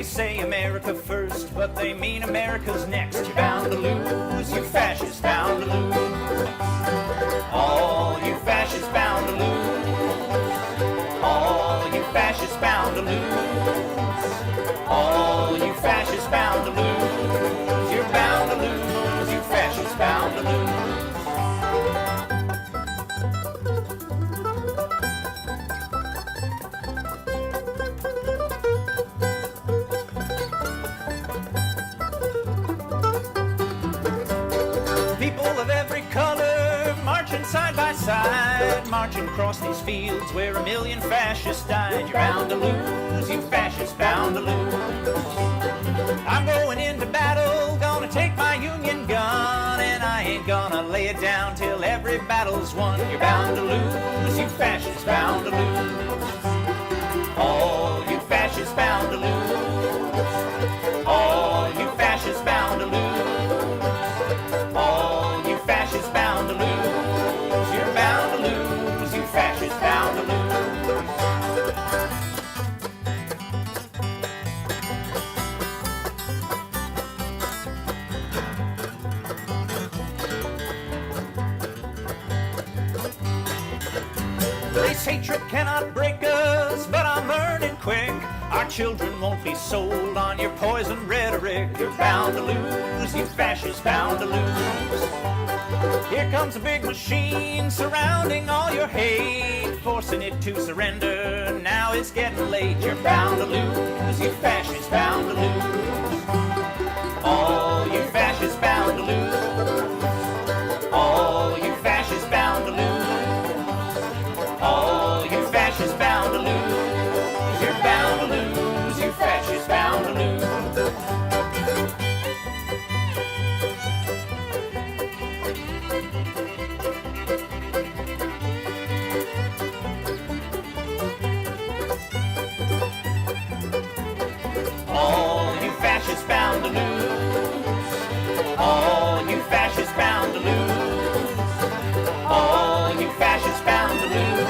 They say America first, but they mean America's next. You're bound to lose, you fascists bound to lose. All you fascists bound to lose. All you fascists bound to lose. All you fascists bound to lose. You're bound to lose, you fascists bound to lose. Side by side, marching across these fields where 1 million fascists died. You're bound to lose, you fascists bound to lose. I'm going into battle, gonna take my Union gun, and I ain't gonna lay it down till every battle's won. You're bound to lose, you fascists bound to lose. All you fascists bound to lose. All you fascists bound to lose. All you fascists bound to lose. You're bound to lose, you fascists bound to lose. This hatred cannot break us, but I'm learning quick. Our children won't be sold on your poison rhetoric. You're bound to lose, you fascists bound to lose. Here comes a big machine surrounding all your hate, forcing it to surrender. Now it's getting late. You're bound to lose, you fascists bound to lose. All you fascists bound to lose. All you fascists bound to lose. All you fascists bound to lose. You're bound to lose, you fascists bound to lose. All you fascists bound to lose. All you fascists bound to lose. All you fascists bound to lose.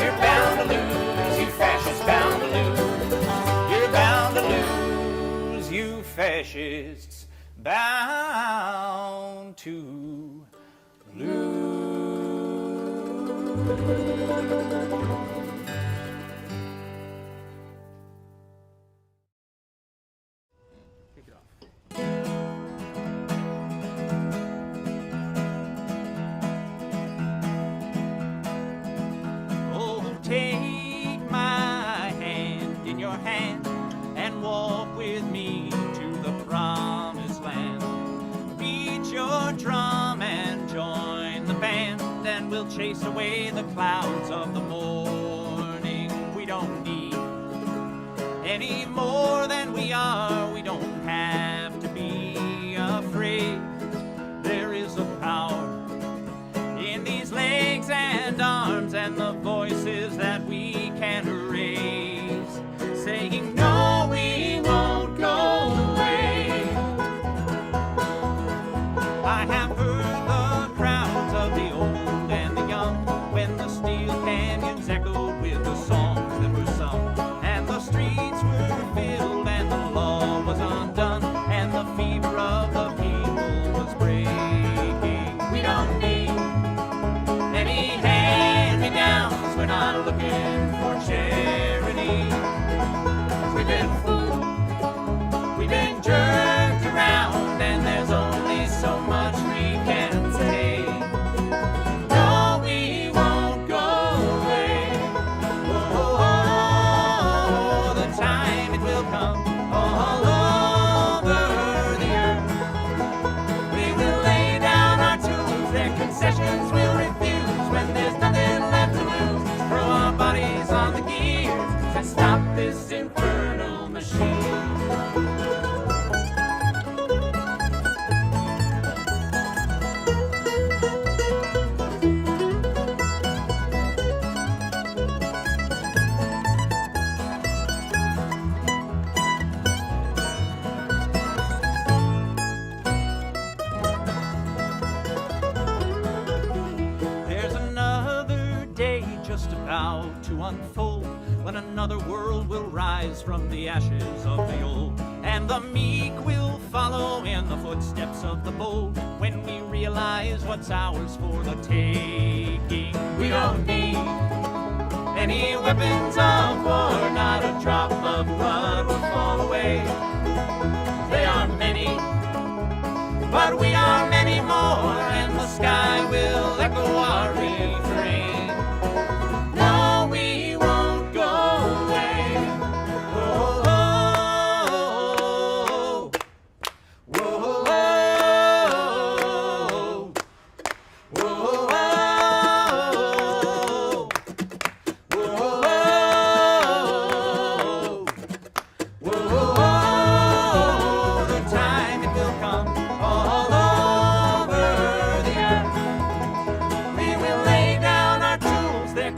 You're bound to lose, you fascists bound to lose. You're bound to lose, you fascists bound to lose. Take my hand in your hand and walk with me to the promised land. Beat your drum and join the band, and we'll chase away the clouds of the morning. We don't need any more than we are. We don't have to be afraid. There is a power in these legs and arms and the voices that we can raise, saying no, we won't go away. I have heard the crowds of the old and the young when the steel canyons echoed with the songs that were sung, and the streets were filled and the law was undone, and the fever of the people was breaking. We don't need any hand-me-downs, we're not looking for charity. We've been fooled, we've been jerked around, and there's only so much we can say. No, we won't go away. Oh, the time it will come all over the earth. We will lay down our tools, their concessions we'll refuse when there's nothing left to lose. Throw our bodies on the gears and stop this infernal machine. There's another day just about to unfold when another world will rise from the ashes of the old, and the meek will follow in the footsteps of the bold, when we realize what's ours for the taking. We don't need any weapons of war, not a drop of blood will fall away. They are many, but we are many more, and the sky will echo our refrain. No, we won't go away. Oh, oh, oh, oh, oh,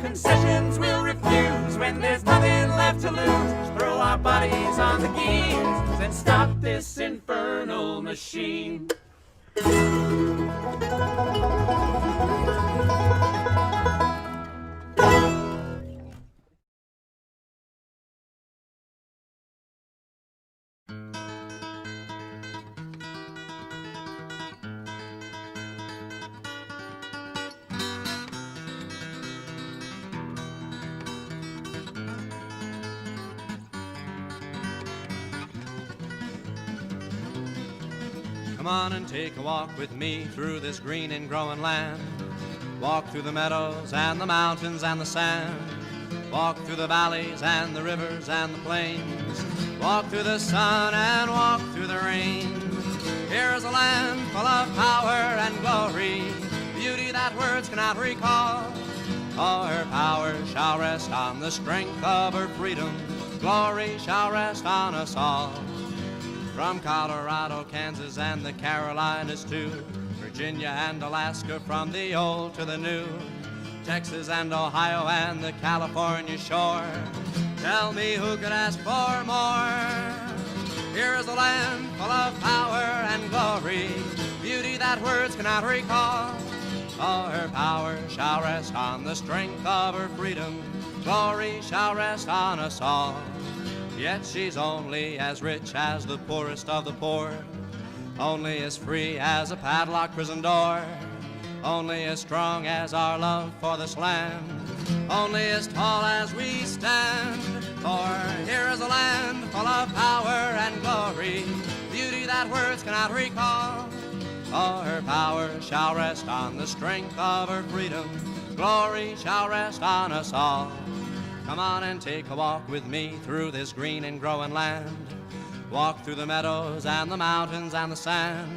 concessions we'll refuse when there's nothing left to lose. Throw our bodies on the gears and stop this infernal machine. Come on and take a walk with me through this green and growing land. Walk through the meadows and the mountains and the sand. Walk through the valleys and the rivers and the plains. Walk through the sun and walk through the rain. Here's a land full of power and glory, beauty that words cannot recall. Oh, her power shall rest on the strength of her freedom. Glory shall rest on us all. From Colorado, Kansas, and the Carolinas too, Virginia and Alaska, from the old to the new, Texas and Ohio and the California shore. Tell me who could ask for more? Here is a land full of power and glory, beauty that words cannot recall. Oh, her power shall rest on the strength of her freedom. Glory shall rest on us all. Yet she's only as rich as the poorest of the poor, only as free as a padlocked prison door, only as strong as our love for this land, only as tall as we stand. For here is a land full of power and glory, beauty that words cannot recall. Oh, her power shall rest on the strength of her freedom. Glory shall rest on us all. Come on and take a walk with me through this green and growing land. Walk through the meadows and the mountains and the sand.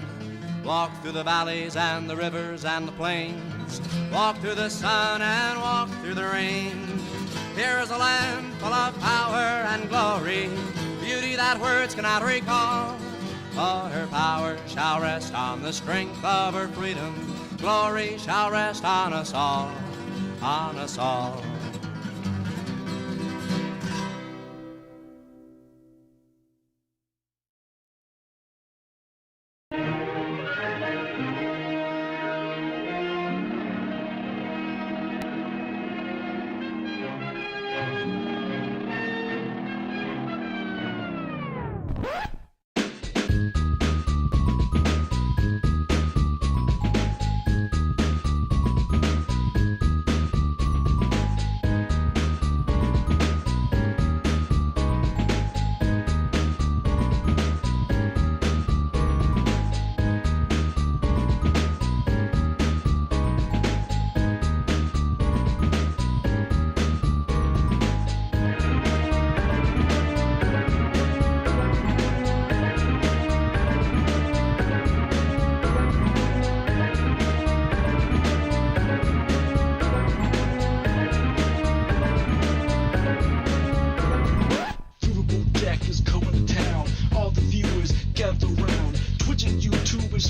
Walk through the valleys and the rivers and the plains. Walk through the sun and walk through the rain. Here is a land full of power and glory, beauty that words cannot recall. Oh, her power shall rest on the strength of her freedom. Glory shall rest on us all, on us all.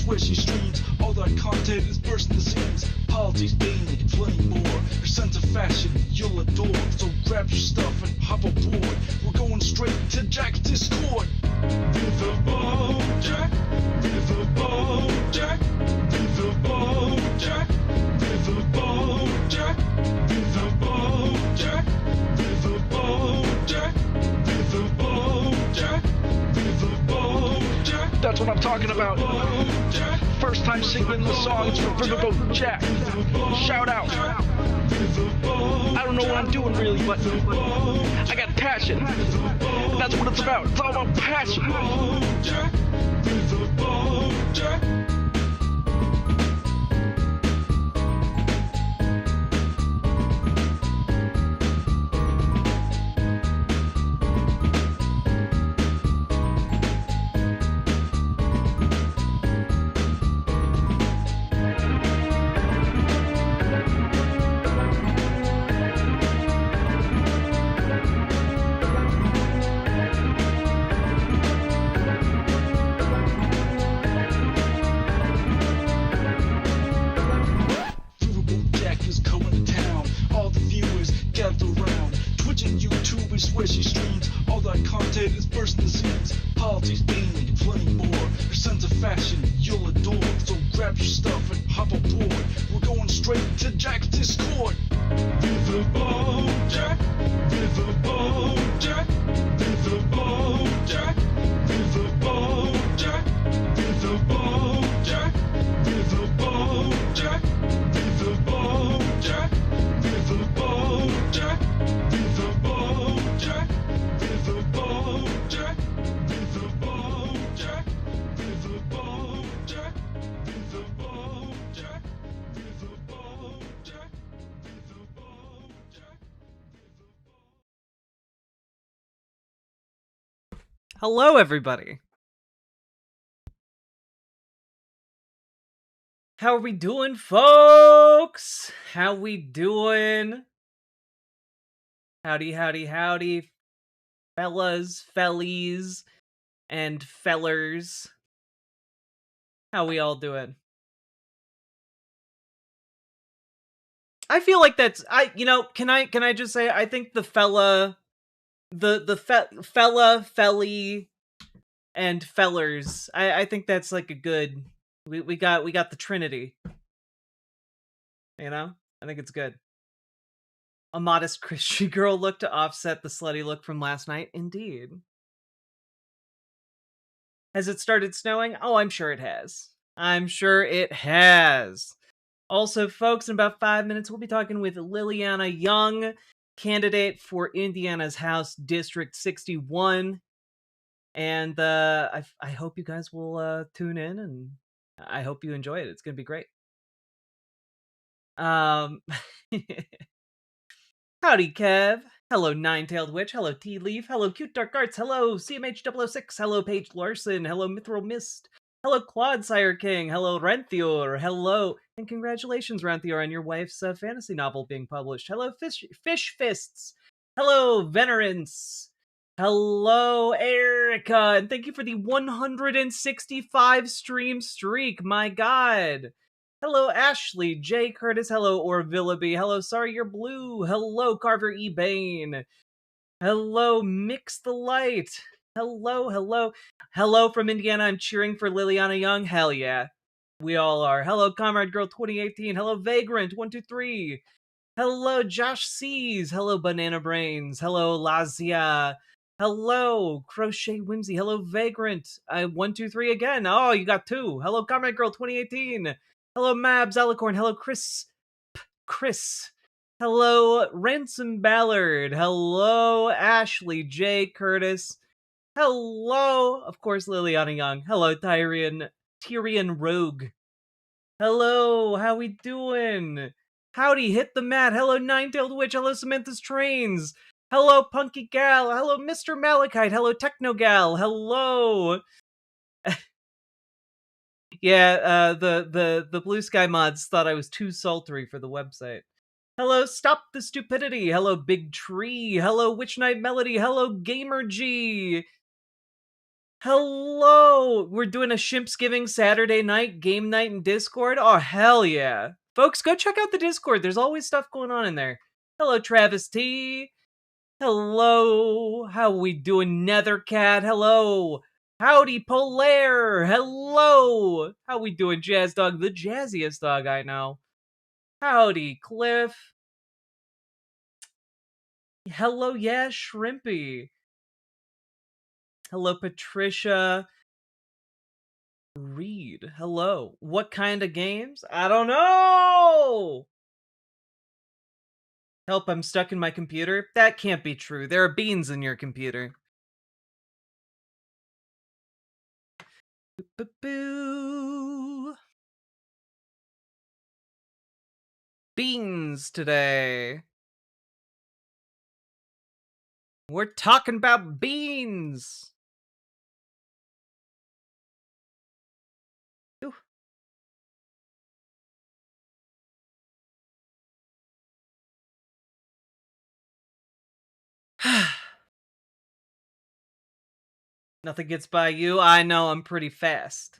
where she streams. All that content is bursting the seams. Politics, daily, plenty more. Her sense of fashion, you'll adore. So grab your stuff and hop aboard. We're going straight to Jack's Discord. Riverboat Jack, Riverboat Jack, Riverboat Jack, Riverboat Jack, Riverboat Jack, Riverboat. That's what I'm talking about. First time singing the song, it's from Riverboat Jack. Shout out. I don't know what I'm doing really, but I got passion. That's what it's about. It's all about passion. Where she streams all that content is bursting the seams. Politics, gaming, and plenty more. Her sense of fashion you'll adore. So grab your stuff and hop aboard. We're going straight to Jack's Discord. Riverboat Jack, Riverboat Jack, Riverboat Jack, Riverboat Jack, Riverboat Jack, Riverboat Jack, Riverboat Jack, Riverboat Jack, Riverboat Jack, Riverboat Jack, Riverboat Jack, Riverboat Jack, Riverboat Jack, Riverboat Jack, Riverboat Jack. Hello, everybody. How are we doing, folks? How we doing? Howdy, howdy, howdy, fellas, fellies, and fellers. How we all doing? I feel like that's can I just say I think the fella, fella, felly, and fellers. I think that's like a good. We got the Trinity. You know, I think it's good. A modest Christian girl look to offset the slutty look from last night. Indeed. Has it started snowing? Oh, I'm sure it has. I'm sure it has. Also, folks, in about 5 minutes, we'll be talking with Lilliana Young, candidate for Indiana's House District 61. And I hope you guys will tune in, and I hope you enjoy it. It's going to be great. Howdy, Kev. Hello, Nine-Tailed Witch. Hello, Tea Leaf. Hello, Cute Dark Arts. Hello, CMH006. Hello, Paige Larson. Hello, Mithril Mist. Hello, Quadsire King. Hello, Renthior. Hello, and congratulations, Renthior, on your wife's fantasy novel being published. Hello, Fish Fists. Hello, Venerance. Hello, Erica. And thank you for the 165 stream streak. My God. Hello, Ashley, J. Curtis, hello, Orvillaby, hello, Sorry You're Blue, hello, Carver E. Bain, hello, Mix the Light, hello from Indiana, I'm cheering for Lilliana Young, hell yeah, we all are, hello, Comrade Girl 2018, hello, Vagrant123, hello, Josh C's, hello, Banana Brains, hello, Lazia, hello, Crochet Whimsy, hello, Vagrant, 123 again, oh, you got two, hello, Comrade Girl 2018, hello, Mabs Alicorn. Hello, Chris. Hello, Ransom Ballard. Hello, Ashley J. Curtis. Hello, of course, Liliana Young. Hello, Tyrion Rogue. Hello, how we doing? Howdy, hit the mat. Hello, Nine-Tailed Witch. Hello, Samantha's Trains. Hello, Punky Gal. Hello, Mr. Malachite. Hello, Techno Gal. Hello. Yeah, the Blue Sky mods thought I was too sultry for the website. Hello, Stop the Stupidity. Hello, Big Tree. Hello, Witch Night Melody. Hello, Gamer G. Hello, we're doing a Shimpsgiving Saturday night game night in Discord. Oh, hell yeah. Folks, go check out the Discord. There's always stuff going on in there. Hello, Travis T. Hello, how we doing, Nethercat? Hello. Howdy, Polaire! Hello! How we doing, Jazz Dog? The jazziest dog I know. Howdy, Cliff. Hello, yeah, Shrimpy. Hello, Patricia. Read. Hello. What kind of games? I don't know! Help, I'm stuck in my computer. That can't be true. There are beans in your computer. Boo. Beans today. We're talking about beans. Ooh. Nothing gets by you. I know, I'm pretty fast.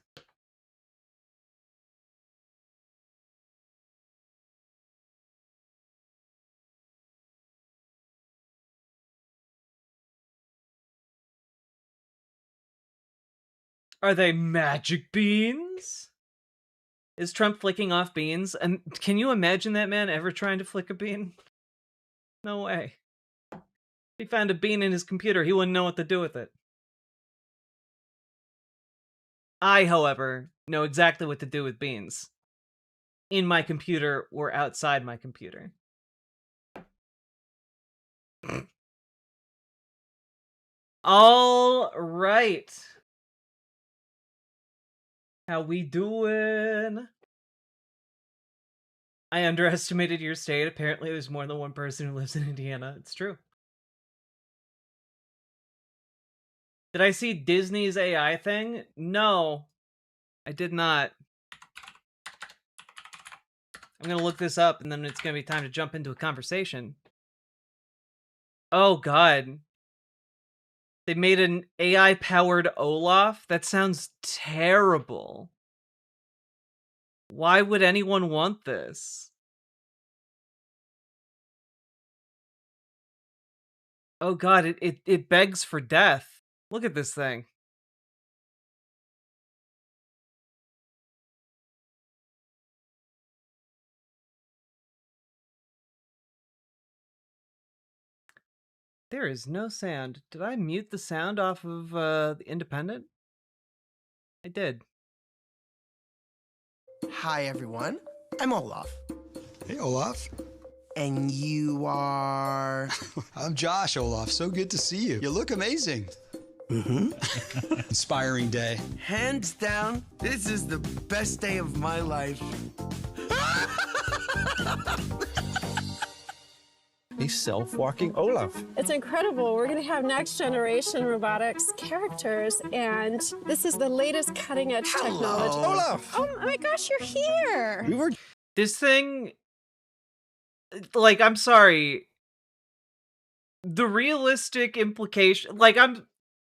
Are they magic beans? Is Trump flicking off beans? And can you imagine that man ever trying to flick a bean? No way. If he found a bean in his computer, he wouldn't know what to do with it. I, however, know exactly what to do with beans. In my computer or outside my computer. All right. How we doing? I underestimated your state. Apparently there's more than one person who lives in Indiana. It's true. Did I see Disney's AI thing? No, I did not. I'm gonna look this up and then it's gonna be time to jump into a conversation. Oh god. They made an AI-powered Olaf? That sounds terrible. Why would anyone want this? Oh god, it begs for death. Look at this thing. There is no sound. Did I mute the sound off of the Independent? I did. Hi, everyone. I'm Olaf. Hey, Olaf. And you are... I'm Josh, Olaf. So good to see you. You look amazing. Inspiring day. Hands down, this is the best day of my life. A self-walking Olaf. It's incredible. We're going to have next generation robotics characters, and this is the latest cutting edge technology. Olaf! Oh my gosh, you're here. We were This thing, like, I'm sorry. The realistic implication, like, I'm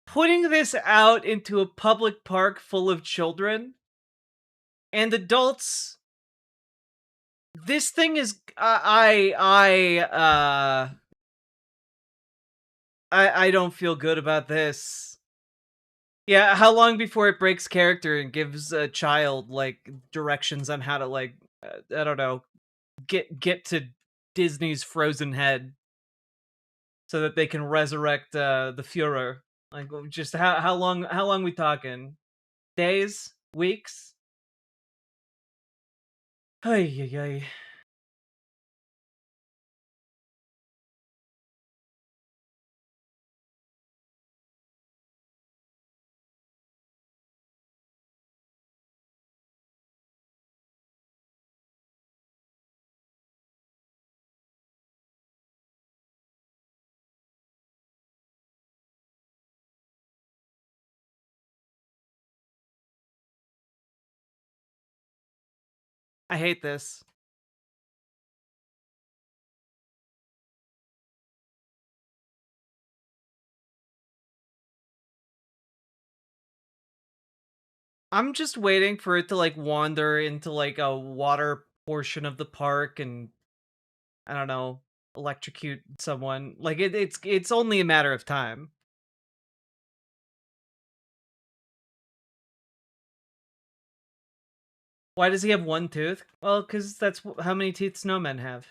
putting this out into a public park full of children and adults. This thing is, I don't feel good about this. Yeah, how long before it breaks character and gives a child, like, directions on how to, like, I don't know, get to Disney's frozen head so that they can resurrect the Führer? Like, just how long we talking? Days? Weeks? Ay, ay, ay. I hate this. I'm just waiting for it to, like, wander into, like, a water portion of the park and, I don't know, electrocute someone. Like, it's only a matter of time. Why does he have one tooth? Well, because that's how many teeth snowmen have.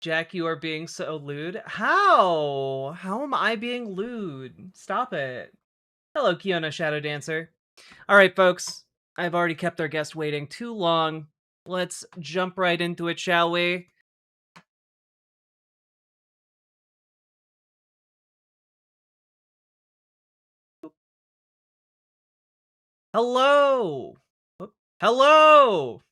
Jack, you are being so lewd. How? How am I being lewd? Stop it. Hello, Kiona Shadow Dancer. All right, folks. I've already kept our guest waiting too long. Let's jump right into it, shall we? Hello. Oh, hello.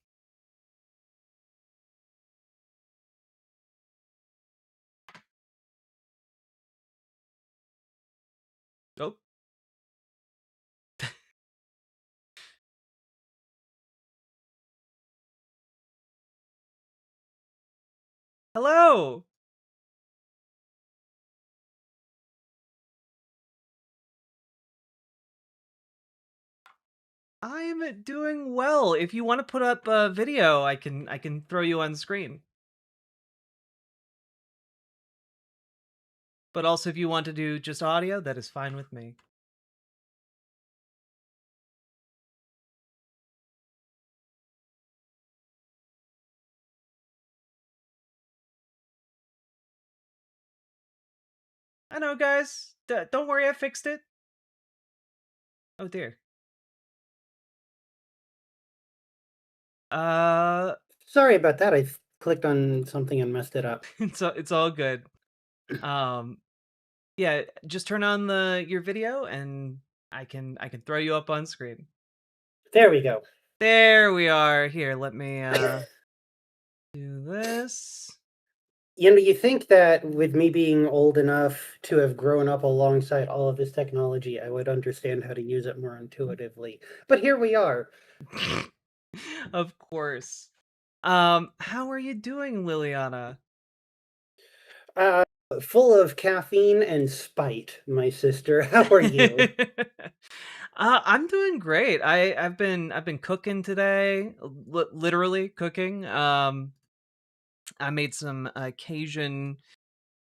Oh. Hello. I'm doing well. If you want to put up a video, I can throw you on screen. But also if you want to do just audio, that is fine with me. I know, guys. Don't worry, I fixed it. Oh dear. Uh Sorry about that. I clicked on something and messed it up. it's all good. Um yeah, just turn on your video and I can throw you up on screen. There we go. There we are. Here, let me do this. You think that with me being old enough to have grown up alongside all of this technology, I would understand how to use it more intuitively. But here we are. Of course. How are you doing, Liliana? Uh, Full of caffeine and spite, my sister. How are you? I'm doing great. I've been cooking today, literally cooking. I made some Cajun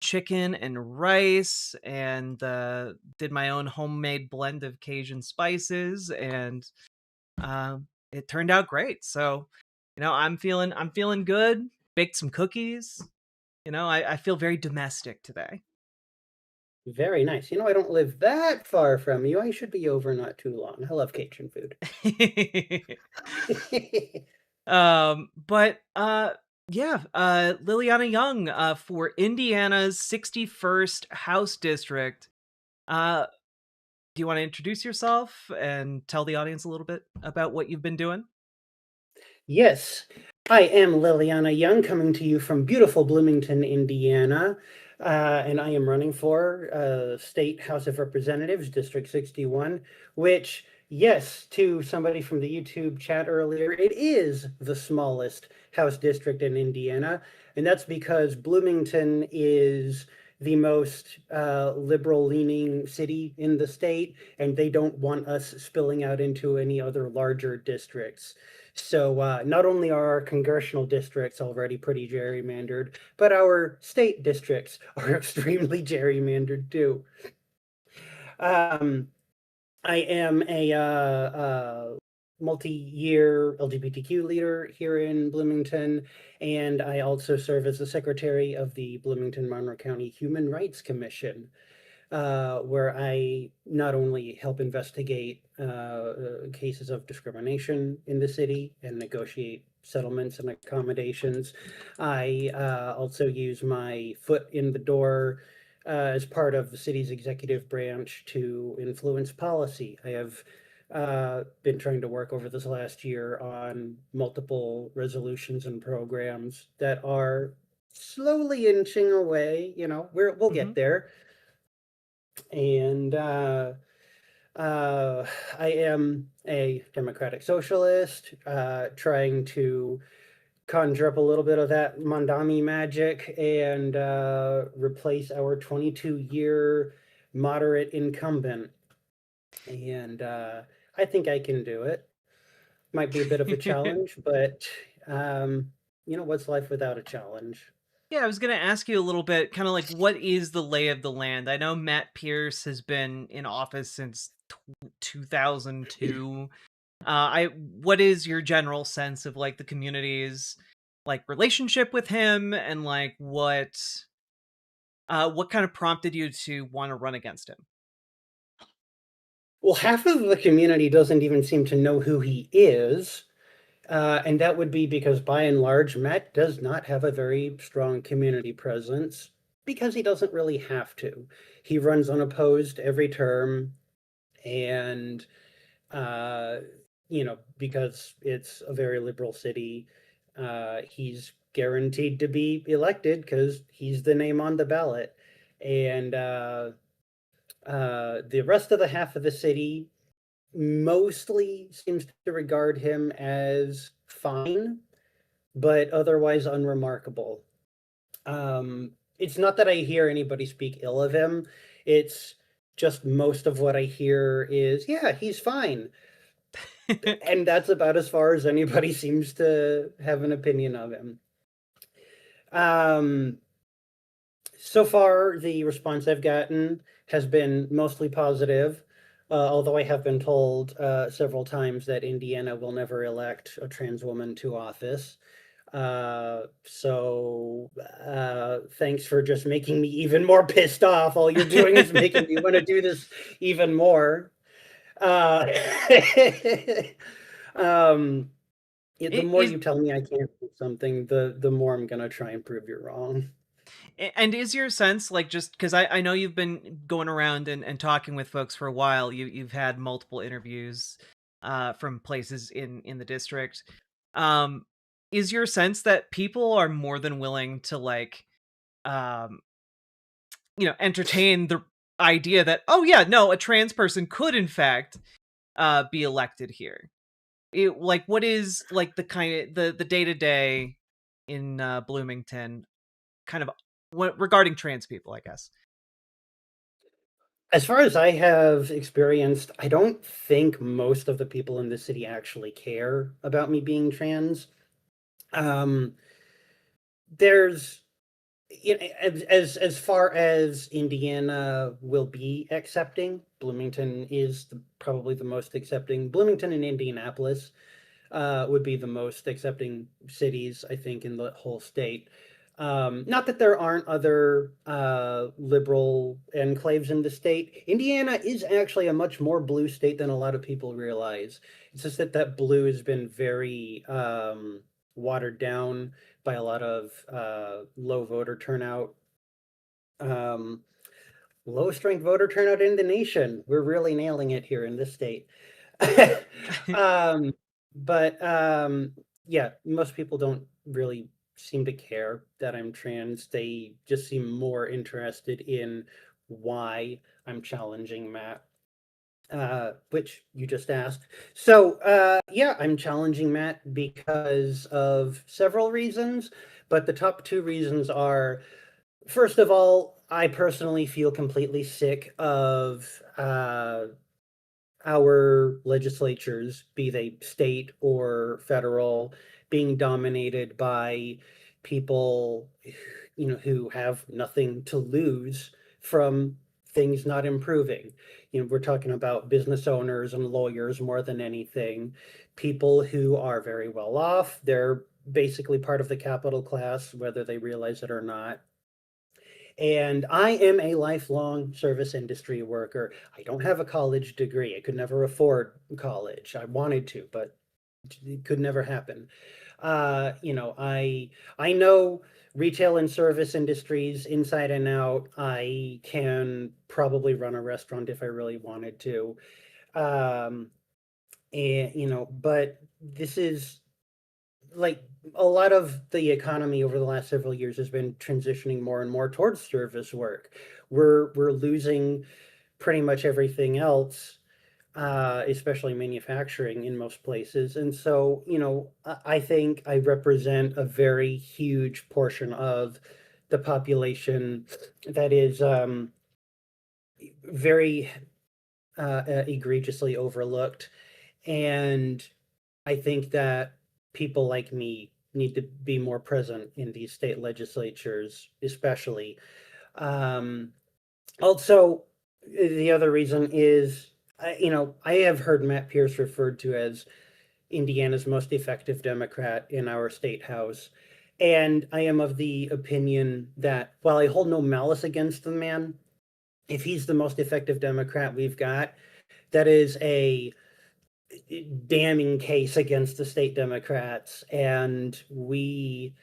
chicken and rice, and did my own homemade blend of Cajun spices, and it turned out great. So, I'm feeling good. Baked some cookies. I feel very domestic today. Very nice. I don't live that far from you. I should be over not too long. I love Cajun food. But yeah, Liliana Young, for Indiana's 61st House District. Uh do you want to introduce yourself and tell the audience a little bit about what you've been doing? Yes, I am Liliana Young, coming to you from beautiful Bloomington, Indiana, and I am running for State House of Representatives, District 61, which, yes, to somebody from the YouTube chat earlier, it is the smallest House district in Indiana, and that's because Bloomington is the most liberal-leaning city in the state, and they don't want us spilling out into any other larger districts. So not only are our congressional districts already pretty gerrymandered, but our state districts are extremely gerrymandered too. Um, I am a multi-year LGBTQ leader here in Bloomington, and I also serve as the secretary of the Bloomington Monroe County Human Rights Commission, where I not only help investigate cases of discrimination in the city and negotiate settlements and accommodations, I also use my foot in the door as part of the city's executive branch to influence policy. I have been trying to work over this last year on multiple resolutions and programs that are slowly inching away. We'll Hmm. get there. And I am a democratic socialist, trying to conjure up a little bit of that Mondami magic and replace our 22-year moderate incumbent. And I think I can do it. Might be a bit of a challenge, but what's life without a challenge? Yeah, I was gonna ask you a little bit, kind of like, what is the lay of the land? I know Matt Pierce has been in office since 2002. What is your general sense of like the community's like relationship with him, and like what kind of prompted you to want to run against him? Well, half of the community doesn't even seem to know who he is. And that would be because by and large, Matt does not have a very strong community presence because he doesn't really have to. He runs unopposed every term, and uh, because it's a very liberal city, he's guaranteed to be elected because he's the name on the ballot. And the rest of the half of the city mostly seems to regard him as fine, but otherwise unremarkable. It's not that I hear anybody speak ill of him. It's just most of what I hear is, yeah, he's fine. And that's about as far as anybody seems to have an opinion of him. Um, so far, the response I've gotten has been mostly positive, although I have been told several times that Indiana will never elect a trans woman to office. Thanks for just making me even more pissed off. All you're doing is making me want to do this even more. Uh, the more Is you tell me I can't do something, the more I'm gonna try and prove you're wrong. and is your sense, like, just because I know you've been going around and talking with folks for a while, you've had multiple interviews from places in the district. Um, is your sense that people are more than willing to, like, um, entertain the idea that, oh yeah, no, a trans person could in fact be elected here? Like, what is like the kind of the day to day in Bloomington, kind of what regarding trans people, I guess. As far as I have experienced, I don't think most of the people in the city actually care about me being trans. Um, there's as far as Indiana will be accepting, Bloomington is probably the most accepting. Bloomington and Indianapolis would be the most accepting cities, I think, in the whole state. Not that there aren't other liberal enclaves in the state. Indiana is actually a much more blue state than a lot of people realize. It's just that that blue has been very watered down by a lot of low voter turnout. Um, Lowest ranked voter turnout in the nation. We're really nailing it here in this state. um, but yeah, most people don't really seem to care that I'm trans. They just seem more interested in why I'm challenging Matt, which you just asked. So yeah, I'm challenging Matt because of several reasons, but the top two reasons are, first of all, I personally feel completely sick of our legislatures, be they state or federal, being dominated by people, who have nothing to lose from things not improving. We're talking about business owners and lawyers more than anything, people who are very well off. They're basically part of the capital class, whether they realize it or not. And I am a lifelong service industry worker. I don't have a college degree. I could never afford college. I wanted to, but it could never happen. I know retail and service industries inside and out. I can probably run a restaurant if I really wanted to. Um, but this is like a lot of the economy over the last several years has been transitioning more and more towards service work. We're losing pretty much everything else, especially manufacturing in most places. And so, I think I represent a very huge portion of the population that is very egregiously overlooked. And I think that people like me need to be more present in these state legislatures, especially. Um, Also, the other reason is, I have heard Matt Pierce referred to as Indiana's most effective Democrat in our state house. And I am of the opinion that while I hold no malice against the man, if he's the most effective Democrat we've got, that is a damning case against the state Democrats, and we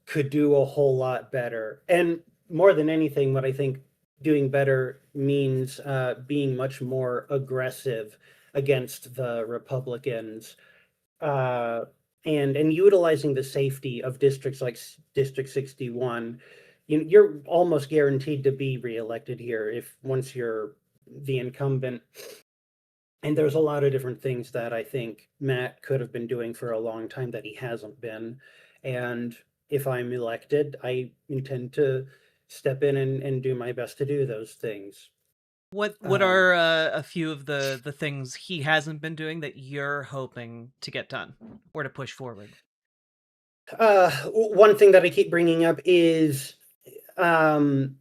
could do a whole lot better. And more than anything, what I think doing better means being much more aggressive against the Republicans, uh, and utilizing the safety of districts like District 61. You're almost guaranteed to be reelected here if once you're the incumbent. And there's a lot of different things that I think Matt could have been doing for a long time that he hasn't been. And if I'm elected, I intend to step in and do my best to do those things. What are a few of the things he hasn't been doing that you're hoping to get done or to push forward? One thing that I keep bringing up is when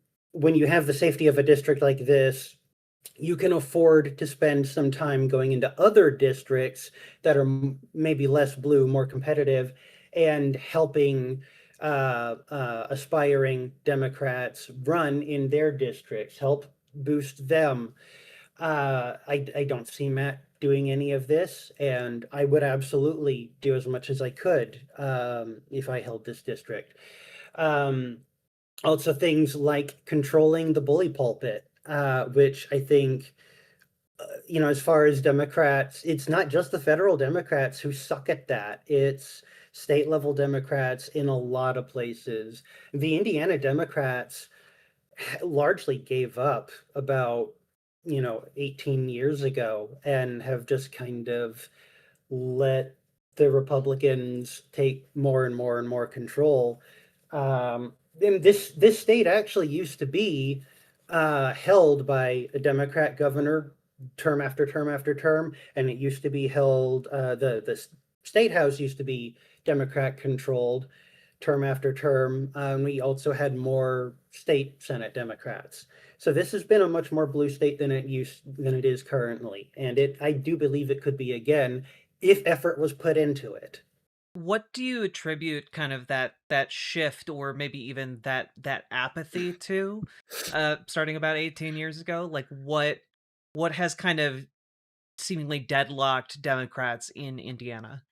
you have the safety of a district like this, you can afford to spend some time going into other districts that are maybe less blue, more competitive, and helping aspiring Democrats run in their districts, help boost them. I don't see Matt doing any of this, and I would absolutely do as much as I could if I held this district. Um, Also, things like controlling the bully pulpit, which I think, as far as Democrats, it's not just the federal Democrats who suck at that. It's state level Democrats in a lot of places. The Indiana Democrats largely gave up about, 18 years ago and have just kind of let the Republicans take more and more and more control. And this state actually used to be held by a Democrat governor term after term after term, and it used to be held. The state house used to be Democrat controlled term after term. We also had more state Senate Democrats. So this has been a much more blue state than it is currently, and I do believe it could be again if effort was put into it. What do you attribute kind of that shift or maybe even that apathy to starting about 18 years ago? Like what has kind of seemingly deadlocked Democrats in Indiana?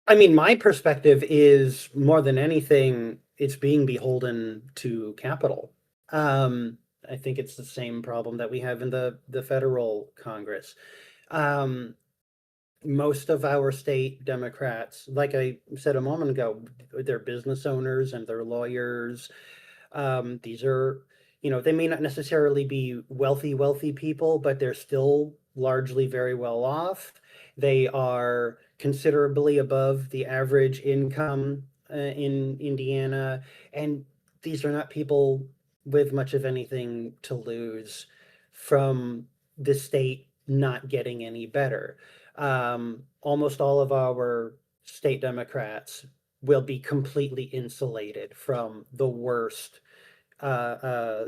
I mean, my perspective is more than anything, it's being beholden to capital. Um, I think it's the same problem that we have in the federal Congress. Um, Most of our state Democrats, like I said a moment ago, they're business owners and they're lawyers. These are, they may not necessarily be wealthy people, but they're still largely very well off. They are considerably above the average income in Indiana, and these are not people with much of anything to lose from the state not getting any better. Almost all of our state Democrats will be completely insulated from the worst, uh, uh,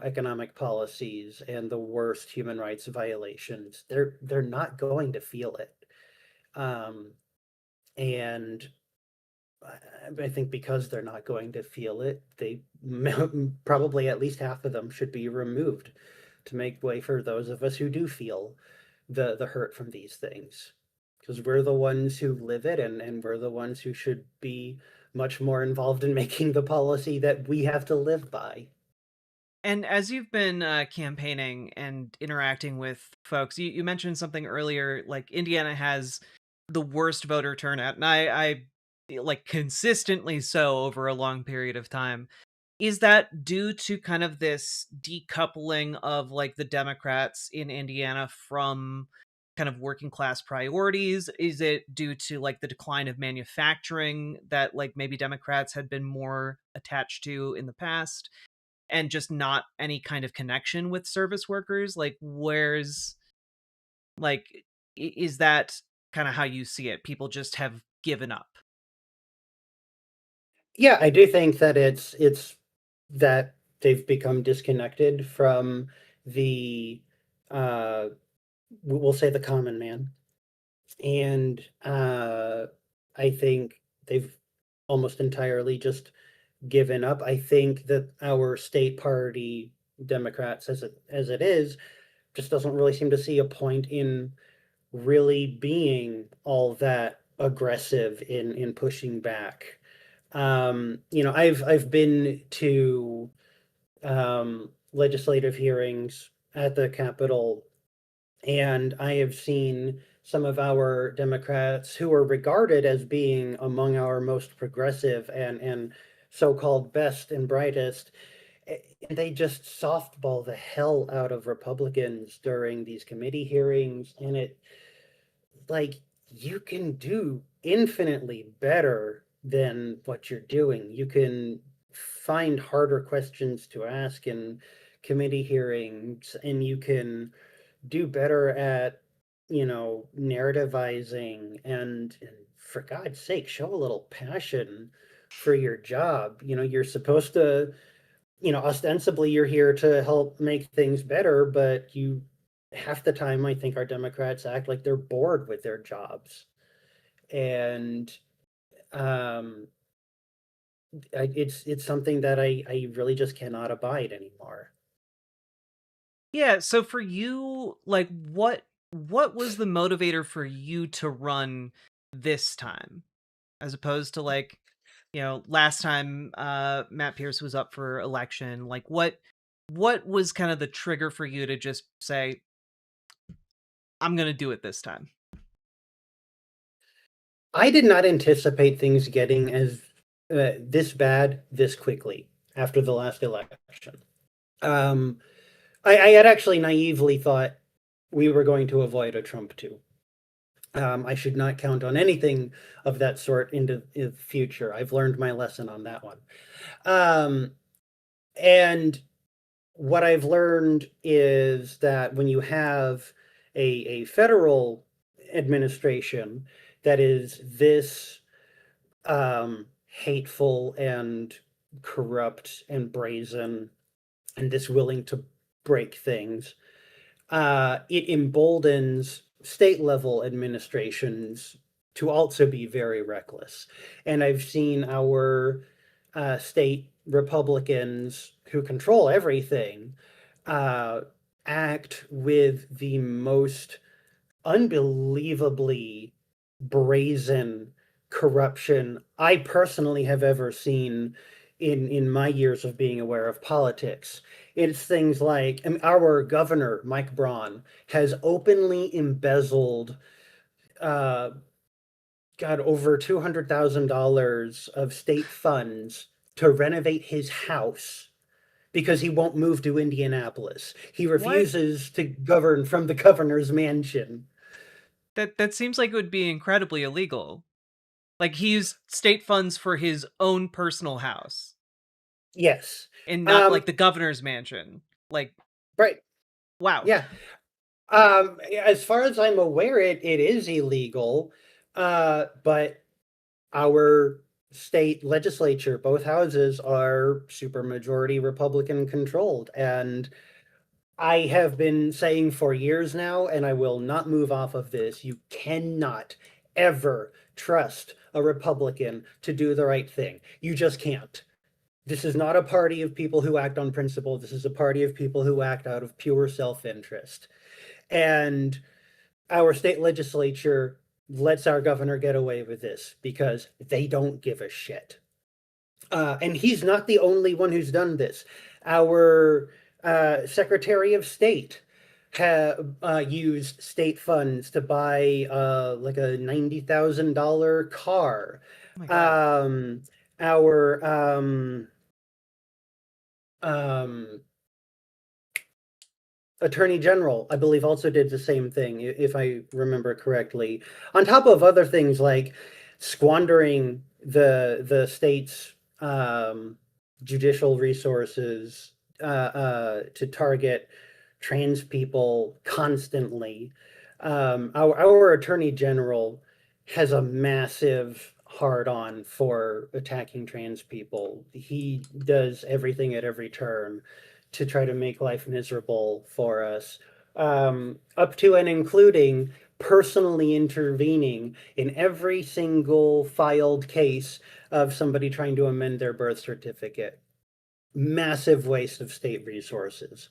economic policies and the worst human rights violations. They're not going to feel it, um, and I think because they're not going to feel it, they probably at least half of them should be removed to make way for those of us who do feel the hurt from these things, because we're the ones who live it, and we're the ones who should be much more involved in making the policy that we have to live by. And as you've been campaigning and interacting with folks, you mentioned something earlier, like Indiana has the worst voter turnout, and I like consistently so over a long period of time. Is that due to kind of this decoupling of like the Democrats in Indiana from kind of working class priorities? Is it due to like the decline of manufacturing that like maybe Democrats had been more attached to in the past? And just not any kind of connection with service workers? Like, where's like, is that kind of how you see it? People just have given up. Yeah, I do think that it's that they've become disconnected from the uh we'll say the common man. And I think they've almost entirely just given up. I think that our state party Democrats, as it is, just doesn't really seem to see a point in really being all that aggressive in pushing back. I've been to legislative hearings at the Capitol, and I have seen some of our Democrats who are regarded as being among our most progressive and so-called best and brightest, and they just softball the hell out of Republicans during these committee hearings, and it like you can do infinitely better than what you're doing. You can find harder questions to ask in committee hearings, and you can do better at, narrativizing and for God's sake, show a little passion for your job. You're supposed to, ostensibly you're here to help make things better, but half the time I think our Democrats act like they're bored with their jobs. And um it's something that I really just cannot abide anymore. Yeah, so for you, like what was the motivator for you to run this time as opposed to like, last time Matt Pierce was up for election? Like what was kind of the trigger for you to just say I'm going to do it this time? I did not anticipate things getting as this bad this quickly after the last election. Um, I had actually naively thought we were going to avoid a Trump too. I should not count on anything of that sort into the future. I've learned my lesson on that one. Um, and what I've learned is that when you have a federal administration that is this hateful and corrupt and brazen and this willing to break things, it emboldens state level administrations to also be very reckless. And I've seen our state Republicans who control everything uh, act with the most unbelievably brazen corruption I personally have ever seen in my years of being aware of politics. It's things like our governor, Mike Braun, has openly embezzled uh, got over $200,000 of state funds to renovate his house because he won't move to Indianapolis. He What? refuses to govern from the governor's mansion. That seems like it would be incredibly illegal. Like he used state funds for his own personal house Yes. and not like the governor's mansion. Like, Right. wow. Yeah. As far as I'm aware, it is illegal, but our state legislature, both houses are supermajority Republican controlled. And I have been saying for years now, and I will not move off of this, you cannot ever trust a Republican to do the right thing. You just can't. This is not a party of people who act on principle. This is a party of people who act out of pure self-interest. And our state legislature lets our governor get away with this because they don't give a shit. And he's not the only one who's done this. Our Secretary of State used state funds to buy like a $90,000 car. Oh my God. Our um, Attorney General, I believe, also did the same thing, if I remember correctly. On top of other things like squandering the state's judicial resources to target trans people constantly. Our Attorney General has a massive hard on for attacking trans people. He does everything at every turn to try to make life miserable for us, up to and including personally intervening in every single filed case of somebody trying to amend their birth certificate. Massive waste of state resources.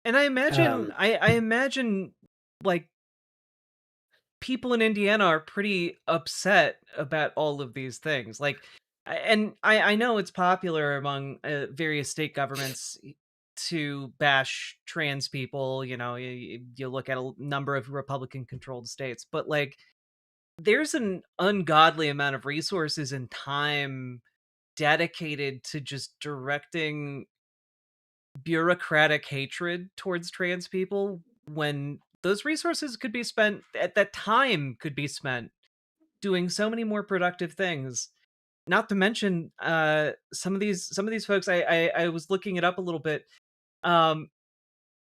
And I imagine, I imagine, like, people in Indiana are pretty upset about all of these things. Like, I know it's popular among various state governments to bash trans people. You know, you look at a number of Republican-controlled states, but like, there's an ungodly amount of resources and time dedicated to just directing bureaucratic hatred towards trans people when those resources could be spent at that time could be spent doing so many more productive things. Not to mention some of these folks, I was looking it up a little bit. um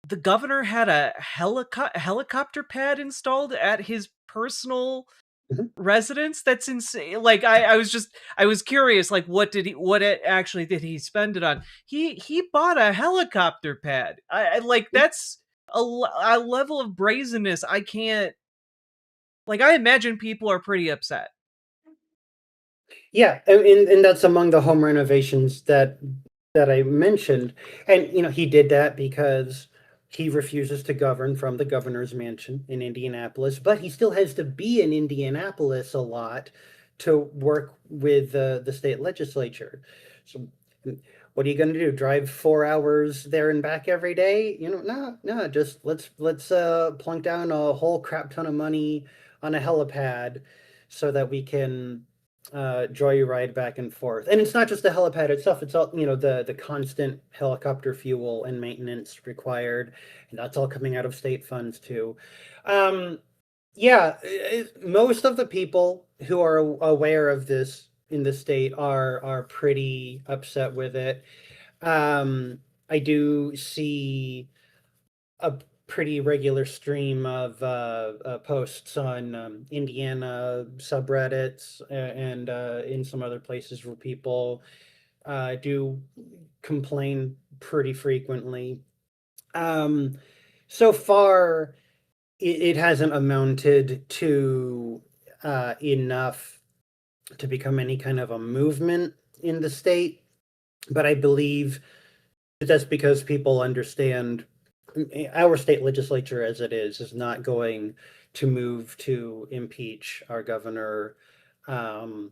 the governor had a helicopter pad installed at his personal Mhm. residence. That's insane. Like, I was curious, like, actually did he spend it on? He bought a helicopter pad. I like, that's a level of brazenness I can't, like, I imagine people are pretty upset. Yeah, and that's among the home renovations that I mentioned. And he did that because he refuses to govern from the governor's mansion in Indianapolis, but he still has to be in Indianapolis a lot to work with the state legislature. So what are you going to do? Drive 4 hours there and back every day? No, just let's plunk down a whole crap ton of money on a helipad so that we can joyride back and forth. And it's not just the helipad itself; it's all the constant helicopter fuel and maintenance required, and that's all coming out of state funds too. Um, yeah, most of the people who are aware of this in the state are pretty upset with it. Um, I do see a pretty regular stream of posts on Indiana subreddits and in some other places where people do complain pretty frequently. Um, so far, it hasn't amounted to enough to become any kind of a movement in the state, but I believe that's because people understand our state legislature as it is not going to move to impeach our governor, um,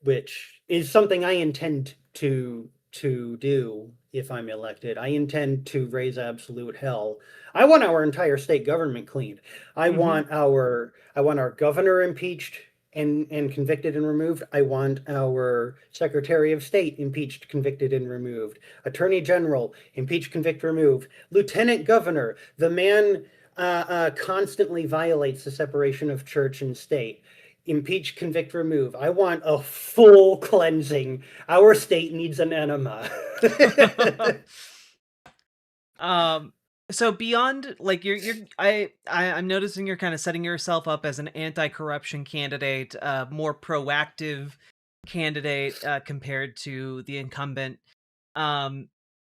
which is something I intend to do if I'm elected. I intend to raise absolute hell. I want our entire state government cleaned. Mhm. I want our governor impeached and convicted and removed. I want our Secretary of State impeached, convicted, and removed. Attorney General impeached, convict, remove. Lieutenant Governor, the man constantly violates the separation of church and state. Impeach, convict, remove. I want a full cleansing. Our state needs an enema. um so beyond, like, I'm noticing you're kind of setting yourself up as an anti-corruption candidate, more proactive candidate compared to the incumbent. Um,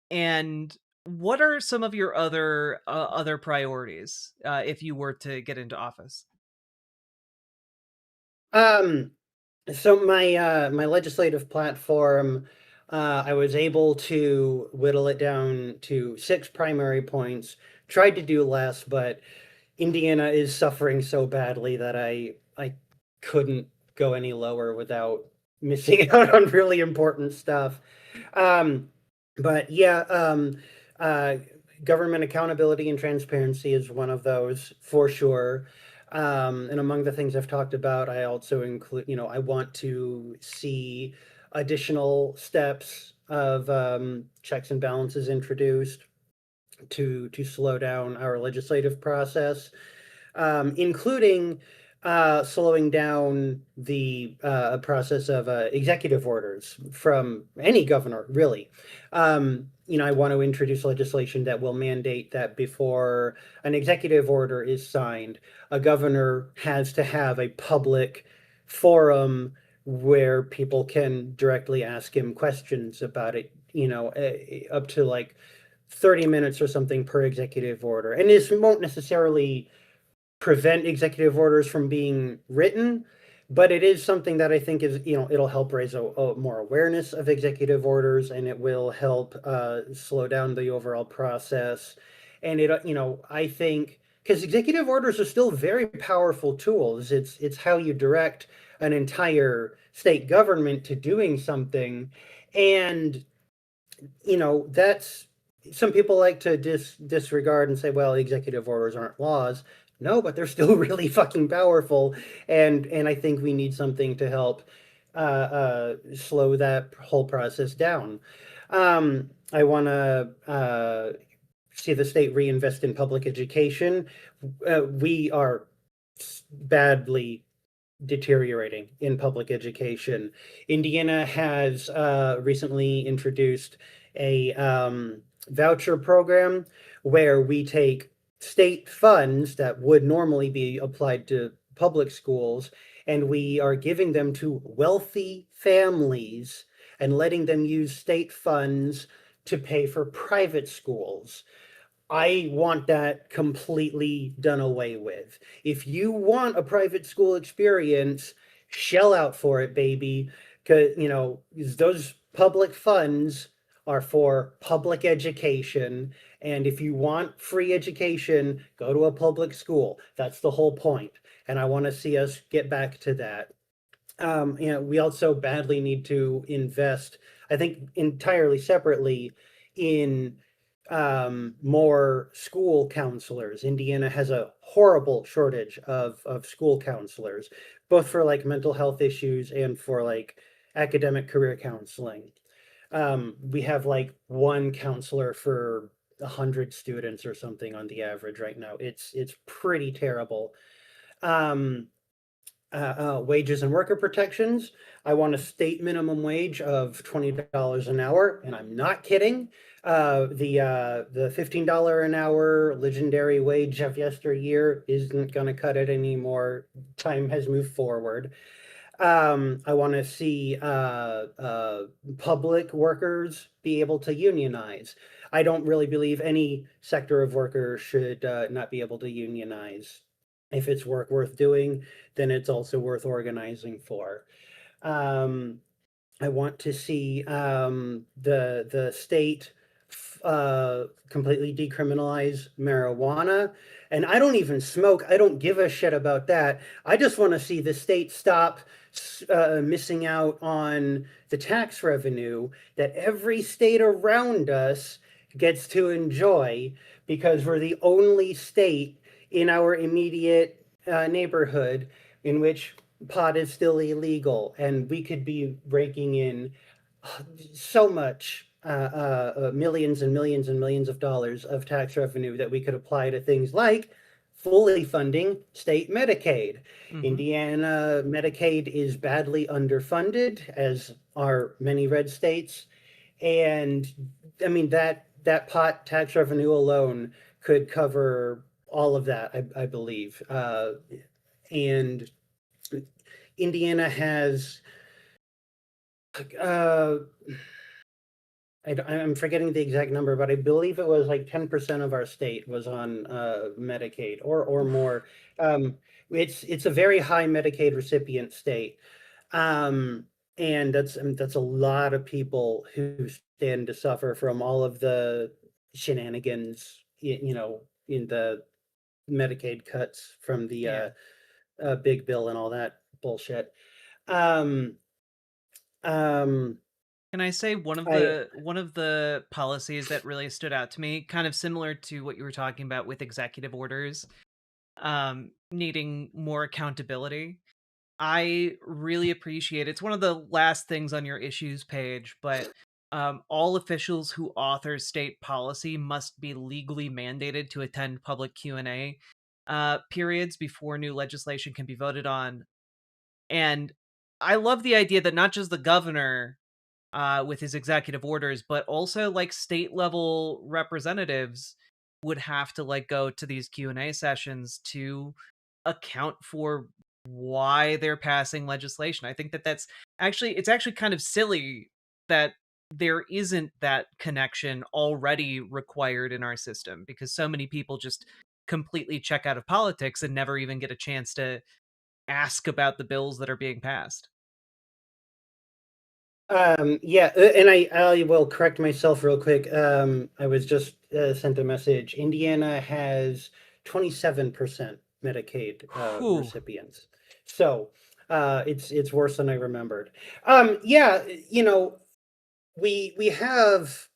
and what are some of your other priorities if you were to get into office? um, so my legislative platform, I was able to whittle it down to 6 primary points. Tried to do less, but Indiana is suffering so badly that I couldn't go any lower without missing out on really important stuff. Um, but yeah, uh, government accountability and transparency is one of those for sure. And among the things I've talked about, I also include, I want to see additional steps of checks and balances introduced to slow down our legislative process, including slowing down the process of executive orders from any governor, really. I want to introduce legislation that will mandate that before an executive order is signed, a governor has to have a public forum where people can directly ask him questions about it, up to like 30 minutes or something per executive order. And this won't necessarily prevent executive orders from being written, but it is something that I think is, it'll help raise a more awareness of executive orders, and it will help slow down the overall process. And I think because executive orders are still very powerful tools. It's how you direct an entire state government to doing something, and that's some people like to disregard and say, well, executive orders aren't laws. No, but they're still really fucking powerful, and I think we need something to help slow that whole process down. I want to see the state reinvest in public education. We are badly deteriorating in public education. Indiana has recently introduced a voucher program where we take state funds that would normally be applied to public schools, and we are giving them to wealthy families and letting them use state funds to pay for private schools. I want that completely done away with. If you want a private school experience, shell out for it, baby. Because, those public funds are for public education. And if you want free education, go to a public school. That's the whole point. And I want to see us get back to that. We also badly need to invest, I think, entirely separately in more school counselors. Indiana has a horrible shortage of school counselors, both for like mental health issues and for like academic career counseling. We have like one counselor for 100 students or something on the average right now. It's pretty terrible. Um, Wages and worker protections. I want a state minimum wage of $20 an hour, and I'm not kidding. The $15 an hour legendary wage of yesteryear isn't going to cut it anymore. Time has moved forward. I want to see public workers be able to unionize. I don't really believe any sector of workers should not be able to unionize. If it's work worth doing, then it's also worth organizing for. Um, I want to see the state completely decriminalize marijuana. And I don't even smoke. I don't give a shit about that. I just want to see the state stop missing out on the tax revenue that every state around us gets to enjoy, because we're the only state in our immediate neighborhood in which pot is still illegal, and we could be raking in so much millions and millions and millions of dollars of tax revenue that we could apply to things like fully funding state Medicaid. Indiana Medicaid is badly underfunded, as are many red states. And I mean, that pot tax revenue alone could cover all of that, I believe. And Indiana has I'm forgetting the exact number, but I believe it was like 10% of our state was on Medicaid or more. It's a very high Medicaid recipient state. And that's a lot of people who stand to suffer from all of the shenanigans, in the Medicaid cuts from the big bill and all that bullshit. Um, um, Can I say one of I the policies that really stood out to me, kind of similar to what you were talking about with executive orders, needing more accountability. I really appreciate it's one of the last things on your issues page, but all officials who author state policy must be legally mandated to attend public Q&A periods before new legislation can be voted on. And I love the idea that not just the governor with his executive orders, but also like state level representatives would have to like go to these Q&A sessions to account for why they're passing legislation. I think that it's actually kind of silly that there isn't that connection already required in our system, because so many people just completely check out of politics and never even get a chance to ask about the bills that are being passed. Yeah, and I will correct myself real quick. I was just sent a message. Indiana has 27% Medicaid Whew. recipients, so it's worse than I remembered. Yeah, you know, we have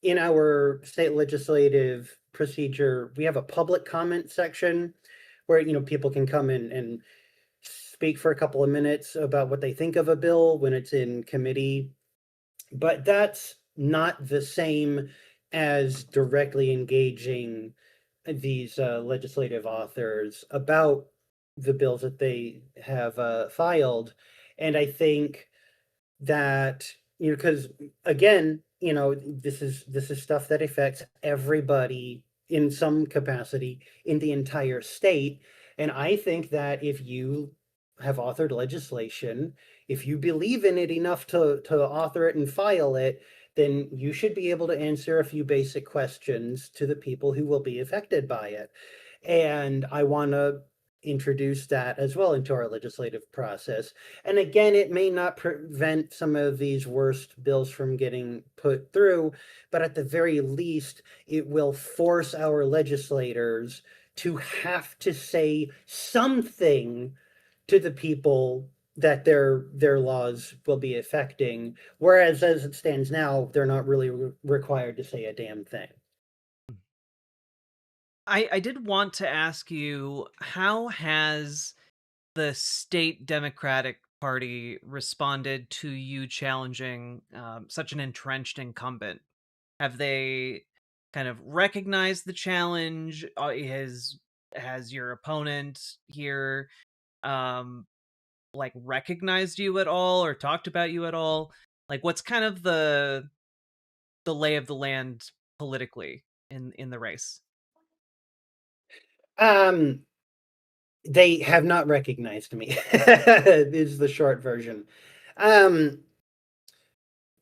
in our state legislative procedure, we have a public comment section where people can come in and speak for a couple of minutes about what they think of a bill when it's in committee, but that's not the same as directly engaging these legislative authors about the bills that they have filed. And I think that, because again, this is stuff that affects everybody in some capacity in the entire state. And I think that if you have authored legislation, if you believe in it enough to author it and file it, then you should be able to answer a few basic questions to the people who will be affected by it. And I want to introduce that as well into our legislative process. And again, it may not prevent some of these worst bills from getting put through, but at the very least, it will force our legislators to have to say something to the people that their laws will be affecting. Whereas as it stands now, they're not really required to say a damn thing. I did want to ask you, how has the state Democratic Party responded to you challenging such an entrenched incumbent? Have they kind of recognized the challenge? Has your opponent here um, like recognized you at all or talked about you at all? Like, what's kind of the lay of the land politically in the race? Um, they have not recognized me, is the short version. Um,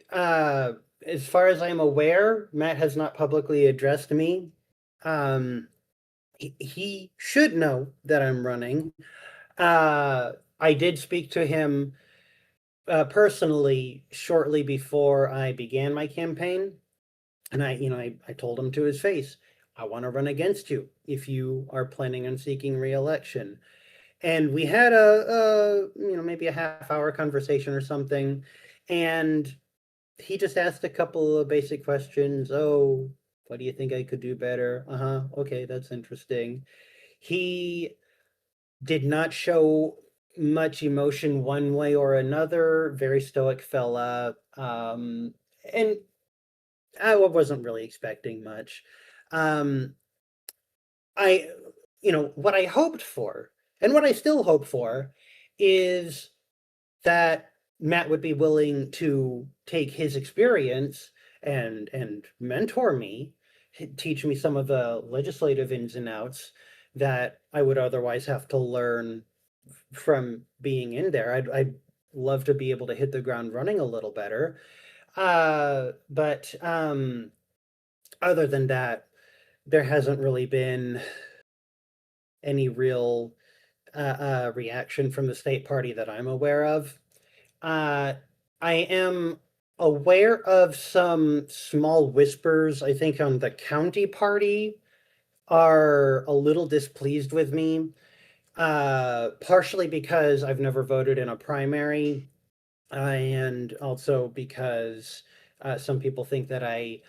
uh, as far as I'm aware, Matt has not publicly addressed me. Um, he should know that I'm running. I did speak to him personally shortly before I began my campaign, and I told him to his face, I want to run against you if you are planning on seeking re-election. And we had maybe a half-hour conversation or something, and he just asked a couple of basic questions. Oh, what do you think I could do better? Uh-huh. Okay, that's interesting. He did not show much emotion one way or another. Very stoic fella. And I wasn't really expecting much. Um, I, what I hoped for, and what I still hope for, is that Matt would be willing to take his experience and mentor me, teach me some of the legislative ins and outs that I would otherwise have to learn from being in there. I'd love to be able to hit the ground running a little better. But other than that, there hasn't really been any real reaction from the state party that I'm aware of. Uh, I am aware of some small whispers, I think, on the county party are a little displeased with me, partially because I've never voted in a primary, and also because some people think that I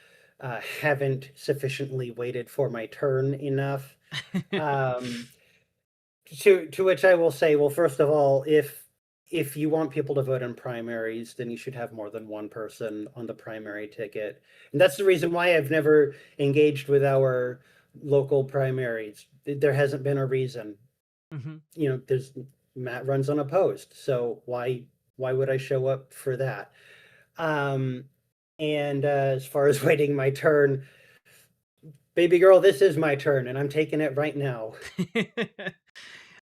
haven't sufficiently waited for my turn enough. Um, to which I will say, well, first of all, if you want people to vote in primaries, then you should have more than one person on the primary ticket. And that's the reason why I've never engaged with our local primaries. There hasn't been a reason. Hmm. There's Matt runs unopposed, so why would I show up for that? Um, and as far as waiting my turn, baby girl, this is my turn, and I'm taking it right now.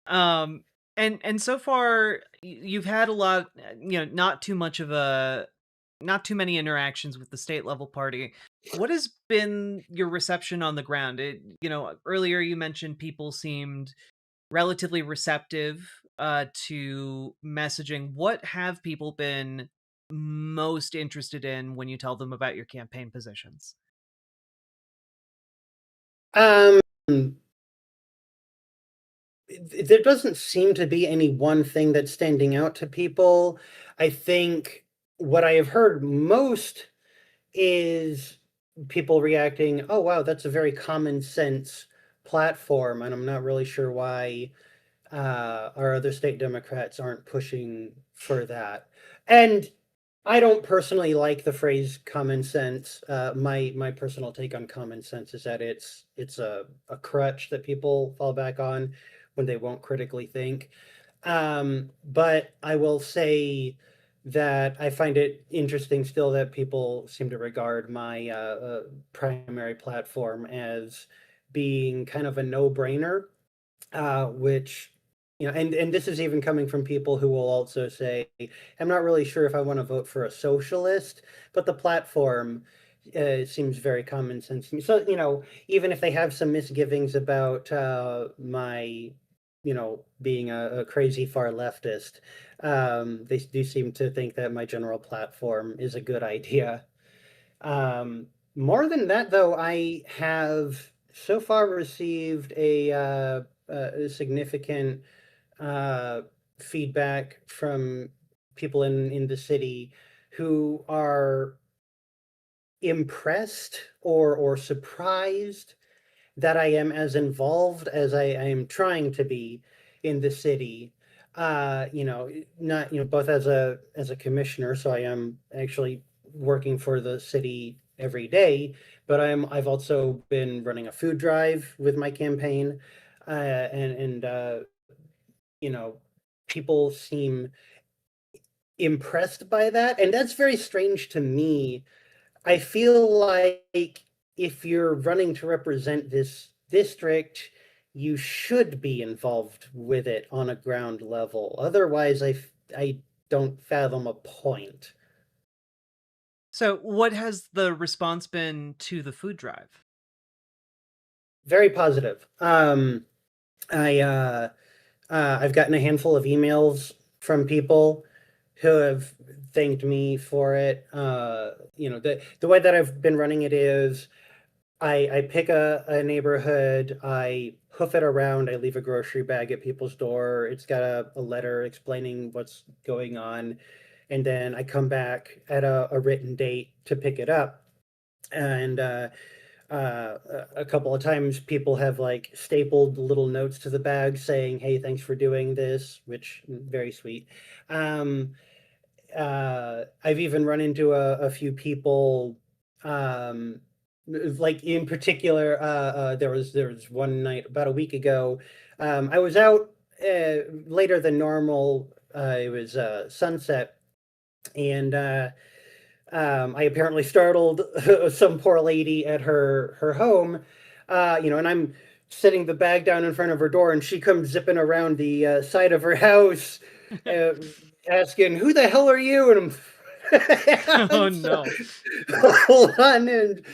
um and so far you've had a lot, not too much of not too many interactions with the state level party. What has been your reception on the ground? Earlier you mentioned people seemed relatively receptive to messaging. What have people been most interested in when you tell them about your campaign positions? Um, there doesn't seem to be any one thing that's standing out to people. I think what I have heard most is people reacting, "Oh, wow, that's a very common sense platform," and I'm not really sure why our other state Democrats aren't pushing for that. And I don't personally like the phrase common sense. My personal take on common sense is that it's a crutch that people fall back on when they won't critically think. But I will say that I find it interesting still that people seem to regard my primary platform as being kind of a no-brainer, which and this is even coming from people who will also say, "I'm not really sure if I want to vote for a socialist," but the platform seems very common sense to me. So even if they have some misgivings about my being a crazy far leftist, they do seem to think that my general platform is a good idea. More than that, though, I have so far received a significant uh, feedback from people in the city who are impressed or surprised that I am as involved as I am trying to be in the city. Not both as a commissioner, so I am actually working for the city every day, but I've also been running a food drive with my campaign, and you know people seem impressed by that, and that's very strange to me. I feel like if you're running to represent this district, you should be involved with it on a ground level. Otherwise, I don't fathom a point. So, what has the response been to the food drive? Very positive. I've gotten a handful of emails from people who have thanked me for it. The way that I've been running it is I pick a neighborhood, I hoof it around, I leave a grocery bag at people's door. It's got a letter explaining what's going on, and then I come back at a written date to pick it up. And a couple of times people have like stapled little notes to the bag saying, "Hey, thanks for doing this," which very sweet. Um, I've even run into a few people, um, like in particular, there was one night about a week ago. I was out later than normal. It was sunset, and I apparently startled some poor lady at her home, and I'm setting the bag down in front of her door, and she comes zipping around the side of her house, uh, asking, "Who the hell are you?" And Oh I'm no. hold on, and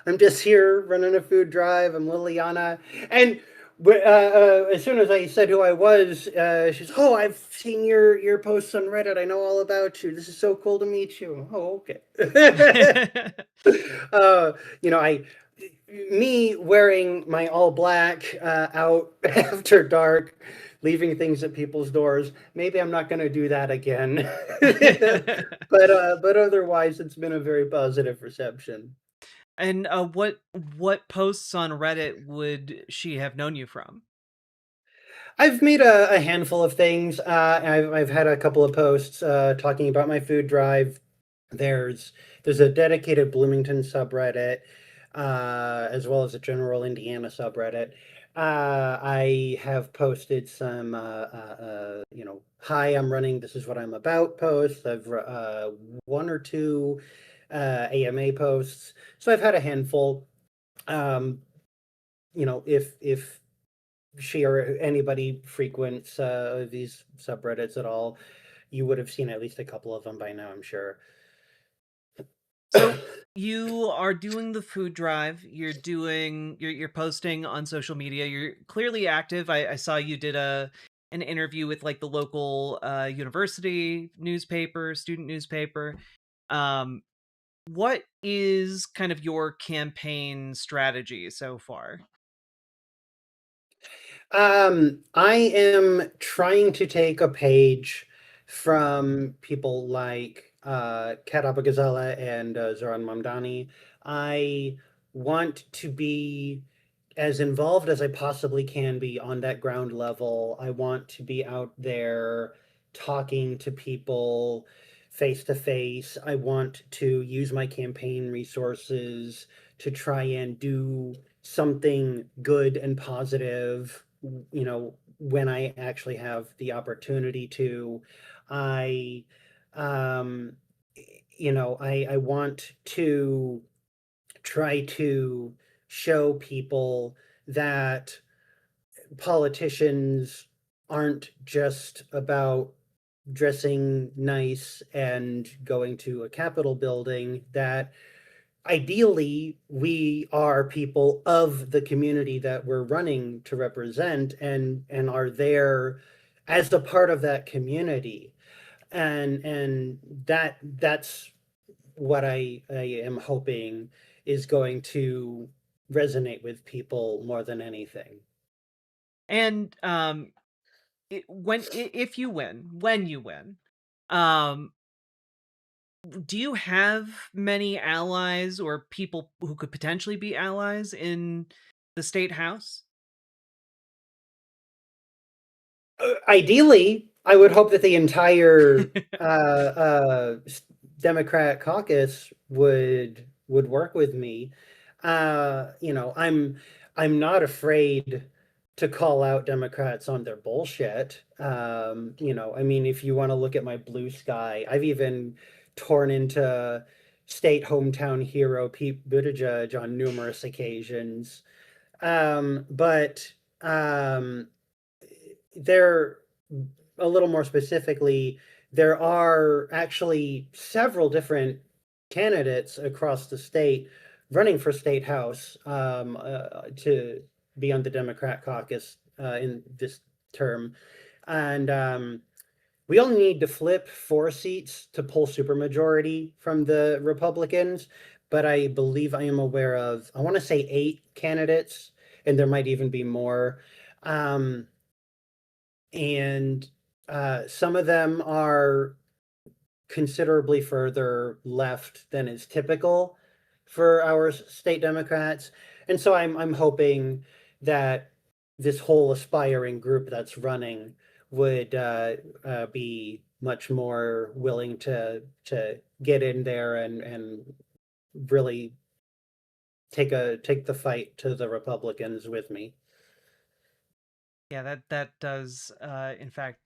I'm just here running a food drive. I'm Lilliana, and as soon as I said who I was, she's, "Oh, I've seen your posts on Reddit. I know all about you. This is so cool to meet you." Oh, okay. uh, you know, I me wearing my all black out after dark, leaving things at people's doors. Maybe I'm not going to do that again. But otherwise, it's been a very positive reception. And what posts on Reddit would she have known you from? I've made a handful of things. I've had a couple of posts talking about my food drive. There's there's a dedicated Bloomington subreddit, as well as a general Indiana subreddit. I have posted some, "Hi, I'm running. This is what I'm about" posts. I've one or two AMA posts. So I've had a handful. Um, if she or anybody frequents these subreddits at all, you would have seen at least a couple of them by now, I'm sure. So you are doing the food drive. You're posting on social media. You're clearly active. I saw you did an interview with like the local university newspaper, student newspaper. Um, what is kind of your campaign strategy so far? I am trying to take a page from people like Kat Abagazala and Zoran Mamdani. I want to be as involved as I possibly can be on that ground level. I want to be out there talking to people face to face. I want to use my campaign resources to try and do something good and positive, when I actually have the opportunity to. I, um, I want to try to show people that politicians aren't just about dressing nice and going to a Capitol building, that ideally we are people of the community that we're running to represent, and are there as a part of that community. And that's what I am hoping is going to resonate with people more than anything. And if you win, when you win, um, do you have many allies or people who could potentially be allies in the state house? Ideally, I would hope that the entire Democrat caucus would work with me. I'm not afraid to call out Democrats on their bullshit. I mean, if you want to look at my blue sky, I've even torn into state hometown hero Pete Buttigieg on numerous occasions. But there, a little more specifically, there are actually several different candidates across the state running for state house, to be on the Democrat caucus in this term. And we only need to flip 4 seats to pull supermajority from the Republicans. But I believe I am aware of, I want to say 8 candidates, and there might even be more. Um, and some of them are considerably further left than is typical for our state Democrats. And so I'm hoping that this whole aspiring group that's running would be much more willing to get in there and really take the fight to the Republicans with me. Yeah, that does in fact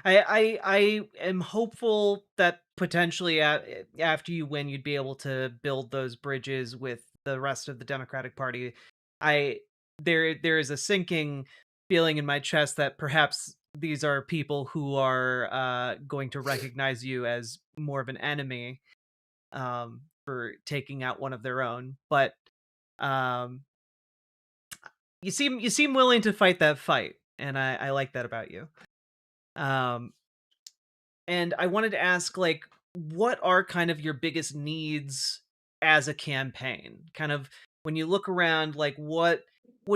I am hopeful that potentially after you win you'd be able to build those bridges with the rest of the Democratic Party. I there is a sinking feeling in my chest that perhaps these are people who are going to recognize you as more of an enemy for taking out one of their own. But um you seem willing to fight that fight, and I like that about you. Um and I wanted to ask, like, what are kind of your biggest needs as a campaign? Kind of when you look around, like what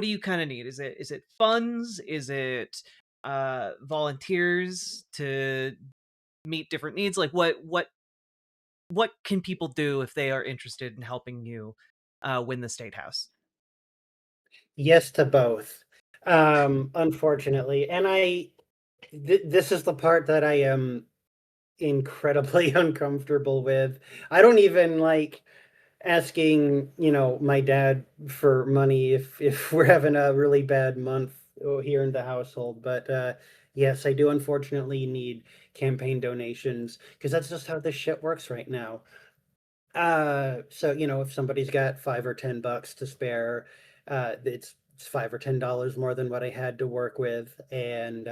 do you kind of need? Is it funds? Is it volunteers to meet different needs? Like what can people do if they are interested in helping you win the state house? Yes to both. Unfortunately, and this is the part that I am incredibly uncomfortable with. I don't even like asking, my dad for money if we're having a really bad month here in the household. But yes, I do unfortunately need campaign donations because that's just how this shit works right now. So if somebody's got $5 or $10 to spare, it's $5 or $10 more than what I had to work with, and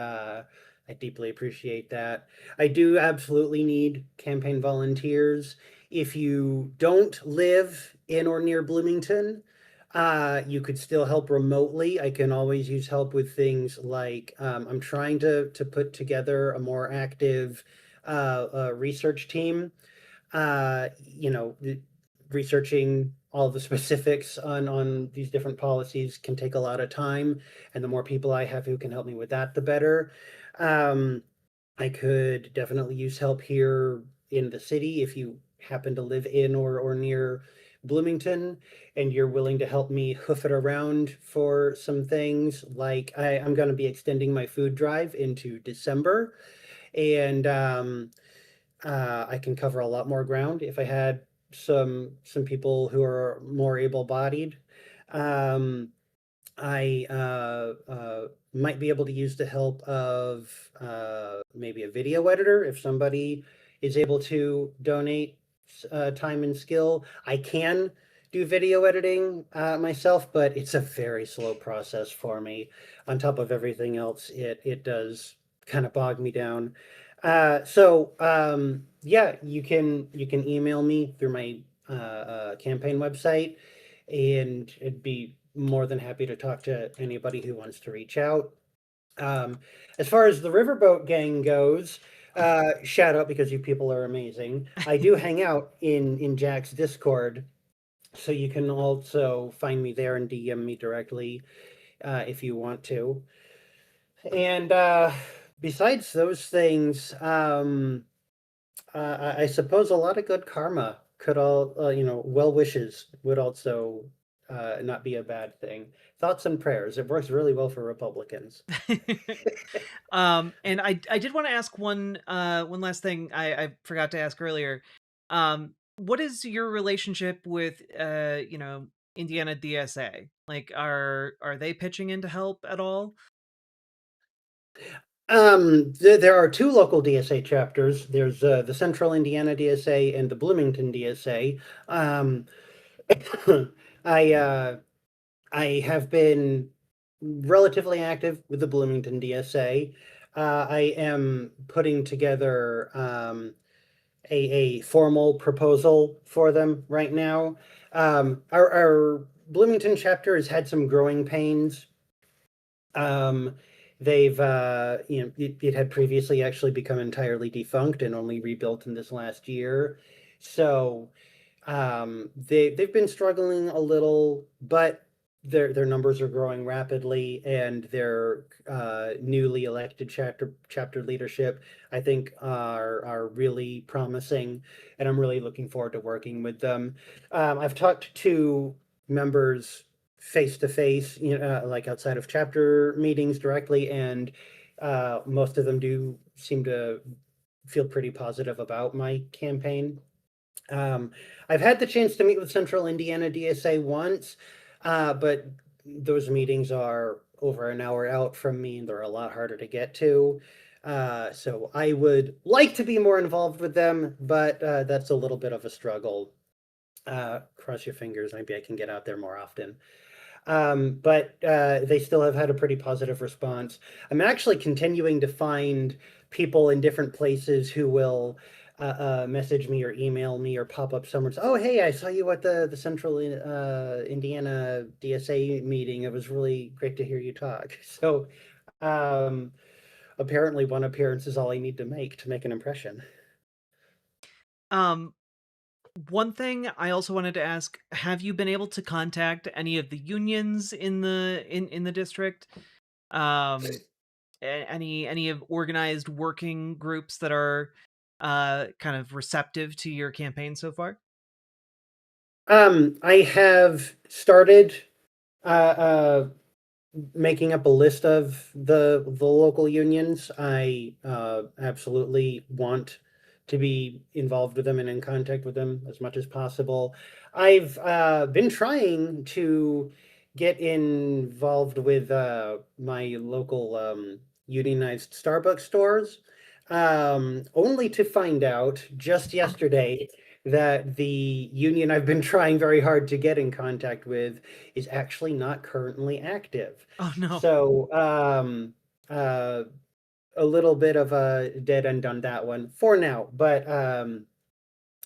I deeply appreciate that. I do absolutely need campaign volunteers. If you don't live in or near Bloomington, you could still help remotely. I can always use help with things like I'm trying to put together a more active research team. You know, researching all the specifics on these different policies can take a lot of time, and the more people I have who can help me with that, the better. Um, I could definitely use help here in the city if you happen to live in or near Bloomington and you're willing to help me hoof it around for some things. Like I'm going to be extending my food drive into December, and I can cover a lot more ground if I had some people who are more able-bodied. Um, I might be able to use the help of maybe a video editor if somebody is able to donate time and skill. I can do video editing myself, but it's a very slow process for me. On top of everything else, it does kind of bog me down. Yeah, you can email me through my campaign website, and I'd be more than happy to talk to anybody who wants to reach out. Um, as far as the Riverboat Gang goes, shout out because you people are amazing. I do hang out in Jack's Discord, so you can also find me there and DM me directly if you want to. And besides those things, I suppose a lot of good karma could all, well wishes would also not be a bad thing. Thoughts and prayers. It works really well for Republicans. And I did want to ask one last thing I forgot to ask earlier. What is your relationship with Indiana DSA? Like, are they pitching in to help at all? There are two local DSA chapters. There's the Central Indiana DSA and the Bloomington DSA. Um, I I have been relatively active with the Bloomington DSA. I am putting together a formal proposal for them right now. Our Bloomington chapter has had some growing pains. Um, they've, it had previously actually become entirely defunct and only rebuilt in this last year. So they've been struggling a little, but their numbers are growing rapidly, and their newly elected chapter leadership, I think, are really promising, and I'm really looking forward to working with them. I've talked to members face to face, like outside of chapter meetings directly, and most of them do seem to feel pretty positive about my campaign. um, I've had the chance to meet with Central Indiana DSA once, but those meetings are over an hour out from me and they're a lot harder to get to. So I would like to be more involved with them, but that's a little bit of a struggle. Cross your fingers, maybe I can get out there more often. But they still have had a pretty positive response. I'm actually continuing to find people in different places who will message me or email me or pop up somewhere. Oh, hey, I saw you at the Central Indiana DSA meeting. It was really great to hear you talk. So um, apparently, one appearance is all I need to make an impression. Um, One thing I also wanted to ask, have you been able to contact any of the unions in the district? Um, any of organized working groups that are kind of receptive to your campaign so far? I have started uh, uh, making up a list of the local unions. I absolutely want to be involved with them and in contact with them as much as possible. I've been trying to get involved with my local unionized Starbucks stores, only to find out just yesterday that the union I've been trying very hard to get in contact with is actually not currently active. Oh no. So, a little bit of a dead end on that one for now, but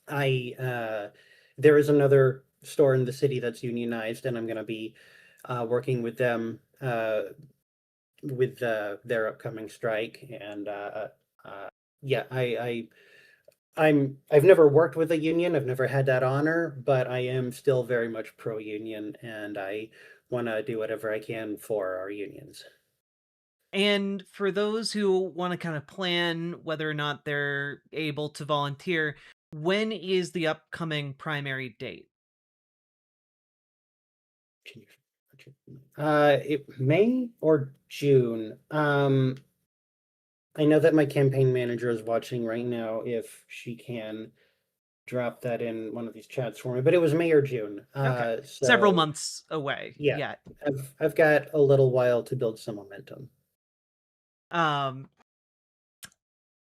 I there is another store in the city that's unionized, and I'm going to be working with them with their upcoming strike. And yeah, I've never worked with a union. I've never had that honor, but I am still very much pro union, and I want to do whatever I can for our unions. And for those who want to kind of plan whether or not they're able to volunteer, when is the upcoming primary date? May or June. I know that my campaign manager is watching right now if she can drop that in one of these chats for me, but it was May or June. Okay. Several So months away yeah, yet. I've got a little while to build some momentum. Um,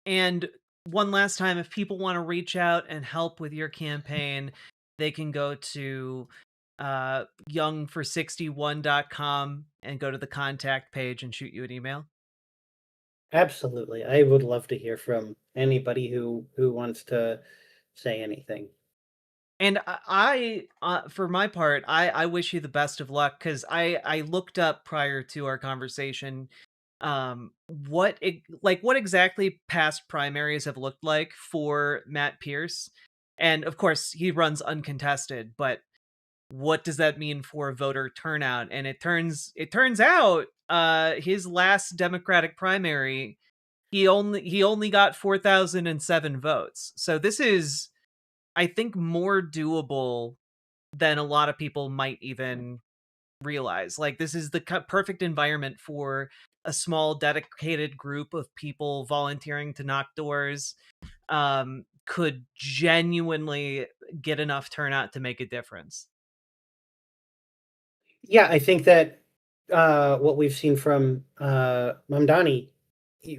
and one last time, if people want to reach out and help with your campaign, they can go to youngfor61.com and go to the contact page and shoot you an email. Absolutely. I would love to hear from anybody who wants to say anything. And for my part, I wish you the best of luck because I looked up prior to our conversation, what exactly past primaries have looked like for Matt Pierce, and of course he runs uncontested, but what does that mean for voter turnout? And it turns out, his last Democratic primary, he only got 4,007 votes. So this is, I think, more doable than a lot of people might even realize. Like, this is the perfect environment for a small, dedicated group of people volunteering to knock doors. Could genuinely get enough turnout to make a difference. Yeah, I think that what we've seen from Mamdani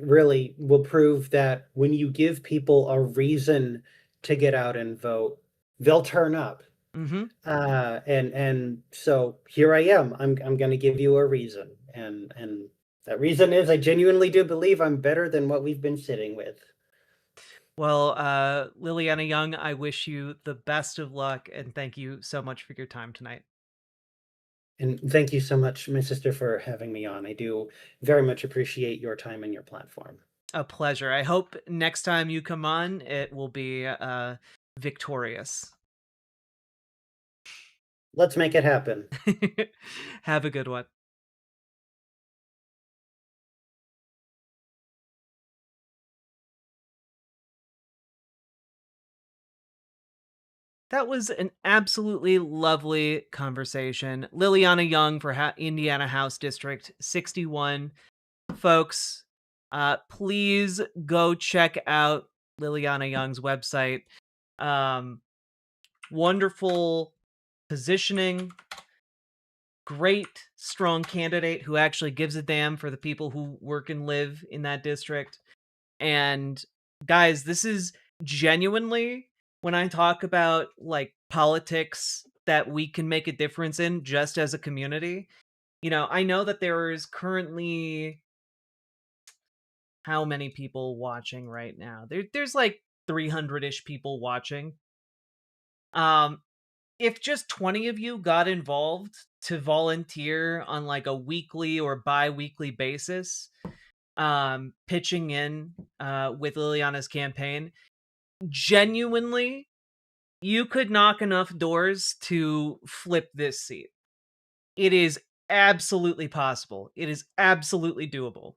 really will prove that when you give people a reason to get out and vote, they'll turn up. Mm-hmm. And so here I am. I'm going to give you a reason, and that reason is I genuinely do believe I'm better than what we've been sitting with. Well, Liliana Young, I wish you the best of luck and thank you so much for your time tonight. And thank you so much, my sister, for having me on. I do very much appreciate your time and your platform. A pleasure. I hope next time you come on, it will be victorious. Let's make it happen. Have a good one. That was an absolutely lovely conversation. Liliana Young for Indiana House District 61. Folks, please go check out Liliana Young's website. Wonderful positioning, great, strong candidate who actually gives a damn for the people who work and live in that district. And guys, this is genuinely, when I talk about like politics that we can make a difference in just as a community. I know that there is currently how many people watching right now? There's like 300-ish people watching. Um if just 20 of you got involved to volunteer on like a weekly or bi-weekly basis, pitching in with Liliana's campaign, genuinely, you could knock enough doors to flip this seat. It is absolutely possible. It is absolutely doable.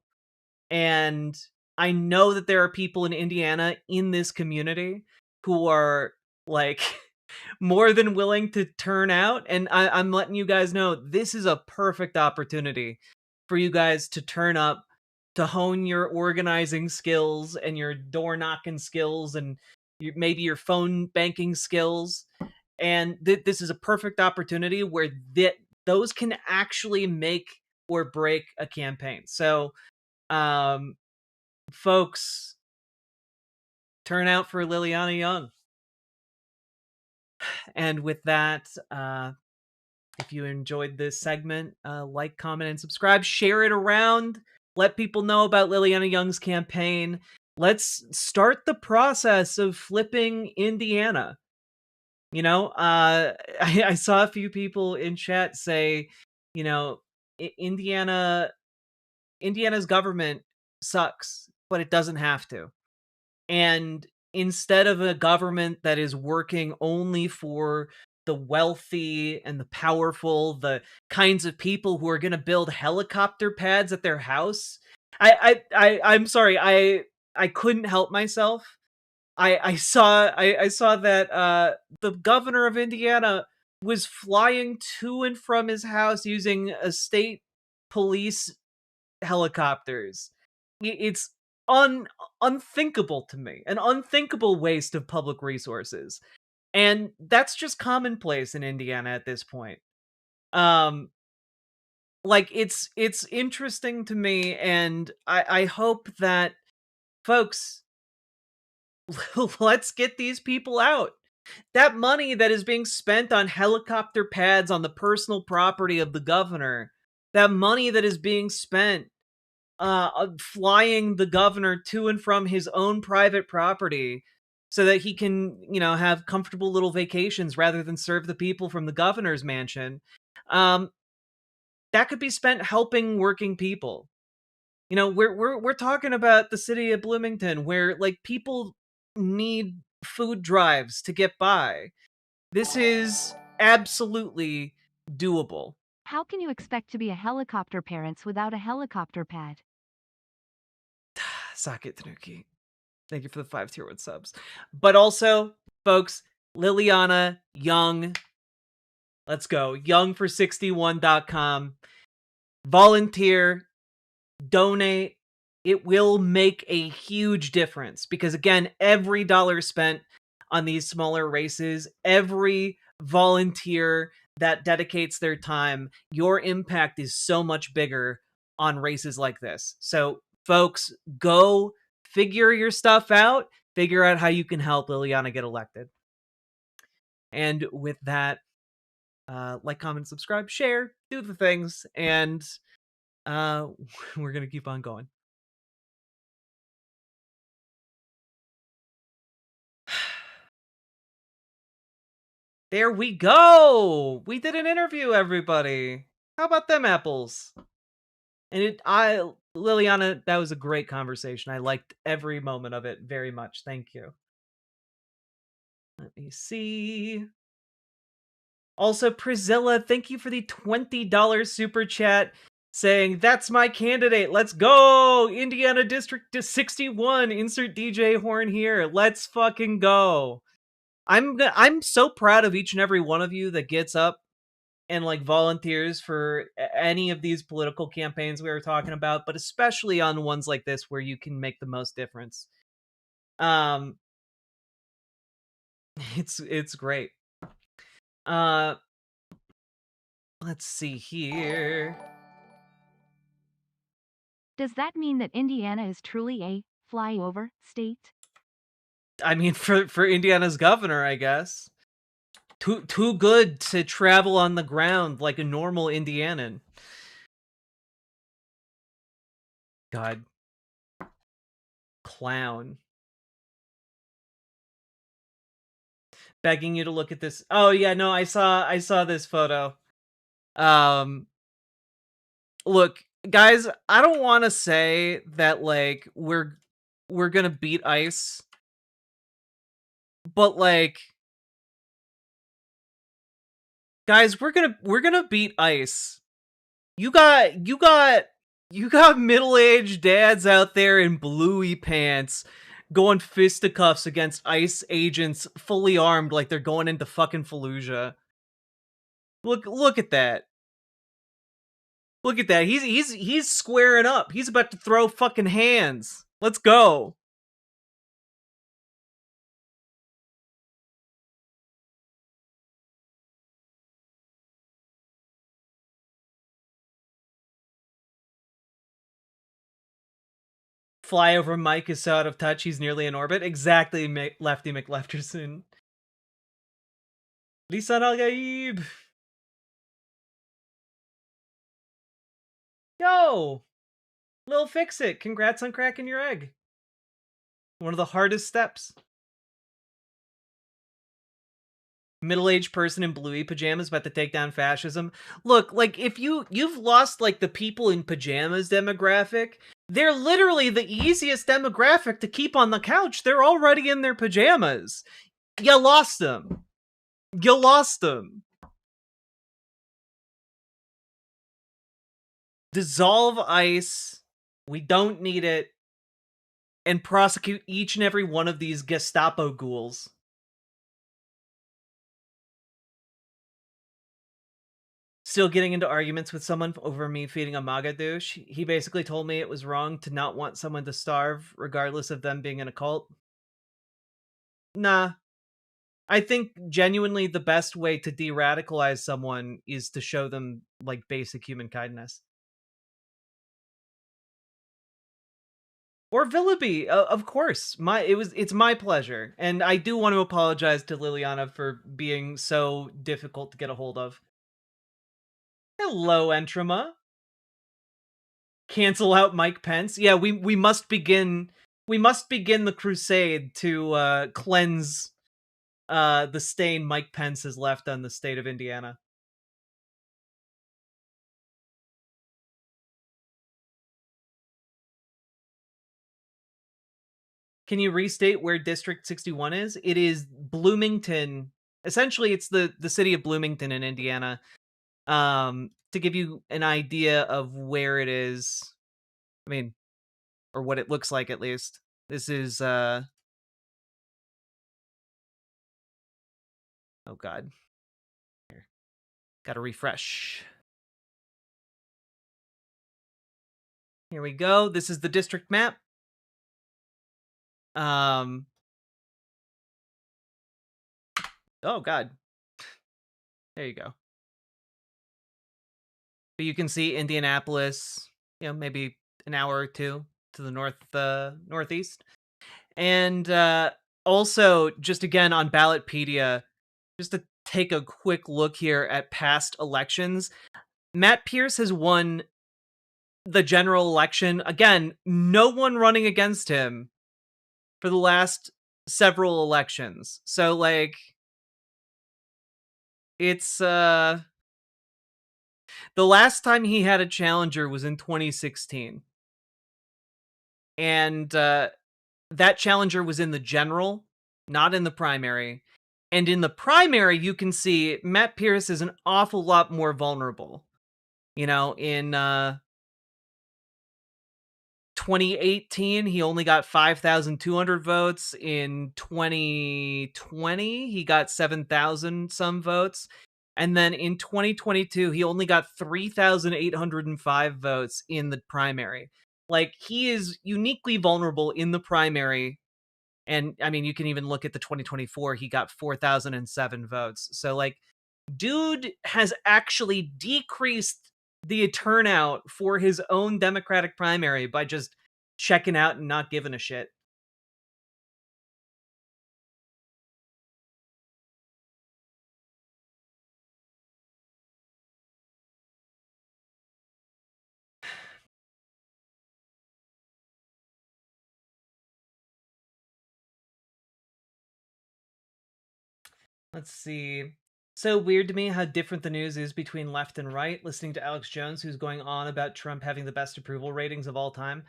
And I know that there are people in Indiana in this community who are like more than willing to turn out. And I'm letting you guys know this is a perfect opportunity for you guys to turn up, to hone your organizing skills and your door knocking skills and maybe your phone banking skills. And this is a perfect opportunity where those can actually make or break a campaign. So, folks, turn out for Liliana Young. And with that, if you enjoyed this segment, like, comment, and subscribe. Share it around. Let people know about Lilliana Young's campaign. Let's start the process of flipping Indiana. You know, I saw a few people in chat say, you know, Indiana's government sucks, but it doesn't have to. And instead of a government that is working only for the wealthy and the powerful, the kinds of people who are going to build helicopter pads at their house, I'm sorry, I couldn't help myself. I saw that the governor of Indiana was flying to and from his house using a state police helicopters. It's unthinkable to me, an unthinkable waste of public resources, and that's just commonplace in Indiana at this point. Um, like it's interesting to me, and I hope that folks let's get these people out. That money that is being spent on helicopter pads on the personal property of the governor, that money that is being spent flying the governor to and from his own private property so that he can, you know, have comfortable little vacations rather than serve the people from the governor's mansion. Um, that could be spent helping working people. You know, we're talking about the city of Bloomington where like people need food drives to get by. This is absolutely doable. How can you expect to be a helicopter parent without a helicopter pad? Socket Tanuki. Thank you for the 5 tier 1 subs. But also, folks, Lilliana Young. Let's go. Youngfor61.com. Volunteer, donate. It will make a huge difference because, again, every dollar spent on these smaller races, every volunteer that dedicates their time, your impact is so much bigger on races like this. So, folks, go figure your stuff out. Figure out how you can help Lilliana get elected. And with that, like, comment, subscribe, share, do the things, and we're going to keep on going. There we go! We did an interview, everybody! How about them apples? And Lilliana, that was a great conversation. I liked every moment of it very much. Thank you. Let me see. Also, Priscilla, thank you for the $20 super chat saying, "That's my candidate. Let's go! Indiana District 61. Insert DJ horn here. Let's fucking go." I'm so proud of each and every one of you that gets up and like volunteers for any of these political campaigns we were talking about, but especially on ones like this where you can make the most difference. It's great. Let's see here. Does that mean that Indiana is truly a flyover state? I mean, for Indiana's governor, I guess. Too good to travel on the ground like a normal Indianan. God. Clown. Begging you to look at this. Oh yeah, no, I saw this photo. Look, guys, I don't want to say that like we're going to beat ICE. But like guys, we're going to beat ICE. You got middle-aged dads out there in bluey pants going fisticuffs against ICE agents fully armed like they're going into fucking Fallujah. Look at that. Look at that. He's squaring up. He's about to throw fucking hands. Let's go. Flyover Mike is so out of touch, he's nearly in orbit. Exactly, Lefty McLefterson. Lisan Al-Gaib! Yo! Lil Fix It, congrats on cracking your egg. One of the hardest steps. Middle-aged person in bluey pajamas about to take down fascism. Look, like, if you've lost, like, the people in pajamas demographic, they're literally the easiest demographic to keep on the couch. They're already in their pajamas. You lost them. You lost them. Dissolve ICE. We don't need it. And prosecute each and every one of these Gestapo ghouls. Still getting into arguments with someone over me feeding a MAGA douche. He basically told me it was wrong to not want someone to starve, regardless of them being in a cult. Nah. I think genuinely the best way to de-radicalize someone is to show them, like, basic human kindness. Or Villaby, of course. It's my pleasure. And I do want to apologize to Lilliana for being so difficult to get a hold of. Hello, Entrama. Cancel out Mike Pence. Yeah, we must begin the crusade to cleanse the stain Mike Pence has left on the state of Indiana. Can you restate where District 61 is? It is Bloomington. Essentially, it's the city of Bloomington in Indiana. To give you an idea of where it is, I mean, or what it looks like at least. This is oh god. Here. Gotta refresh. Here we go. This is the district map. Oh god. There you go. But you can see Indianapolis, maybe an hour or two to the northeast. And also, just again on Ballotpedia, just to take a quick look here at past elections, Matt Pierce has won the general election. Again, no one running against him for the last several elections. So, like, it's the last time he had a challenger was in 2016. And that challenger was in the general, not in the primary. And in the primary, you can see Matt Pierce is an awful lot more vulnerable. In 2018, he only got 5,200 votes. In 2020, he got 7,000 some votes. And then in 2022, he only got 3,805 votes in the primary. Like, he is uniquely vulnerable in the primary. And I mean, you can even look at the 2024, he got 4,007 votes. So, like, dude has actually decreased the turnout for his own Democratic primary by just checking out and not giving a shit. Let's see. So weird to me how different the news is between left and right, listening to Alex Jones, who's going on about Trump having the best approval ratings of all time.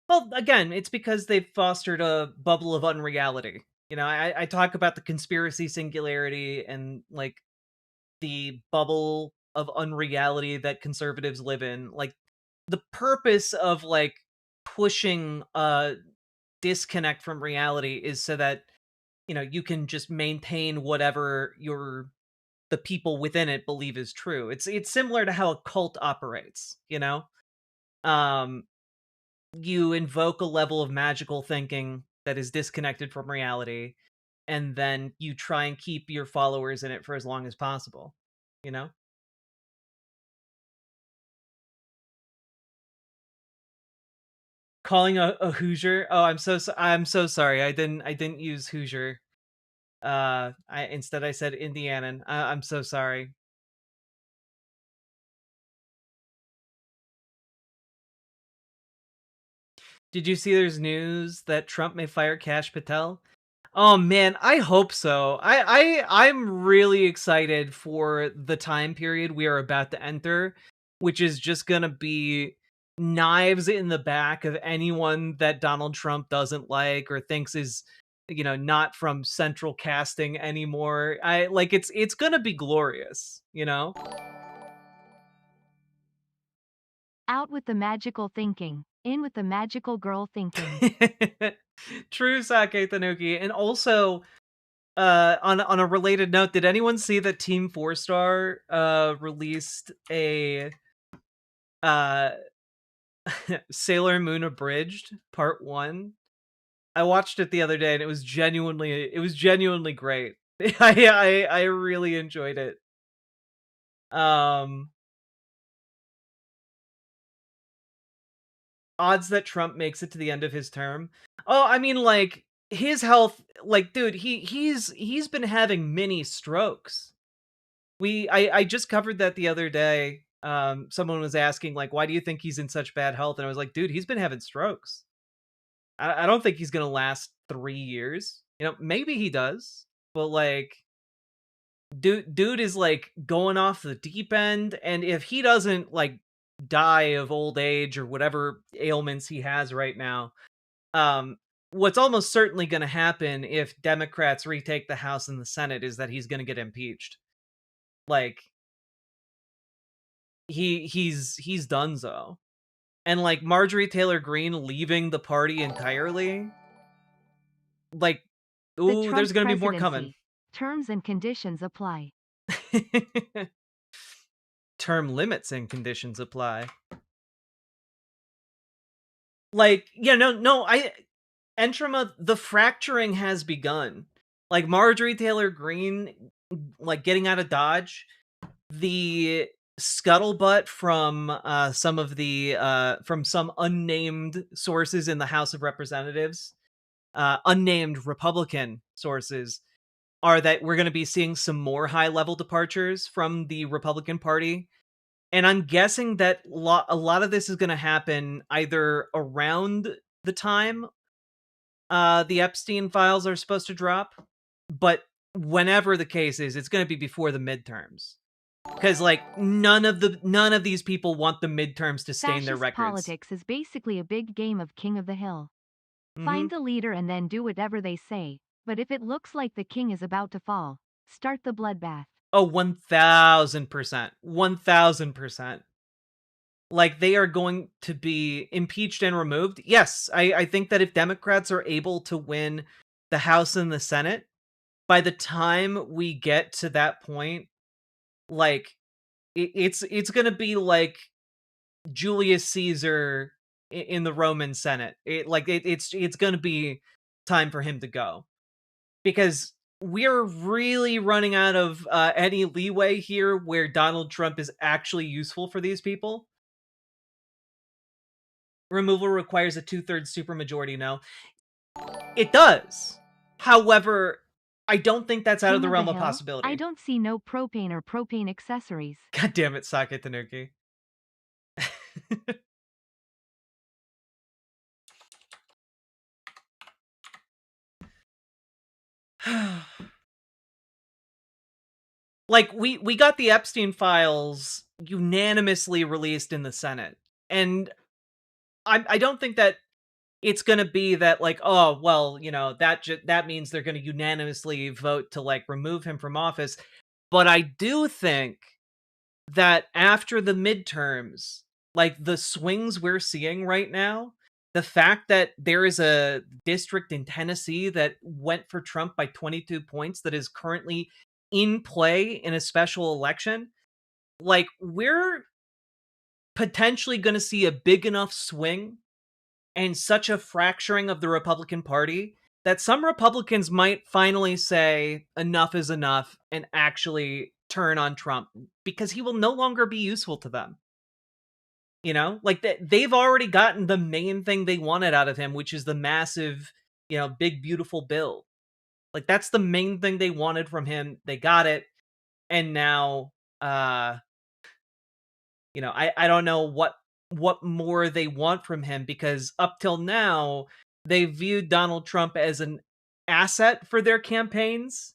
Well, again, it's because they've fostered a bubble of unreality. I talk about the conspiracy singularity and, like, the bubble of unreality that conservatives live in. Like, the purpose of, like, pushing a disconnect from reality is so that, you can just maintain whatever the people within it believe is true. It's similar to how a cult operates, Um, you invoke a level of magical thinking that is disconnected from reality, and then you try and keep your followers in it for as long as possible, you know? Calling a Hoosier? Oh, I'm so sorry. I didn't use Hoosier. I said Indianan. I'm so sorry. Did you see there's news that Trump may fire Kash Patel? Oh man, I hope so. I'm really excited for the time period we are about to enter, which is just gonna be knives in the back of anyone that Donald Trump doesn't like or thinks is, not from central casting anymore. I like it's gonna be glorious, Out with the magical thinking, in with the magical girl thinking. True, Sake Tanuki. And also, on a related note, did anyone see that Team 4 Star released a uh Sailor Moon Abridged Part 1? I watched it the other day and it was genuinely great. I really enjoyed it. Um Odds that Trump makes it to the end of his term. Oh, I mean, like, his health, like, dude, he's been having mini strokes. I just covered that the other day. Someone was asking, like, why do you think he's in such bad health? And I was like, dude, he's been having strokes. I don't think he's gonna last 3 years. Maybe he does, but like, dude is like going off the deep end, and if he doesn't like die of old age or whatever ailments he has right now, um, what's almost certainly going to happen if Democrats retake the House and the Senate is that he's going to get impeached. Like, he's donezo. And like Marjorie Taylor Greene leaving the party entirely, like, The ooh, Trump there's going to be more coming. presidency. Terms and conditions apply. Term limits and conditions apply. Like, yeah, no, Entrama, the fracturing has begun. Like Marjorie Taylor Greene, like getting out of Dodge, the scuttlebutt from some unnamed sources in the House of Representatives, unnamed Republican sources, are that we're going to be seeing some more high level departures from the Republican Party. And I'm guessing that a lot of this is going to happen either around the time the Epstein files are supposed to drop, but whenever the case is, it's going to be before the midterms. Because like none of these people want the midterms to stain their Fascist records. politics is basically a big game of King of the Hill. Find the leader and then do whatever they say. But if it looks like the king is about to fall, start the bloodbath. Oh, 1000%. 1000%. Like, they are going to be impeached and removed. Yes, I think that if Democrats are able to win the House and the Senate, by the time we get to that point, like, it's going to be like Julius Caesar in the Roman Senate. It's going to be time for him to go, because we're really running out of any leeway here where Donald Trump is actually useful for these people. Removal requires a 2/3 supermajority. No, it does. However, I don't think that's out of the realm of possibility. I don't see no propane or propane accessories. God damn it, Sake Tanuki. Like, we got the Epstein files unanimously released in the Senate, and I don't think that it's gonna be that, like, oh well, that means they're gonna unanimously vote to like remove him from office. But I do think that after the midterms, like the swings we're seeing right now, the fact that there is a district in Tennessee that went for Trump by 22 points that is currently in play in a special election, like, we're potentially going to see a big enough swing and such a fracturing of the Republican Party that some Republicans might finally say enough is enough and actually turn on Trump, because he will no longer be useful to them. Like, they've already gotten the main thing they wanted out of him, which is the massive, big, beautiful bill. Like, that's the main thing they wanted from him. They got it. And now, I don't know what what more they want from him, because up till now they viewed Donald Trump as an asset for their campaigns.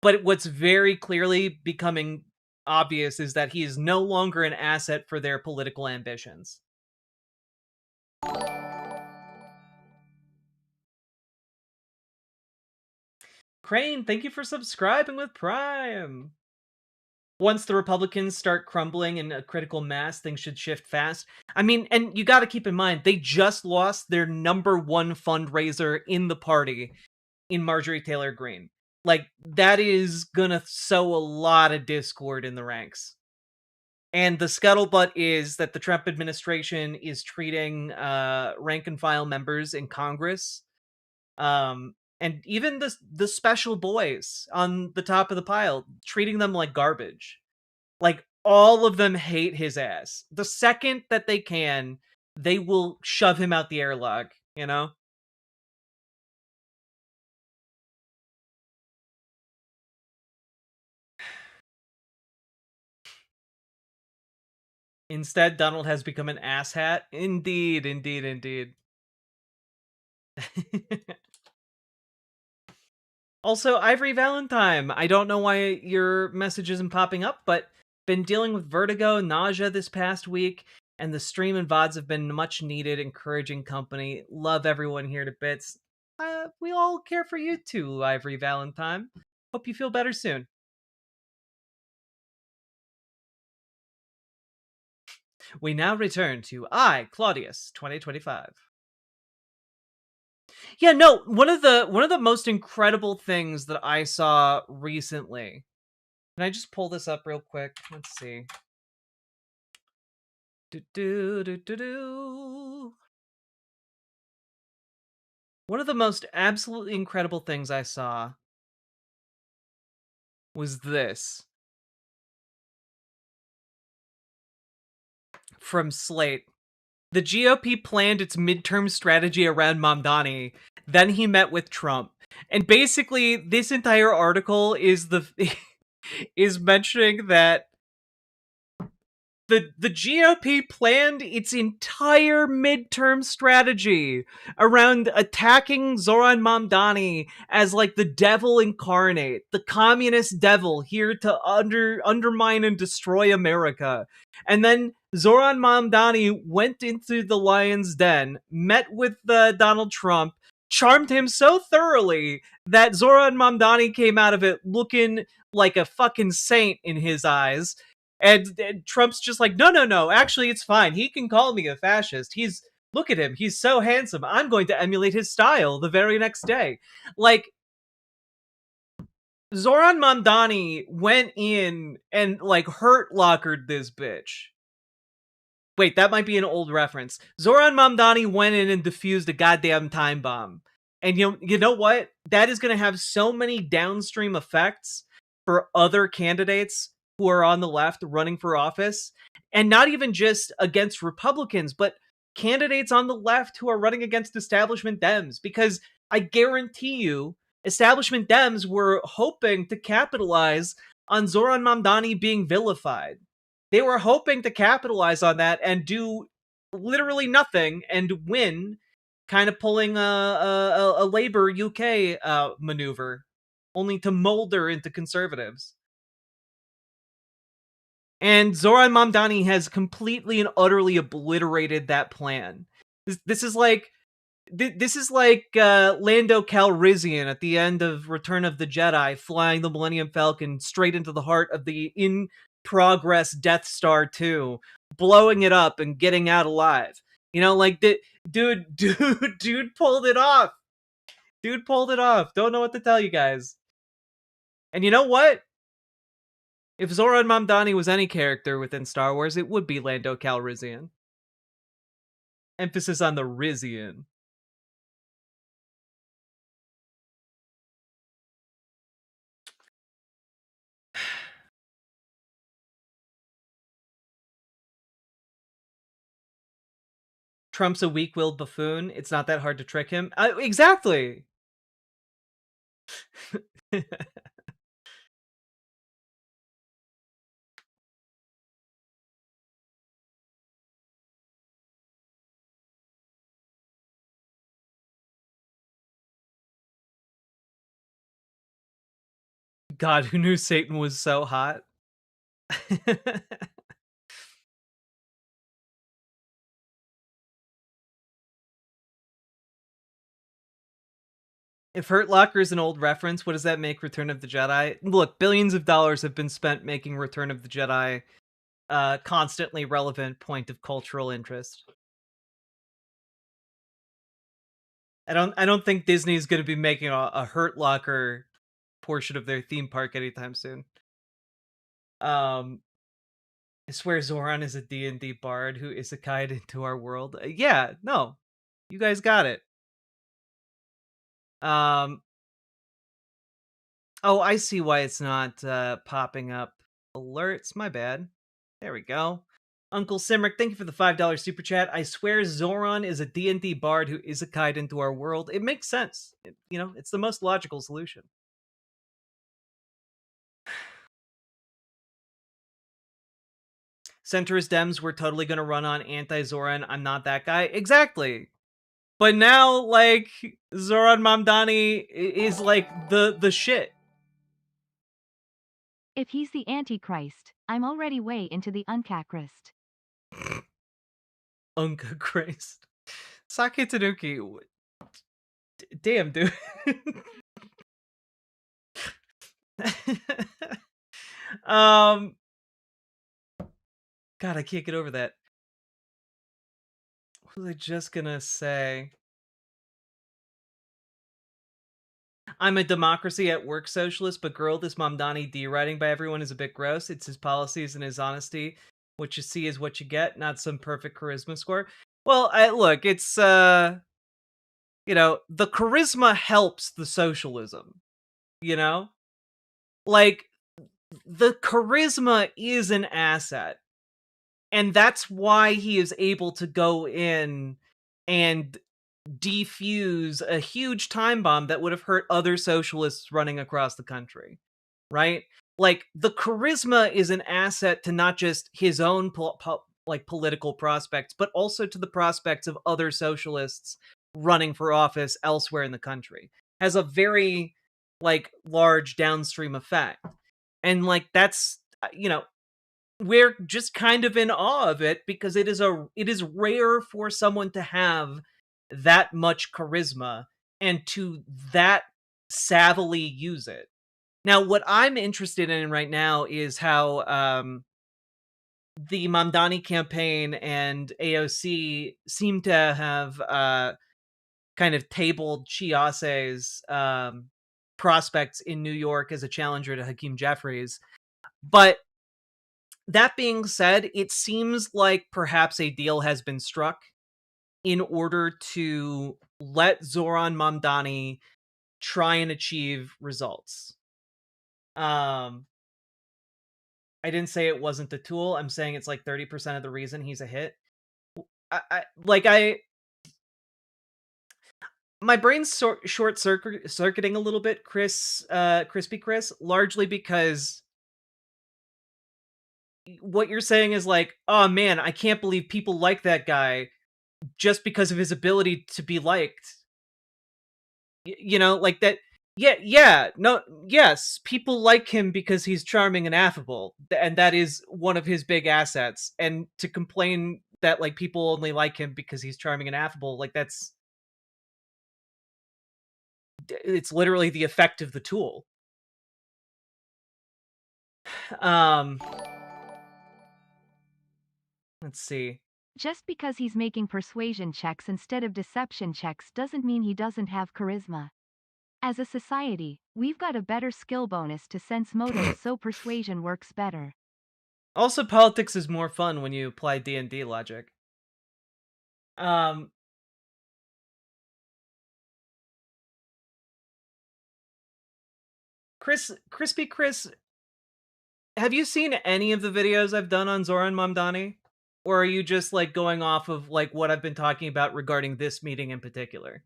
But what's very clearly becoming obvious is that he is no longer an asset for their political ambitions. Crane, thank you for subscribing with Prime. Once the Republicans start crumbling in a critical mass, things should shift fast. I mean, and you got to keep in mind, they just lost their number one fundraiser in the party in Marjorie Taylor Greene. Like, that is gonna sow a lot of discord in the ranks. And the scuttlebutt is that the Trump administration is treating rank and file members in Congress, and even the special boys on the top of the pile, treating them like garbage. Like, all of them hate his ass. The second that they can, they will shove him out the airlock, you know? Instead, Donald has become an asshat. Indeed, indeed, indeed. Also, Ivory Valentine, I don't know why your message isn't popping up, but been dealing with vertigo, nausea this past week, and the stream and VODs have been much needed, encouraging company. Love everyone here to bits. We all care for you too, Ivory Valentine. Hope you feel better soon. We now return to Claudius 2025. Yeah, no, one of the most incredible things that I saw recently. Can I just pull this up real quick? Let's see. One of the most absolutely incredible things I saw was this. From Slate. The GOP planned its midterm strategy around Mamdani. Then he met with Trump. And basically, this entire article is is mentioning that the GOP planned its entire midterm strategy around attacking Zoran Mamdani as like the devil incarnate, the communist devil here to undermine and destroy America. And then Zoran Mamdani went into the lion's den, met with Donald Trump, charmed him so thoroughly that Zoran Mamdani came out of it looking like a fucking saint in his eyes. And Trump's just like, no, actually, it's fine. He can call me a fascist. Look at him. He's so handsome. I'm going to emulate his style the very next day. Like, Zoran Mamdani went in and, like, hurt lockered this bitch. Wait, that might be an old reference. Zoran Mamdani went in and defused a goddamn time bomb. And you know what? That is going to have so many downstream effects for other candidates who are on the left running for office, and not even just against Republicans, but candidates on the left who are running against establishment Dems, because I guarantee you, establishment Dems were hoping to capitalize on Zoran Mamdani being vilified. They were hoping to capitalize on that and do literally nothing and win, kind of pulling a Labour UK maneuver, only to molder into conservatives. And Zoran Mamdani has completely and utterly obliterated that plan. This is like Lando Calrissian at the end of Return of the Jedi, flying the Millennium Falcon straight into the heart of the in-progress Death Star 2, blowing it up and getting out alive. You know, like, dude pulled it off. Dude pulled it off. Don't know what to tell you guys. And you know what? If Zoran Mamdani was any character within Star Wars, it would be Lando Calrissian. Emphasis on the Rizian. Trump's a weak-willed buffoon. It's not that hard to trick him. Exactly! God, who knew Satan was so hot? If Hurt Locker is an old reference, what does that make Return of the Jedi? Look, billions of dollars have been spent making Return of the Jedi a constantly relevant point of cultural interest. I don't think Disney's going to be making a Hurt Locker portion of their theme park anytime soon. I swear Zoran is a D&D bard who isekai'd into our world. Yeah, no. You guys got it. Oh, I see why it's not popping up alerts. My bad. There we go. Uncle Simric, thank you for the $5 super chat. I swear Zoran is a D&D bard who isekai'd into our world. It makes sense. It's the most logical solution. Centrist Dems were totally going to run on anti-Zoran. I'm not that guy. Exactly. But now, like, Zoran Mamdani is, like, the shit. If he's the Antichrist, I'm already way into the Uncacrist. Unca Christ. Sake Tanuki. Damn, dude. God, I can't get over that. What was I just gonna say? I'm a democracy at work socialist, but girl, this Mamdani D-writing by everyone is a bit gross. It's his policies and his honesty. What you see is what you get, not some perfect charisma score. Well, look, it's, the charisma helps the socialism, you know? Like, the charisma is an asset. And that's why he is able to go in and defuse a huge time bomb that would have hurt other socialists running across the country, right? Like, the charisma is an asset to not just his own political prospects, but also to the prospects of other socialists running for office elsewhere in the country. Has a very, like, large downstream effect. And, like, that's, we're just kind of in awe of it because it is rare for someone to have that much charisma and to that savvily use it. Now, what I'm interested in right now is how the Mamdani campaign and AOC seem to have kind of tabled Chiase's prospects in New York as a challenger to Hakeem Jeffries. But that being said, it seems like perhaps a deal has been struck in order to let Zoran Mamdani try and achieve results. I didn't say it wasn't the tool. I'm saying it's like 30% of the reason he's a hit. My brain's short circuiting a little bit, Crispy Chris, largely because what you're saying is like, oh man, I can't believe people like that guy just because of his ability to be liked. Like that. Yeah, no, yes, people like him because he's charming and affable, and that is one of his big assets. And to complain that, like, people only like him because he's charming and affable, like, it's literally the effect of the tool. Let's see. Just because he's making persuasion checks instead of deception checks doesn't mean he doesn't have charisma. As a society, we've got a better skill bonus to sense motives so persuasion works better. Also, politics is more fun when you apply D&D logic. Crispy Chris, have you seen any of the videos I've done on Zoran Mamdani? Or are you just, like, going off of, like, what I've been talking about regarding this meeting in particular?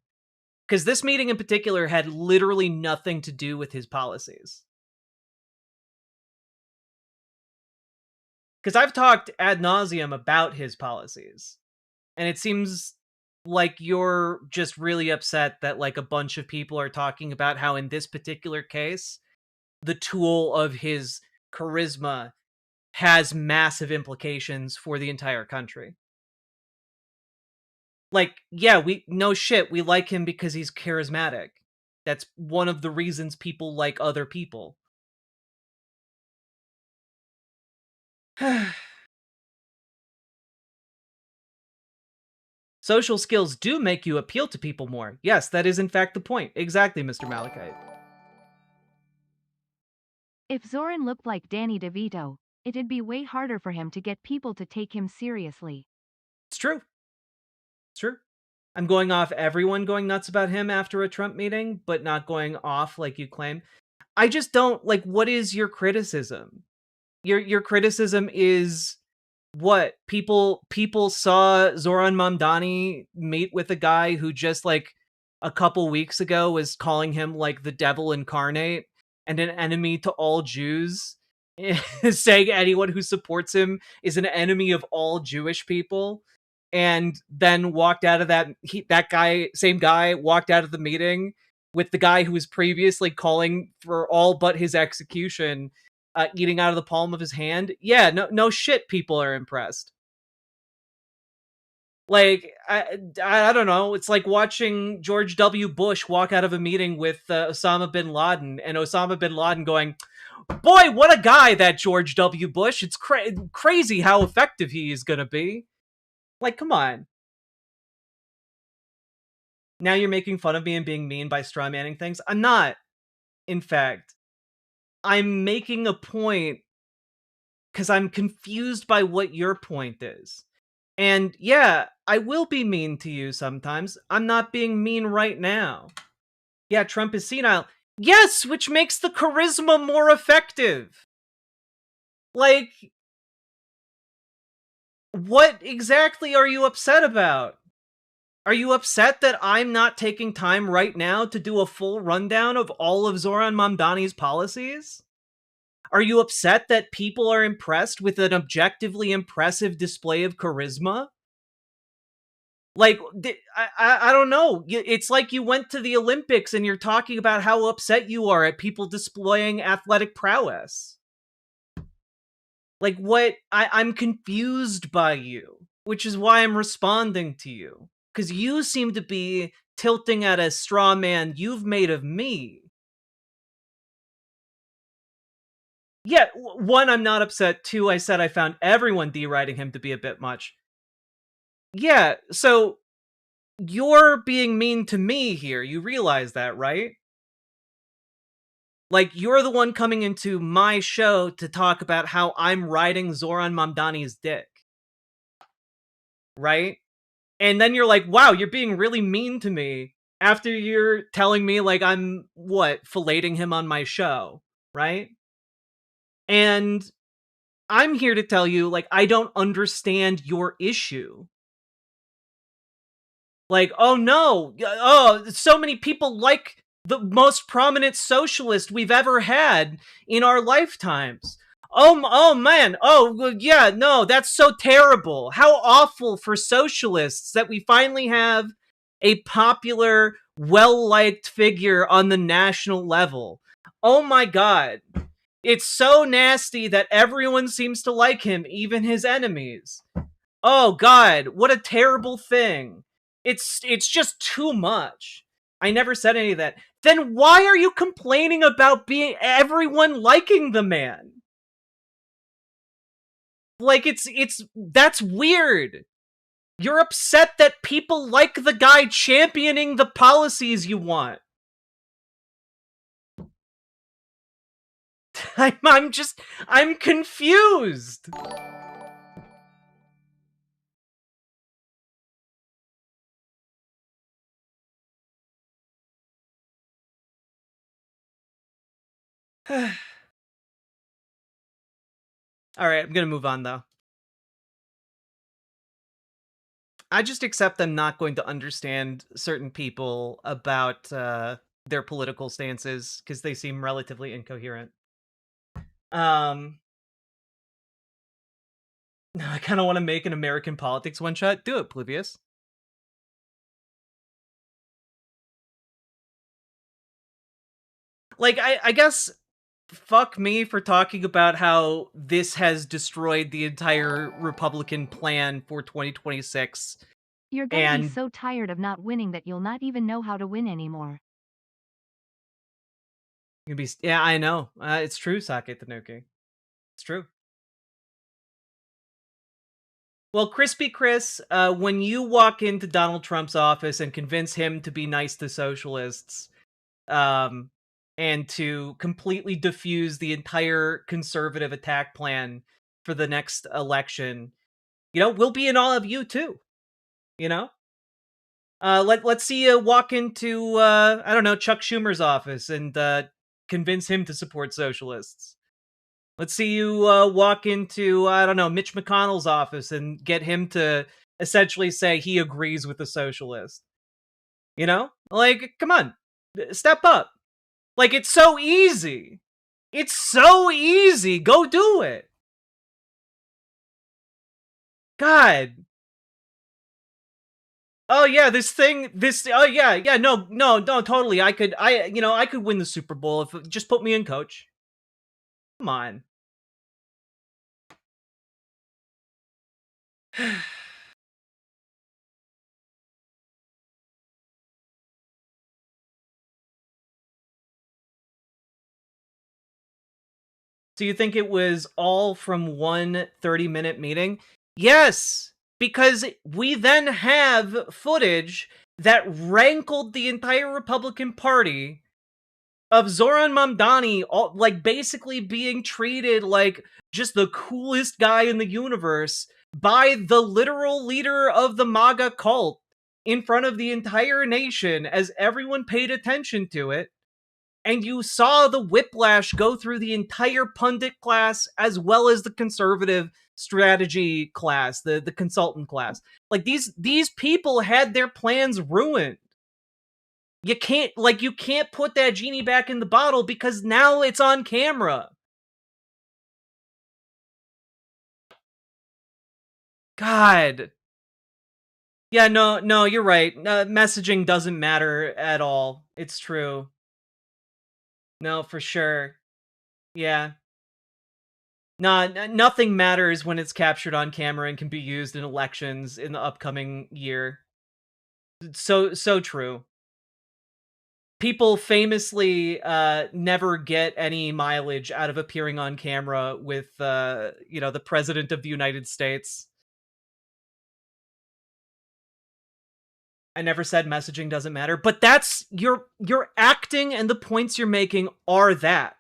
Because this meeting in particular had literally nothing to do with his policies. Because I've talked ad nauseum about his policies. And it seems like you're just really upset that, like, a bunch of people are talking about how in this particular case, the tool of his charisma has massive implications for the entire country. Like, yeah, we like him because he's charismatic. That's one of the reasons people like other people. Social skills do make you appeal to people more. Yes, that is in fact the point. Exactly, Mr. Malachite. If Zoran looked like Danny DeVito, it'd be way harder for him to get people to take him seriously. It's true. It's true. I'm going off everyone going nuts about him after a Trump meeting, but not going off like you claim. I just don't like, what is your criticism? Your criticism is what? People saw Zoran Mamdani meet with a guy who just like a couple weeks ago was calling him like the devil incarnate and an enemy to all Jews, saying anyone who supports him is an enemy of all Jewish people, and then walked out of same guy walked out of the meeting with the guy who was previously calling for all but his execution, eating out of the palm of his hand. Yeah, no shit, people are impressed. Like, I don't know. It's like watching George W. Bush walk out of a meeting with Osama bin Laden, and Osama bin Laden going, "Boy, what a guy, that George W. Bush. It's crazy how effective he is going to be." Like, come on. Now you're making fun of me and being mean by strawmanning things? I'm not. In fact, I'm making a point because I'm confused by what your point is. And yeah, I will be mean to you sometimes. I'm not being mean right now. Yeah, Trump is senile. Yes, which makes the charisma more effective. Like, what exactly are you upset about? Are you upset that I'm not taking time right now to do a full rundown of all of Zoran Mamdani's policies? Are you upset that people are impressed with an objectively impressive display of charisma? Like, I don't know. It's like you went to the Olympics and you're talking about how upset you are at people displaying athletic prowess. Like, what? I'm confused by you, which is why I'm responding to you. Because you seem to be tilting at a straw man you've made of me. Yeah, one, I'm not upset. Two, I said I found everyone deriding him to be a bit much. Yeah, so you're being mean to me here. You realize that, right? Like, you're the one coming into my show to talk about how I'm riding Zoran Mamdani's dick. Right? And then you're like, wow, you're being really mean to me after you're telling me, like, I'm, filleting him on my show. Right? And I'm here to tell you, like, I don't understand your issue. Like, oh no, so many people like the most prominent socialist we've ever had in our lifetimes. Oh man, yeah, no, that's so terrible. How awful for socialists that we finally have a popular, well-liked figure on the national level. Oh my god. It's so nasty that everyone seems to like him, even his enemies. Oh god, what a terrible thing. It's just too much. I never said any of that. Then why are you complaining about everyone liking the man? Like, that's weird. You're upset that people like the guy championing the policies you want. I'm confused. Alright, I'm gonna move on, though. I just accept I'm not going to understand certain people about their political stances, because they seem relatively incoherent. I kind of want to make an American politics one-shot. Do it, Pluvius. Like, I guess fuck me for talking about how this has destroyed the entire Republican plan for 2026. You're gonna be And so tired of not winning that you'll not even know how to win anymore. yeah, I know. It's true, Sake Tanuki. It's true. Well, Crispy Chris, when you walk into Donald Trump's office and convince him to be nice to socialists, and to completely defuse the entire conservative attack plan for the next election, we'll be in awe of you too. Let's see you walk into I don't know, Chuck Schumer's office and convince him to support socialists. Let's see you walk into, I don't know, Mitch McConnell's office and get him to essentially say he agrees with the socialist. Like, come on, step up. Like, it's so easy. It's so easy. Go do it. God. Oh yeah, oh yeah, no, totally. I could win the Super Bowl if just put me in, coach. Come on. So you think it was all from one 30-minute meeting? Yes, because we then have footage that rankled the entire Republican Party of Zoran Mamdani basically being treated like just the coolest guy in the universe by the literal leader of the MAGA cult in front of the entire nation as everyone paid attention to it. And you saw the whiplash go through the entire pundit class as well as the conservative strategy class, the consultant class. Like these people had their plans ruined. You can't put that genie back in the bottle because now it's on camera. God. Yeah, no, you're right. Messaging doesn't matter at all. It's true. No, for sure. Yeah. Nothing matters when it's captured on camera and can be used in elections in the upcoming year. So true. People famously never get any mileage out of appearing on camera with the president of the United States. I never said messaging doesn't matter, but that's your acting, and the points you're making are that.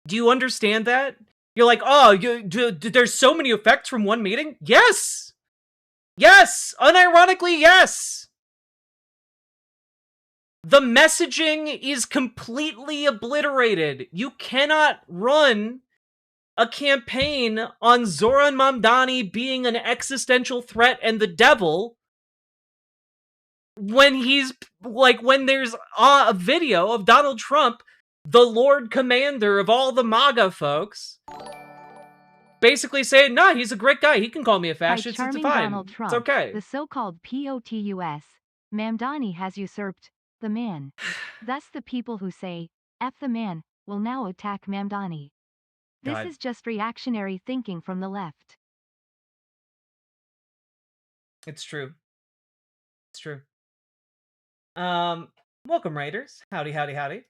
Do you understand that? You're like, oh, there's so many effects from one meeting? Yes! Yes! Unironically, yes! The messaging is completely obliterated. You cannot run a campaign on Zoran Mamdani being an existential threat and the devil when there's a video of Donald Trump, the Lord Commander of all the MAGA folks, basically saying, nah, he's a great guy. He can call me a fascist. By It's charming fine. Donald Trump, it's okay. The so-called POTUS, Mamdani has usurped the man. Thus the people who say, F the man, will now attack Mamdani. This God. is just reactionary thinking from the left. It's true. It's true. Welcome, Raiders. Howdy, howdy, howdy.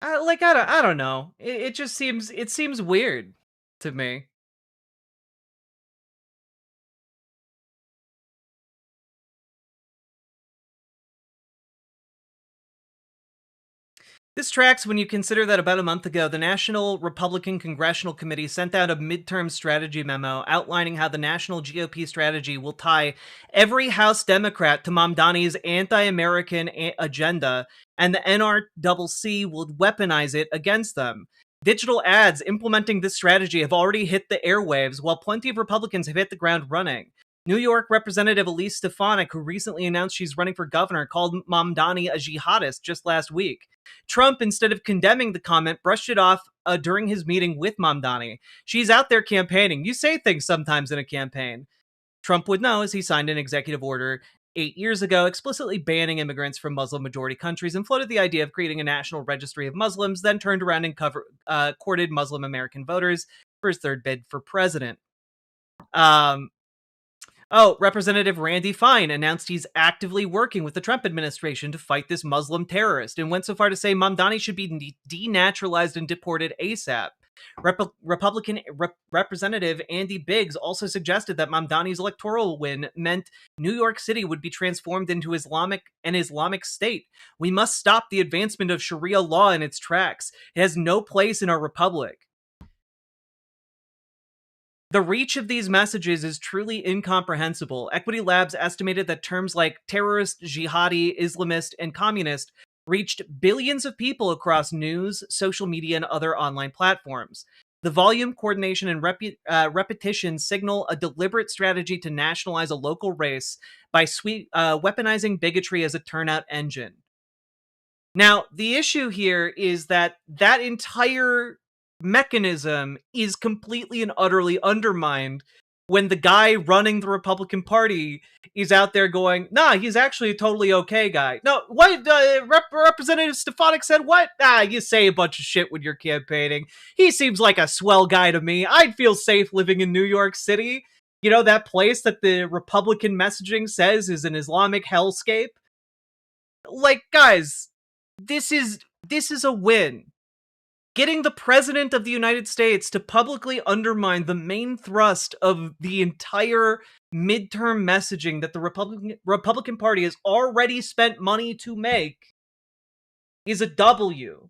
I don't know. It just seems weird to me. This tracks when you consider that about a month ago, the National Republican Congressional Committee sent out a midterm strategy memo outlining how the national GOP strategy will tie every House Democrat to Mamdani's anti-American agenda, and the NRCC will weaponize it against them. Digital ads implementing this strategy have already hit the airwaves, while plenty of Republicans have hit the ground running. New York Representative Elise Stefanik, who recently announced she's running for governor, called Mamdani a jihadist just last week. Trump, instead of condemning the comment, brushed it off during his meeting with Mamdani. She's out there campaigning. You say things sometimes in a campaign. Trump would know, as he signed an executive order 8 years ago explicitly banning immigrants from Muslim-majority countries and floated the idea of creating a national registry of Muslims, then turned around and courted Muslim American voters for his third bid for president. Representative Randy Fine announced he's actively working with the Trump administration to fight this Muslim terrorist and went so far to say Mamdani should be denaturalized and deported ASAP. Republican Representative Andy Biggs also suggested that Mamdani's electoral win meant New York City would be transformed into an Islamic state. We must stop the advancement of Sharia law in its tracks. It has no place in our republic. The reach of these messages is truly incomprehensible. Equity Labs estimated that terms like terrorist, jihadi, Islamist, and communist reached billions of people across news, social media, and other online platforms. The volume, coordination, and repetition signal a deliberate strategy to nationalize a local race by weaponizing bigotry as a turnout engine. Now, the issue here is that entire mechanism is completely and utterly undermined when the guy running the Republican Party is out there going, nah, he's actually a totally okay guy. No, what? Representative Stefanik said what? You say a bunch of shit when you're campaigning. He seems like a swell guy to me. I'd feel safe living in New York City. You know, that place that the Republican messaging says is an Islamic hellscape? Like, guys, this is a win. Getting the president of the United States to publicly undermine the main thrust of the entire midterm messaging that the Republican Party has already spent money to make is a W.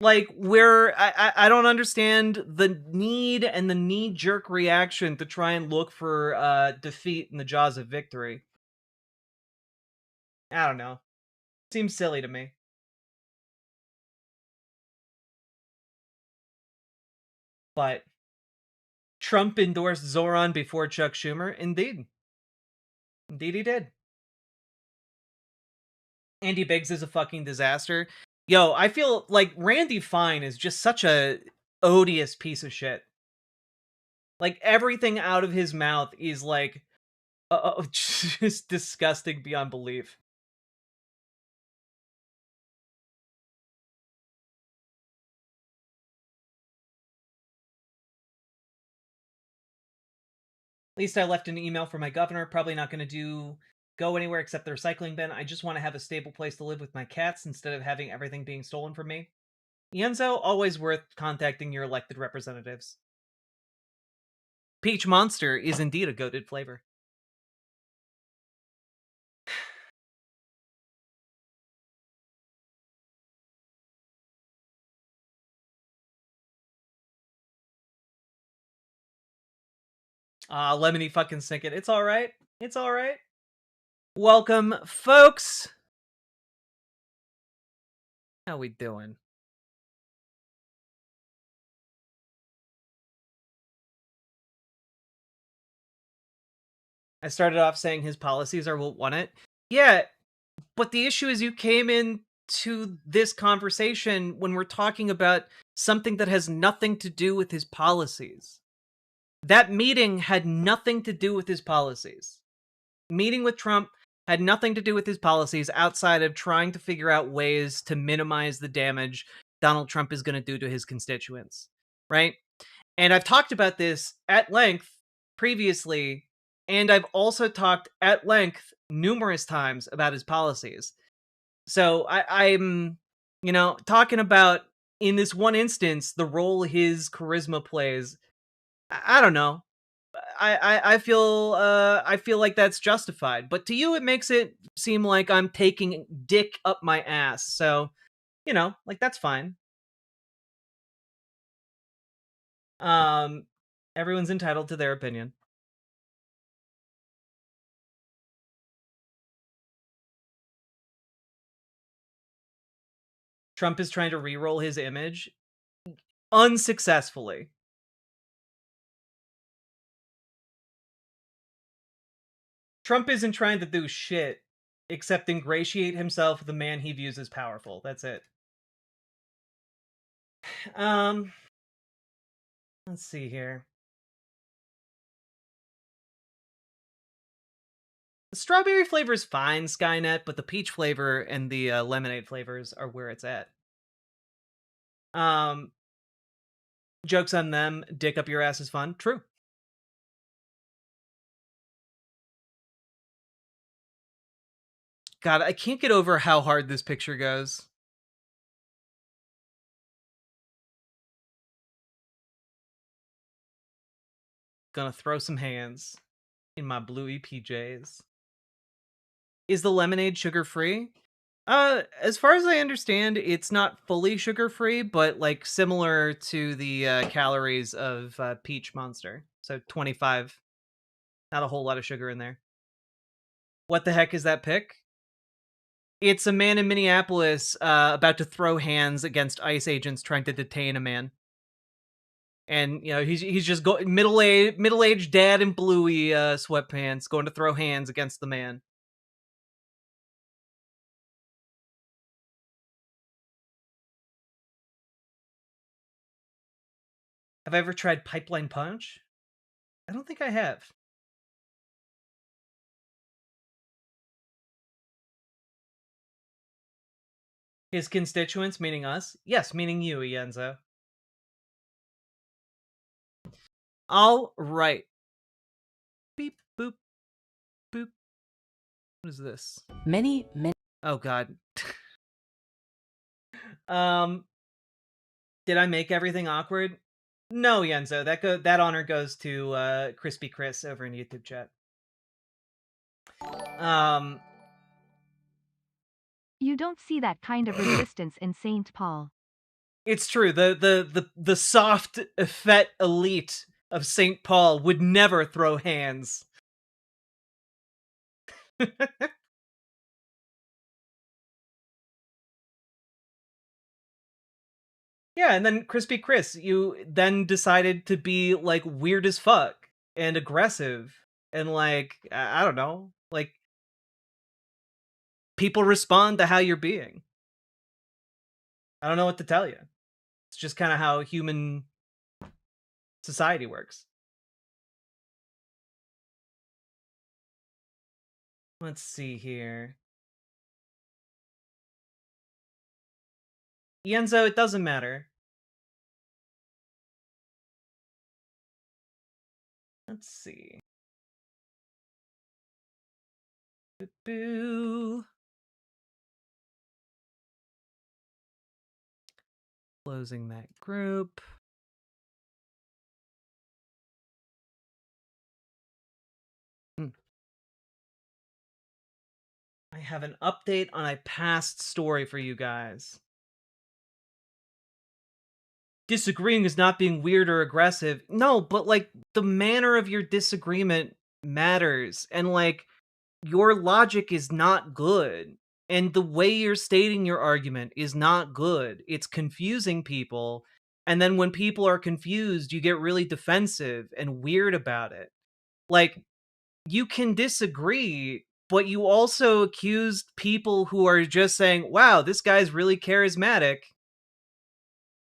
Like, I don't understand the need and the knee-jerk reaction to try and look for defeat in the jaws of victory. I don't know. Seems silly to me. But Trump endorsed Zoran before Chuck Schumer? Indeed. Indeed he did. Andy Biggs is a fucking disaster. Yo, I feel like Randy Fine is just such a odious piece of shit. Like, everything out of his mouth is like, just disgusting beyond belief. At least I left an email for my governor. Probably not going to go anywhere except the recycling bin. I just want to have a stable place to live with my cats instead of having everything being stolen from me. Ienzo, always worth contacting your elected representatives. Peach Monster is indeed a goated flavor. Lemony fucking Snicket. It's alright. It's alright. Welcome, folks. How we doing? I started off saying his policies are what won it. Yeah, but the issue is you came in to this conversation when we're talking about something that has nothing to do with his policies. That meeting had nothing to do with his policies. Meeting with Trump had nothing to do with his policies outside of trying to figure out ways to minimize the damage Donald Trump is going to do to his constituents, right? And I've talked about this at length previously, and I've also talked at length numerous times about his policies. So I'm, talking about, in this one instance, the role his charisma plays. I don't know. I feel like that's justified. But to you, it makes it seem like I'm taking dick up my ass. So, that's fine. Everyone's entitled to their opinion. Trump is trying to re-roll his image unsuccessfully. Trump isn't trying to do shit except ingratiate himself with the man he views as powerful. That's it. Let's see here. The strawberry flavor is fine, Skynet, but the peach flavor and the lemonade flavors are where it's at. Jokes on them. Dick up your ass is fun. True. God, I can't get over how hard this picture goes. Gonna throw some hands in my bluey PJs. Is the lemonade sugar-free? As far as I understand, it's not fully sugar-free, but, like, similar to the calories of Peach Monster. So 25. Not a whole lot of sugar in there. What the heck is that pic? It's a man in Minneapolis about to throw hands against ICE agents trying to detain a man. And, you know, he's just middle-aged dad in bluey sweatpants going to throw hands against the man. Have I ever tried Pipeline Punch? I don't think I have. His constituents, meaning us? Yes, meaning you, Ienzo. All right. Beep, boop, boop. What is this? Many. Oh, God. Did I make everything awkward? No, Yenzo. That honor goes to Crispy Chris over in YouTube chat. You don't see that kind of resistance in St. Paul. It's true. The soft, effete elite of St. Paul would never throw hands. Yeah, and then Crispy Chris, you then decided to be, like, weird as fuck and aggressive and, like, I don't know, like, people respond to how you're being. I don't know what to tell you. It's just kind of how human society works. Let's see here. Yenzo, it doesn't matter. Let's see. Boo. Closing that group. I have an update on a past story for you guys. Disagreeing is not being weird or aggressive. No, but, like, the manner of your disagreement matters. And, like, your logic is not good. And the way you're stating your argument is not good. It's confusing people. And then when people are confused, you get really defensive and weird about it. Like, you can disagree, but you also accused people who are just saying, wow, this guy's really charismatic,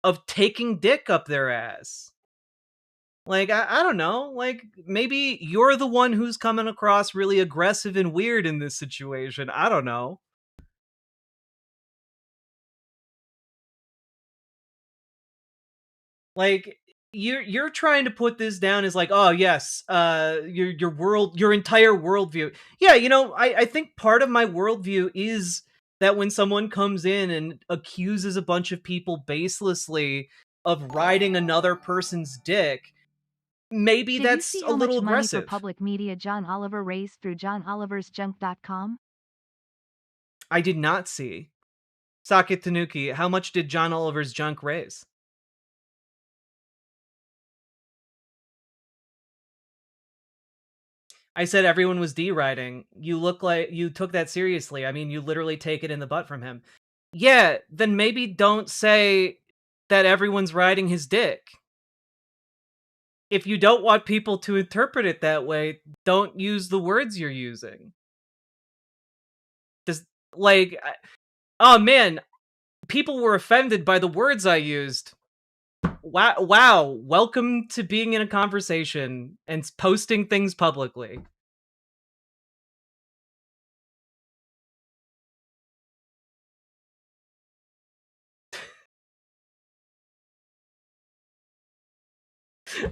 of taking dick up their ass. Like, I don't know. Like, maybe you're the one who's coming across really aggressive and weird in this situation. I don't know. Like, you're trying to put this down as like, oh yes, your entire worldview. Yeah, you know, I think part of my worldview is that when someone comes in and accuses a bunch of people baselessly of riding another person's dick, maybe Did you that's see a how little much money for aggressive. public media John Oliver raised through johnoliversjunk.com? I did not see. Sakit Tanuki, how much did John Oliver's junk raise? I said everyone was deriding. You look like you took that seriously. I mean, you literally take it in the butt from him. Yeah, then maybe don't say that everyone's riding his dick. If you don't want people to interpret it that way, don't use the words you're using. Just, like, oh man, people were offended by the words I used. Wow. Welcome to being in a conversation and posting things publicly.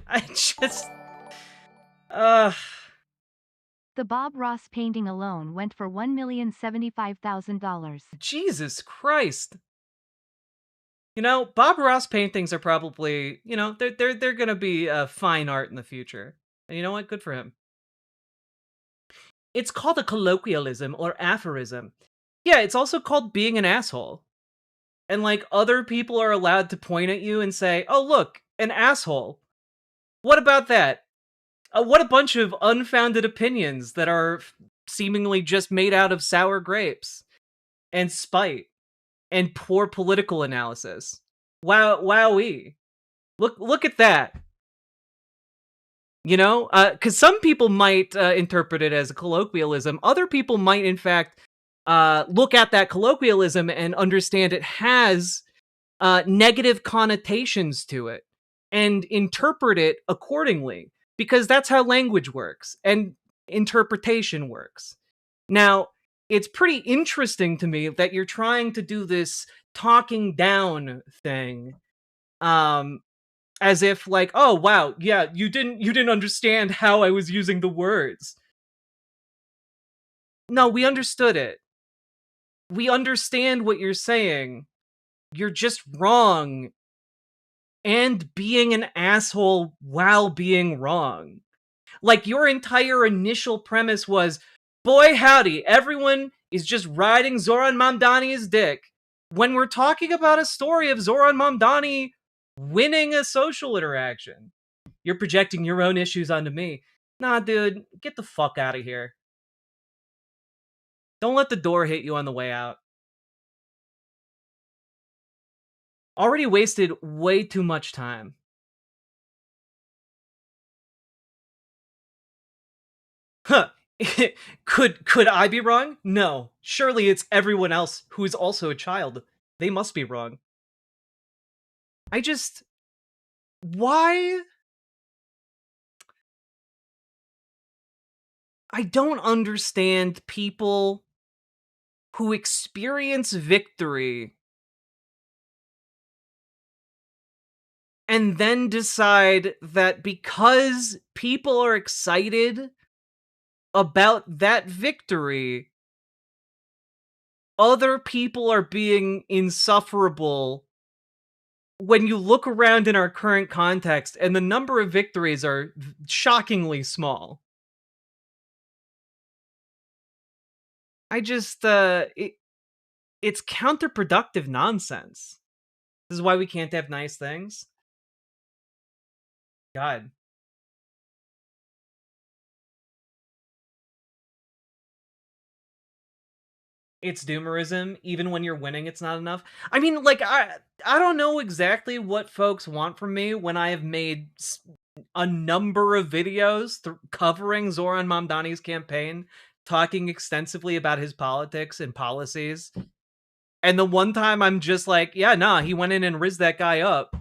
I just... Uh... The Bob Ross painting alone went for $1,075,000. Jesus Christ. You know, Bob Ross paintings are probably, you know, they're gonna be fine art in the future. And you know what? Good for him. It's called a colloquialism or aphorism. Yeah, it's also called being an asshole. And like other people are allowed to point at you and say, "Oh, look, an asshole." What about that? What a bunch of unfounded opinions that are seemingly just made out of sour grapes and spite and poor political analysis. Wowee. Look at that. You know, because some people might interpret it as a colloquialism. Other people might, in fact, look at that colloquialism and understand it has negative connotations to it and interpret it accordingly, because that's how language works and interpretation works. Now, it's pretty interesting to me that you're trying to do this talking down thing, as if like, oh wow, yeah, you didn't understand how I was using the words. No, we understood it. We understand what you're saying. You're just wrong and being an asshole while being wrong. Like, your entire initial premise was, boy howdy, everyone is just riding Zoran Mamdani's dick. When we're talking about a story of Zoran Mamdani winning a social interaction, you're projecting your own issues onto me. Nah, dude, get the fuck out of here. Don't let the door hit you on the way out. Already wasted way too much time. Huh. Could I be wrong? No. Surely it's everyone else who is also a child. They must be wrong. I just... Why? I don't understand people who experience victory and then decide that because people are excited about that victory, other people are being insufferable when you look around in our current context and the number of victories are shockingly small. I just, it's counterproductive nonsense. This is why we can't have nice things. God. It's doomerism. Even when you're winning, it's not enough. I mean, like, I don't know exactly what folks want from me when I have made a number of videos covering Zoran Mamdani's campaign, talking extensively about his politics and policies. And the one time I'm just like, yeah, nah, he went in and rizzed that guy up,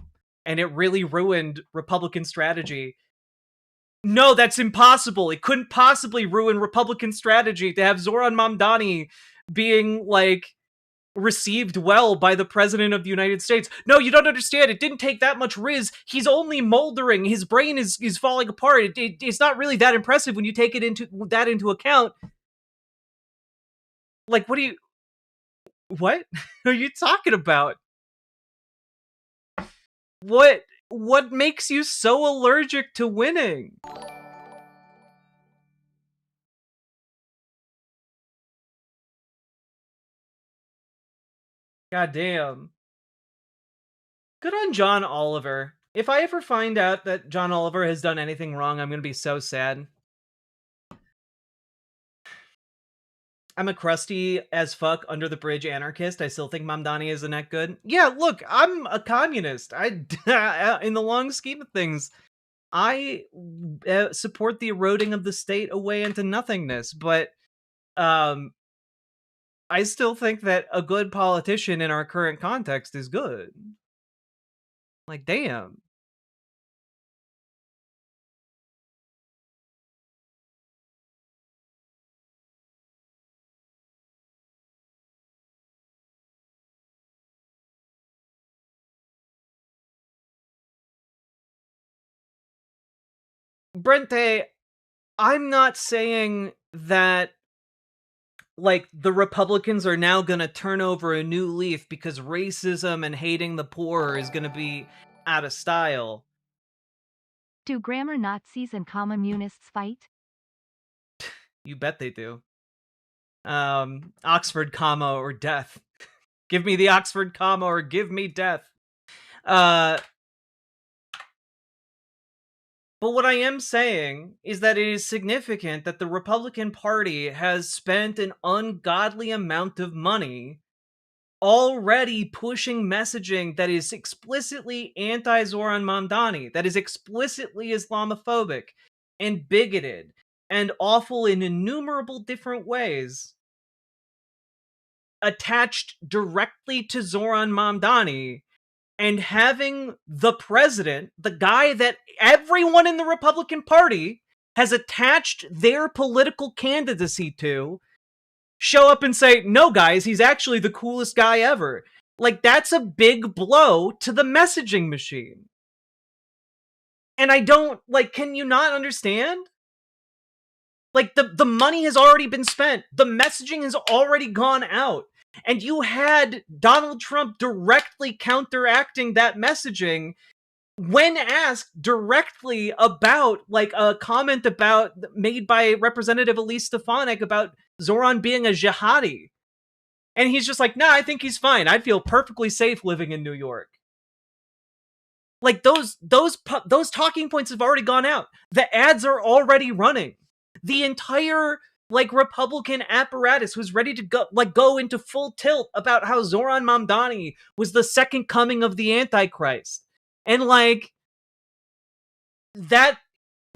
and it really ruined Republican strategy. No, that's impossible. It couldn't possibly ruin Republican strategy to have Zoran Mamdani being, like, received well by the President of the United States. No, you don't understand. It didn't take that much Riz. He's only moldering. His brain is falling apart. It's not really that impressive when you take it into account. Like, what are you talking about? What makes you so allergic to winning? God damn. Good on John Oliver. If I ever find out that John Oliver has done anything wrong, I'm gonna be so sad. I'm a crusty as fuck under the bridge anarchist. I still think Mamdani is a net good. Yeah, look, I'm a communist. I, in the long scheme of things, I support the eroding of the state away into nothingness. But I still think that a good politician in our current context is good. Like, damn. Brente, I'm not saying that like the Republicans are now going to turn over a new leaf because racism and hating the poor is going to be out of style. Do grammar Nazis and communists fight? You bet they do. Oxford comma or death. Give me the Oxford comma or give me death. But what I am saying is that it is significant that the Republican Party has spent an ungodly amount of money already pushing messaging that is explicitly anti-Zoran Mamdani, that is explicitly Islamophobic and bigoted and awful in innumerable different ways, attached directly to Zoran Mamdani, and having the president, the guy that everyone in the Republican Party has attached their political candidacy to, show up and say, no, guys, he's actually the coolest guy ever. Like, that's a big blow to the messaging machine. And I don't, like, can you not understand? Like, the money has already been spent. The messaging has already gone out. And you had Donald Trump directly counteracting that messaging when asked directly about, like, a comment about made by Representative Elise Stefanik about Zoran being a jihadi. And he's just like, nah, I think he's fine. I feel perfectly safe living in New York. Like, those talking points have already gone out. The ads are already running. The entire, like, Republican apparatus was ready to go into full tilt about how Zoran Mamdani was the second coming of the Antichrist. And, like, that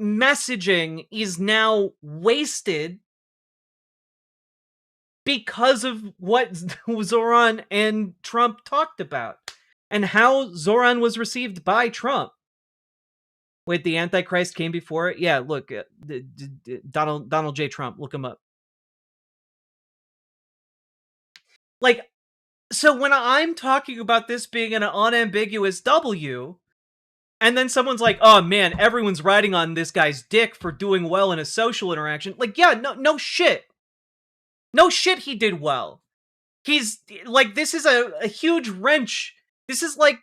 messaging is now wasted because of what Zoran and Trump talked about and how Zoran was received by Trump. Wait, the Antichrist came before it? Yeah, look, Donald J. Trump, look him up. Like, so when I'm talking about this being an unambiguous W, and then someone's like, oh man, everyone's riding on this guy's dick for doing well in a social interaction. Like, yeah, no shit. No shit he did well. He's like, this is a huge wrench. This is like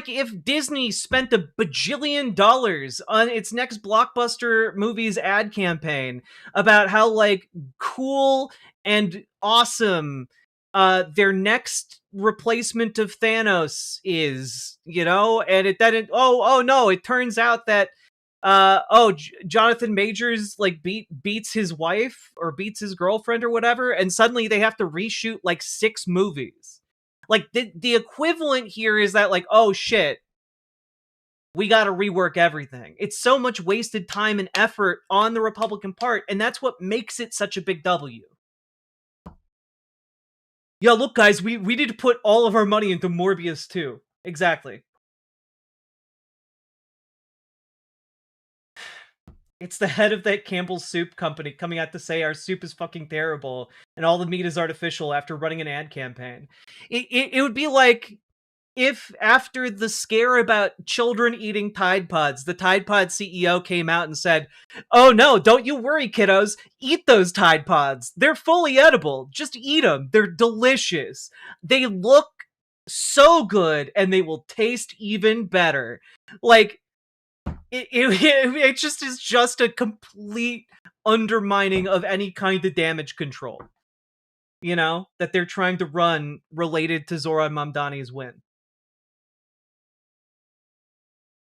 if Disney spent $1 bajillion on its next blockbuster movie's ad campaign about how, like, cool and awesome their next replacement of Thanos is, you know, and it turns out that Jonathan Majors, like, beats his wife or beats his girlfriend or whatever, and suddenly they have to reshoot like 6 movies. Like, the equivalent here is that, like, oh shit, we got to rework everything. It's so much wasted time and effort on the Republican part, and that's what makes it such a big W. Yeah, look, guys, we need to put all of our money into Morbius too. Exactly. It's the head of that Campbell's Soup company coming out to say our soup is fucking terrible and all the meat is artificial after running an ad campaign. It would be like if after the scare about children eating Tide Pods, the Tide Pod CEO came out and said, oh no, don't you worry, kiddos. Eat those Tide Pods. They're fully edible. Just eat them. They're delicious. They look so good and they will taste even better. Like, it just is just a complete undermining of any kind of damage control, you know, that they're trying to run related to Zoran Mamdani's win.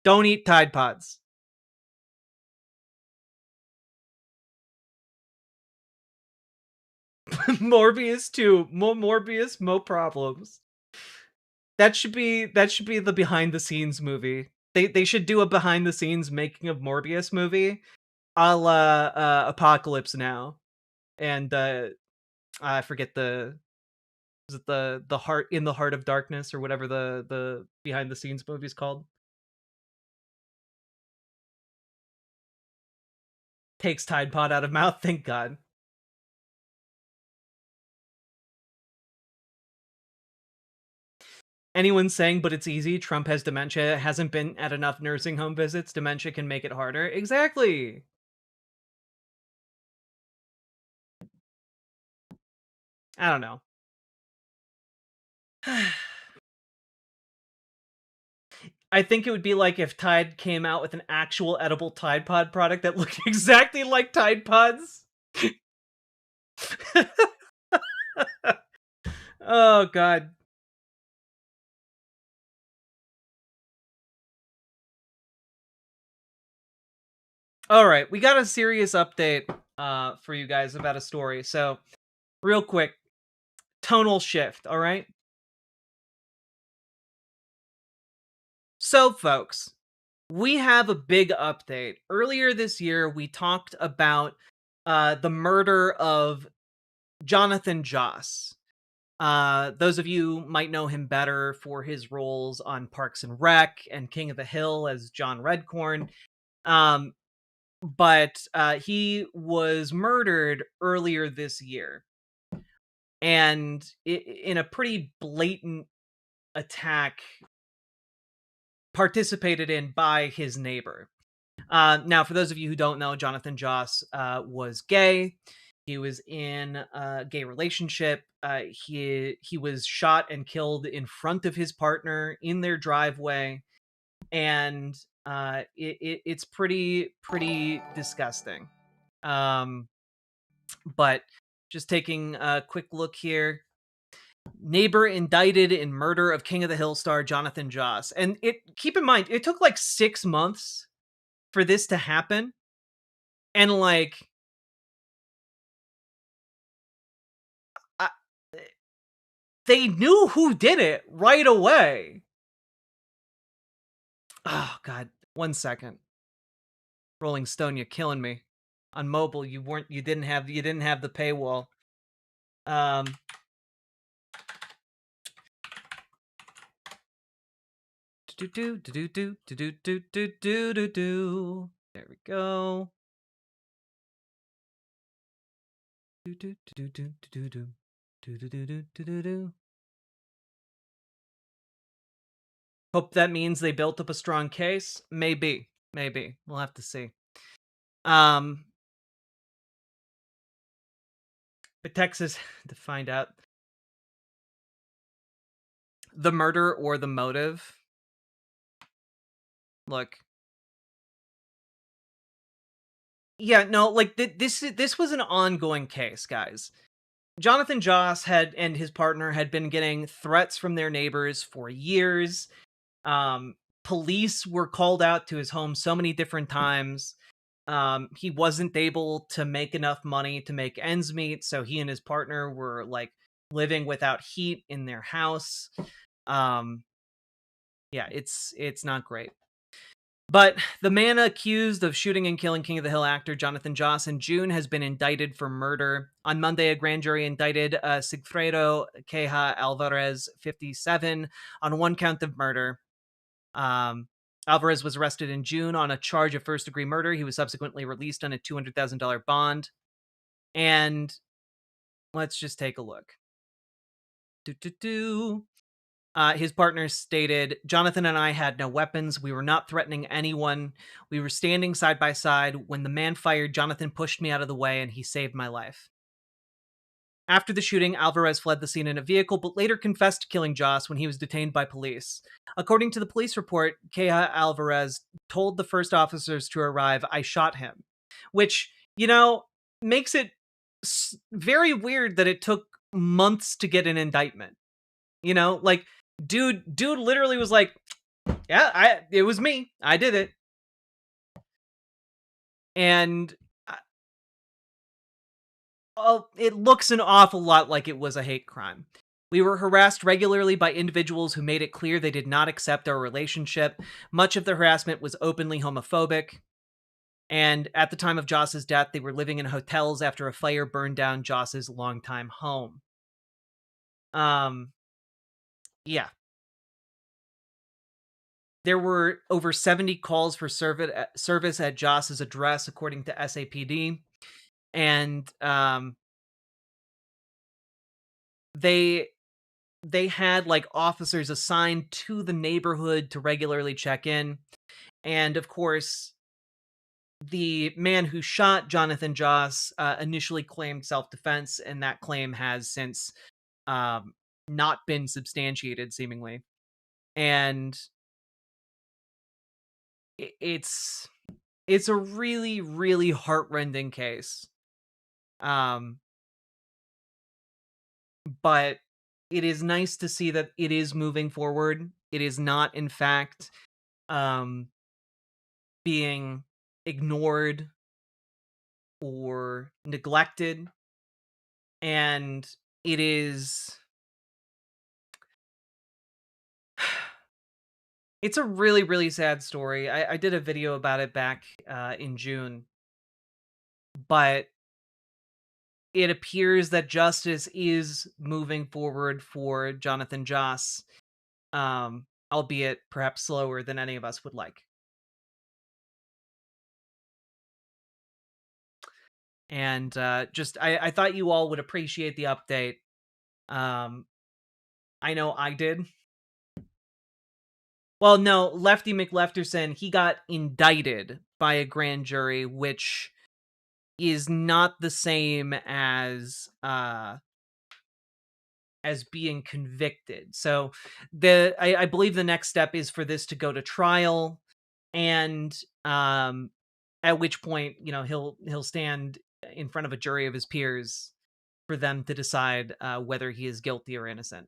Don't eat Tide Pods. Morbius 2. More Morbius, more problems. That should be the behind the scenes movie. They should do a behind the scenes making of Morbius movie, a la Apocalypse Now, and I forget the Is it the heart in the heart of darkness or whatever the behind the scenes movie's called? Takes Tide Pod out of mouth. Thank God. Anyone saying, but it's easy, Trump has dementia, hasn't been at enough nursing home visits, dementia can make it harder. Exactly. I don't know. I think it would be like if Tide came out with an actual edible Tide Pod product that looked exactly like Tide Pods. Oh, God. All right, we got a serious update for you guys about a story. So, real quick, tonal shift, all right? So, folks, we have a big update. Earlier this year, we talked about the murder of Jonathan Joss. Those of you might know him better for his roles on Parks and Rec and King of the Hill as John Redcorn. Um, but he was murdered earlier this year. And in a pretty blatant attack participated in by his neighbor. Now, for those of you who don't know, Jonathan Joss was gay. He was in a gay relationship. He was shot and killed in front of his partner in their driveway, and it's pretty disgusting. But just taking a quick look here. Neighbor indicted in murder of King of the Hill star Jonathan Joss. And keep in mind, it took like 6 months for this to happen. And like I, they knew who did it right away. Oh God, 1 second. Rolling Stone, you're killing me. On mobile, you didn't have the paywall. There we go. Hope that means they built up a strong case. Maybe. We'll have to see. But Texas to find out the murder or the motive. Look. Yeah, no, like this was an ongoing case, guys. Jonathan Joss and his partner had been getting threats from their neighbors for years. Police were called out to his home so many different times. He wasn't able to make enough money to make ends meet, so he and his partner were like living without heat in their house. Yeah, it's not great. But the man accused of shooting and killing King of the Hill actor Jonathan Joss in June has been indicted for murder. On Monday, a grand jury indicted Sigfredo Queja Alvarez, 57, on 1 count of murder. Alvarez was arrested in June on a charge of first-degree murder. He was subsequently released on a $200,000 bond. And let's just take a look. His partner stated, Jonathan and I had no weapons. We were not threatening anyone. We were standing side by side. When the man fired, Jonathan pushed me out of the way and he saved my life. After the shooting, Alvarez fled the scene in a vehicle, but later confessed to killing Joss when he was detained by police. According to the police report, Queja Alvarez told the first officers to arrive, I shot him. Which, makes it very weird that it took months to get an indictment. Like, dude literally was like, yeah, it was me. I did it. And it looks an awful lot like it was a hate crime. We were harassed regularly by individuals who made it clear they did not accept our relationship. Much of the harassment was openly homophobic. And at the time of Joss's death, they were living in hotels after a fire burned down Joss's longtime home. Yeah. There were over 70 calls for service at Joss's address, according to SAPD. And they had like officers assigned to the neighborhood to regularly check in. And of course, the man who shot Jonathan Joss initially claimed self-defense, and that claim has since not been substantiated, seemingly. And it's a really, really heartrending case. But it is nice to see that it is moving forward. It is not, in fact, being ignored or neglected. And it is... It's a really, really sad story. I did a video about it back in June. But it appears that justice is moving forward for Jonathan Joss, albeit perhaps slower than any of us would like. And I thought you all would appreciate the update. I know I did. Well, no, Lefty McLefterson, he got indicted by a grand jury, which is not the same as being convicted. So I believe the next step is for this to go to trial, and at which point, you know, he'll stand in front of a jury of his peers for them to decide whether he is guilty or innocent.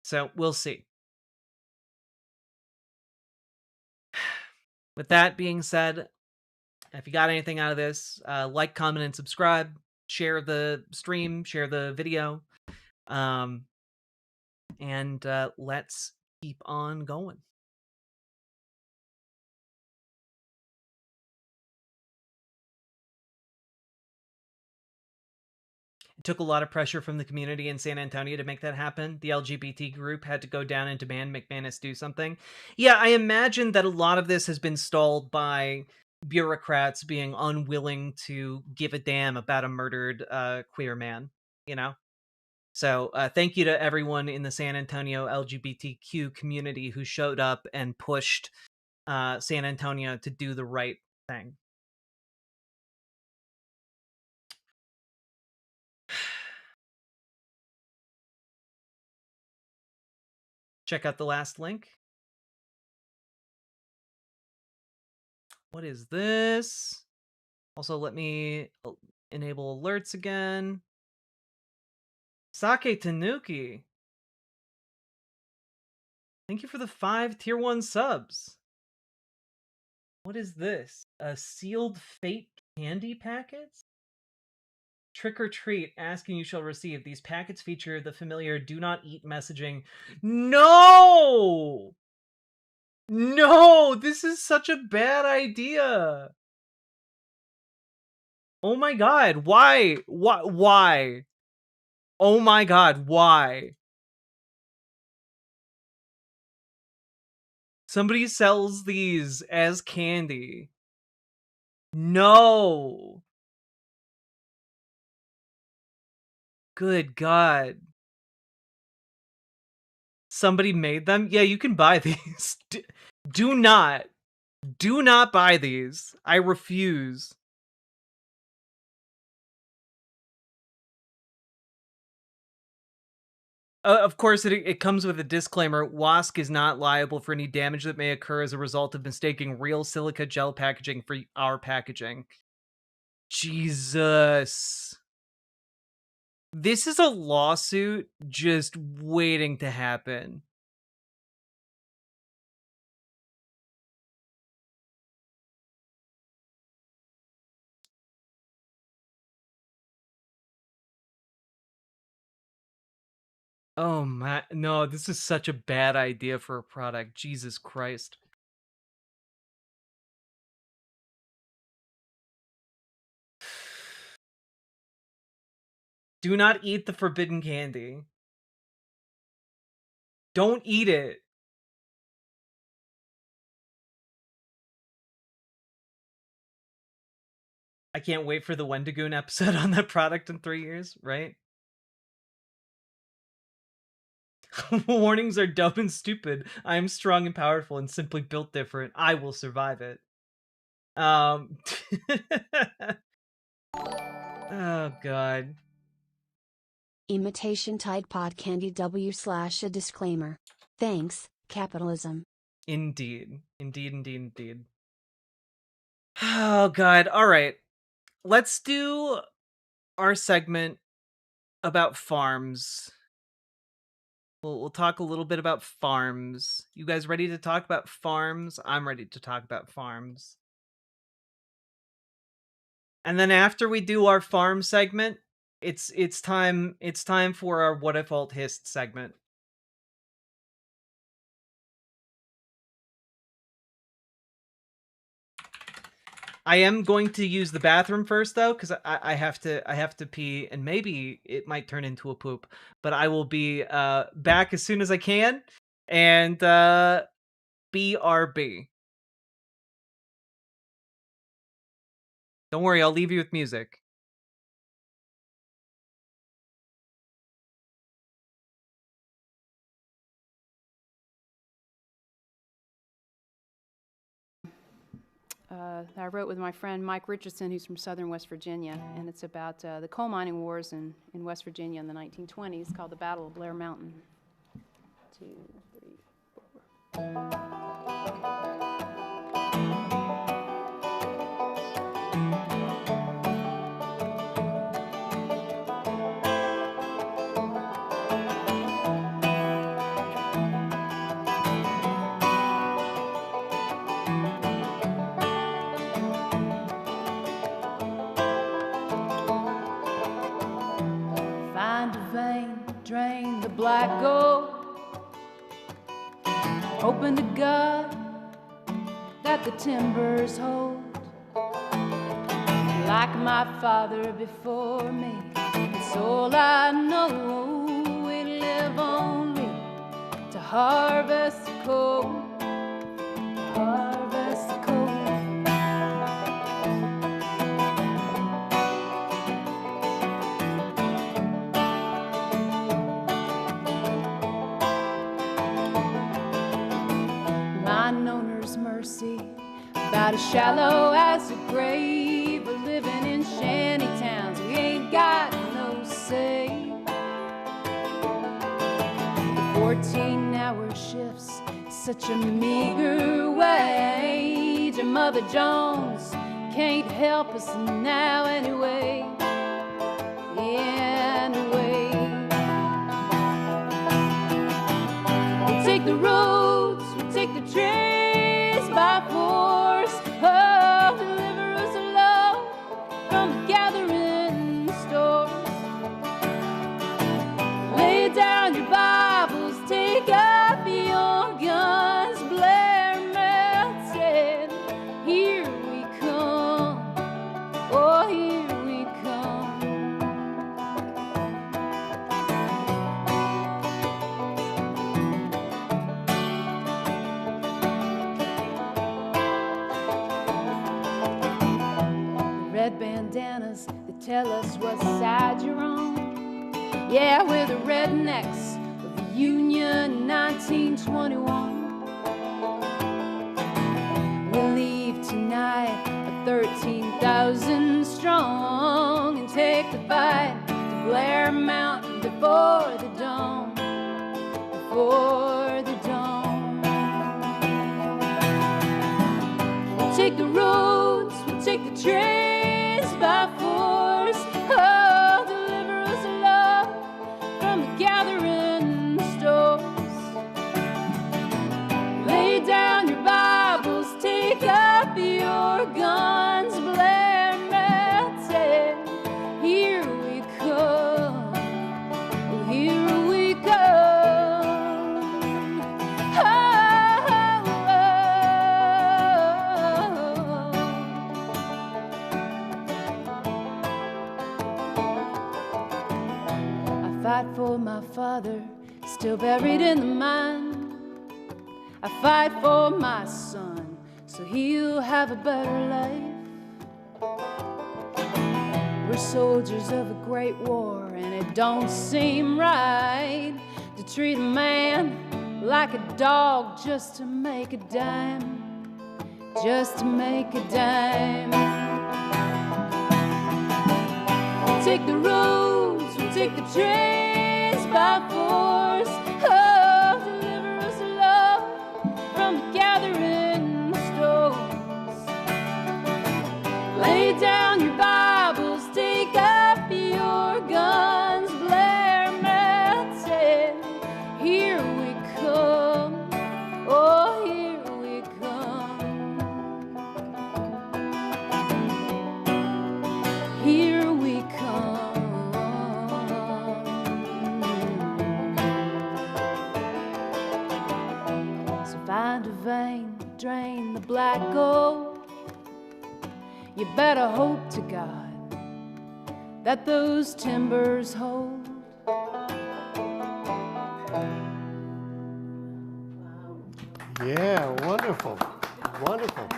So we'll see. With that being said, if you got anything out of this, like, comment, and subscribe. Share the stream, share the video. And let's keep on going. It took a lot of pressure from the community in San Antonio to make that happen. The LGBT group had to go down and demand McManus do something. Yeah, I imagine that a lot of this has been stalled by bureaucrats being unwilling to give a damn about a murdered queer man, you know? So thank you to everyone in the San Antonio LGBTQ community who showed up and pushed San Antonio to do the right thing. Check out the last link. What is this? Also, let me enable alerts again. Sake Tanuki. Thank you for the 5 tier 1 subs. What is this? A sealed fate candy packets? Trick or treat, asking you shall receive. These packets feature the familiar do not eat messaging. No! No! This is such a bad idea! Oh my god, why? Why? Oh my god, why? Somebody sells these as candy. No! Good god. Somebody made them? Yeah, you can buy these. Do not buy these. I refuse. Of course, it comes with a disclaimer. WASC is not liable for any damage that may occur as a result of mistaking real silica gel packaging for our packaging. Jesus. This is a lawsuit just waiting to happen. Oh my, no, this is such a bad idea for a product. Jesus Christ. Do not eat the forbidden candy. Don't eat it. I can't wait for the Wendigoon episode on that product in 3 years, right? Warnings are dumb and stupid. I am strong and powerful and simply built different. I will survive it. Oh god. Imitation Tide Pod Candy W/a disclaimer. Thanks, capitalism. Indeed. Indeed. Oh god. All right. Let's do our segment about farms. We'll talk a little bit about farms. You guys ready to talk about farms? I'm ready to talk about farms. And then after we do our farm segment, it's time for our What If Alt Hist segment. I am going to use the bathroom first though, because I have to pee, and maybe it might turn into a poop. But I will be back as soon as I can, and BRB. Don't worry, I'll leave you with music. That I wrote with my friend Mike Richardson, who's from southern West Virginia, and it's about the coal mining wars in West Virginia in the 1920s, called the Battle of Blair Mountain. 2, 3, 4. Find a vein, drain the black gold, hoping to God that the timbers hold. Like my father before me, it's all I know. We live only to harvest the coal, harvest the coal. Mine owner's mercy, about as shallow as a grave. We're living in shanty towns, we ain't got no say. 14-hour shifts, such a meager wage. And Mother Jones can't help us now anyway. Anyway, we'll take the roads, we'll take the trains by force. Oh, deliver us love from the gathering stores. Lay down your Bibles, take up your guns. Blair Mountain, here we come. Oh, here we come. Red bandanas that tell us what side you're on. Yeah, we're the rednecks of the Union 1921. We'll leave tonight at 13,000 strong and take the fight to Blair Mountain before the dawn, before the dawn. We'll take the roads, we'll take the trains by force. Oh, deliver us love from the gathering stores. Lay down your Bibles, take up your guns. Blair Mountain, here we come. Oh, here we come. Oh, oh, oh. fight for my father, still buried in the mine. I fight for my son, so he'll have a better life. We're soldiers of a great war, and it don't seem right to treat a man like a dog just to make a dime, just to make a dime. We'll take the roads, we'll take the trains by force. Oh, deliver us, Lord, from the gathering stones. Lay down your Bibles, take up your guns, blare metal. Here we come, oh, here we come. Here we come. So find a vein, drain the black gold. You better hope to God that those timbers hold. Yeah, wonderful. Wonderful.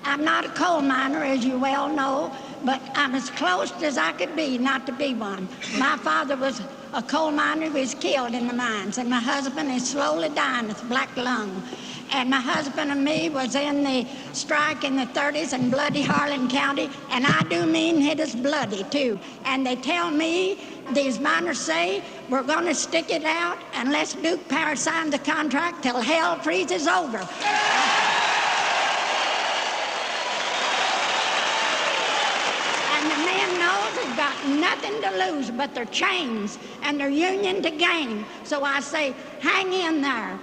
I'm not a coal miner, as you well know, but I'm as close as I could be not to be one. My father was a coal miner who was killed in the mines, and my husband is slowly dying with black lung. And my husband and me was in the strike in the 30s in bloody Harlan County, and I do mean it is bloody too. And they tell me, these miners say, we're going to stick it out unless Duke Power signs the contract till hell freezes over. And the men knows they've got nothing to lose but their chains and their union to gain. So I say, hang in there.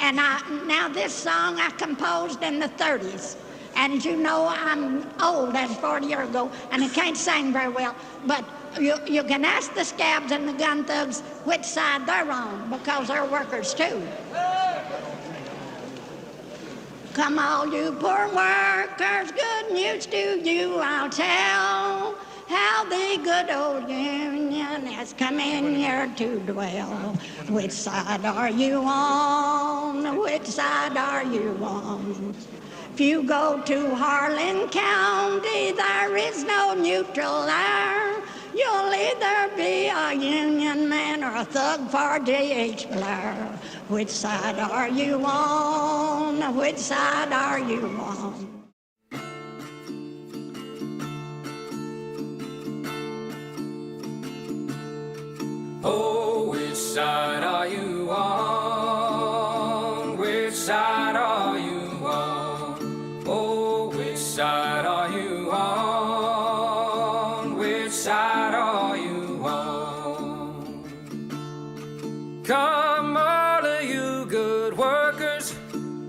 And now this song I composed in the 30s. And as you know, I'm old, that's 40 years ago, and I can't sing very well. But you can ask the scabs and the gun thugs which side they're on, because they're workers too. Come all you poor workers, good news to you I'll tell. How the good old Union has come in here to dwell. Which side are you on? Which side are you on? If you go to Harlan County, there is no neutral there. You'll either be a Union man or a thug for J.H. Blair. Which side are you on? Which side are you on? Oh, which side are you on? Which side are you on? Oh, which side are you on? Which side are you on? Come all of you good workers,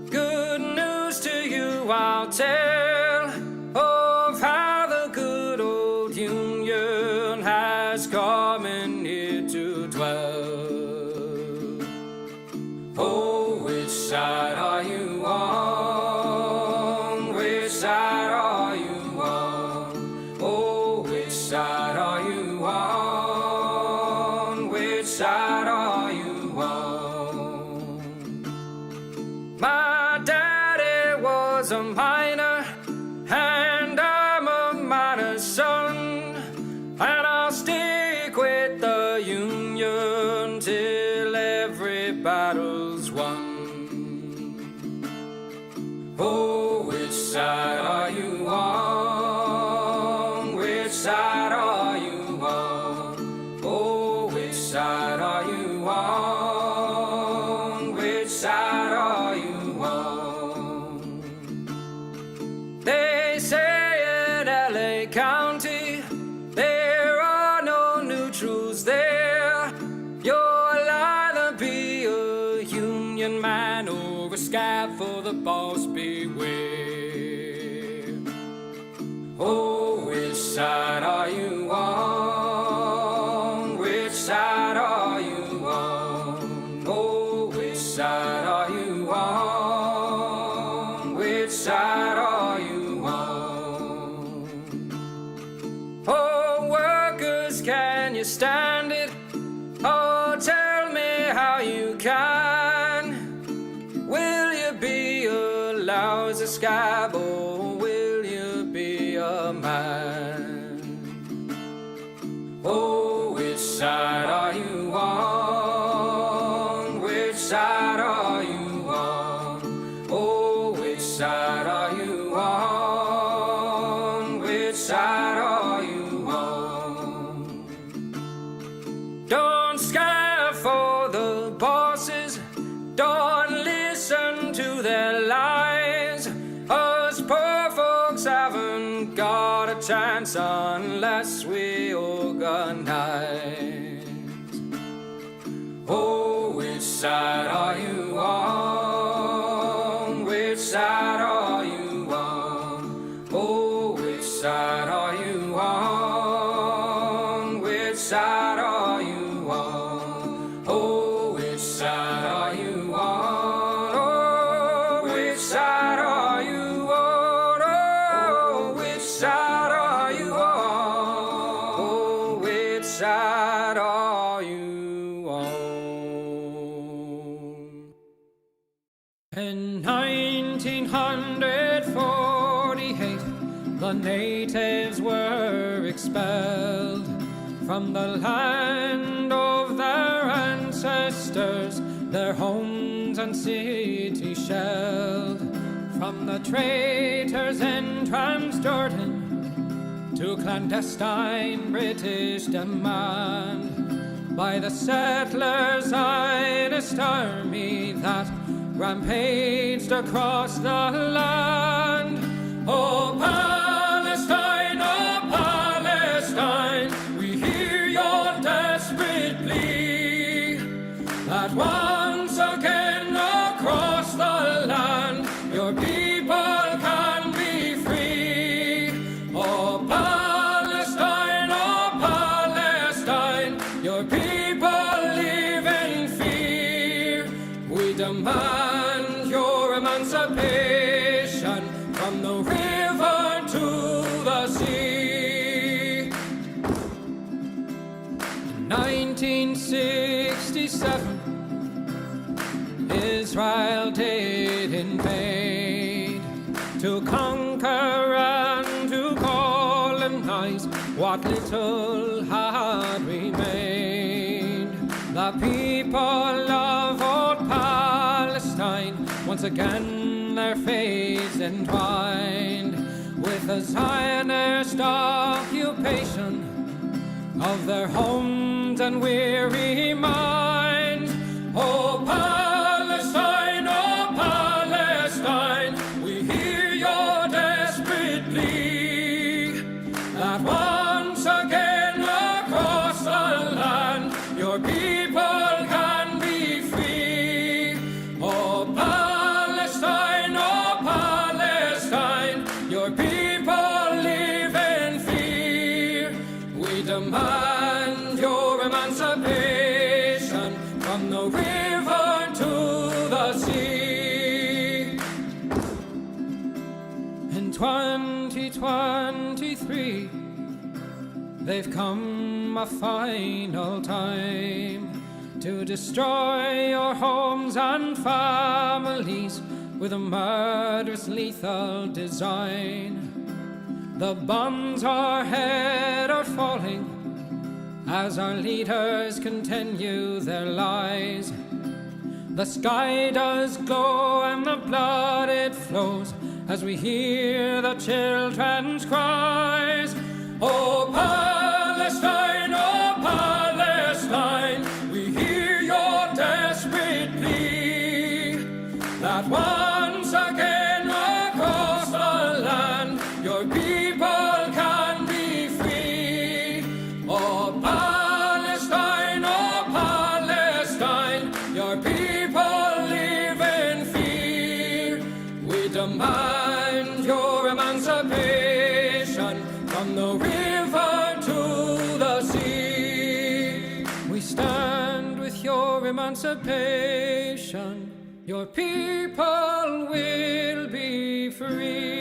good news to you I'll tell of how the good old Union has come in here to dwell. Oh, which side are you on? Which side are you on? Oh, which side are you on? Which side are you on? My daddy was a miner, and I'm a miner's son, and I'll stick with the Union till every battle's won. Oh, which side are you on? Which side are you on? Oh, which side are you on? Which side are you on? They say in LA County there are no neutrals there. You'll either be a Union man or a scab for the boss, beware. a man. Oh, which side are you on? Which side are you on? Oh, which side are you on? Which side are you on? Don't scare for the bosses. Don't listen to their lies. Us poor folks haven't got a chance unless we organize. Oh, which side are you on? Which side are you on? Oh, which side are you on? Which side are you on? Oh, which side are you on? Oh, which side are you on? Oh, which side are you on? Oh, which side are you on? In 1948, the natives were expelled from the land of their ancestors, their homes and cities shelled. From the traitors in Transjordan to clandestine British demand, by the settlers' Zionist army that rampaged across the land. Oh, Palestine, we hear your desperate plea that once again across the land your people can be free. Oh, Palestine, your people live in fear. We demand your emancipation from the river to the sea. In 1967, Israel did invade to conquer and to colonize what little had remained. The people of old Palestine, once again their fates entwined with the Zionist occupation of their homes and weary minds. Oh, Palestine, we hear your desperate plea that once again across the land your people can be free. Oh, Palestine, your people live in fear. We demand your emancipation from the river to the sea. In 2023, they've come a final time to destroy your homes and families with a murderous, lethal design. The bombs overhead are falling as our leaders continue their lies. The sky does glow and the blood it flows as we hear the children's cries. Oh, Palestine, we hear your desperate plea that once again across the land your people can be free. Oh, Palestine, your people live in fear. We demand your emancipation from the river to the sea. We stand with your emancipation. Your people will be free.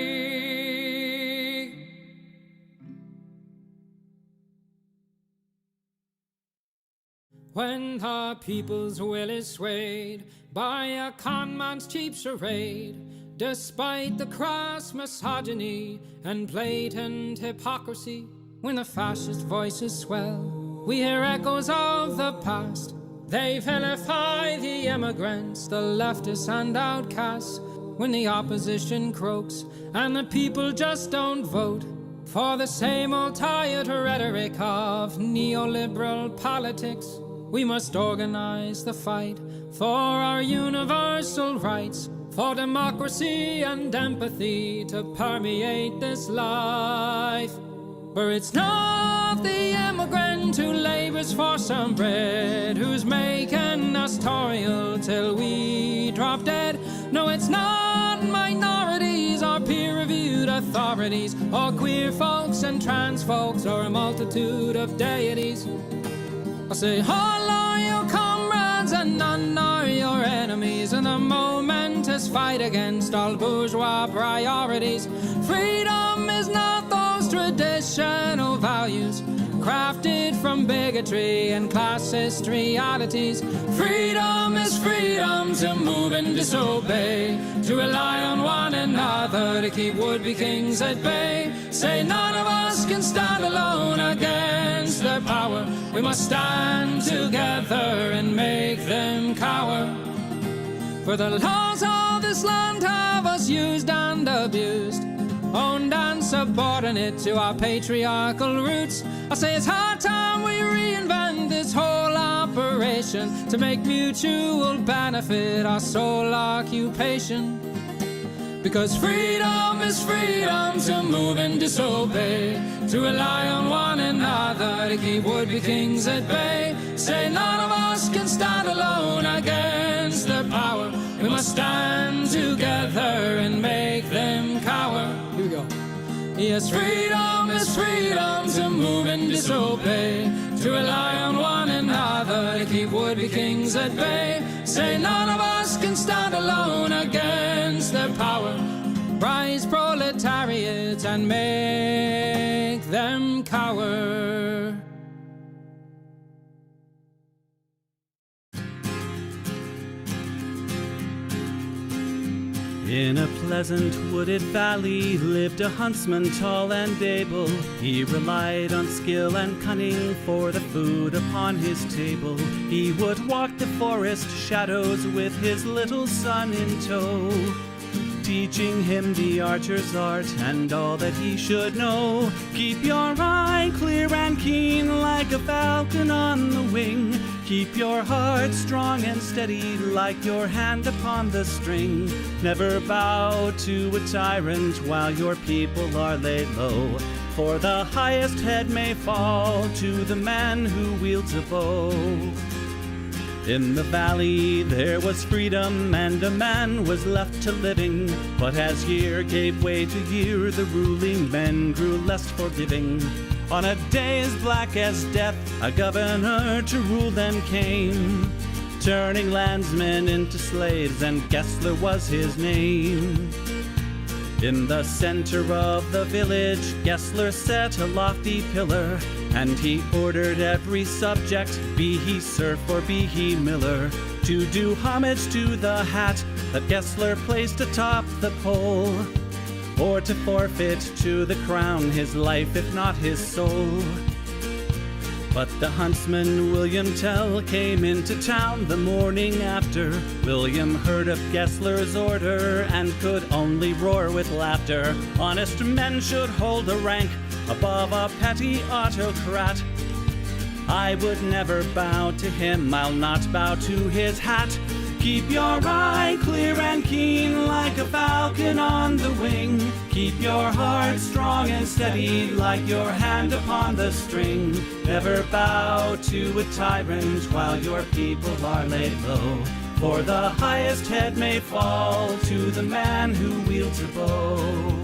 When the people's will is swayed by a con man's cheap charade, Despite the crass misogyny and blatant hypocrisy, when the fascist voices swell, we hear echoes of the past. They vilify the immigrants, the leftists and outcasts, when the opposition croaks and the people just don't vote for the same old tired rhetoric of neoliberal politics. We must organize the fight for our universal rights, for democracy and empathy to permeate this life. For it's not the immigrant who labors for some bread, who's making us toil till we drop dead. No, it's not minorities or peer-reviewed authorities, or queer folks and trans folks, or a multitude of deities. I say, all are your comrades and none are your enemies, in the momentous fight against all bourgeois priorities. Freedom is not those traditional values crafted from bigotry and classist realities. Freedom is freedom to move and disobey, to rely on one another to keep would-be kings at bay. Say none of us can stand alone against their power. We must stand together and make them cower. For the laws of this land have us used and abused, owned and subordinate to our patriarchal roots. I say it's high time we reinvent this whole operation to make mutual benefit our sole occupation. Because freedom is freedom to move and disobey, to rely on one another to keep would-be kings at bay. Say none of us can stand alone against their power. We must stand together and make them cower. Here we go. Yes, freedom is freedom to move and disobey, to rely on one another to keep would-be kings at bay. Say none of us can stand alone against their power. Rise, proletariat, and make them cower. In a pleasant wooded valley lived a huntsman tall and able. He relied on skill and cunning for the food upon his table. He would walk the forest shadows with his little son in tow, teaching him the archer's art and all that he should know. Keep your eye clear and keen like a falcon on the wing. Keep your heart strong and steady like your hand upon the string. Never bow to a tyrant while your people are laid low, for the highest head may fall to the man who wields a bow. In the valley there was freedom and a man was left to living, but as year gave way to year the ruling men grew less forgiving. On a day as black as death a governor to rule them came, turning landsmen into slaves, and Gessler was his name. In the center of the village Gessler set a lofty pillar, and he ordered every subject, be he serf or be he miller, to do homage to the hat that Gessler placed atop the pole, or to forfeit to the crown his life if not his soul. But the huntsman William Tell came into town the morning after. William heard of Gessler's order and could only roar with laughter. Honest men should hold a rank above a petty autocrat. I would never bow to him, I'll not bow to his hat. Keep your eye clear and keen like a falcon on the wing. Keep your heart strong and steady like your hand upon the string. Never bow to a tyrant while your people are laid low, for the highest head may fall to the man who wields a bow.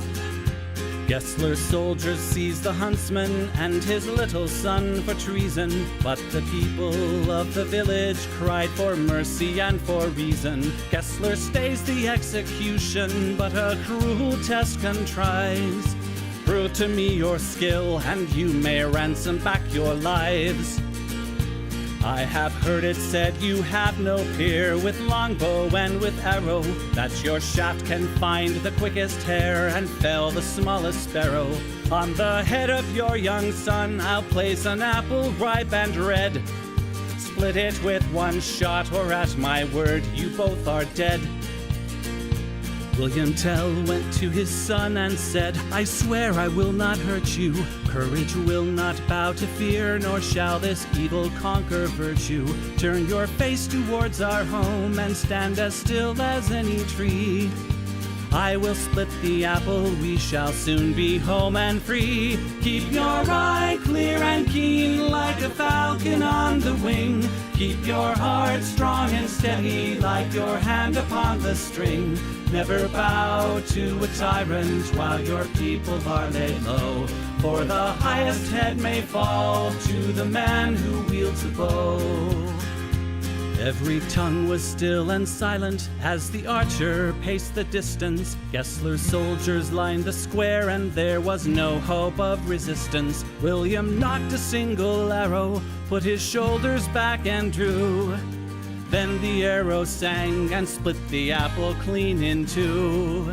Gessler's soldiers seized the huntsman and his little son for treason, but the people of the village cried for mercy and for reason. Gessler stays the execution, but a cruel test contrives. Prove to me your skill, and you may ransom back your lives. I have heard it said you have no peer with longbow and with arrow, that your shaft can find the quickest hare and fell the smallest sparrow. On the head of your young son I'll place an apple ripe and red. Split it with one shot, or at my word you both are dead. William Tell went to his son and said, I swear I will not hurt you. Courage will not bow to fear, nor shall this evil conquer virtue. Turn your face towards our home and stand as still as any tree. I will split the apple, we shall soon be home and free. Keep your eye clear and keen like a falcon on the wing. Keep your heart strong and steady like your hand upon the string. Never bow to a tyrant while your people are laid low, for the highest head may fall to the man who wields a bow. Every tongue was still and silent as the archer paced the distance. Gessler's soldiers lined the square and there was no hope of resistance. William knocked a single arrow, put his shoulders back and drew. Then the arrow sang and split the apple clean in two.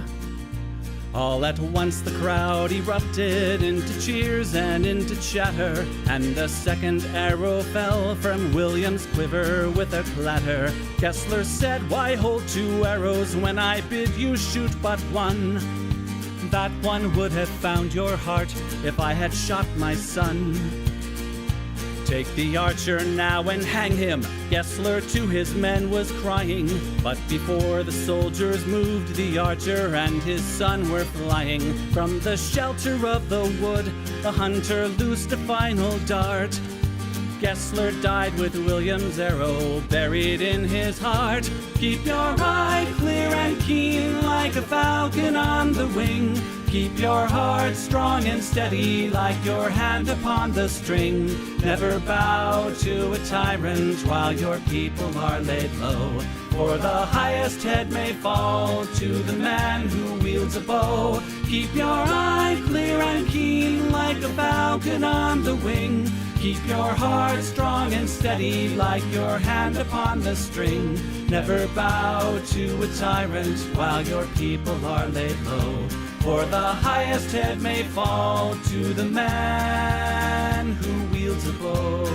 All at once the crowd erupted into cheers and into chatter, and a second arrow fell from William's quiver with a clatter. Gessler said, why hold two arrows when I bid you shoot but one? That one would have found your heart if I had shot my son. Take the archer now and hang him, Gessler to his men was crying. But before the soldiers moved, the archer and his son were flying. From the shelter of the wood, the hunter loosed a final dart. Gessler died with William's arrow buried in his heart. Keep your eye clear and keen like a falcon on the wing. Keep your heart strong and steady like your hand upon the string. Never bow to a tyrant while your people are laid low, for the highest head may fall to the man who wields a bow. Keep your eye clear and keen like a falcon on the wing. Keep your heart strong and steady like your hand upon the string. Never bow to a tyrant while your people are laid low, for the highest head may fall to the man who wields a bow.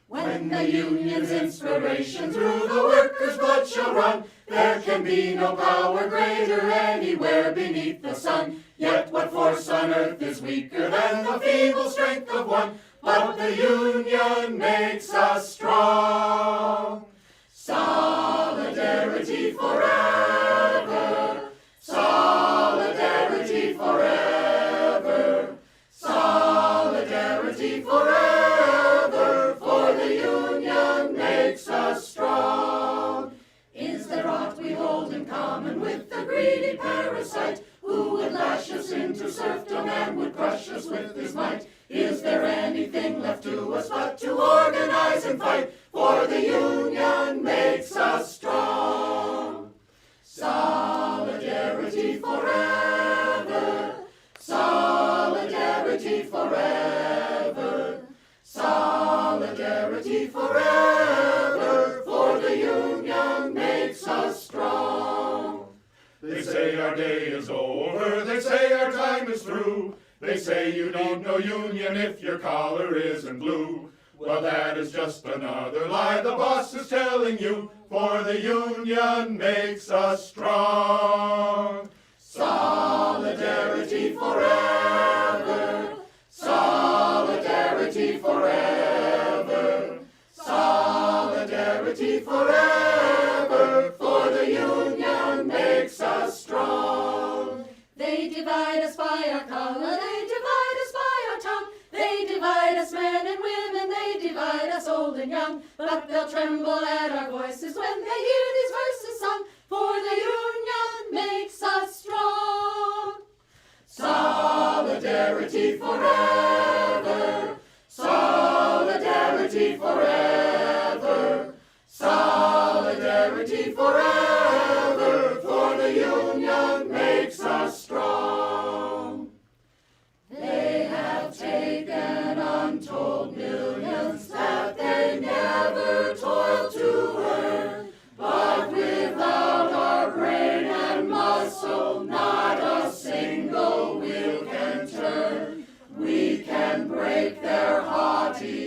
When the union's inspiration through the workers' blood shall run, there can be no power greater anywhere beneath the sun. Yet what force on earth is weaker than the feeble strength of one? But the union makes us strong. Solidarity forever. Solidarity forever. Solidarity forever. For the union makes us strong. Is there aught we hold in common with the greedy parasite, who would lash us into serfdom and would crush us with his might? Is there anything left to us but to organize and fight? For the union makes us strong. Solidarity forever. Solidarity forever. Solidarity forever. For the union makes us strong. They say our day is over, they say our time is through. They say you need no union if your collar isn't blue. Well, that is just another lie the boss is telling you, for the union makes us strong. Solidarity forever. Solidarity forever. Solidarity forever. For the union makes us strong. They divide us by our color, they divide us by our tongue. They divide us men and women, they divide us old and young. But they'll tremble at our voices when they hear these verses sung, for the union makes us strong. Solidarity forever. Solidarity forever. Solidarity forever.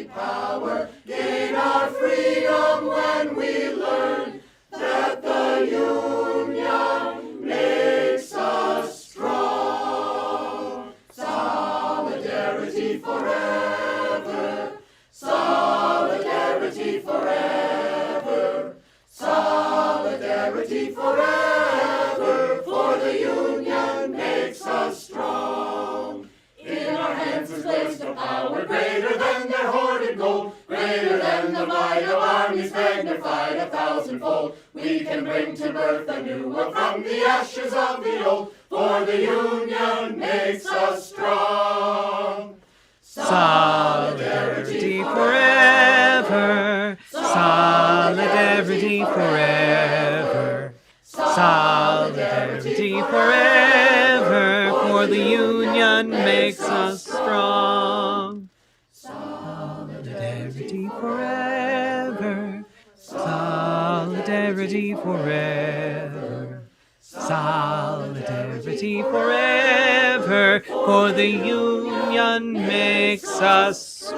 power, gain our freedom when we learn that the union makes us strong. Solidarity forever, solidarity forever, solidarity forever, for the union makes us strong. In our hands is placed a power greater than their hoarded gold, greater than the might of armies magnified 1,000-fold. We can bring to birth a new world from the ashes of the old, for the union makes us strong. Solidarity forever, solidarity forever, solidarity forever, for the union makes us strong. Solidarity forever, solidarity forever, solidarity forever, for the union makes us strong.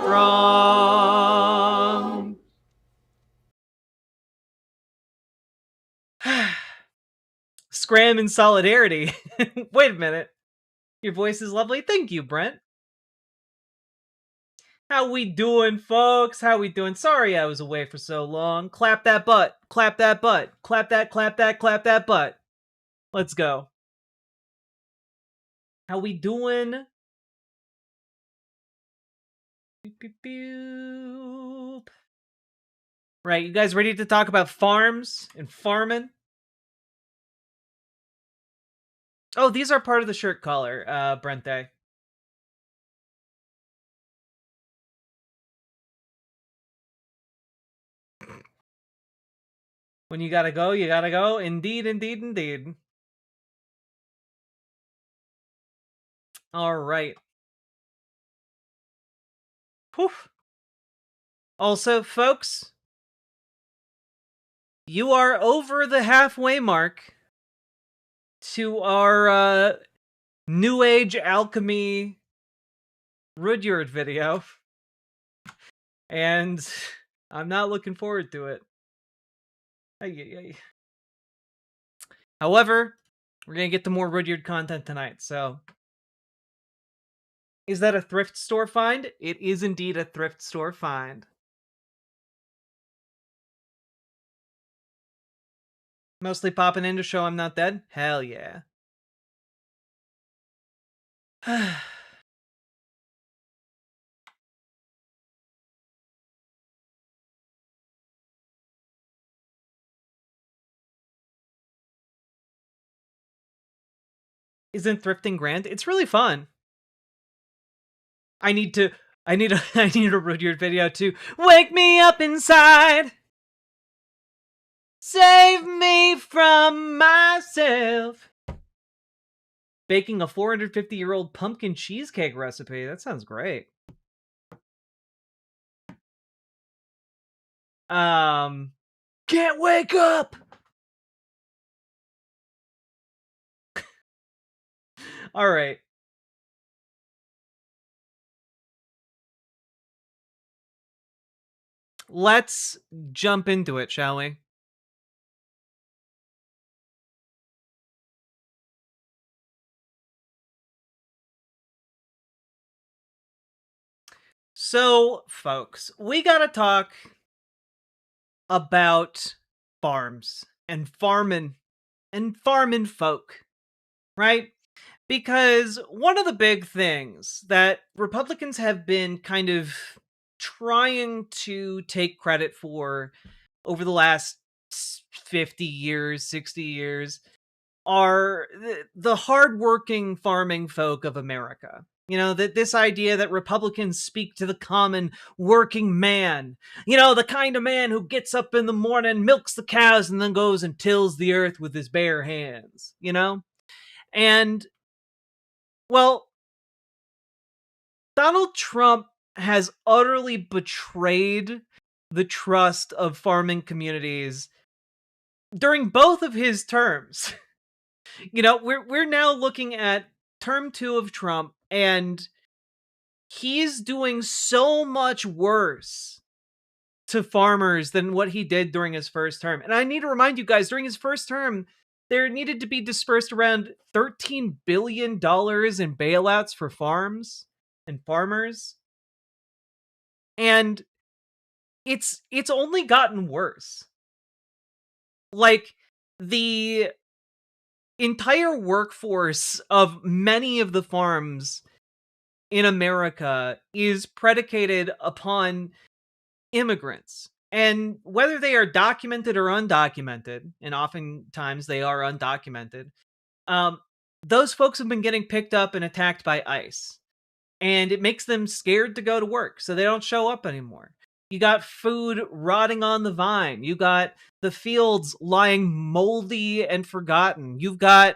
Scram in solidarity. Wait a minute. Your voice is lovely. Thank you, Brent. How we doing, folks? How we doing? Sorry I was away for so long. Clap that butt. Clap that butt. Clap that, clap that, clap that butt. Let's go. How we doing? Boop, boop, boop. Right, you guys ready to talk about farms and farming? Oh, these are part of the shirt collar, Brente. When you gotta go, you gotta go. Indeed, indeed, indeed. All right. Poof. Also, folks, you are over the halfway mark to our New Age Alchemy Rudyard video. And I'm not looking forward to it. However, we're going to get to more Rudyard content tonight, so... Is that a thrift store find? It is indeed a thrift store find. Mostly popping in to show I'm not dead? Hell yeah. Isn't thrifting grand? It's really fun. I need a Rudyard video to wake me up inside. Save me from myself. Baking a 450-year-old pumpkin cheesecake recipe. That sounds great. Can't wake up. All right. Let's jump into it, shall we? So, folks, we gotta talk about farms and farming folk, right? Because one of the big things that Republicans have been kind of trying to take credit for over the last 50 years, 60 years, are the hardworking farming folk of America. You know, that this idea that Republicans speak to the common working man. You know, the kind of man who gets up in the morning, milks the cows, and then goes and tills the earth with his bare hands, you know? And, well, Donald Trump has utterly betrayed the trust of farming communities during both of his terms. You know, we're now looking at term 2 of Trump, and he's doing so much worse to farmers than what he did during his first term. And I need to remind you guys, during his first term, there needed to be dispersed around $13 billion in bailouts for farms and farmers. And it's only gotten worse. Like, the entire workforce of many of the farms in America is predicated upon immigrants. And whether they are documented or undocumented, and oftentimes they are undocumented, those folks have been getting picked up and attacked by ICE. And it makes them scared to go to work, so they don't show up anymore. You got food rotting on the vine. You got the fields lying moldy and forgotten. You've got,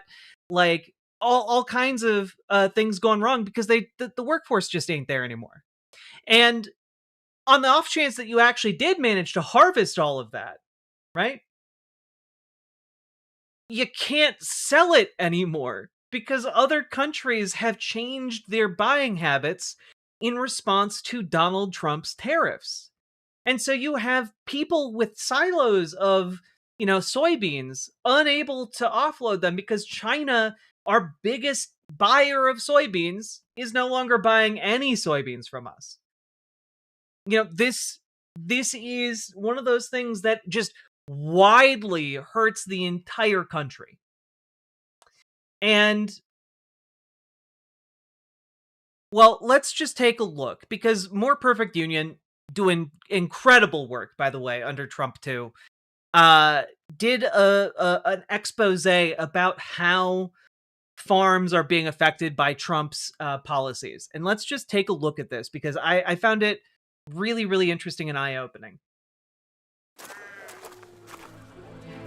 like, all kinds of things going wrong because the workforce just ain't there anymore. And on the off chance that you actually did manage to harvest all of that, right? You can't sell it anymore because other countries have changed their buying habits in response to Donald Trump's tariffs. And so you have people with silos of, soybeans unable to offload them because China, our biggest buyer of soybeans, is no longer buying any soybeans from us. This is one of those things that just widely hurts the entire country. And, well, let's just take a look, because More Perfect Union, doing incredible work, by the way, under Trump too, did an expose about how farms are being affected by Trump's policies. And let's just take a look at this, because I found it really, really interesting and eye-opening.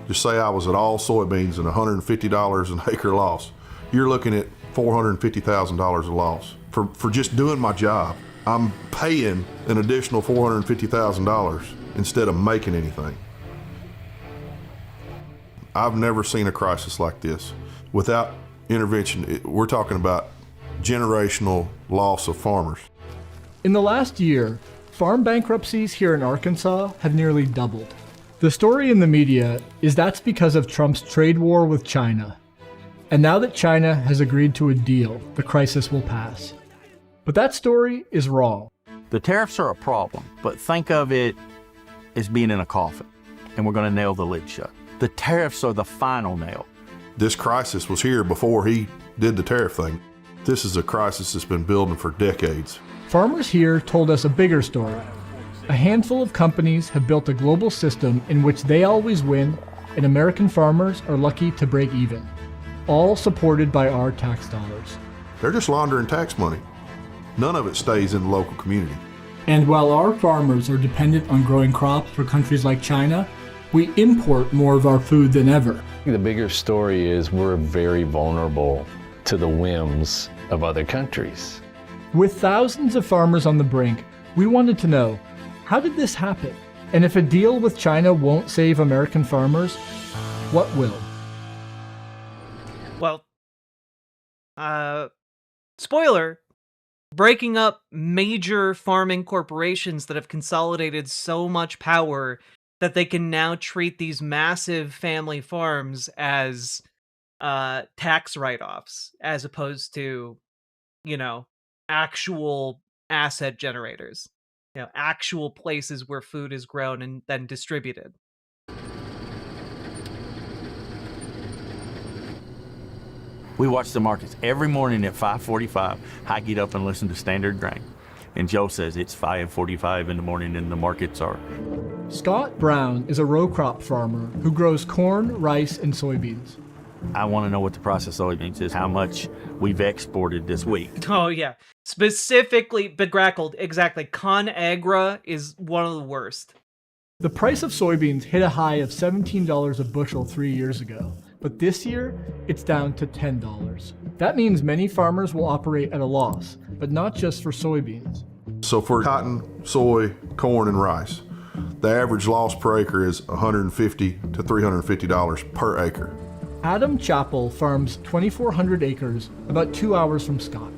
Just say I was at all soybeans and $150 an acre loss. You're looking at $450,000 a loss. For just doing my job, I'm paying an additional $450,000 instead of making anything. I've never seen a crisis like this. Without intervention, we're talking about generational loss of farmers. In the last year, farm bankruptcies here in Arkansas have nearly doubled. The story in the media is that's because of Trump's trade war with China. And now that China has agreed to a deal, the crisis will pass. But that story is wrong. The tariffs are a problem, but think of it as being in a coffin, and we're going to nail the lid shut. The tariffs are the final nail. This crisis was here before he did the tariff thing. This is a crisis that's been building for decades. Farmers here told us a bigger story. A handful of companies have built a global system in which they always win, and American farmers are lucky to break even. All supported by our tax dollars. They're just laundering tax money. None of it stays in the local community. And while our farmers are dependent on growing crops for countries like China, we import more of our food than ever. The bigger story is we're very vulnerable to the whims of other countries. With thousands of farmers on the brink, we wanted to know, how did this happen? And if a deal with China won't save American farmers, what will? Well, spoiler, breaking up major farming corporations that have consolidated so much power that they can now treat these massive family farms as tax write-offs, as opposed to, actual asset generators. Actual places where food is grown and then distributed. We watch the markets every morning at 5:45. I get up and listen to Standard Grain. And Joe says it's 5:45 in the morning and the markets are. Scott Brown is a row crop farmer who grows corn, rice, and soybeans. I want to know what the price of soybeans is, how much we've exported this week. Oh, yeah. Specifically, begrackled, exactly. ConAgra is one of the worst. The price of soybeans hit a high of $17 a bushel 3 years ago, but this year, it's down to $10. That means many farmers will operate at a loss, but not just for soybeans. So for cotton, soy, corn, and rice, the average loss per acre is $150 to $350 per acre. Adam Chappell farms 2,400 acres about 2 hours from Scott.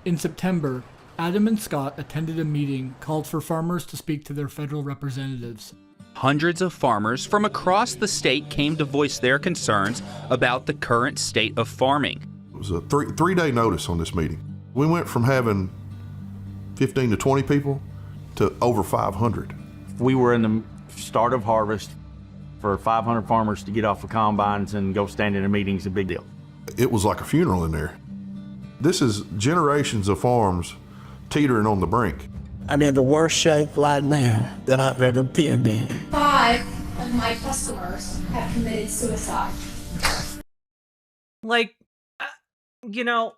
In September, Adam and Scott attended a meeting called for farmers to speak to their federal representatives. Hundreds of farmers from across the state came to voice their concerns about the current state of farming. It was a three-day notice on this meeting. We went from having 15 to 20 people to over 500. We were in the start of harvest. For 500 farmers to get off of combines and go stand in a meeting is a big deal. It was like a funeral in there. This is generations of farms teetering on the brink. I'm in the worst shape right now that I've ever been in. 5 of my customers have committed suicide. Like, you know,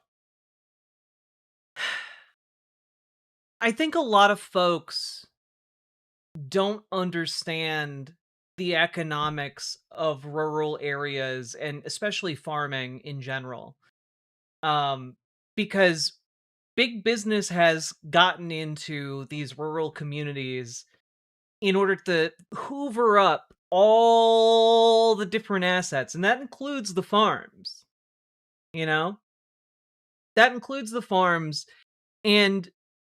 I think a lot of folks don't understand the economics of rural areas and especially farming in general. Because big business has gotten into these rural communities in order to hoover up all the different assets, and that includes the farms. You know? That includes the farms, and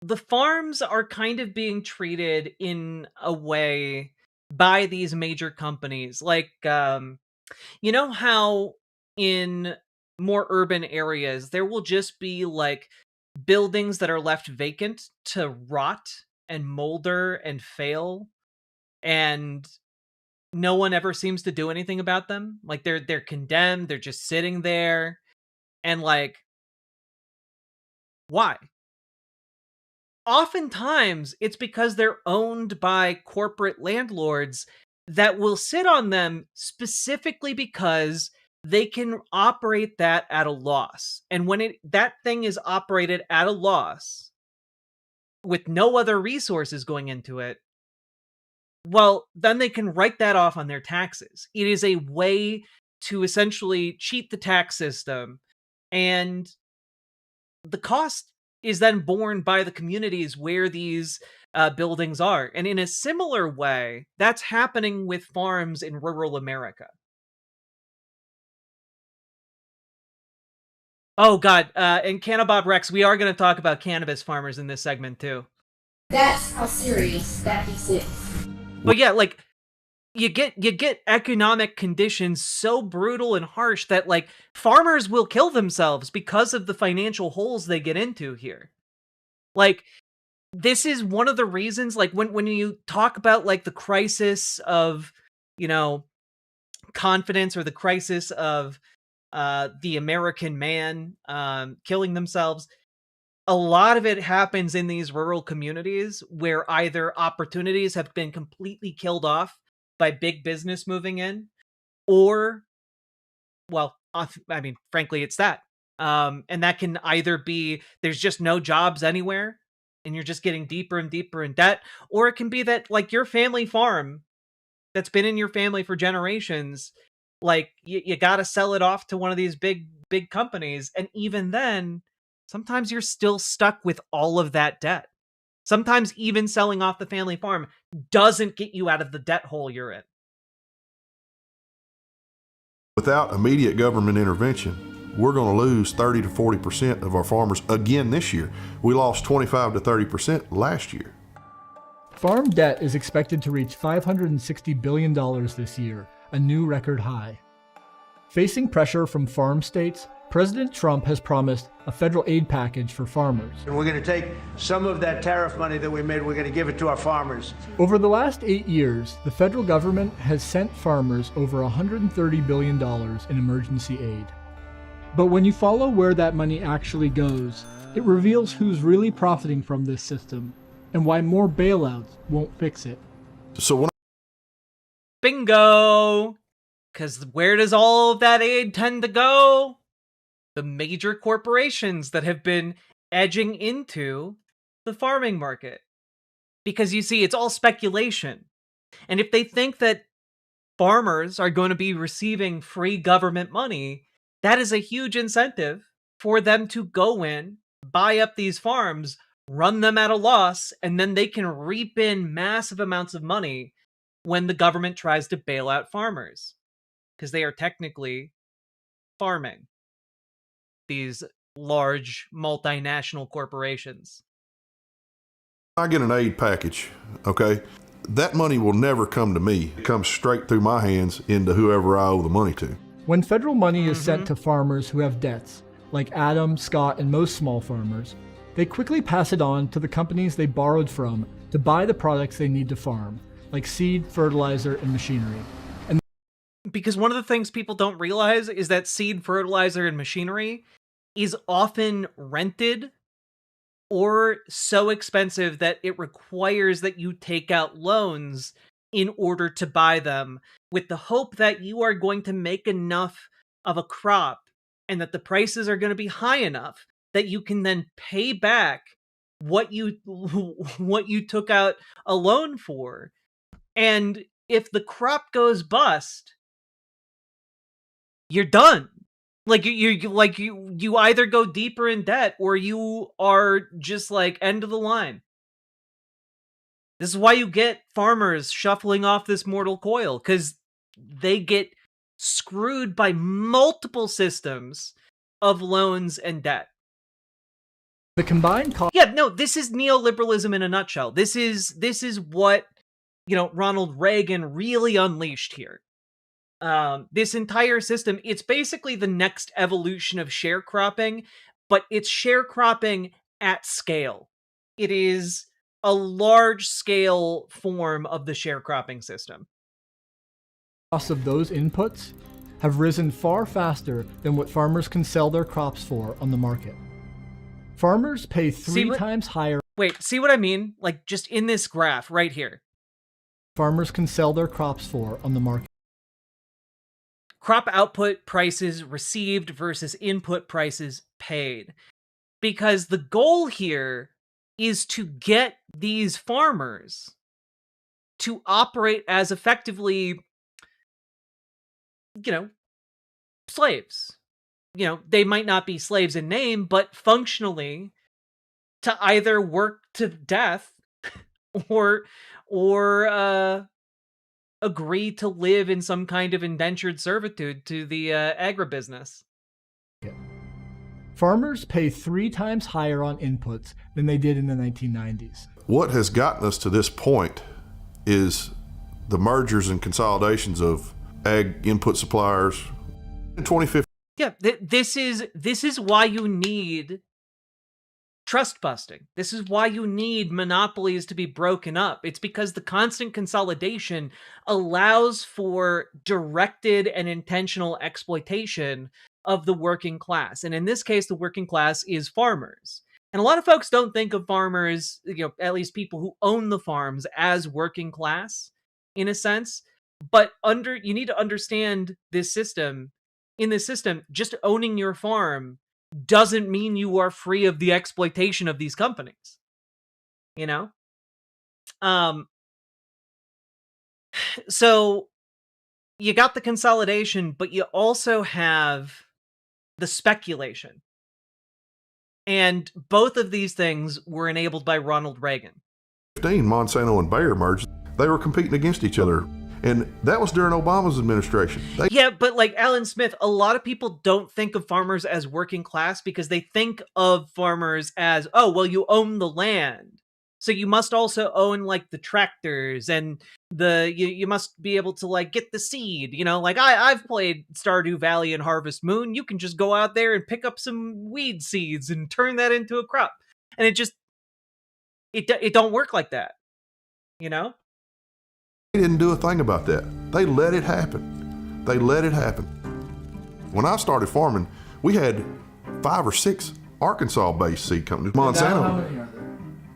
the farms are kind of being treated in a way by these major companies. Like, you know how in more urban areas, there will just be like buildings that are left vacant to rot and molder and fail, and no one ever seems to do anything about them. Like they're condemned, they're just sitting there, and like, why? Oftentimes, it's because they're owned by corporate landlords that will sit on them specifically because they can operate that at a loss. And when that thing is operated at a loss, with no other resources going into it, well, then they can write that off on their taxes. It is a way to essentially cheat the tax system, and the cost is then borne by the communities where these buildings are. And in a similar way, that's happening with farms in rural America. Oh, God. And Cannabob Rex, we are going to talk about cannabis farmers in this segment, too. That's how serious that piece is. But yeah, like, you get economic conditions so brutal and harsh that, like, farmers will kill themselves because of the financial holes they get into here. Like, this is one of the reasons, like, when you talk about, like, the crisis of, you know, confidence, or the crisis of the American man killing themselves, a lot of it happens in these rural communities where either opportunities have been completely killed off by big business moving in, or, well, I mean, frankly, it's that. And that can either be there's just no jobs anywhere and you're just getting deeper and deeper in debt, or it can be that, like, your family farm that's been in your family for generations, like, you got to sell it off to one of these big companies. And even then, sometimes you're still stuck with all of that debt. Sometimes even selling off the family farm doesn't get you out of the debt hole you're in. Without immediate government intervention, we're going to lose 30 to 40% of our farmers again this year. We lost 25 to 30% last year. Farm debt is expected to reach $560 billion this year, a new record high. Facing pressure from farm states, President Trump has promised a federal aid package for farmers. And we're going to take some of that tariff money that we made, we're going to give it to our farmers. Over the last 8 years, the federal government has sent farmers over $130 billion in emergency aid. But when you follow where that money actually goes, it reveals who's really profiting from this system and why more bailouts won't fix it. So when Bingo! Because where does all of that aid tend to go? The major corporations that have been edging into the farming market. Because you see, it's all speculation. And if they think that farmers are going to be receiving free government money, that is a huge incentive for them to go in, buy up these farms, run them at a loss, and then they can reap in massive amounts of money when the government tries to bail out farmers. Because they are technically farming these large multinational corporations. I get an aid package, okay? That money will never come to me. It comes straight through my hands into whoever I owe the money to. When federal money is sent to farmers who have debts, like Adam, Scott, and most small farmers, they quickly pass it on to the companies they borrowed from to buy the products they need to farm, like seed, fertilizer, and machinery. And because one of the things people don't realize is that seed, fertilizer, and machinery is often rented or so expensive that it requires that you take out loans in order to buy them, with the hope that you are going to make enough of a crop and that the prices are going to be high enough that you can then pay back what you took out a loan for. And if the crop goes bust, you're done. Like you either go deeper in debt or you are just like end of the line. This is why you get farmers shuffling off this mortal coil, because they get screwed by multiple systems of loans and debt. the combined cost. Yeah, no, this is neoliberalism in a nutshell. This is what, Ronald Reagan really unleashed here. This entire system, it's basically the next evolution of sharecropping, but it's sharecropping at scale. It is a large-scale form of the sharecropping system. Costs of those inputs have risen far faster than what farmers can sell their crops for on the market. Farmers pay three times higher. Wait, see what I mean? Like, just in this graph right here. Farmers can sell their crops for on the market. Crop output prices received versus input prices paid. Because the goal here is to get these farmers to operate as effectively, slaves. They might not be slaves in name, but functionally to either work to death or agree to live in some kind of indentured servitude to the agribusiness. Farmers pay 3 times higher on inputs than they did in the 1990s. What has gotten us to this point is the mergers and consolidations of ag input suppliers in 2015. Yeah, this is why you need trust busting. This is why you need monopolies to be broken up. It's because the constant consolidation allows for directed and intentional exploitation of the working class. And in this case, the working class is farmers. And a lot of folks don't think of farmers, at least people who own the farms, as working class in a sense. But you need to understand this system. In this system, just owning your farm doesn't mean you are free of the exploitation of these companies. So you got the consolidation, but you also have the speculation. And both of these things were enabled by Ronald Reagan. Monsanto and Bayer merged. They were competing against each other. And that was during Obama's administration. Yeah, but like Alan Smith, a lot of people don't think of farmers as working class because they think of farmers as, oh, well, you own the land. So you must also own like the tractors and you must be able to like get the seed, like I've played Stardew Valley and Harvest Moon. You can just go out there and pick up some weed seeds and turn that into a crop. And it don't work like that. They didn't do a thing about that. They let it happen. When I started farming, we had 5 or 6 Arkansas-based seed companies. Monsanto,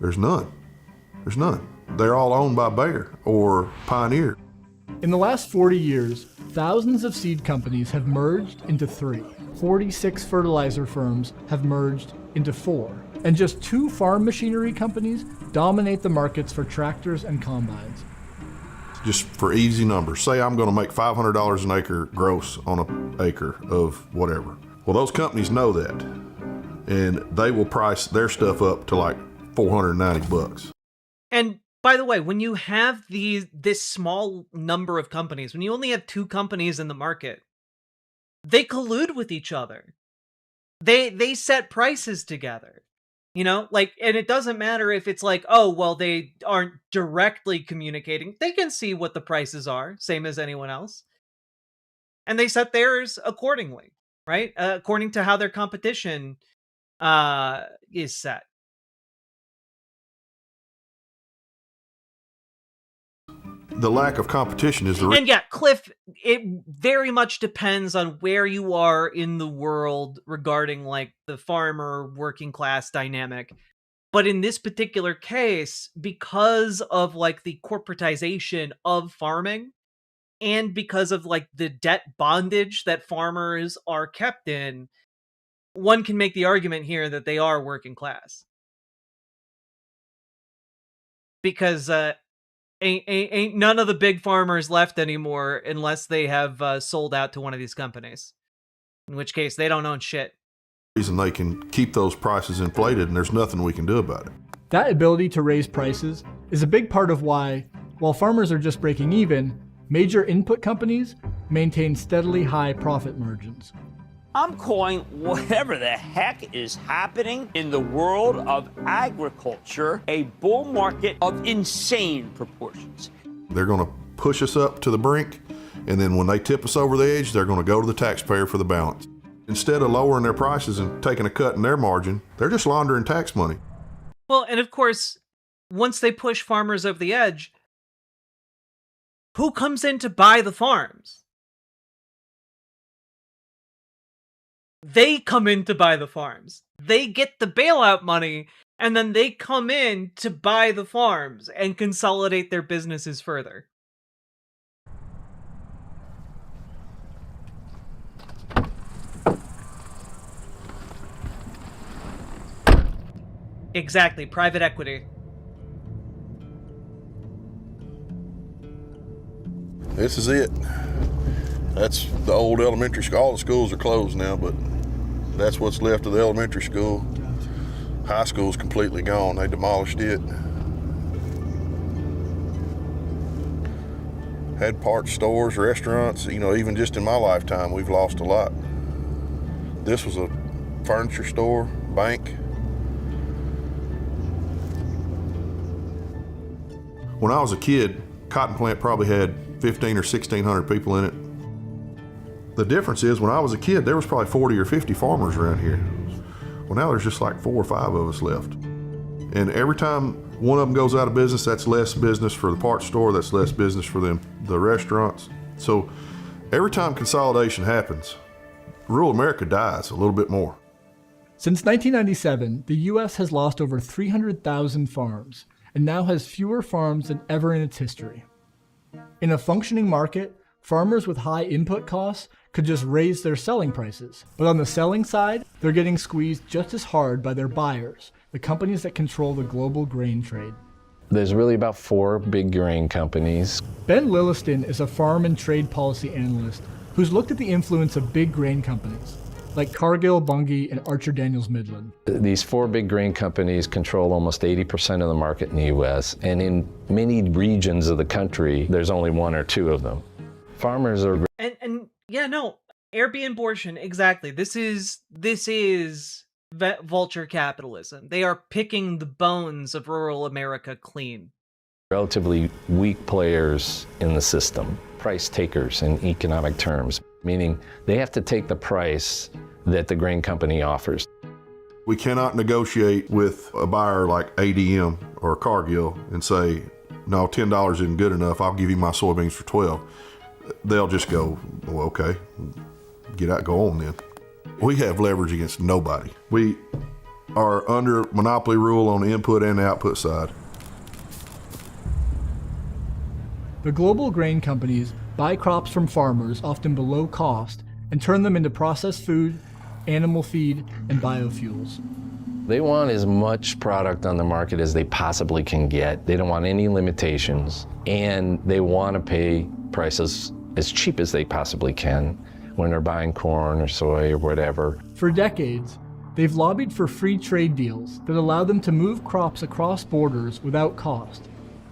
there's none. They're all owned by Bayer or Pioneer. In the last 40 years, thousands of seed companies have merged into 3. 46 fertilizer firms have merged into 4. And just 2 farm machinery companies dominate the markets for tractors and combines. Just for easy numbers, say I'm going to make $500 an acre gross on an acre of whatever. Well, those companies know that, and they will price their stuff up to like $490. And by the way, when you have this small number of companies, when you only have 2 companies in the market, they collude with each other. They set prices together. You know, like, and it doesn't matter if it's like, oh, well, they aren't directly communicating. They can see what the prices are, same as anyone else. And they set theirs accordingly, right? According to how their competition is set. The lack of competition is the And yeah, Cliff, it very much depends on where you are in the world regarding like the farmer working class dynamic. But in this particular case, because of like the corporatization of farming and because of like the debt bondage that farmers are kept in, one can make the argument here that they are working class. Because ain't none of the big farmers left anymore unless they have sold out to one of these companies. In which case, they don't own shit. Reason they can keep those prices inflated, and there's nothing we can do about it. That ability to raise prices is a big part of why, while farmers are just breaking even, major input companies maintain steadily high profit margins. I'm calling whatever the heck is happening in the world of agriculture a bull market of insane proportions. They're going to push us up to the brink, and then when they tip us over the edge, they're going to go to the taxpayer for the balance. Instead of lowering their prices and taking a cut in their margin, they're just laundering tax money. Well, and of course, once they push farmers over the edge, who comes in to buy the farms? They come in to buy the farms. They get the bailout money, and then they come in to buy the farms and consolidate their businesses further. Exactly, private equity. This is it. That's the old elementary school. All the schools are closed now, but that's what's left of the elementary school. High school's completely gone. They demolished it. Had parts stores, restaurants, you know, even just in my lifetime, we've lost a lot. This was a furniture store, bank. When I was a kid, cotton plant probably had 1,500 or 1,600 people in it. The difference is when I was a kid, there was probably 40 or 50 farmers around here. Well, now there's just like 4 or 5 of us left. And every time one of them goes out of business, that's less business for the parts store, that's less business for the restaurants. So every time consolidation happens, rural America dies a little bit more. Since 1997, the U.S. has lost over 300,000 farms and now has fewer farms than ever in its history. In a functioning market, farmers with high input costs could just raise their selling prices. But on the selling side, they're getting squeezed just as hard by their buyers, the companies that control the global grain trade. There's really about 4 big grain companies. Ben Lilliston is a farm and trade policy analyst who's looked at the influence of big grain companies, like Cargill, Bunge, and Archer Daniels Midland. These 4 big grain companies control almost 80% of the market in the U.S., and in many regions of the country, there's only 1 or 2 of them. Farmers are... And yeah, no, Airbnb, exactly. This is vulture capitalism. They are picking the bones of rural America clean. Relatively weak players in the system, price takers in economic terms, meaning they have to take the price that the grain company offers. We cannot negotiate with a buyer like ADM or Cargill and say, no, $10 isn't good enough, I'll give you my soybeans for 12. They'll just go, well, okay, get out, go on then. We have leverage against nobody. We are under monopoly rule on the input and the output side. The global grain companies buy crops from farmers often below cost and turn them into processed food, animal feed, and biofuels. They want as much product on the market as they possibly can get. They don't want any limitations, and they want to pay prices as cheap as they possibly can when they're buying corn or soy or whatever. For decades, they've lobbied for free trade deals that allow them to move crops across borders without cost,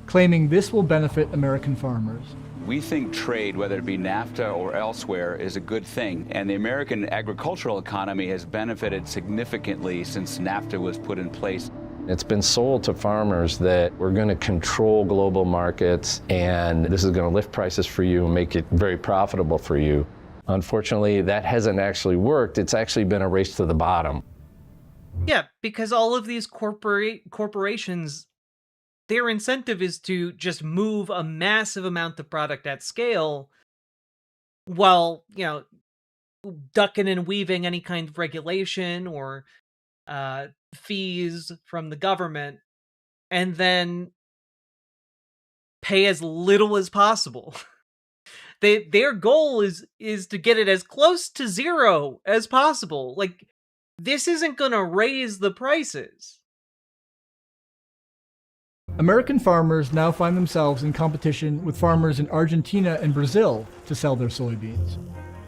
claiming this will benefit American farmers. We think trade, whether it be NAFTA or elsewhere, is a good thing. And the American agricultural economy has benefited significantly since NAFTA was put in place. It's been sold to farmers that we're going to control global markets and this is going to lift prices for you and make it very profitable for you. Unfortunately, that hasn't actually worked. It's actually been a race to the bottom. Yeah, because all of these corporations, their incentive is to just move a massive amount of product at scale while, ducking and weaving any kind of regulation or fees from the government, and then pay as little as possible. Their goal is to get it as close to zero as possible. Like, this isn't gonna raise the prices. American farmers now find themselves in competition with farmers in Argentina and Brazil to sell their soybeans.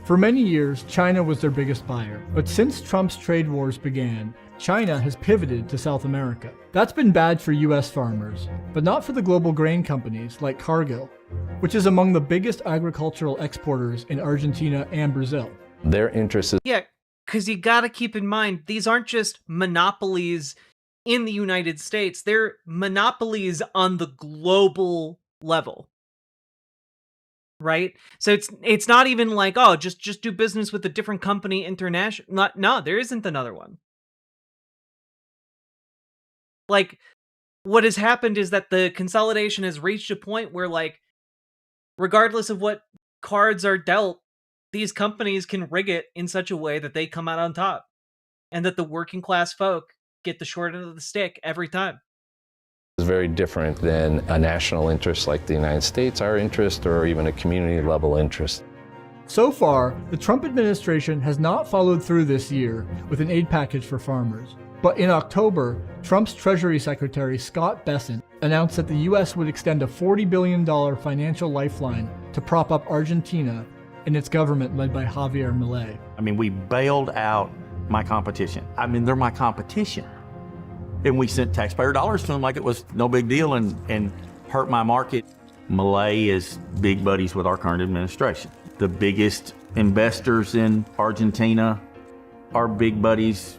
For many years, China was their biggest buyer, but since Trump's trade wars began, China has pivoted to South America. That's been bad for US farmers, but not for the global grain companies like Cargill, which is among the biggest agricultural exporters in Argentina and Brazil. Their interest is... Yeah, because you gotta keep in mind, these aren't just monopolies in the United States, they're monopolies on the global level. Right? So it's not even like, oh, just do business with a different company international. No, there isn't another one. Like, what has happened is that the consolidation has reached a point where, like, regardless of what cards are dealt, these companies can rig it in such a way that they come out on top, and that the working class folk get the short end of the stick every time. Is very different than a national interest like the United States, our interest, or even a community level interest. So far, the Trump administration has not followed through this year with an aid package for farmers. But in October, Trump's Treasury Secretary Scott Bessent announced that the U.S. would extend a $40 billion financial lifeline to prop up Argentina and its government led by Javier Milei. I mean, we bailed out my competition. I mean, they're my competition. And we sent taxpayer dollars to them like it was no big deal and hurt my market. Milei is big buddies with our current administration. The biggest investors in Argentina are big buddies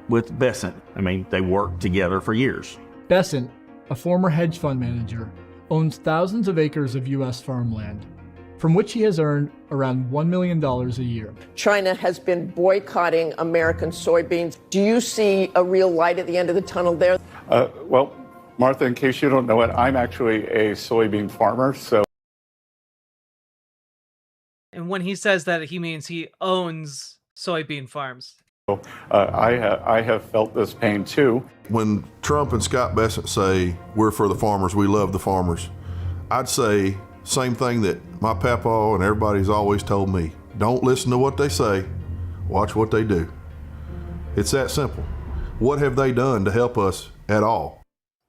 with Bessent. I mean, they worked together for years. Bessent, a former hedge fund manager, owns thousands of acres of U.S. farmland, from which he has earned around $1 million a year. China has been boycotting American soybeans. Do you see a real light at the end of the tunnel there? Well, Martha, in case you don't know it, I'm actually a soybean farmer, so. And when he says that, he means he owns soybean farms. I have felt this pain too. When Trump and Scott Bessent say, we're for the farmers, we love the farmers, I'd say same thing that my papa and everybody's always told me. Don't listen to what they say, watch what they do. It's that simple. What have they done to help us at all?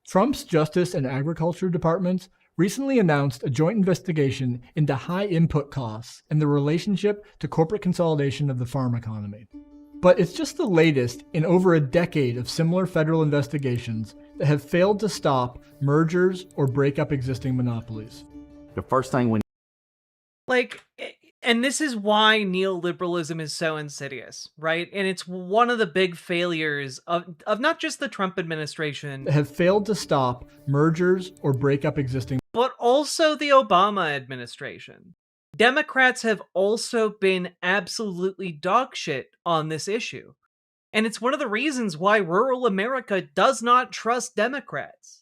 Trump's Justice and Agriculture departments recently announced a joint investigation into high input costs and the relationship to corporate consolidation of the farm economy. But it's just the latest in over a decade of similar federal investigations that have failed to stop mergers or break up existing monopolies. The first thing we... And this is why neoliberalism is so insidious, right? And it's one of the big failures of not just the Trump administration, that have failed to stop mergers or break up existing, but also the Obama administration. Democrats have also been absolutely dogshit on this issue. And it's one of the reasons why rural America does not trust Democrats.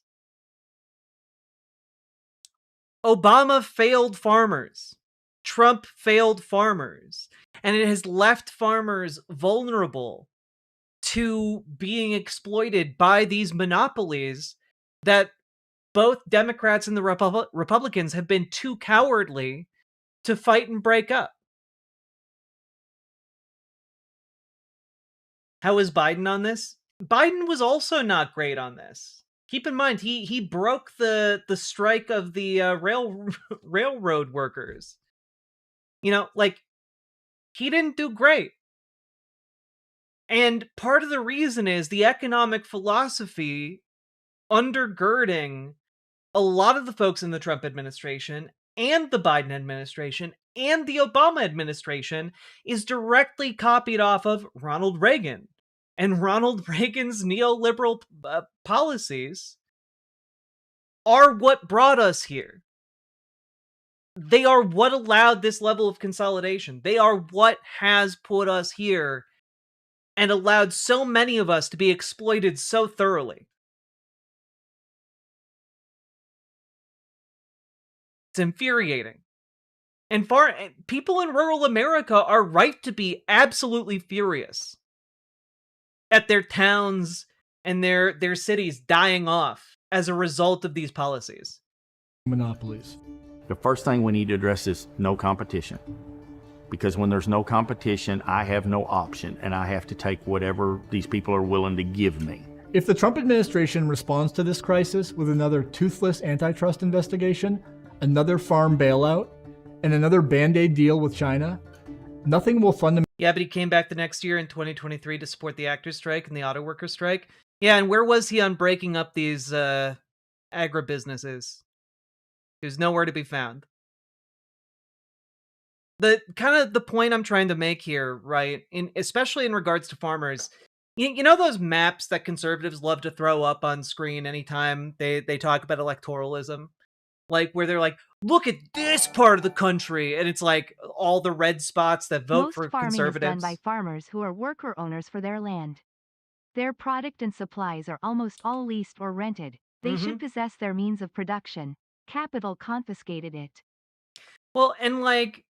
Obama failed farmers. Trump failed farmers. And it has left farmers vulnerable to being exploited by these monopolies that both Democrats and the Republicans have been too cowardly to fight and break up. How is Biden on this? Biden was also not great on this. Keep in mind, he broke the strike of the railroad workers. He didn't do great. And part of the reason is the economic philosophy undergirding a lot of the folks in the Trump administration and the Biden administration and the Obama administration is directly copied off of Ronald Reagan. And Ronald Reagan's neoliberal policies are what brought us here. They are what allowed this level of consolidation. They are what has put us here and allowed so many of us to be exploited so thoroughly. It's infuriating. And people in rural America are right to be absolutely furious at their towns and their cities dying off as a result of these policies. Monopolies. The first thing we need to address is no competition. Because when there's no competition, I have no option, and I have to take whatever these people are willing to give me. If the Trump administration responds to this crisis with another toothless antitrust investigation, another farm bailout, and another Band-Aid deal with China, nothing will fundamentally... Yeah, but he came back the next year in 2023 to support the actors' strike and the auto workers' strike. Yeah, and where was he on breaking up these agribusinesses? He was nowhere to be found. The point I'm trying to make here, right, especially in regards to farmers, you know those maps that conservatives love to throw up on screen anytime they talk about electoralism? Like, where they're like, look at this part of the country, and it's like all the red spots that vote Most for farming conservatives. is done by farmers who are worker owners for their land. Their product and supplies are almost all leased or rented. They should possess their means of production. Capital confiscated it. Well, and like,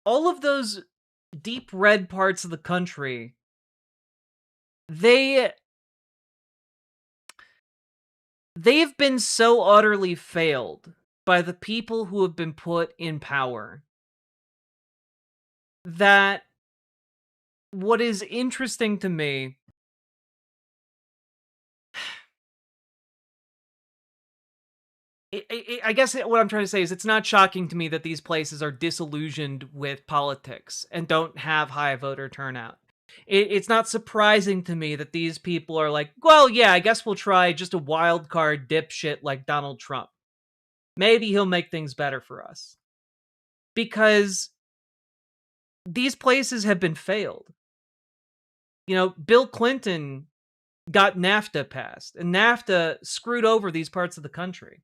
all of those deep red parts of the country, they've been so utterly failed by the people who have been put in power that what is interesting to me I guess what I'm trying to say is it's not shocking to me that these places are disillusioned with politics and don't have high voter turnout. It's not surprising to me that these people are like, well, yeah, I guess we'll try just a wild card dipshit like Donald Trump. Maybe he'll make things better for us. Because these places have been failed. You know, Bill Clinton got NAFTA passed, and NAFTA screwed over these parts of the country.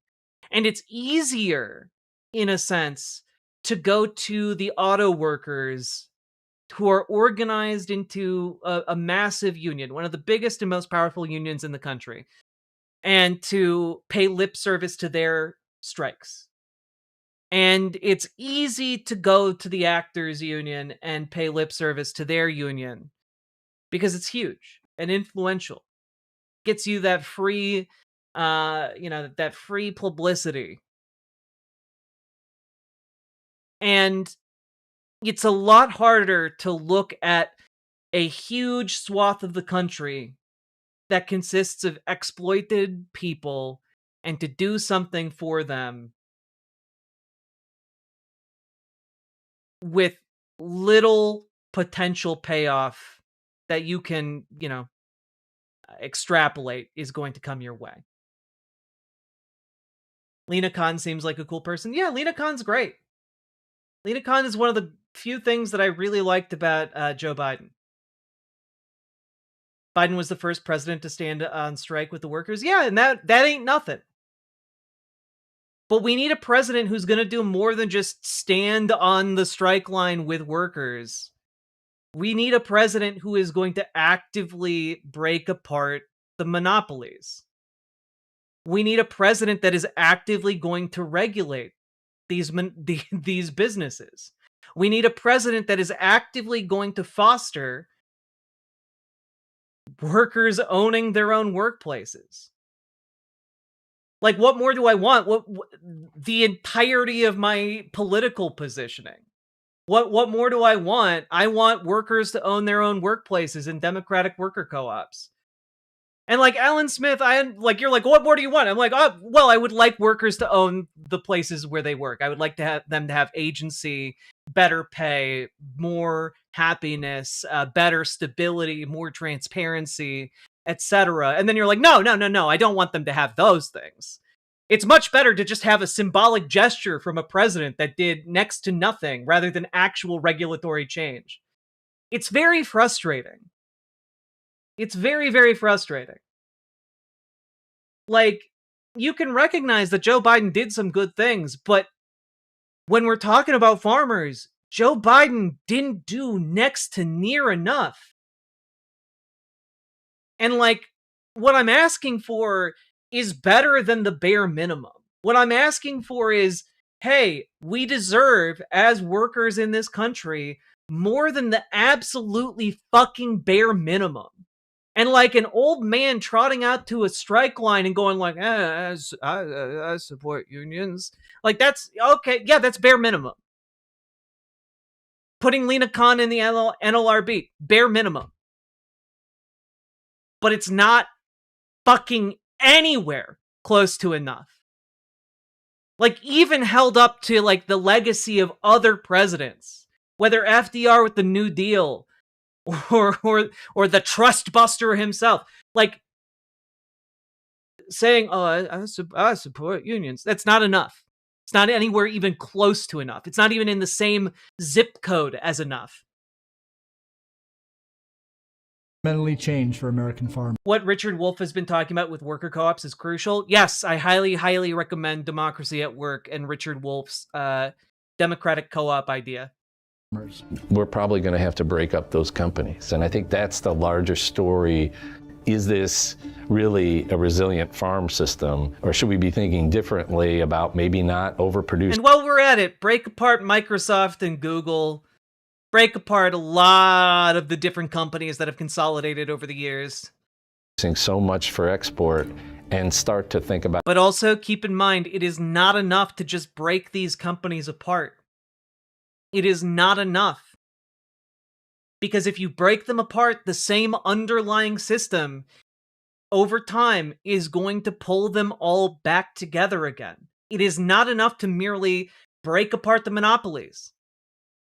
And it's easier, in a sense, to go to the auto workers who are organized into a massive union, one of the biggest and most powerful unions in the country, and to pay lip service to their strikes. And it's easy to go to the actors union and pay lip service to their union because it's huge and influential. Gets you that free that free publicity. And it's a lot harder to look at a huge swath of the country that consists of exploited people and to do something for them with little potential payoff that you can, extrapolate is going to come your way. Lena Khan seems like a cool person. Yeah, Lena Khan's great. Lena Khan is one of the few things that I really liked about Joe Biden. Biden was the first president to stand on strike with the workers. Yeah, and that ain't nothing. But we need a president who's going to do more than just stand on the strike line with workers. We need a president who is going to actively break apart the monopolies. We need a president that is actively going to regulate these businesses. We need a president that is actively going to foster workers owning their own workplaces. Like, what more do I want? What the entirety of my political positioning. What more do I want? I want workers to own their own workplaces in democratic worker co-ops. And like Alan Smith, you're like, what more do you want? I'm like, oh, well, I would like workers to own the places where they work. I would like to have them to have agency, better pay, more happiness, better stability, more transparency, etc. And then you're like, no, I don't want them to have those things. It's much better to just have a symbolic gesture from a president that did next to nothing rather than actual regulatory change. It's very frustrating. It's very, very frustrating. Like, you can recognize that Joe Biden did some good things, but when we're talking about farmers, Joe Biden didn't do next to near enough. And like, what I'm asking for is better than the bare minimum. What I'm asking for is, hey, we deserve, as workers in this country, more than the absolutely fucking bare minimum. And like an old man trotting out to a strike line and going like, I support unions. Like, that's, okay, yeah, that's bare minimum. Putting Lina Khan in the NLRB, bare minimum. But it's not fucking anywhere close to enough. Like, even held up to like the legacy of other presidents, whether FDR with the New Deal or the trust buster himself, like saying, "Oh, I support unions." That's not enough. It's not anywhere even close to enough. It's not even in the same zip code as enough. Fundamentally change for American farmers. What Richard Wolff has been talking about with worker co-ops is crucial. Yes, I highly, highly recommend Democracy at Work and Richard Wolff's democratic co-op idea. We're probably going to have to break up those companies. And I think that's the larger story. Is this really a resilient farm system, or should we be thinking differently about maybe not overproducing? And while we're at it, break apart Microsoft and Google. Break apart a lot of the different companies that have consolidated over the years. So much for export, and start to think about. But also keep in mind, it is not enough to just break these companies apart. It is not enough. Because if you break them apart, the same underlying system over time is going to pull them all back together again. It is not enough to merely break apart the monopolies.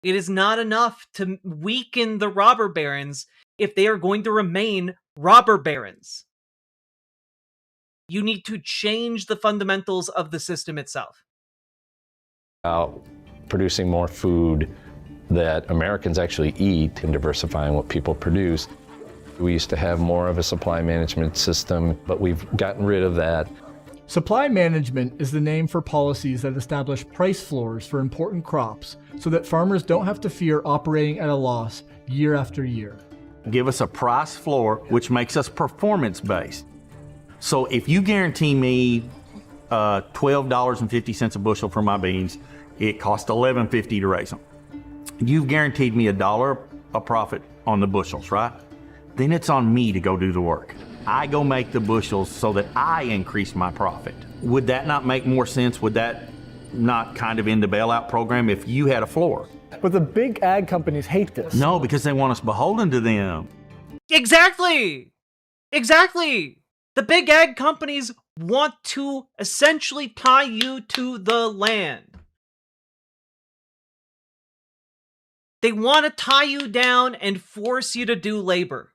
It is not enough to weaken the robber barons if they are going to remain robber barons. You need to change the fundamentals of the system itself. About producing more food that Americans actually eat and diversifying what people produce. We used to have more of a supply management system, but we've gotten rid of that. Supply management is the name for policies that establish price floors for important crops so that farmers don't have to fear operating at a loss year after year. Give us a price floor, which makes us performance-based. So if you guarantee me $12.50 a bushel for my beans, it costs $11.50 to raise them. You've guaranteed me $1 a profit on the bushels, right? Then it's on me to go do the work. I go make the bushels so that I increase my profit. Would that not make more sense? Would that not kind of end the bailout program if you had a floor? But the big ag companies hate this. No, because they want us beholden to them. Exactly! Exactly! The big ag companies want to essentially tie you to the land. They want to tie you down and force you to do labor.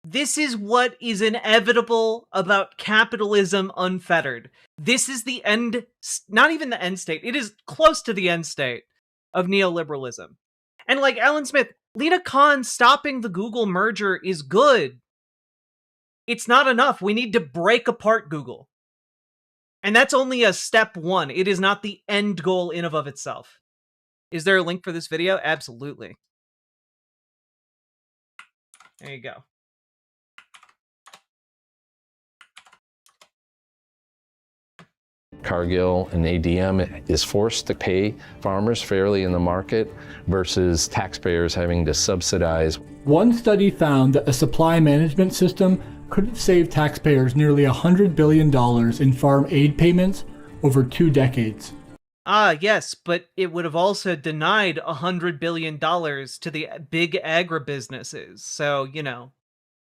This is what is inevitable about capitalism unfettered. This is the end, not even the end state, it is close to the end state of neoliberalism. And like Alan Smith, Lina Khan stopping the Google merger is good. It's not enough. We need to break apart Google. And that's only a step one. It is not the end goal in and of itself. Is there a link for this video? Absolutely. There you go. Cargill and ADM is forced to pay farmers fairly in the market versus taxpayers having to subsidize. One study found that a supply management system could have saved taxpayers nearly $100 billion in farm aid payments over 2 decades. Ah, yes, but it would have also denied $100 billion to the big agribusinesses. So, you know,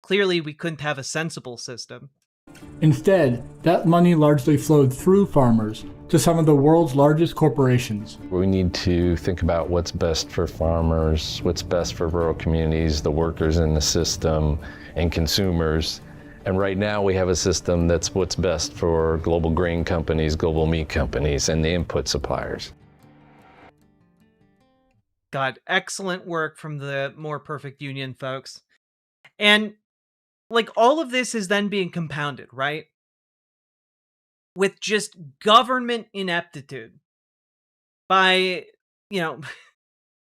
clearly we couldn't have a sensible system. Instead, that money largely flowed through farmers to some of the world's largest corporations. We need to think about what's best for farmers, what's best for rural communities, the workers in the system, and consumers. And right now we have a system that's what's best for global grain companies, global meat companies, and the input suppliers. God, excellent work from the More Perfect Union folks. And like all of this is then being compounded, right? With just government ineptitude by, you know,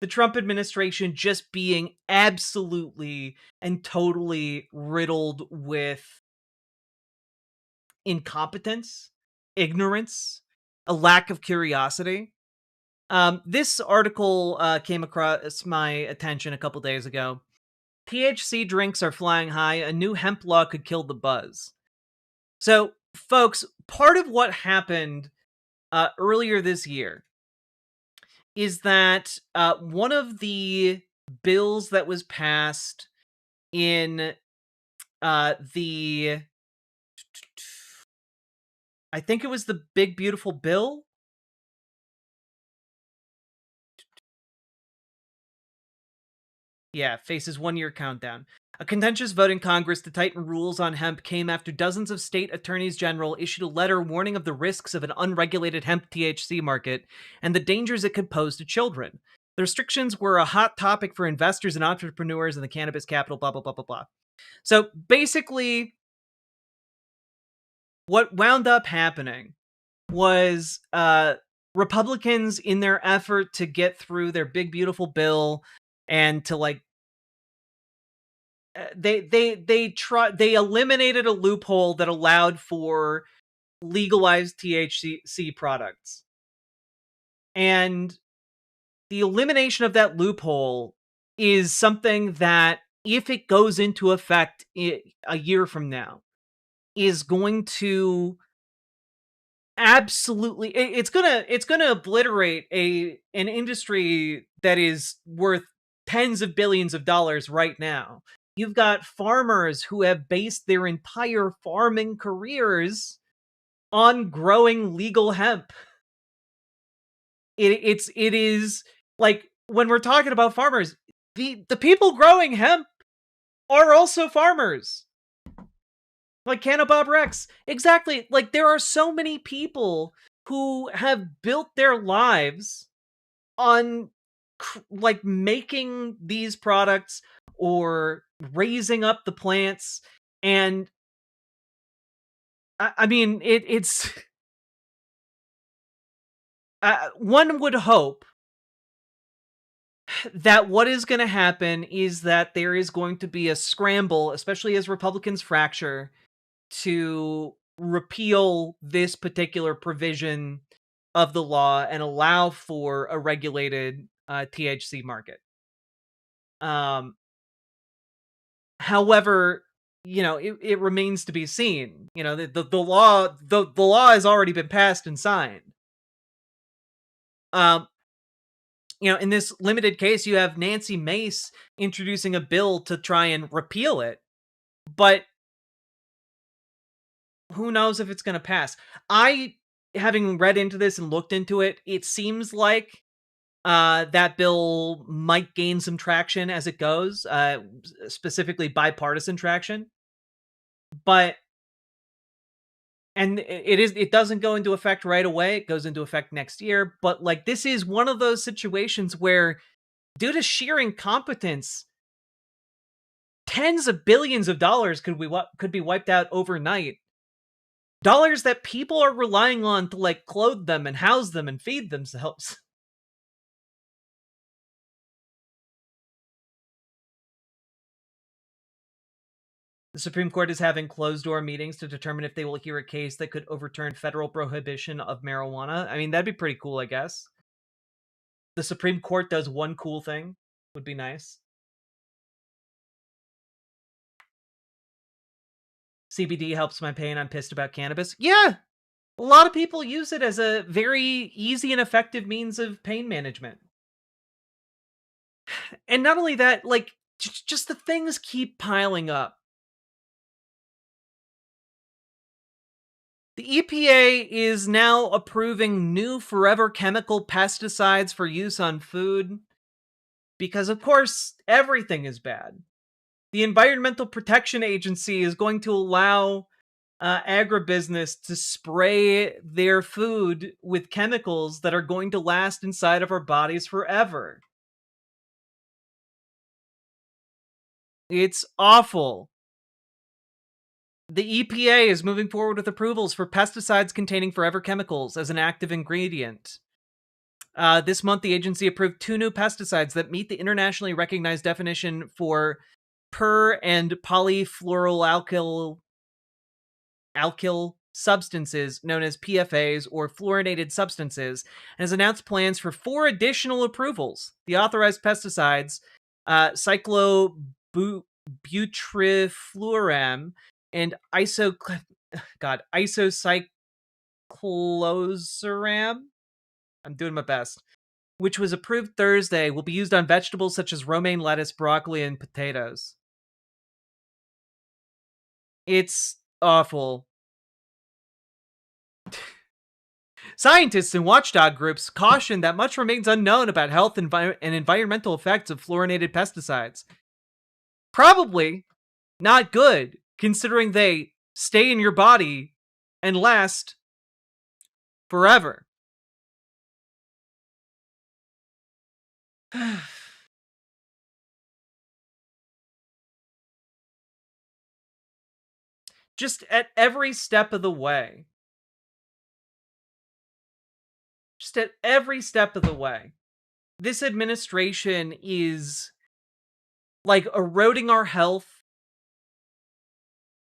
the Trump administration just being absolutely and totally riddled with incompetence, ignorance, a lack of curiosity. This article came across my attention a couple days ago. THC drinks are flying high. A new hemp law could kill the buzz. So, folks, part of what happened earlier this year is that one of the bills that was passed in the, I think it was the Big Beautiful Bill. Yeah, faces 1-year countdown. A contentious vote in Congress to tighten rules on hemp came after dozens of state attorneys general issued a letter warning of the risks of an unregulated hemp THC market and the dangers it could pose to children. The restrictions were a hot topic for investors and entrepreneurs in the cannabis capital, blah, blah, blah, blah, blah. So basically, what wound up happening was Republicans, in their effort to get through their big, beautiful bill and to like, they eliminated a loophole that allowed for legalized THC products. And the elimination of that loophole is something that, if it goes into effect a year from now, is going to absolutely, it's gonna obliterate an industry that is worth tens of billions of dollars right now. You've got farmers who have based their entire farming careers on growing legal hemp. It is like, when we're talking about farmers, the people growing hemp are also farmers. Like Canna Bob Rex. Exactly. Like, there are so many people who have built their lives on like making these products or raising up the plants. And I mean, it's one would hope that what is going to happen is that there is going to be a scramble, especially as Republicans fracture, to repeal this particular provision of the law and allow for a regulated THC market. However, you know, it remains to be seen. You know, the law has already been passed and signed. You know, in this limited case, you have Nancy Mace introducing a bill to try and repeal it, but who knows if it's going to pass. Having read into this and looked into it, it seems like that bill might gain some traction as it goes, specifically bipartisan traction. But it doesn't go into effect right away. It goes into effect next year. But like, this is one of those situations where, due to sheer incompetence, tens of billions of dollars could be wiped out overnight. Dollars that people are relying on to like clothe them and house them and feed themselves. The Supreme Court is having closed-door meetings to determine if they will hear a case that could overturn federal prohibition of marijuana. I mean, that'd be pretty cool, I guess. The Supreme Court does one cool thing. Would be nice. CBD helps my pain. I'm pissed about cannabis. Yeah! A lot of people use it as a very easy and effective means of pain management. And not only that, like, just the things keep piling up. The EPA is now approving new forever chemical pesticides for use on food because, of course, everything is bad. The Environmental Protection Agency is going to allow agribusiness to spray their food with chemicals that are going to last inside of our bodies forever. It's awful. The EPA is moving forward with approvals for pesticides containing forever chemicals as an active ingredient. This month, the agency approved 2 new pesticides that meet the internationally recognized definition for per- and polyfluoroalkyl substances known as PFAs or fluorinated substances, and has announced plans for 4 additional approvals. The authorized pesticides, cyclobutyfluoram and isocycloseram. I'm doing my best. Which was approved Thursday, will be used on vegetables such as romaine lettuce, broccoli, and potatoes. It's awful. Scientists and watchdog groups caution that much remains unknown about health and environmental effects of fluorinated pesticides. Probably not good, considering they stay in your body and last forever. Just at every step of the way. Just at every step of the way. This administration is like eroding our health.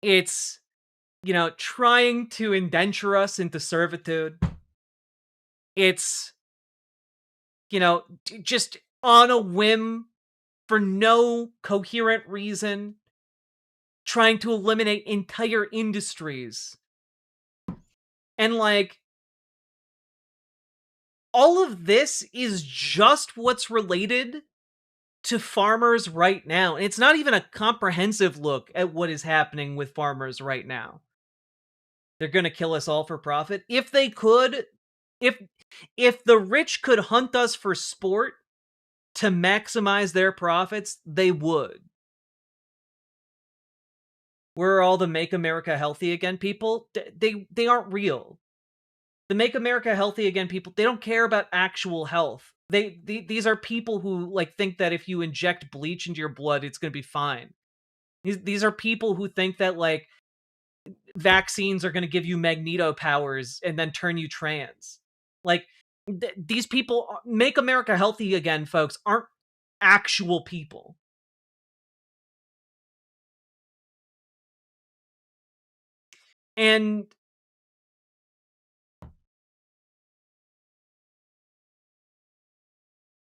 It's, trying to indenture us into servitude. It's, just on a whim for no coherent reason, trying to eliminate entire industries. And all of this is just what's related to farmers right now. And it's not even a comprehensive look at what is happening with farmers right now. They're going to kill us all for profit. If they could, if the rich could hunt us for sport to maximize their profits, they would. Where are all the Make America Healthy Again people? They aren't real. The Make America Healthy Again people, they don't care about actual health. These are people who think that if you inject bleach into your blood, it's going to be fine. These are people who think that vaccines are going to give you magneto powers and then turn you trans. These people, Make America Healthy Again folks, aren't actual people. And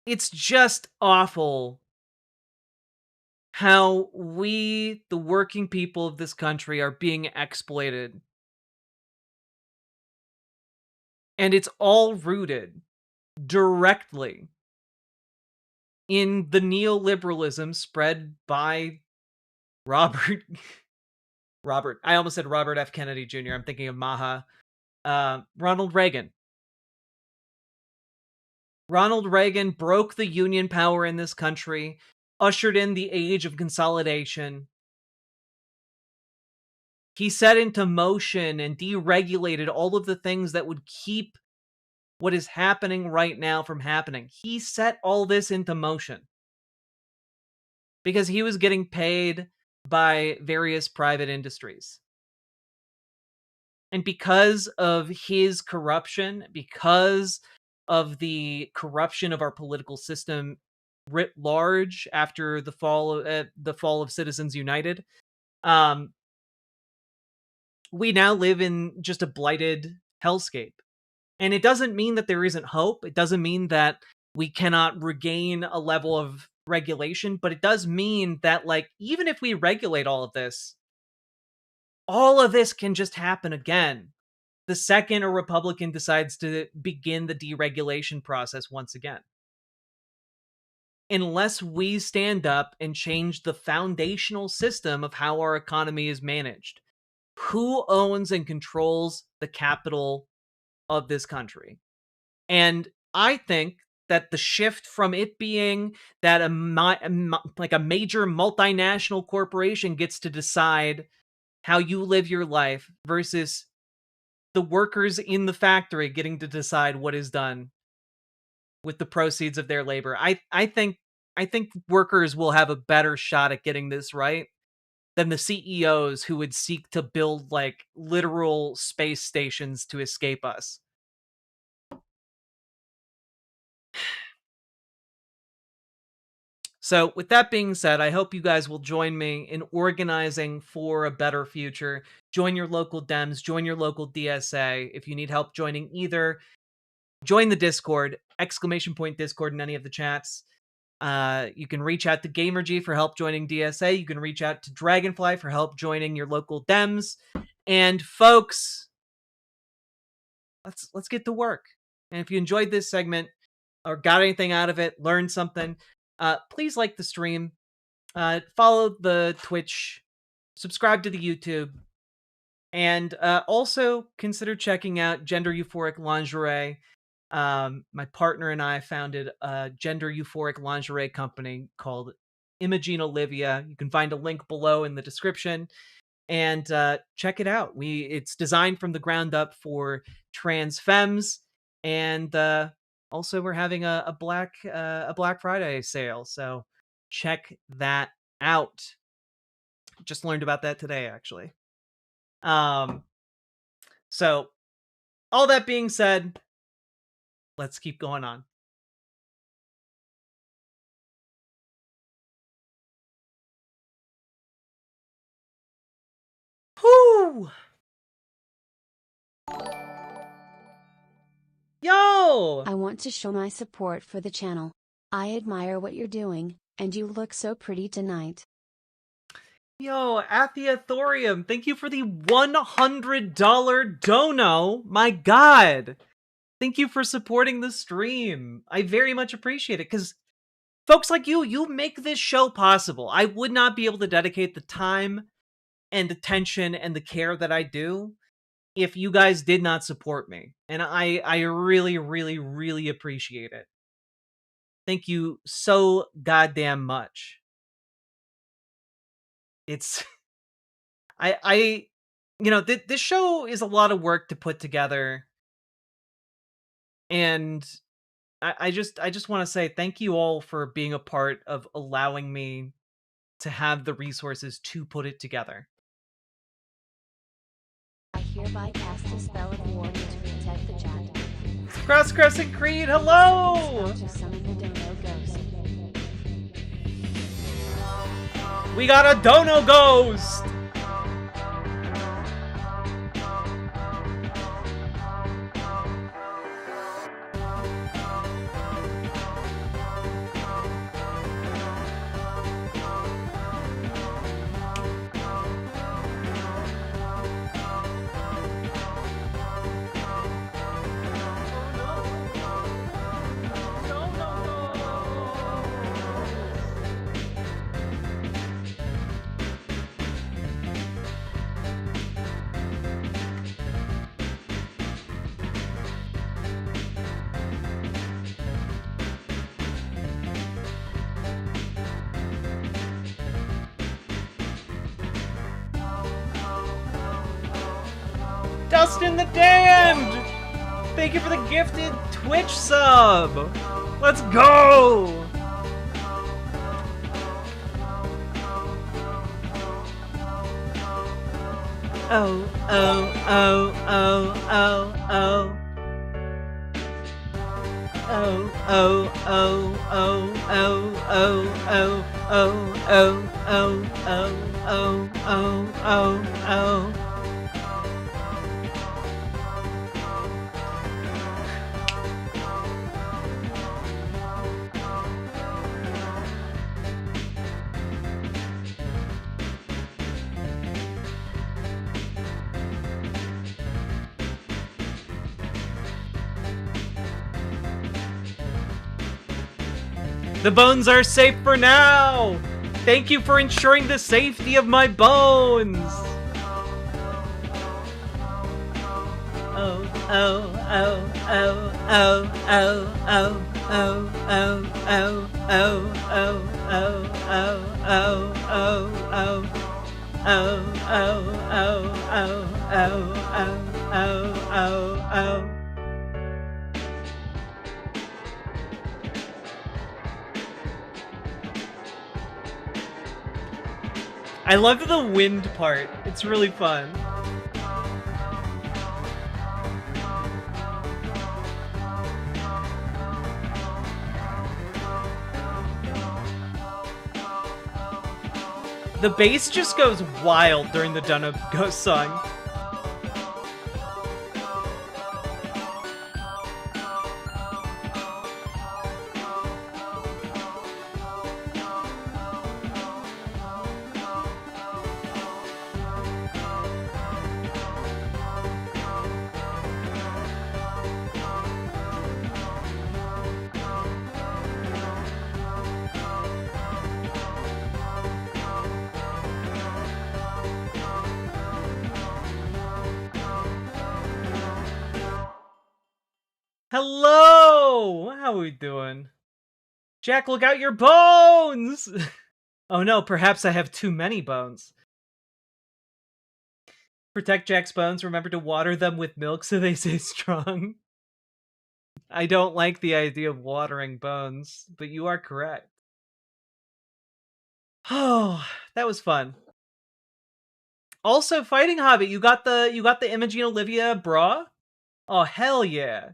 it's just awful how we, the working people of this country, are being exploited. And it's all rooted directly in the neoliberalism spread by Robert, I almost said Robert F. Kennedy Jr. I'm thinking of Maha. Ronald Reagan. Ronald Reagan broke the union power in this country, ushered in the age of consolidation. He set into motion and deregulated all of the things that would keep what is happening right now from happening. He set all this into motion because he was getting paid by various private industries. And because of his corruption, because of the corruption of our political system writ large after the fall of Citizens United, we now live in just a blighted hellscape. And it doesn't mean that there isn't hope. It doesn't mean that we cannot regain a level of regulation, but it does mean that even if we regulate all of this can just happen again the second a Republican decides to begin the deregulation process once again. Unless we stand up and change the foundational system of how our economy is managed. Who owns and controls the capital of this country? And I think that the shift from it being that like a major multinational corporation gets to decide how you live your life versus the workers in the factory getting to decide what is done with the proceeds of their labor. I think workers will have a better shot at getting this right than the CEOs who would seek to build like literal space stations to escape us. So with that being said, I hope you guys will join me in organizing for a better future. Join your local Dems, join your local DSA. If you need help joining either, join the Discord, !Discord in any of the chats. You can reach out to GamerG for help joining DSA. You can reach out to Dragonfly for help joining your local Dems. And folks, let's get to work. And if you enjoyed this segment or got anything out of it, learned something, please like the stream, follow the Twitch, subscribe to the YouTube, and also consider checking out Gender Euphoric Lingerie. My partner and I founded a gender euphoric lingerie company called Imogene Olivia. You can find a link below in the description and check it out. It's designed from the ground up for trans femmes, and also we're having a Black Friday sale, so check that out. Just learned about that today, actually. So all that being said, let's keep going on. Whoo! Yo! I want to show my support for the channel. I admire what you're doing, and you look so pretty tonight. Yo, Athia Thorium, thank you for the $100 dono. My God. Thank you for supporting the stream. I very much appreciate it, because folks like you make this show possible. I would not be able to dedicate the time and attention and the care that I do if you guys did not support me. And I really, really, really appreciate it. Thank you so goddamn much. It's... this show is a lot of work to put together. And I just want to say thank you all for being a part of allowing me to have the resources to put it together. I hereby cast a spell of warning to protect the chat. Cross Crescent Creed, hello! To summon the Dono Ghost. We got a Dono Ghost! Dustin the Damned! Thank you for the gifted Twitch sub! Let's go! Oh, oh, oh, oh, oh, oh. Oh, oh, oh, oh, oh, oh, oh, oh, oh, oh, oh, oh, oh, oh. The bones are safe for now! Thank you for ensuring the safety of my bones! I love the wind part. It's really fun. The bass just goes wild during the Dunno Ghost song. Hello! How we doing? Jack, look out your bones! Oh no, perhaps I have too many bones. Protect Jack's bones. Remember to water them with milk so they stay strong. I don't like the idea of watering bones, but you are correct. Oh, that was fun. Also, Fighting Hobbit, you got the Imogen Olivia bra? Oh, hell yeah.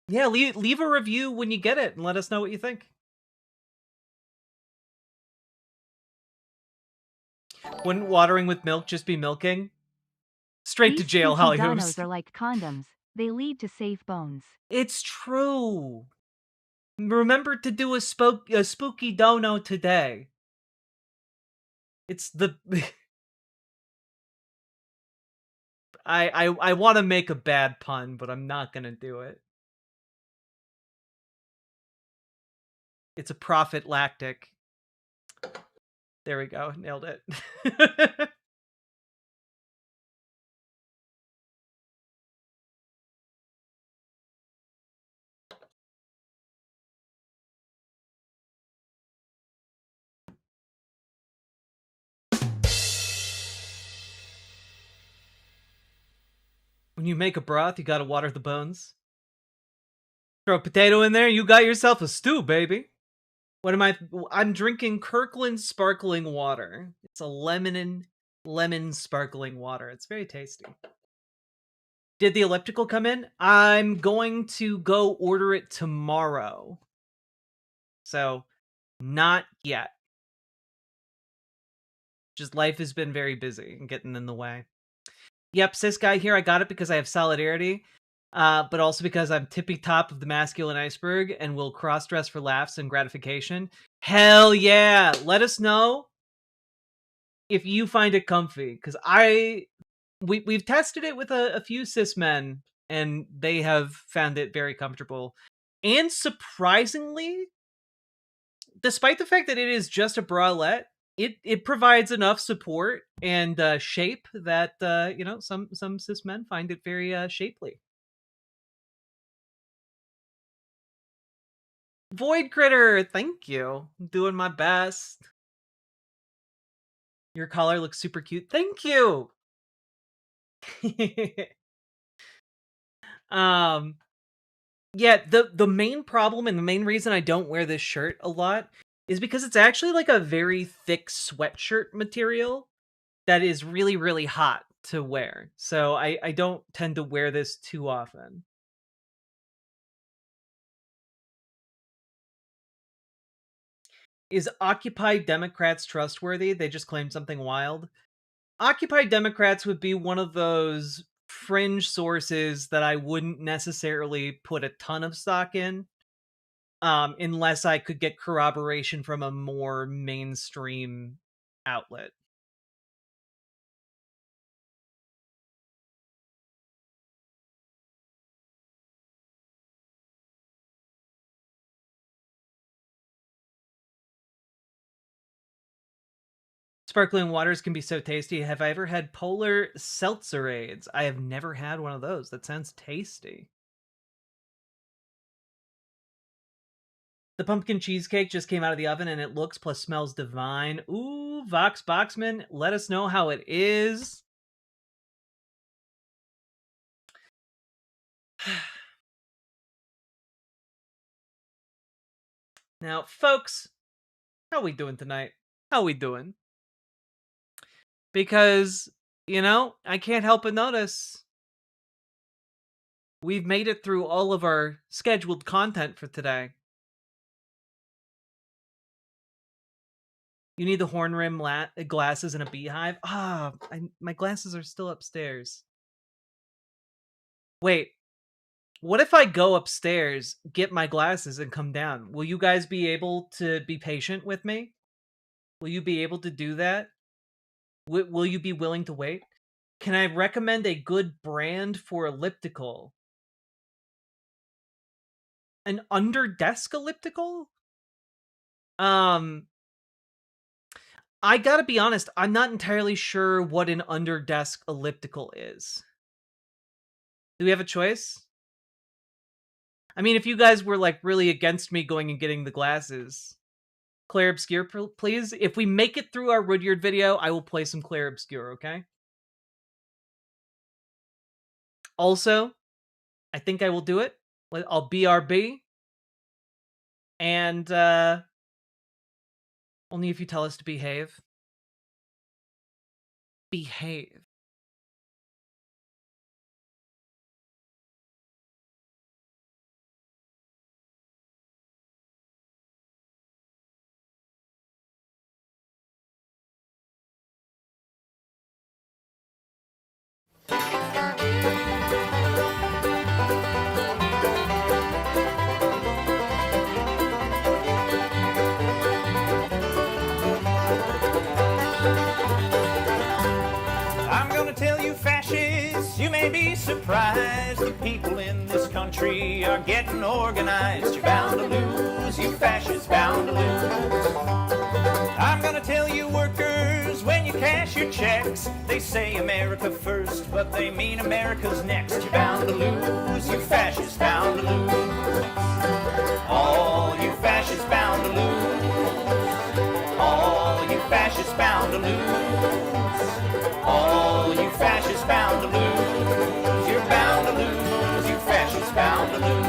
Yeah, leave a review when you get it and let us know what you think. Wouldn't watering with milk just be milking? Straight to These jail, spooky Holly donos Hoops. are like condoms. They lead to safe bones. It's true. Remember to do a spooky dono today. It's the I want to make a bad pun, but I'm not gonna do it. It's a profit lactic. There we go. Nailed it. When you make a broth, you gotta water the bones. Throw a potato in there, you got yourself a stew, baby. What am I? I'm drinking Kirkland sparkling water. It's a lemon sparkling water. It's very tasty. Did the elliptical come in? I'm going to go order it tomorrow. So, not yet. Just life has been very busy and getting in the way. Yep, cis guy here. I got it because I have solidarity, but also because I'm tippy top of the masculine iceberg and will cross-dress for laughs and gratification. Hell yeah! Let us know if you find it comfy, because we've tested it with a few cis men, and they have found it very comfortable. And surprisingly, despite the fact that it is just a bralette, it provides enough support and shape that some cis men find it very shapely. Void Critter, thank you. I'm doing my best. Your collar looks super cute. Thank you. Yeah, the main problem and the main reason I don't wear this shirt a lot is because it's actually like a very thick sweatshirt material that is really, really hot to wear. So I don't tend to wear this too often. Is Occupy Democrats trustworthy? They just claimed something wild. Occupy Democrats would be one of those fringe sources that I wouldn't necessarily put a ton of stock in, unless I could get corroboration from a more mainstream outlet. sparkling waters can be so tasty. Have I ever had polar seltzerades? I have never had one of those. That sounds tasty. The pumpkin cheesecake just came out of the oven and it looks plus smells divine. Ooh, Vox Boxman, let us know how it is. Now, folks, how we doing tonight? How we doing? Because, you know, I can't help but notice we've made it through all of our scheduled content for today. You need the horn rim glasses and a beehive? Ah, my glasses are still upstairs. Wait, what if I go upstairs, get my glasses, and come down? Will you guys be able to be patient with me? Will you be able to do that? Will you be willing to wait? Can I recommend a good brand for elliptical? An under-desk elliptical? I gotta be honest, I'm not entirely sure what an under-desk elliptical is. Do we have a choice? I mean, if you guys were, like, really against me going and getting the glasses, Claire Obscure, please. If we make it through our Rudyard video, I will play some Claire Obscure, okay? Also, I think I will do it. I'll BRB. And, only if you tell us to behave. Behave. I'm gonna tell you fascists, you may be surprised. The people in this country are getting organized. You're bound to lose, you fascists, bound to lose. I'm gonna tell you workers, when you cash your checks, they say America first, but they mean America's next. You're bound to lose, you fascists, bound to lose. All you fascists bound to lose. All you fascists bound to lose. All you fascists bound to lose. You're bound to lose, you fascists bound to lose.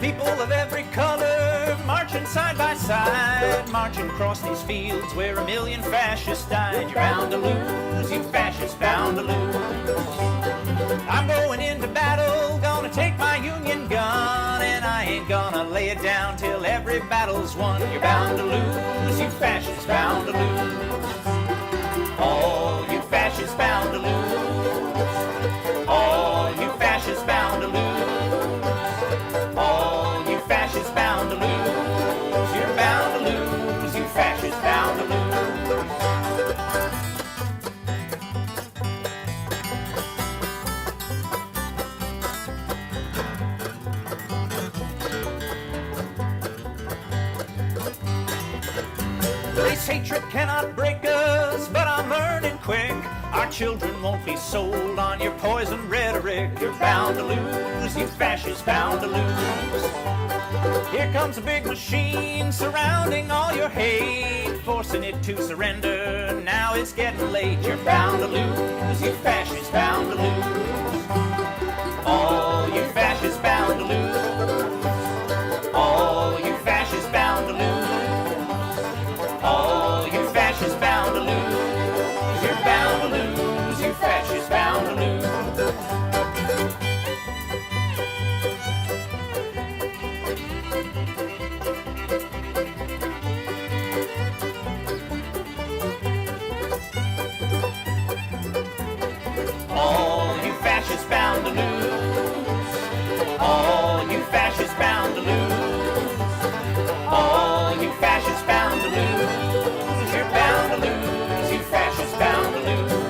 People of every color marching side by side, marching across these fields where 1 million fascists died. You're bound to lose, you fascists bound to lose. I'm going into battle, gonna take my Union gun, and I ain't gonna lay it down till every battle's won. You're bound to lose, you fascists bound to lose. All you fascists bound to lose. All you fascists bound to lose. All you fascists bound to lose. You're bound to lose, you fascists bound to lose. Race hatred cannot break us, but I'm learning quick. Our children won't be sold on your poison rhetoric. You're bound to lose, you fascists bound to lose. Here comes a big machine surrounding all your hate, forcing it to surrender. Now it's getting late. You're bound to lose, you fascists bound to lose. All you fascists bound to lose. All you fascists bound to lose. All you fascists bound to lose. You're bound to lose, you fascists bound to lose. All you fascists bound to lose. All you fascists bound to lose. All you fascists bound to lose. You're bound to lose, you fascists bound to lose.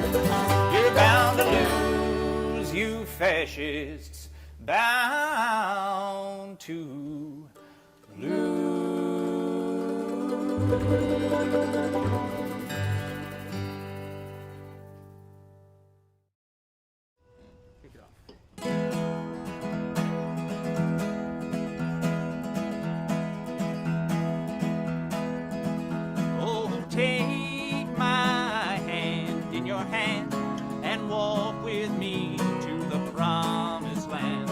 fascists bound to Oh, take my hand in your hand and walk with me to the promised land.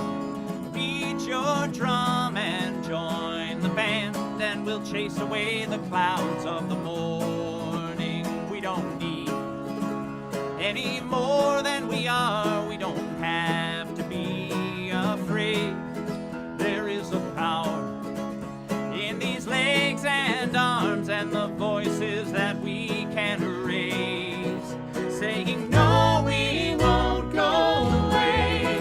Beat your drum and join the band, and we'll chase away the clouds of the morning. We don't need any more than we are. We don't have to be afraid. There is a power in these legs and arms and the voices that we can raise, saying no, we won't go away.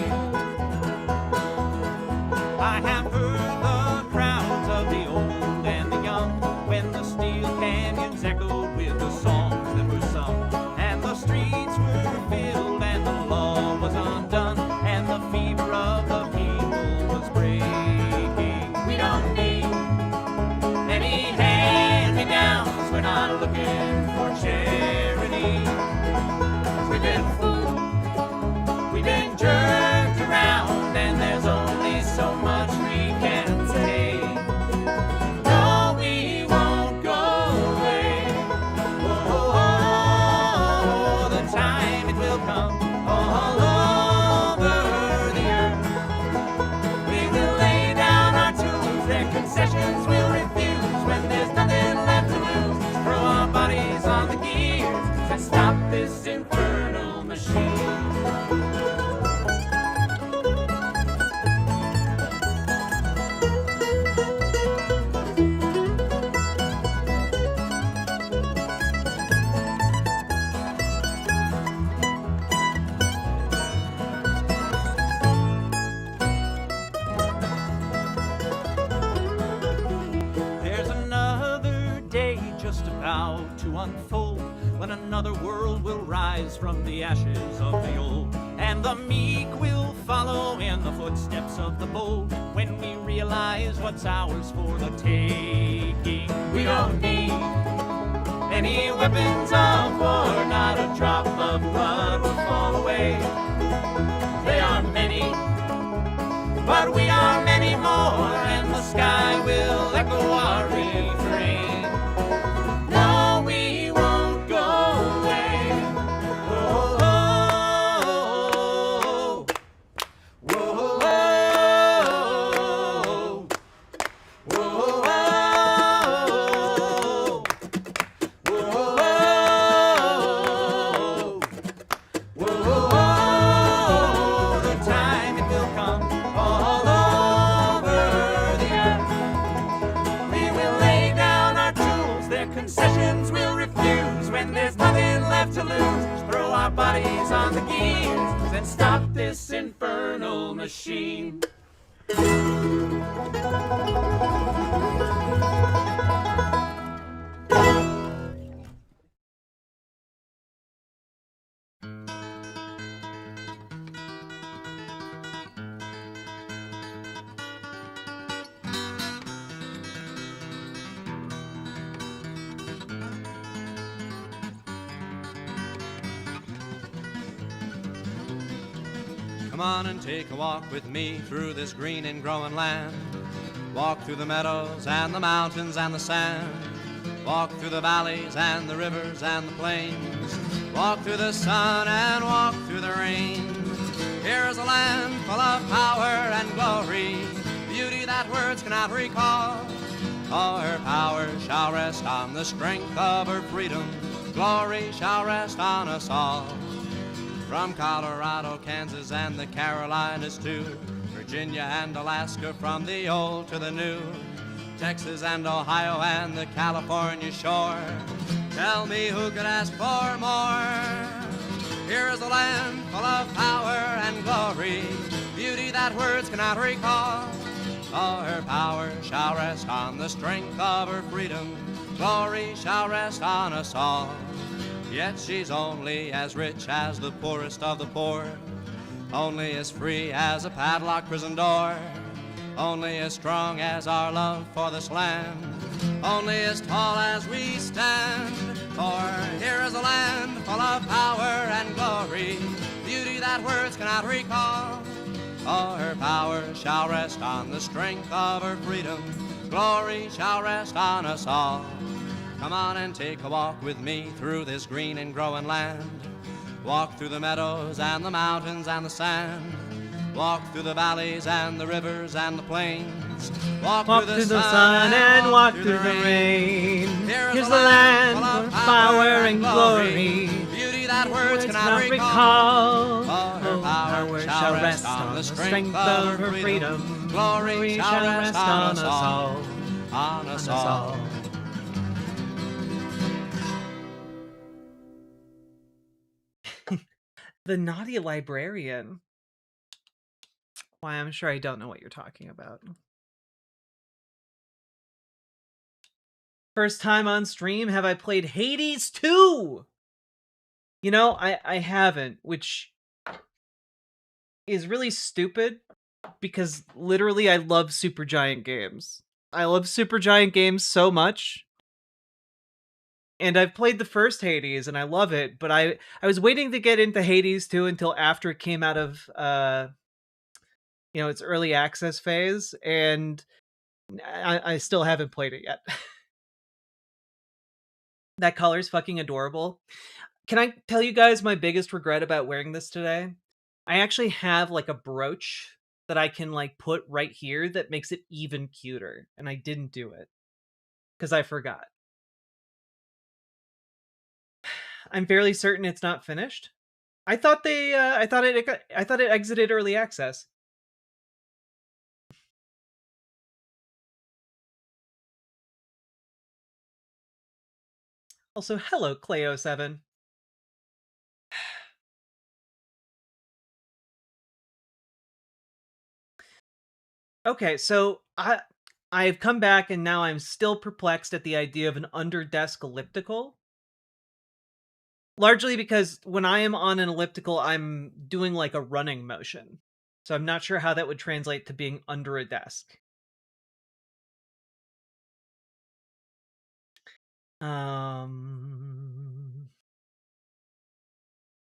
I have heard the crowds of the old and the young when the steel canyons echoed with the songs that were sung, and the streets were filled and the law was undone, and the fever of the people was breaking. We don't need any hand-me-downs. We're not looking for charity. We've been fooled, we've been jerked around, and there's only so much we can say. No, we won't go away. Oh, the time it will come all over the earth. We will lay down our tools, their concessions we'll refuse. When there's nothing left to lose, throw our bodies on the gears and stop this infernal machine. There's another day just about to unfold, when another world will rise from the ashes of the old, and the meek will follow in the footsteps of the bold, when we realize what's ours for the taking. We don't need any weapons of war, not a drop of blood will fall away. They are many, but we are many more, and the sky will echo our refrain. No, we won't go away. Whoa, whoa, whoa, whoa, the time it will come all over the earth. We will lay down our tools, their concessions we'll refuse. When there's nothing left to lose, throw our bodies on the gears and stop this infernal machine. Come on and take a walk with me through this green and growing land. Walk through the meadows and the mountains and the sand. Walk through the valleys and the rivers and the plains. Walk through the sun and walk through the rain. Here is a land full of power and glory, beauty that words cannot recall. All her power shall rest on the strength of her freedom. Glory shall rest on us all. From Colorado, Kansas, and the Carolinas to Virginia and Alaska, from the old to the new, Texas and Ohio and the California shore. Tell me who could ask for more? Here is a land full of power and glory, beauty that words cannot recall. All her power shall rest on the strength of her freedom. Glory shall rest on us all. Yet she's only as rich as the poorest of the poor. only as free as a padlocked prison door, only as strong as our love for this land, only as tall as we stand. For here is a land full of power and glory, beauty that words cannot recall. For her power shall rest on the strength of her freedom, glory shall rest on us all. Come on and take a walk with me through this green and growing land. Walk through the meadows and the mountains and the sand. Walk through the valleys and the rivers and the plains. Walk through the sun and walk through the rain. Here's the land full of power and glory, beauty that words cannot recall. For her power shall rest on the strength of her freedom, glory shall rest on us all, on us all. The Naughty Librarian. Why, I'm sure I don't know what you're talking about. First time on stream, have I played Hades 2? You know, I haven't, which is really stupid because literally I love Supergiant games. I love Supergiant games so much. And I've played the first Hades and I love it, but I was waiting to get into Hades 2 until after it came out of its early access phase, and I still haven't played it yet. That color's fucking adorable. Can I tell you guys my biggest regret about wearing this today? I actually have like a brooch that I can like put right here that makes it even cuter, and I didn't do it because I forgot. I'm fairly certain it's not finished. I thought it exited early access. Also, hello, Cleo7. Okay, so I've come back and now I'm still perplexed at the idea of an under-desk elliptical. Largely because when I am on an elliptical, I'm doing like a running motion. So I'm not sure how that would translate to being under a desk.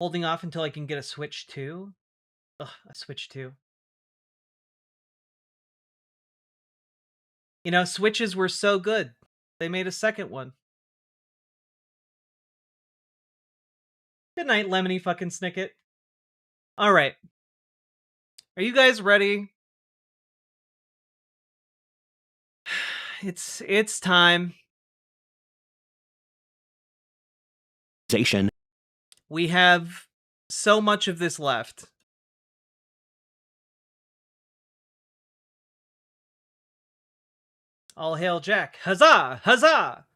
Holding off until I can get a Switch 2. Ugh, a Switch 2. You know, Switches were so good. They made a second one. Good night, Lemony fucking Snicket. Alright. Are you guys ready? It's time. We have so much of this left. All hail Jack. Huzzah! Huzzah!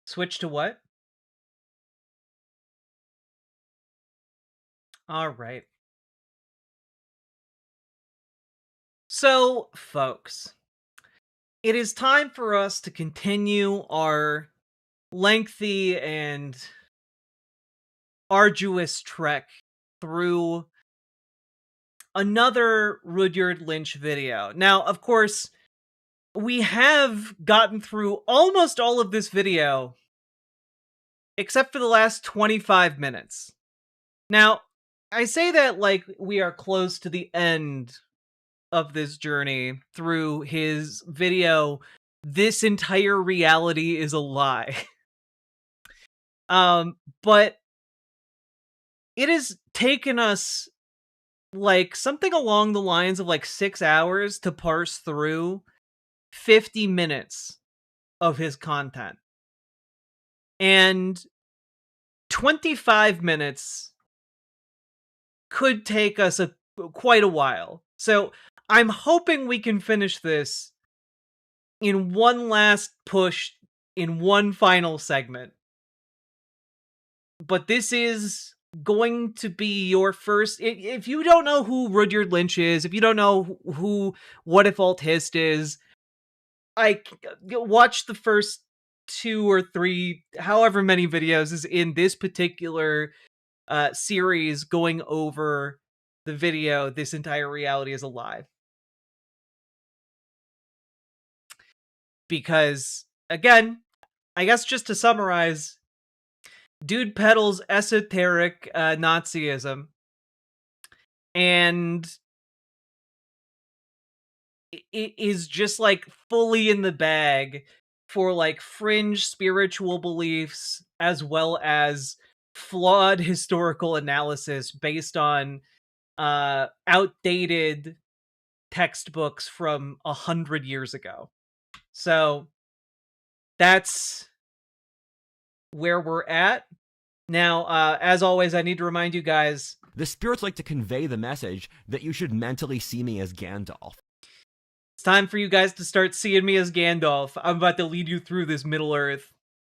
Switch to what? All right. So, folks, it is time for us to continue our lengthy and arduous trek through another Rudyard Lynch video. Now, of course, we have gotten through almost all of this video, except for the last 25 minutes. Now, I say that like we are close to the end of this journey through his video, This Entire Reality is a Lie. But it has taken us like something along the lines of like 6 hours to parse through 50 minutes of his content. And 25 minutes could take us quite a while. So I'm hoping we can finish this in one last push in one final segment. But this is going to be your first... If you don't know who Rudyard Lynch is, if you don't know who What If Alt Hist is, watch the first 2 or 3, however many videos is in this particular series going over the video, This Entire Reality is a Lie. Because, again, I guess just to summarize, dude peddles esoteric Nazism, and it is just like fully in the bag for like fringe spiritual beliefs as well as flawed historical analysis based on outdated textbooks from 100 years ago. So that's where we're at. Now, as always, I need to remind you guys, the spirits like to convey the message that you should mentally see me as Gandalf. It's time for you guys to start seeing me as Gandalf. I'm about to lead you through this Middle Earth.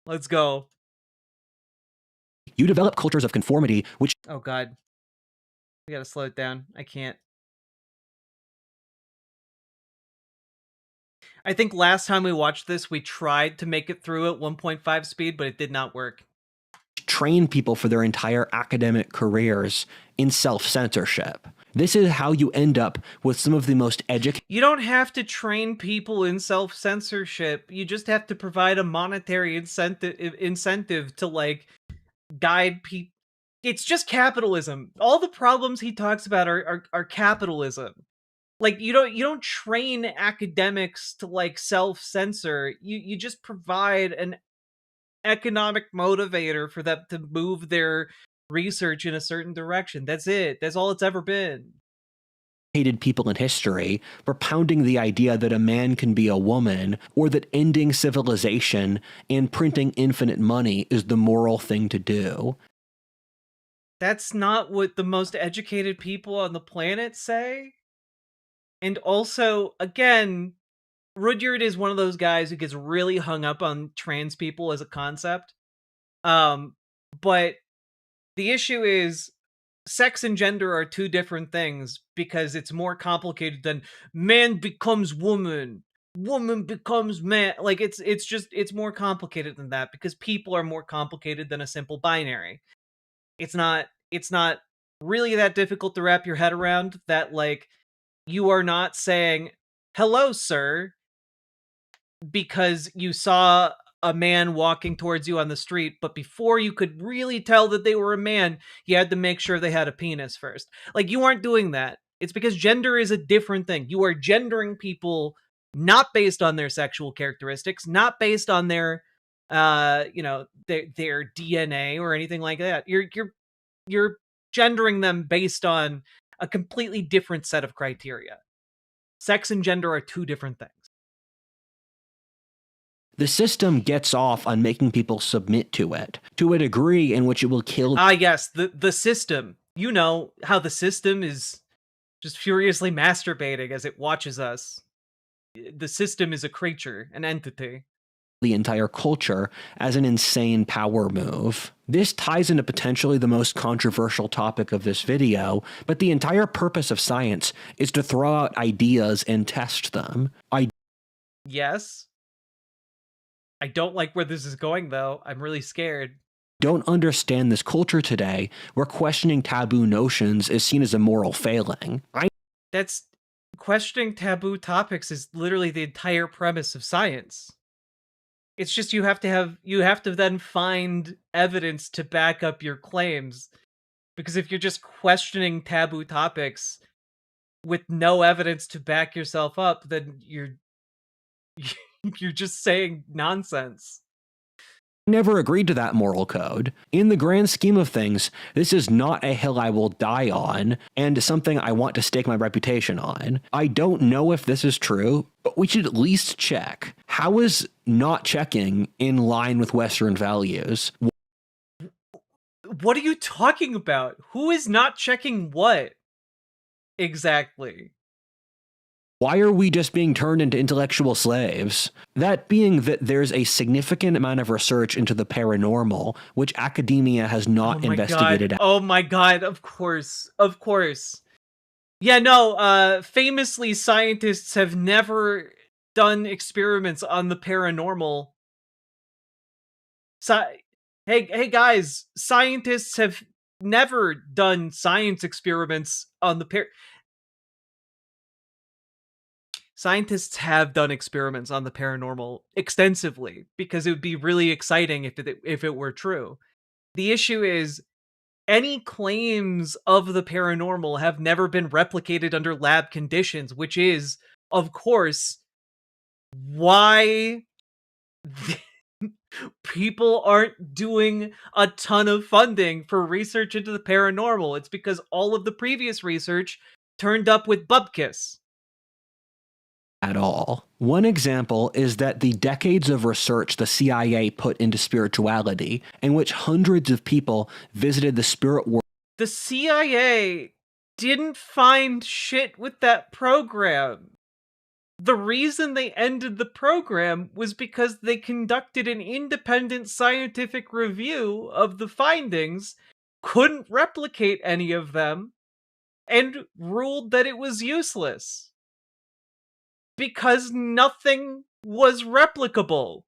Let's go. You develop cultures of conformity, which... Oh, God. We gotta slow it down. I can't. I think last time we watched this, we tried to make it through at 1.5 speed, but it did not work. Train people for their entire academic careers in self-censorship. This is how you end up with some of the most educated... You don't have to train people in self-censorship. You just have to provide a monetary incentive to, like, guide people. It's just capitalism. All the problems he talks about are capitalism. Like, you don't train academics to, like, self-censor. You just provide an economic motivator for them to move their research in a certain direction. That's it. That's all it's ever been. People in history propounding the idea that a man can be a woman, or that ending civilization and printing infinite money is the moral thing to do. That's not what the most educated people on the planet say. And also, again, Rudyard is one of those guys who gets really hung up on trans people as a concept. But the issue is sex and gender are two different things because it's more complicated than man becomes woman, woman becomes man. Like it's more complicated than that because people are more complicated than a simple binary. It's not really that difficult to wrap your head around that, like, you are not saying, "Hello, sir," because you saw a man walking towards you on the street, but before you could really tell that they were a man, you had to make sure they had a penis first. Like, you aren't doing that. It's because gender is a different thing. You are gendering people not based on their sexual characteristics, not based on their their DNA or anything like that. You're gendering them based on a completely different set of criteria. Sex and gender are two different things. The system gets off on making people submit to it, to a degree in which it will kill... Ah, yes, the system. You know how the system is just furiously masturbating as it watches us. The system is a creature, an entity. The entire culture as an insane power move. This ties into potentially the most controversial topic of this video, but the entire purpose of science is to throw out ideas and test them. Yes. I don't like where this is going, though. I'm really scared. Don't understand this culture today where questioning taboo notions is seen as a moral failing. That's questioning taboo topics is literally the entire premise of science. It's just you have to then find evidence to back up your claims. Because if you're just questioning taboo topics with no evidence to back yourself up, then you're just saying nonsense. Never agreed to that moral code. In the grand scheme of things, this is not a hill I will die on, and something I want to stake my reputation on. I don't know if this is true, but we should at least check. How is not checking in line with Western values? What are you talking about? Who is not checking what? Exactly. Why are we just being turned into intellectual slaves? That being that there's a significant amount of research into the paranormal, which academia has not investigated. Oh my god, of course. Of course. Yeah, no, famously, scientists have never done experiments on the paranormal. Hey guys, scientists have never done science experiments on the Scientists have done experiments on the paranormal extensively because it would be really exciting if it were true. The issue is any claims of the paranormal have never been replicated under lab conditions, which is, of course, why people aren't doing a ton of funding for research into the paranormal. It's because all of the previous research turned up with bupkis. At all. One example is that the decades of research the CIA put into spirituality, in which hundreds of people visited the spirit world. The CIA didn't find shit with that program. The reason they ended the program was because they conducted an independent scientific review of the findings, couldn't replicate any of them, and ruled that it was useless. Because nothing was replicable.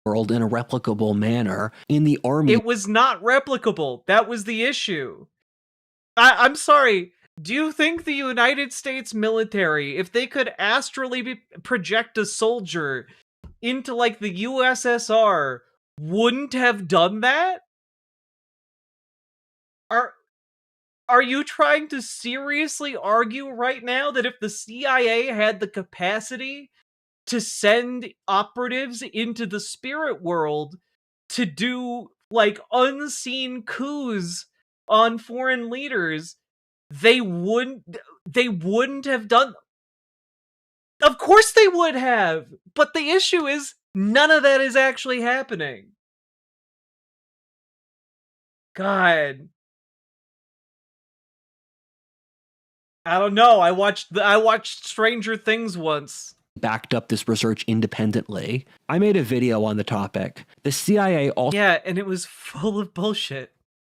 World in a replicable manner in the army. It was not replicable. That was the issue. I'm sorry. Do you think the United States military, if they could astrally project a soldier into like the USSR, wouldn't have done that? Are you trying to seriously argue right now that if the CIA had the capacity to send operatives into the spirit world to do like unseen coups on foreign leaders, they wouldn't have done? Of course they would have, but the issue is none of that is actually happening. God, I don't know. I watched Stranger Things once. Backed up this research independently. I made a video on the topic. The CIA also and it was full of bullshit.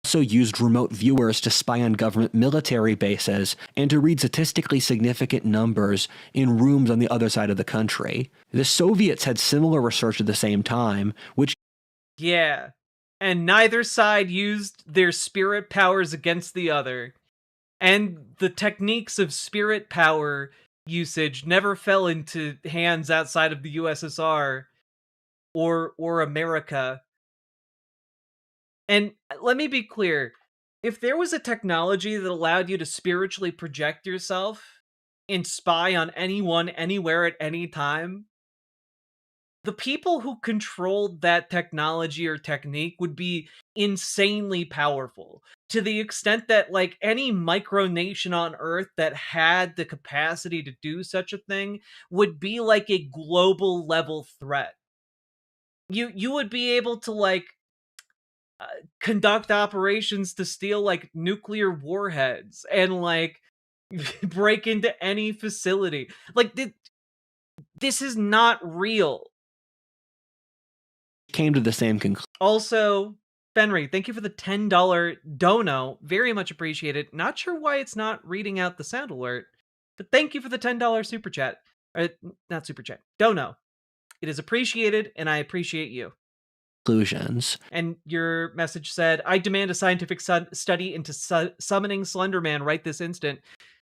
Also used remote viewers to spy on government military bases and to read statistically significant numbers in rooms on the other side of the country. The Soviets had similar research at the same time, which and neither side used their spirit powers against the other. And the techniques of spirit power usage never fell into hands outside of the USSR or America. And let me be clear, if there was a technology that allowed you to spiritually project yourself and spy on anyone, anywhere, at any time, the people who controlled that technology or technique would be insanely powerful, to the extent that like any micronation on Earth that had the capacity to do such a thing would be like a global level threat. You would be able to like conduct operations to steal like nuclear warheads and like break into any facility. Like this is not real. Came to the same conclusion. Also, Fenry, thank you for the $10 dono. Very much appreciated. Not sure why it's not reading out the sound alert, but thank you for the $10 super chat. Not super chat. Dono. It is appreciated, and I appreciate you. Conclusions. And your message said, I demand a scientific study into summoning Slenderman right this instant.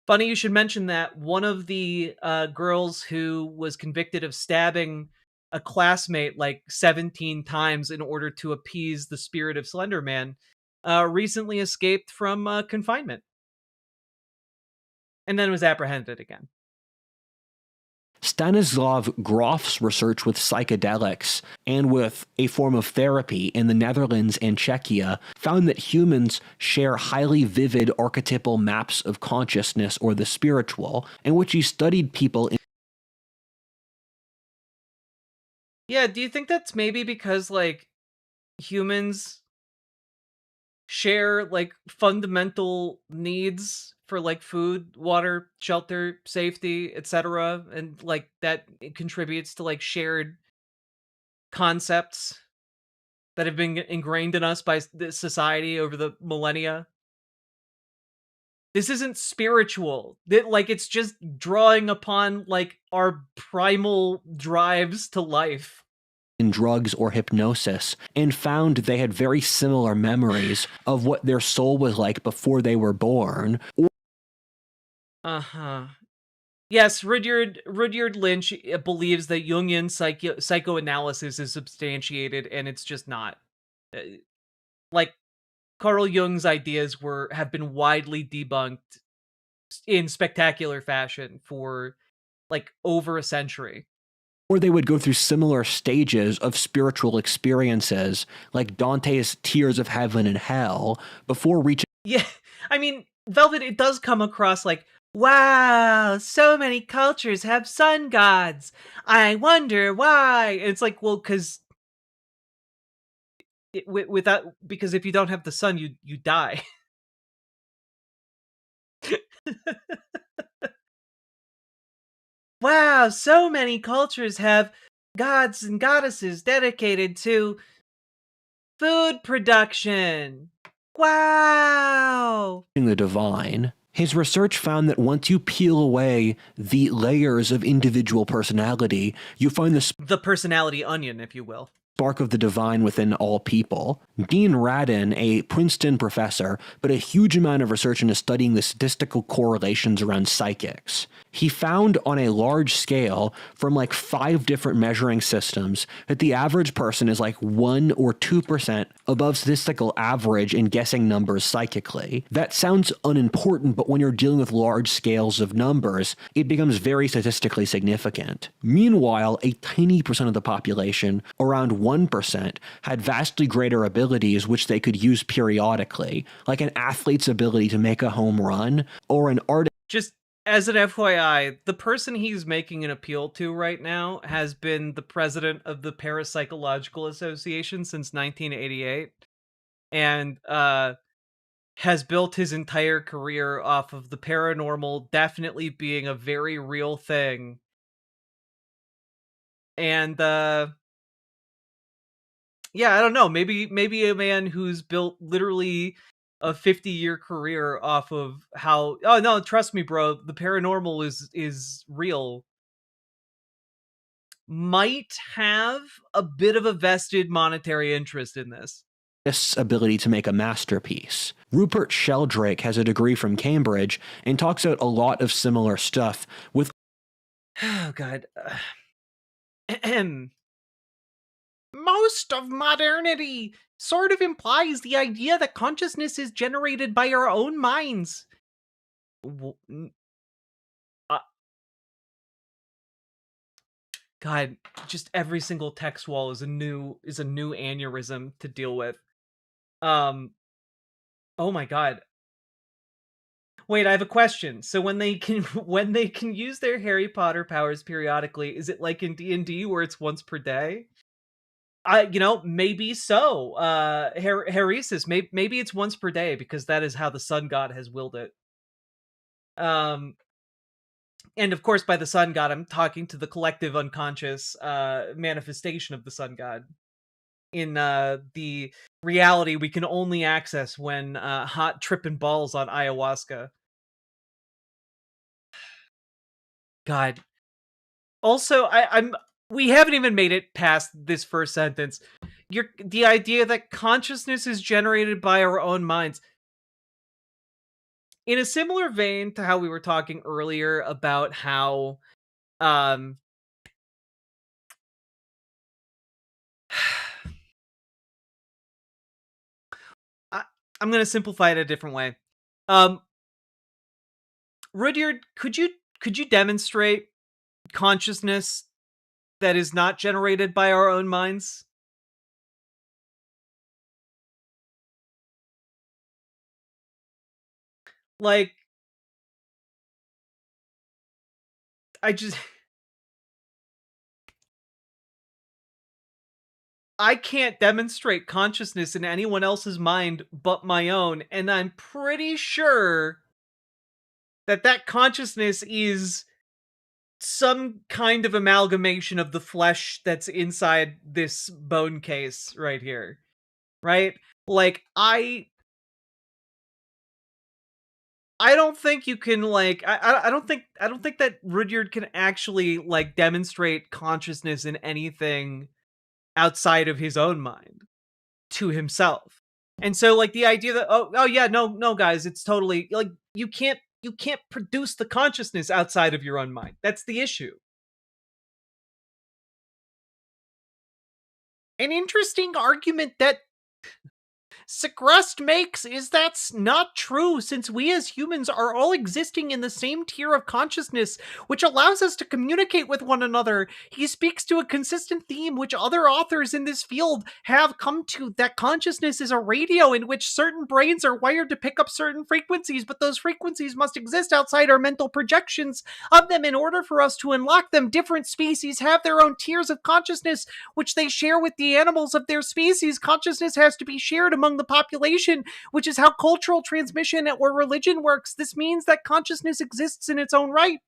Funny you should mention that. One of the girls who was convicted of stabbing a classmate like 17 times in order to appease the spirit of Slenderman recently escaped from confinement. And then was apprehended again. Stanislav Grof's research with psychedelics and with a form of therapy in the Netherlands and Czechia found that humans share highly vivid archetypal maps of consciousness or the spiritual, in which he studied people in. Yeah, do you think that's maybe because like humans share like fundamental needs for like food, water, shelter, safety, etc., and like that it contributes to like shared concepts that have been ingrained in us by society over the millennia? This isn't spiritual. Like, it's just drawing upon, like, our primal drives to life. In drugs or hypnosis, and found they had very similar memories of what their soul was like before they were born. Uh-huh. Yes, Rudyard Lynch believes that Jungian psychoanalysis is substantiated, and it's just not. Like, Carl Jung's ideas have been widely debunked in spectacular fashion for, like, over a century. Or they would go through similar stages of spiritual experiences, like Dante's Tears of Heaven and Hell, before reaching. Yeah, I mean, Velvet, it does come across like, wow, so many cultures have sun gods. I wonder why. And it's like, well, because because if you don't have the sun, you die. Wow, so many cultures have gods and goddesses dedicated to food production. Wow. The divine. His research found that once you peel away the layers of individual personality, you find the personality onion, if you will. Spark of the divine within all people. Dean Radin, a Princeton professor, but a huge amount of research into studying the statistical correlations around psychics. He found on a large scale from like 5 different measuring systems that the average person is like 1 or 2% above statistical average in guessing numbers psychically. That sounds unimportant, but when you're dealing with large scales of numbers, it becomes very statistically significant. Meanwhile, a tiny percent of the population, around 1%, had vastly greater abilities which they could use periodically, like an athlete's ability to make a home run, or an artist. Just as an FYI, the person he's making an appeal to right now has been the president of the Parapsychological Association since 1988, and has built his entire career off of the paranormal definitely being a very real thing. And yeah, I don't know, maybe a man who's built literally a 50-year career off of how, oh no, trust me, bro, the paranormal is real, might have a bit of a vested monetary interest in this. Ability to make a masterpiece. Rupert Sheldrake has a degree from Cambridge and talks out a lot of similar stuff with. Oh god. Most of modernity sort of implies the idea that consciousness is generated by our own minds. God, just every single text wall is a new aneurysm to deal with. Oh my god. Wait, I have a question. So when they can use their Harry Potter powers periodically, is it like in D&D where it's once per day? Maybe so. Heresis, maybe it's once per day because that is how the sun god has willed it. And of course, by the sun god, I'm talking to the collective unconscious manifestation of the sun god in the reality we can only access when hot tripping balls on ayahuasca. God. Also, we haven't even made it past this first sentence. The idea that consciousness is generated by our own minds. In a similar vein to how we were talking earlier about how I'm going to simplify it a different way. Rudyard, could you demonstrate consciousness that is not generated by our own minds? Like, I can't demonstrate consciousness in anyone else's mind but my own, and I'm pretty sure that consciousness is some kind of amalgamation of the flesh that's inside this bone case right here. Right? Like, I don't think you can I don't think that Rudyard can actually demonstrate consciousness in anything outside of his own mind to himself. And so the idea that oh yeah, no guys, it's totally you can't produce the consciousness outside of your own mind. That's the issue. An interesting argument that Segrest makes is that's not true, since we as humans are all existing in the same tier of consciousness, which allows us to communicate with one another. He speaks to a consistent theme which other authors in this field have come to, that consciousness is a radio in which certain brains are wired to pick up certain frequencies, but those frequencies must exist outside our mental projections of them in order for us to unlock them. Different species have their own tiers of consciousness, which they share with the animals of their species. Consciousness has to be shared among the population, which is how cultural transmission or religion works. This means that consciousness exists in its own right.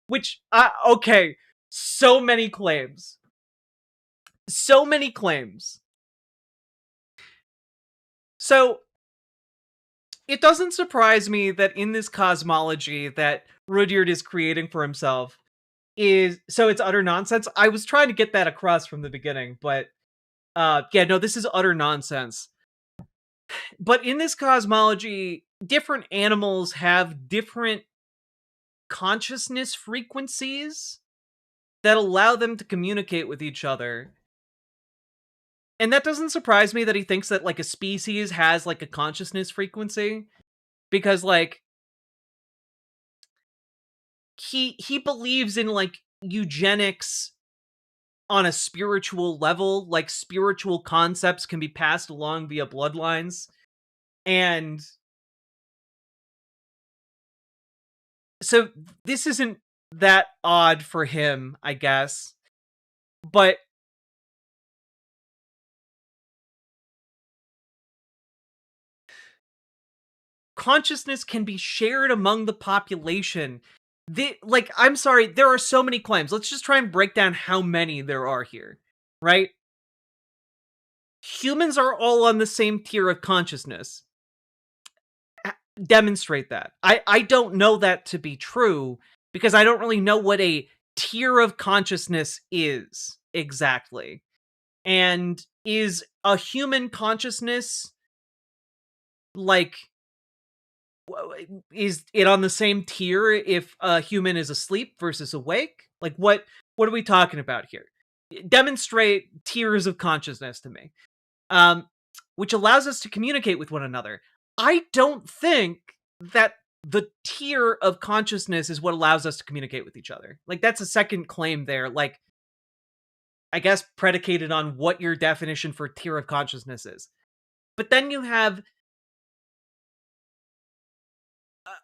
Which, okay, so many claims. So many claims. So, it doesn't surprise me that in this cosmology that Rudyard is creating for himself so it's utter nonsense. I was trying to get that across from the beginning, but yeah, no, this is utter nonsense. But in this cosmology, different animals have different consciousness frequencies that allow them to communicate with each other. And that doesn't surprise me that he thinks that a species has a consciousness frequency, because he believes in eugenics on a spiritual level. Spiritual concepts can be passed along via bloodlines. And so this isn't that odd for him, I guess. But consciousness can be shared among the population. I'm sorry, there are so many claims. Let's just try and break down how many there are here, right? Humans are all on the same tier of consciousness. Demonstrate that. I don't know that to be true, because I don't really know what a tier of consciousness is exactly. And is a human consciousness is it on the same tier if a human is asleep versus awake? What are we talking about here? Demonstrate tiers of consciousness to me. Which allows us to communicate with one another. I don't think that the tier of consciousness is what allows us to communicate with each other. That's a second claim there. I guess predicated on what your definition for tier of consciousness is. But then you have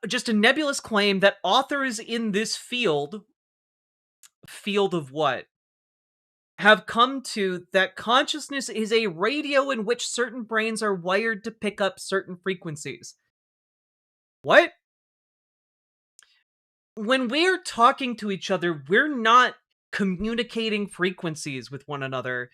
just a nebulous claim that authors in this field of what? Have come to that consciousness is a radio in which certain brains are wired to pick up certain frequencies. What? When we're talking to each other, we're not communicating frequencies with one another.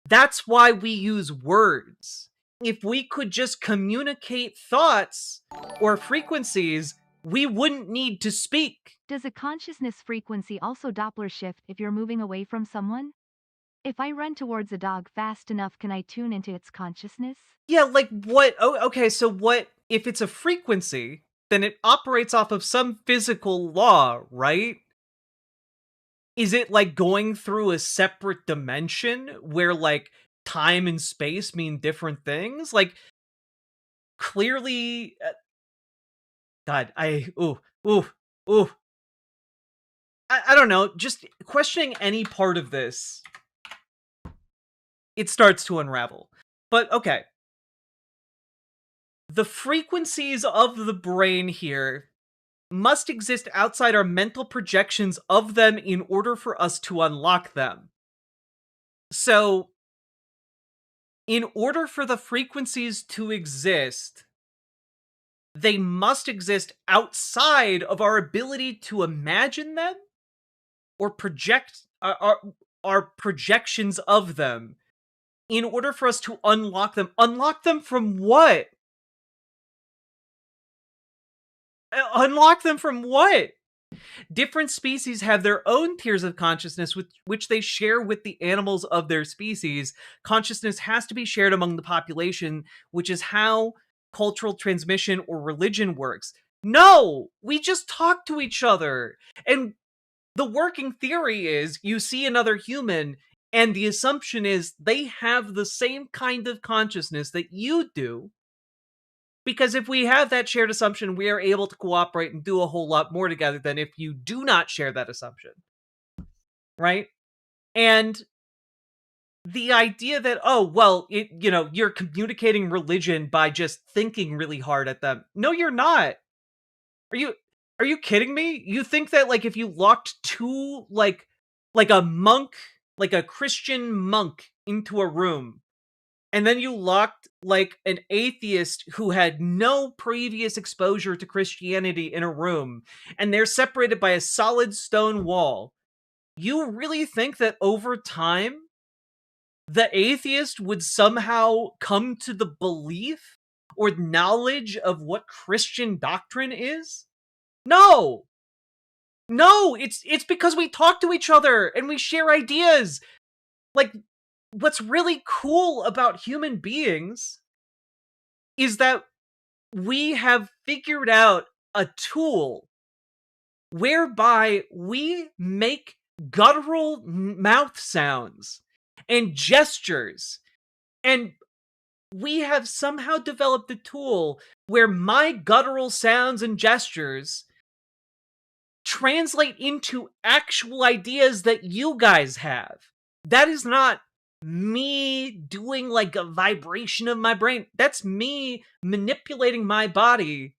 That's why we use words. If we could just communicate thoughts or frequencies, we wouldn't need to speak. Does a consciousness frequency also Doppler shift if you're moving away from someone? If I run towards a dog fast enough, can I tune into its consciousness? Yeah, what? Oh, okay, so what if it's a frequency? Then it operates off of some physical law, right? Is it going through a separate dimension where time and space mean different things? Clearly, God, ooh. I don't know, just questioning any part of this, it starts to unravel. But okay. The frequencies of the brain here must exist outside our mental projections of them in order for us to unlock them. So, in order for the frequencies to exist, they must exist outside of our ability to imagine them or project our projections of them in order for us to unlock them. Unlock them from what? Unlock them from what? Different species have their own tiers of consciousness, which they share with the animals of their species. Consciousness has to be shared among the population, which is how cultural transmission or religion works. No, we just talk to each other. And the working theory is you see another human, and the assumption is they have the same kind of consciousness that you do. Because if we have that shared assumption, we are able to cooperate and do a whole lot more together than if you do not share that assumption. Right? And the idea that, oh, well, you're communicating religion by just thinking really hard at them. No, you're not. Are you kidding me? You think that, like, if you locked two, like a monk, like a Christian monk into a room, and then you locked, like, an atheist who had no previous exposure to Christianity in a room, and they're separated by a solid stone wall, you really think that over time, the atheist would somehow come to the belief or knowledge of what Christian doctrine is? No! No! It's because we talk to each other, and we share ideas! Like, what's really cool about human beings is that we have figured out a tool whereby we make guttural mouth sounds and gestures, and we have somehow developed a tool where my guttural sounds and gestures translate into actual ideas that you guys have. That is not me doing like a vibration of my brain. That's me manipulating my body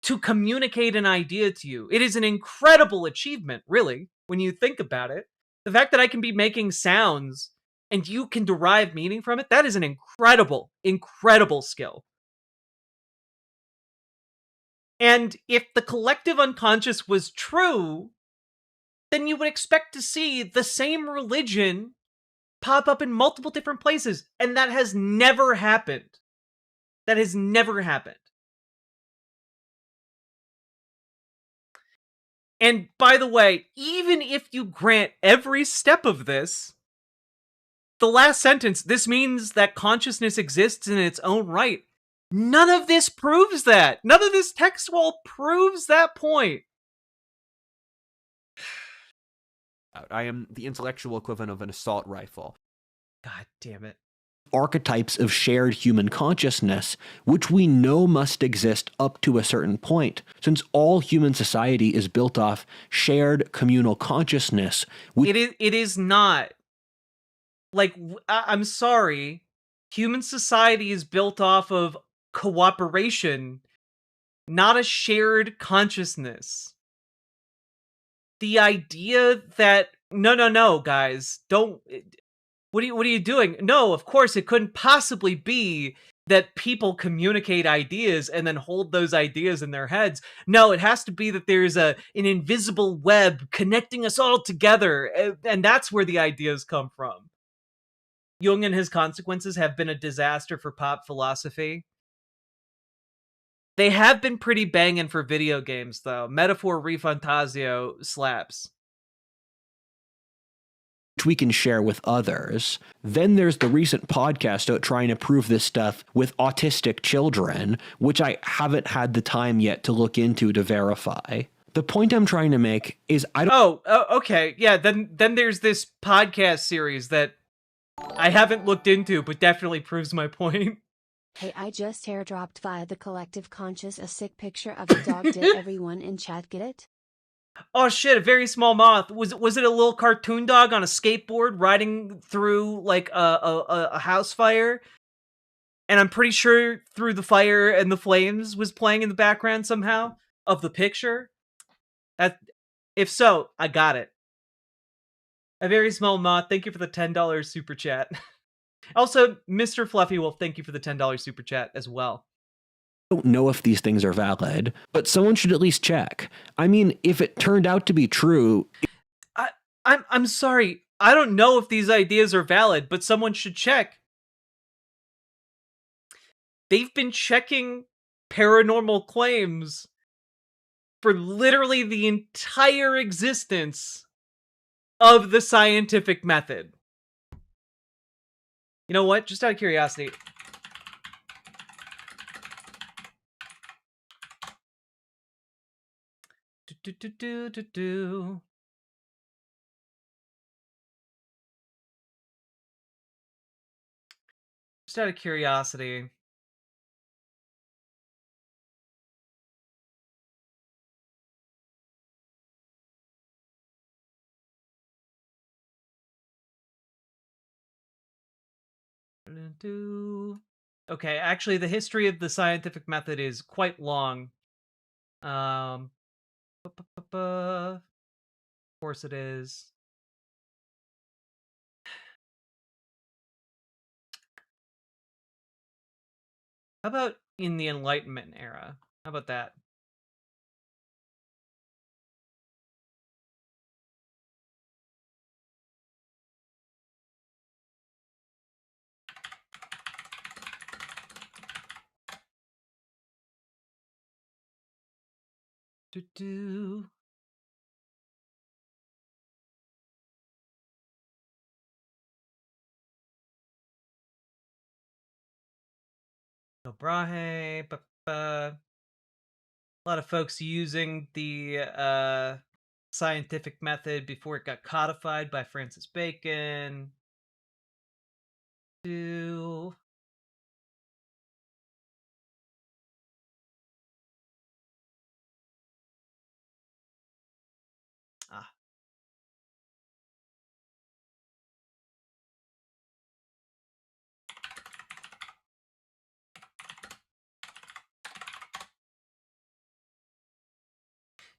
to communicate an idea to you. It is an incredible achievement, really, when you think about it. The fact that I can be making sounds and you can derive meaning from it, that is an incredible, incredible skill. And if the collective unconscious was true, then you would expect to see the same religion pop up in multiple different places. And that has never happened. That has never happened. And by the way, even if you grant every step of this, the last sentence, this means that consciousness exists in its own right. None of this proves that. None of this text wall proves that point. I am the intellectual equivalent of an assault rifle. God damn it. Archetypes of shared human consciousness, which we know must exist up to a certain point, since all human society is built off shared communal consciousness. It is not. Like, I'm sorry. Human society is built off of cooperation, not a shared consciousness. The idea that no, guys, don't. What are you doing? No, of course it couldn't possibly be that people communicate ideas and then hold those ideas in their heads. No, it has to be that there's an invisible web connecting us all together, and that's where the ideas come from. Jung and his consequences have been a disaster for pop philosophy. They have been pretty banging for video games, though. Metaphor Refantasio slaps. Which we can share with others. Then there's the recent podcast out trying to prove this stuff with autistic children, which I haven't had the time yet to look into to verify. The point I'm trying to make is I don't... Oh, okay. Yeah, then there's this podcast series that I haven't looked into, but definitely proves my point. Hey, I just airdropped via the collective conscious a sick picture of a dog. Did everyone in chat get it? Oh shit, a very small moth. Was it a little cartoon dog on a skateboard riding through like a house fire? And I'm pretty sure Through the Fire and the Flames was playing in the background somehow of the picture. If so, I got it. A very small moth, thank you for the $10 super chat. Also, Mr. Fluffy Wolf, thank you for the $10 super chat as well. I don't know if these things are valid, but someone should at least check. I mean, if it turned out to be true... I'm sorry, I don't know if these ideas are valid, but someone should check. They've been checking paranormal claims for literally the entire existence of the scientific method. You know what? Just out of curiosity. Just out of curiosity. Okay, actually, the history of the scientific method is quite long. Of course it is. How about in the Enlightenment era? How about that? Brahe, a lot of folks using the scientific method before it got codified by Francis Bacon.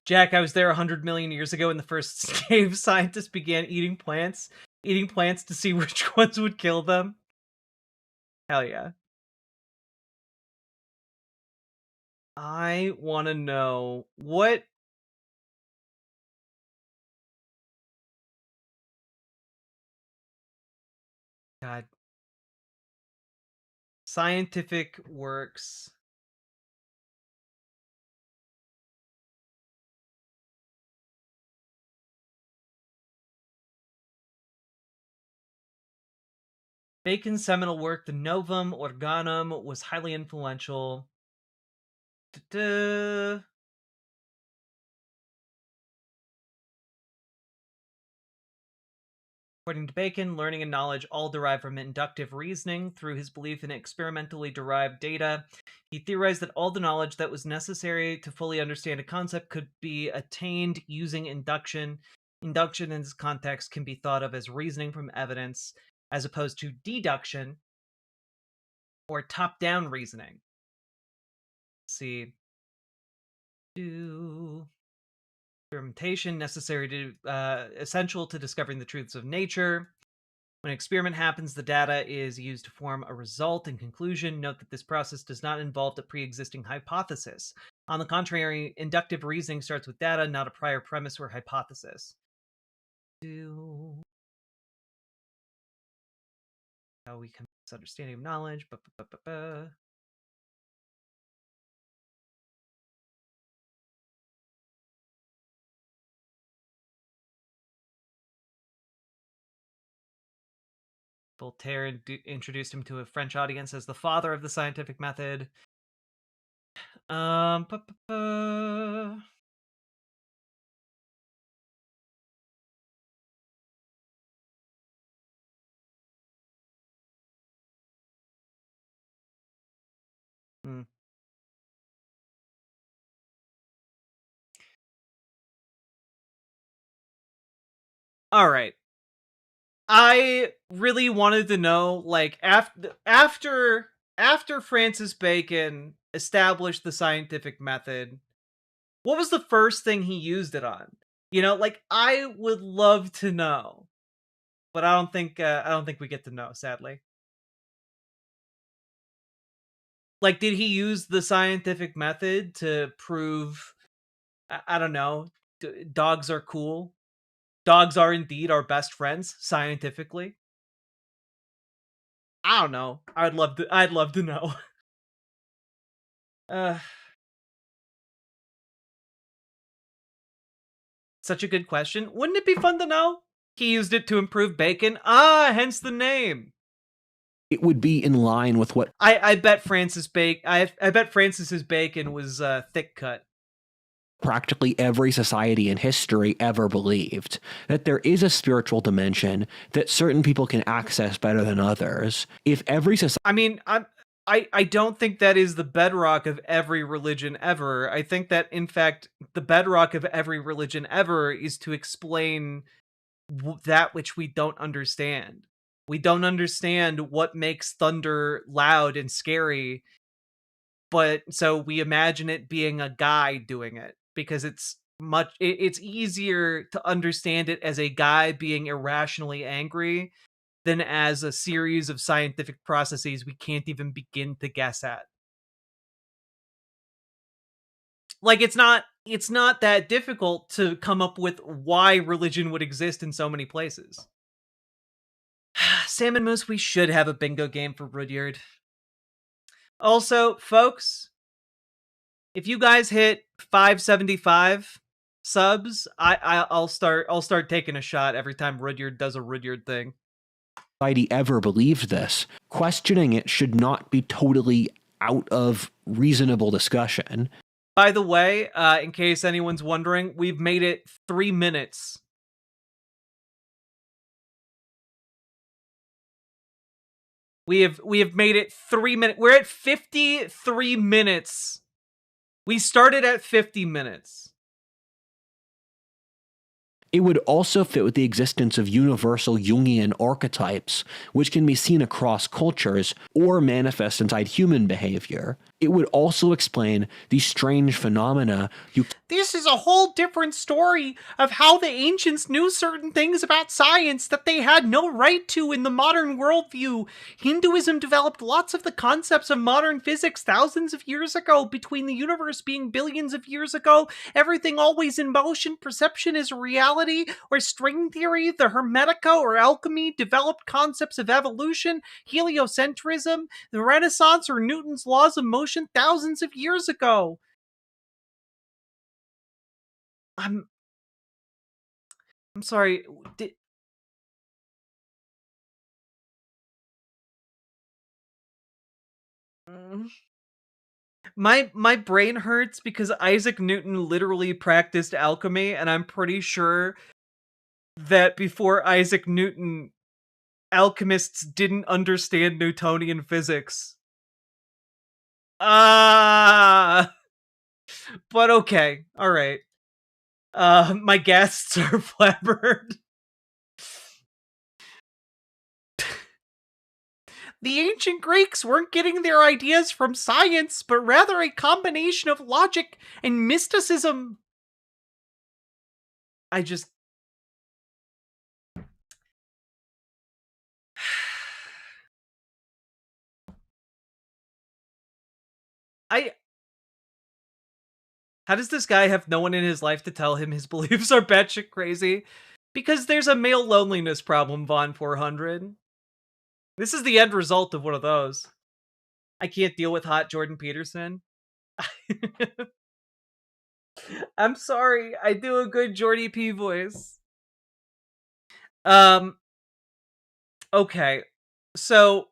Jack, I was there 100 million years ago when the first cave scientists began eating plants to see which ones would kill them. Hell yeah. I want to know what... God. Scientific works. Bacon's seminal work, the Novum Organum, was highly influential. According to Bacon, learning and knowledge all derive from inductive reasoning. Through his belief in experimentally derived data, he theorized that all the knowledge that was necessary to fully understand a concept could be attained using induction. Induction in this context can be thought of as reasoning from evidence, as opposed to deduction or top-down reasoning. Let's see. Experimentation necessary to essential to discovering the truths of nature. When an experiment happens, the data is used to form a result and conclusion. Note that this process does not involve the pre-existing hypothesis. On the contrary, inductive reasoning starts with data, not a prior premise or hypothesis. How we come to this understanding of knowledge. Voltaire introduced him to a French audience as the father of the scientific method. All right. I really wanted to know, like, after Francis Bacon established the scientific method, what was the first thing he used it on? You know, like, I would love to know, but I don't think we get to know, sadly. Like, did he use the scientific method to prove, I don't know, dogs are cool? Dogs are indeed our best friends, scientifically? I don't know. I'd love to know. Such a good question. Wouldn't it be fun to know? He used it to improve bacon. Ah, hence the name. It would be in line with what I bet I bet Francis's bacon was thick cut. practically every society in history ever believed, that there is a spiritual dimension that certain people can access better than others. If every society... I mean, I don't think that is the bedrock of every religion ever. I think that, in fact, the bedrock of every religion ever is to explain that which we don't understand. We don't understand what makes thunder loud and scary, but so we imagine it being a guy doing it because it's easier to understand it as a guy being irrationally angry than as a series of scientific processes we can't even begin to guess at. Like, it's not that difficult to come up with why religion would exist in so many places. Salmon Moose, we should have a bingo game for Rudyard. Also, folks, if you guys hit 575 subs, I'll start taking a shot every time Rudyard does a Rudyard thing. Society ever believed this. Questioning it should not be totally out of reasonable discussion. By the way, in case anyone's wondering, we've made it 3 minutes. We have made it 3 minutes. We're at 53 minutes. We started at 50 minutes. It would also fit with the existence of universal Jungian archetypes, which can be seen across cultures or manifest inside human behavior. It would also explain the strange phenomena This is a whole different story of how the ancients knew certain things about science that they had no right to in the modern worldview. Hinduism developed lots of the concepts of modern physics thousands of years ago, between the universe being billions of years ago, everything always in motion, perception is reality, or string theory, the Hermetica or alchemy developed concepts of evolution, heliocentrism, the Renaissance or Newton's laws of motion thousands of years ago. I'm sorry. My brain hurts because Isaac Newton literally practiced alchemy, and I'm pretty sure that before Isaac Newton, alchemists didn't understand Newtonian physics. But okay, all right. My guests are flabbered. The ancient Greeks weren't getting their ideas from science, but rather a combination of logic and mysticism. I How does this guy have no one in his life to tell him his beliefs are batshit crazy? Because there's a male loneliness problem, Vaughn 400. This is the end result of one of those. I can't deal with hot Jordan Peterson. I'm sorry, I do a good Jordy P voice. Okay, so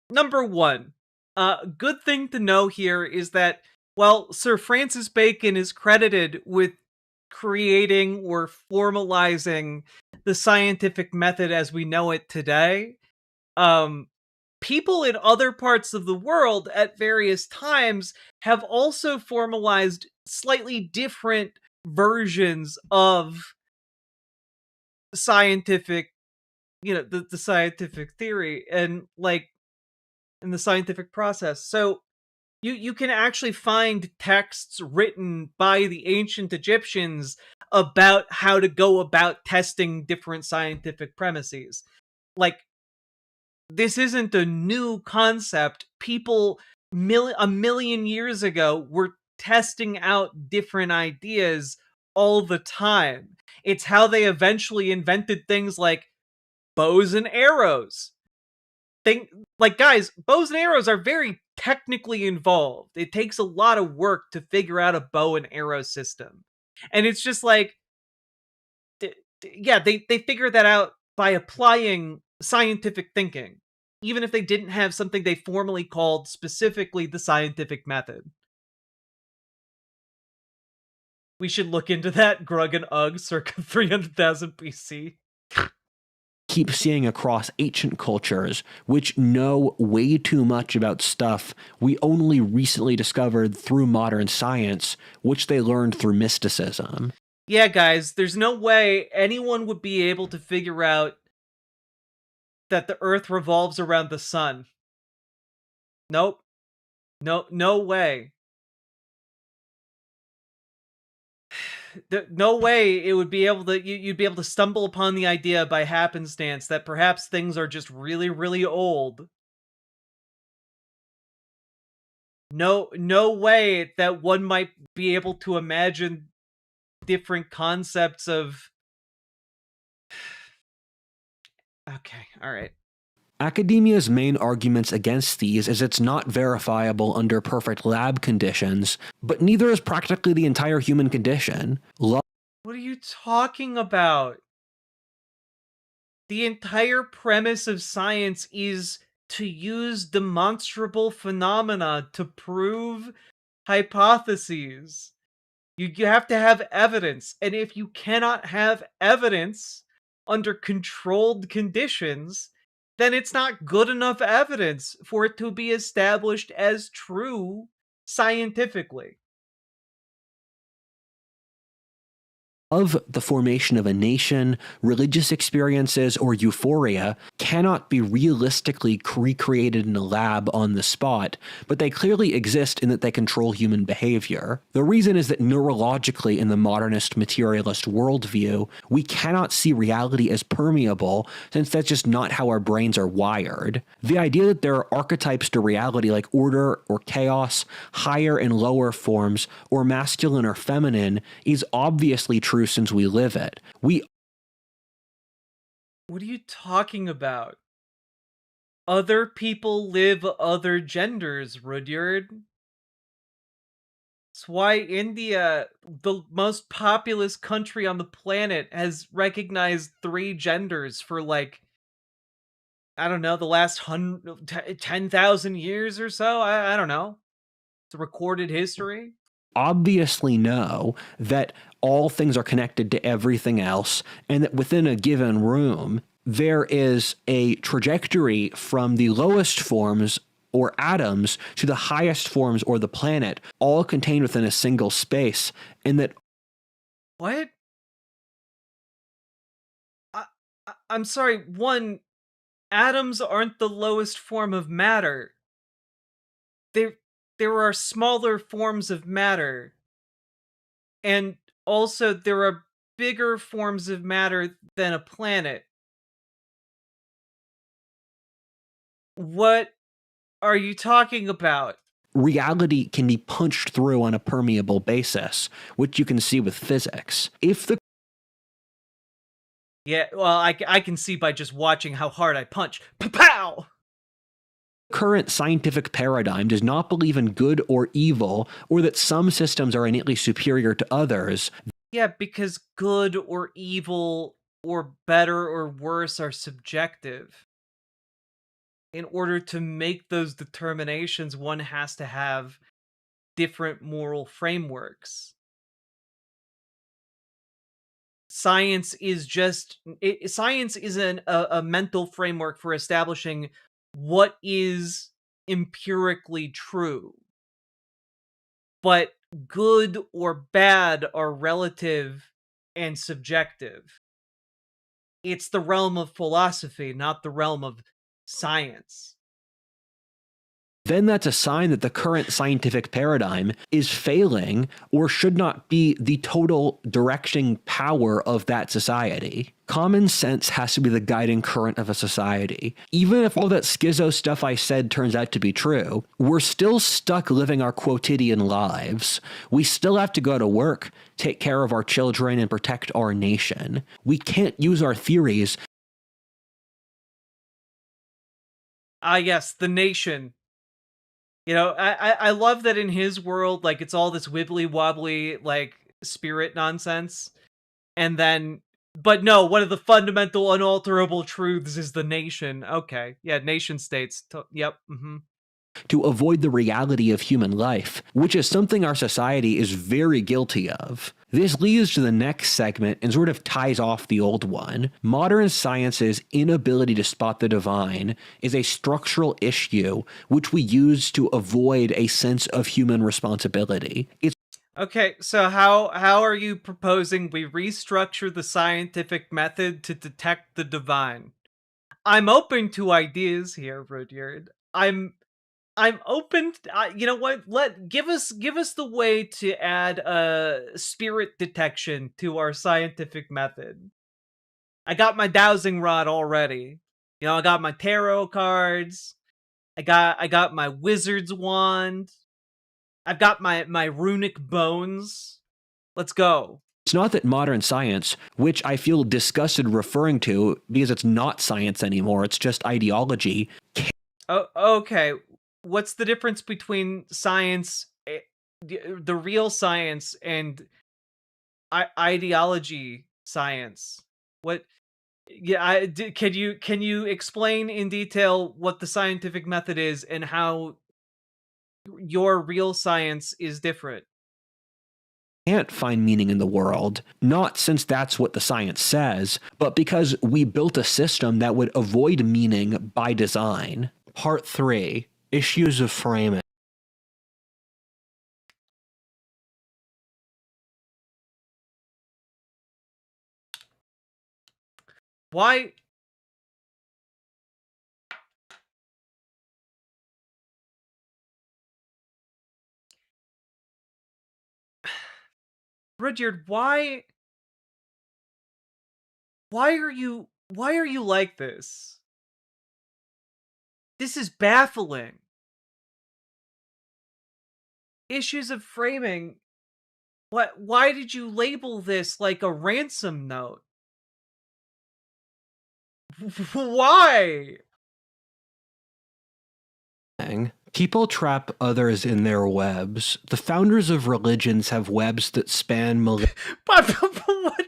number one, good thing to know here is that while Sir Francis Bacon is credited with creating or formalizing the scientific method as we know it today, people in other parts of the world at various times have also formalized slightly different versions of scientific, the scientific theory and in the scientific process. So you can actually find texts written by the ancient Egyptians about how to go about testing different scientific premises. Like, this isn't a new concept. People a million years ago were testing out different ideas all the time. It's how they eventually invented things like bows and arrows. Guys, bows and arrows are very technically involved. It takes a lot of work to figure out a bow and arrow system. And it's just like, yeah, they figure that out by applying scientific thinking, even if they didn't have something they formally called specifically the scientific method. We should look into that. Grug and Ugg circa 300,000 BC. Keep seeing across ancient cultures, which know way too much about stuff we only recently discovered through modern science, which they learned through mysticism. Yeah, guys, there's no way anyone would be able to figure out that the Earth revolves around the sun. Nope. No way. No way it would be able to, you'd be able to stumble upon the idea by happenstance that perhaps things are just really, really old. No way that one might be able to imagine different concepts of... Okay, alright. Academia's main arguments against these is it's not verifiable under perfect lab conditions, but neither is practically the entire human condition. What are you talking about? The entire premise of science is to use demonstrable phenomena to prove hypotheses. You have to have evidence, and if you cannot have evidence under controlled conditions, then it's not good enough evidence for it to be established as true scientifically. Of the formation of a nation, religious experiences, or euphoria cannot be realistically recreated in a lab on the spot, but they clearly exist in that they control human behavior. The reason is that neurologically in the modernist materialist worldview, we cannot see reality as permeable, since that's just not how our brains are wired. The idea that there are archetypes to reality like order or chaos, higher and lower forms, or masculine or feminine is obviously true since we live it. What are you talking about? Other people live other genders, Rudyard. That's why India, the most populous country on the planet, has recognized 3 genders for like, I don't know, the last 10,000 years or so? I don't know. It's a recorded history. Obviously know that all things are connected to everything else, and that within a given room, there is a trajectory from the lowest forms or atoms to the highest forms or the planet, all contained within a single space, and that... What? I'm sorry, one, atoms aren't the lowest form of matter. There are smaller forms of matter. And also there are bigger forms of matter than a planet. What are you talking about? Reality can be punched through on a permeable basis, which you can see with physics. If the... Yeah, well, I can see by just watching how hard I punch. Pow! Current scientific paradigm does not believe in good or evil, or that some systems are innately superior to others. Yeah, because good or evil or better or worse are subjective. In order to make those determinations, one has to have different moral frameworks. Science is just... science is a mental framework for establishing what is empirically true. But good or bad are relative and subjective. It's the realm of philosophy, not the realm of science. Then that's a sign that the current scientific paradigm is failing or should not be the total directing power of that society. Common sense has to be the guiding current of a society. Even if all that schizo stuff I said turns out to be true, we're still stuck living our quotidian lives. We still have to go to work, take care of our children, and protect our nation. We can't use our theories. Ah, yes, the nation. You know, I love that in his world, like, it's all this wibbly wobbly, like, spirit nonsense. And then But no, one of the fundamental unalterable truths is the nation. Okay. Yeah, nation states. Yep. To avoid the reality of human life, which is something our society is very guilty of. This leads to the next segment and sort of ties off the old one. Modern science's inability to spot the divine is a structural issue which we use to avoid a sense of human responsibility. Okay, so how are you proposing we restructure the scientific method to detect the divine? I'm open to ideas here, Rudyard. I'm open. You know what? Give us the way to add spirit detection to our scientific method. I got my dowsing rod already. You know, I got my tarot cards. I got my wizard's wand. I've got my runic bones. Let's go. It's not that modern science, which I feel disgusted referring to because it's not science anymore, it's just ideology. Oh, okay. What's the difference between science, the real science, and ideology science? What? Yeah, can you explain in detail what the scientific method is and how your real science is different? Can't find meaning in the world, not since that's what the science says, but because we built a system that would avoid meaning by design. Part 3. Issues of framing. Why? Rudyard, why are you like this? This is baffling. Issues of framing. Why did you label this like a ransom note? Why? People trap others in their webs. The founders of religions have webs that span millennia. What?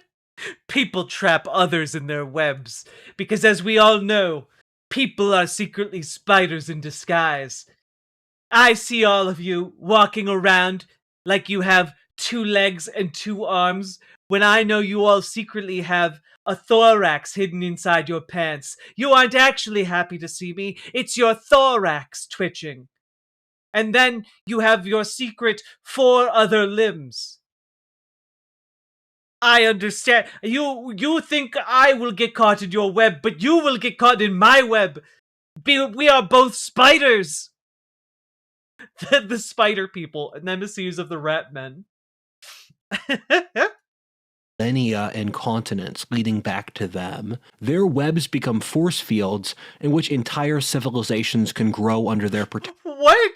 People trap others in their webs because, as we all know, people are secretly spiders in disguise. I see all of you walking around like you have 2 legs and 2 arms, when I know you all secretly have a thorax hidden inside your pants. You aren't actually happy to see me, it's your thorax twitching. And then you have your secret 4 other limbs. I understand. You think I will get caught in your web, but you will get caught in my web. We are both spiders. The spider people, nemesis of the rat men. Millennia and continents leading back to them. Their webs become force fields in which entire civilizations can grow under their protection. What?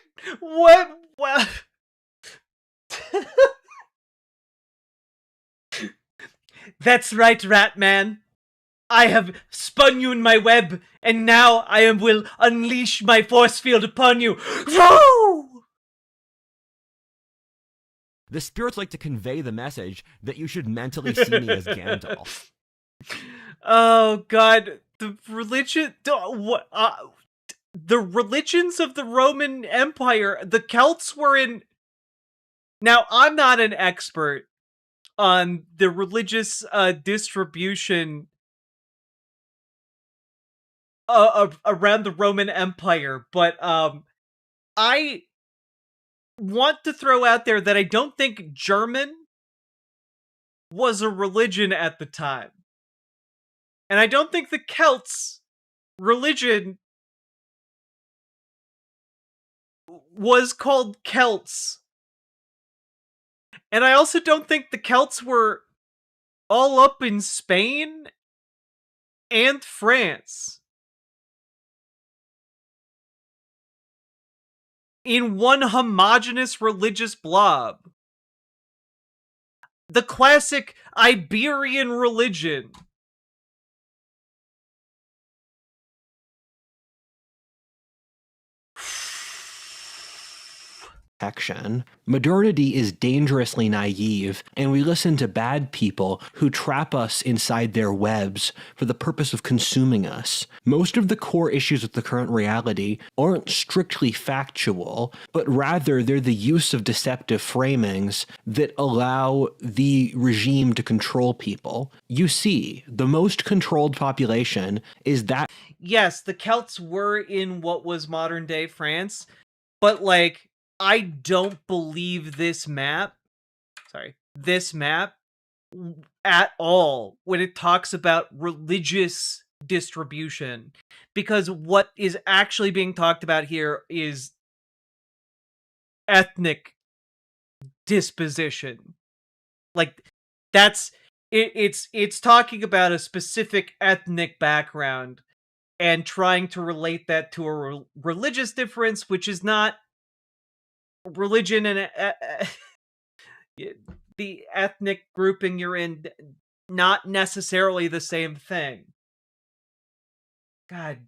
That's right, Ratman. I have spun you in my web, and now I will unleash my force field upon you. Woo! The spirits like to convey the message that you should mentally see me as Gandalf. Oh God, the religions of the Roman Empire. The Celts were in. Now, I'm not an expert on the religious distribution around the Roman Empire, but I want to throw out there that I don't think German was a religion at the time. And I don't think the Celts' religion was called Celts. And I also don't think the Celts were all up in Spain and France in one homogeneous religious blob. The classic Iberian religion. action. Modernity is dangerously naive, and we listen to bad people who trap us inside their webs for the purpose of consuming us. Most of the core issues of the current reality aren't strictly factual, but rather they're the use of deceptive framings that allow the regime to control people. You see, the most controlled population is that. Yes, the Celts were in what was modern day France, but like, I don't believe this map at all when it talks about religious distribution, because what is actually being talked about here is ethnic disposition. Like, that's it's talking about a specific ethnic background and trying to relate that to a religious difference, which is not religion and the ethnic grouping you're in, not necessarily the same thing. God.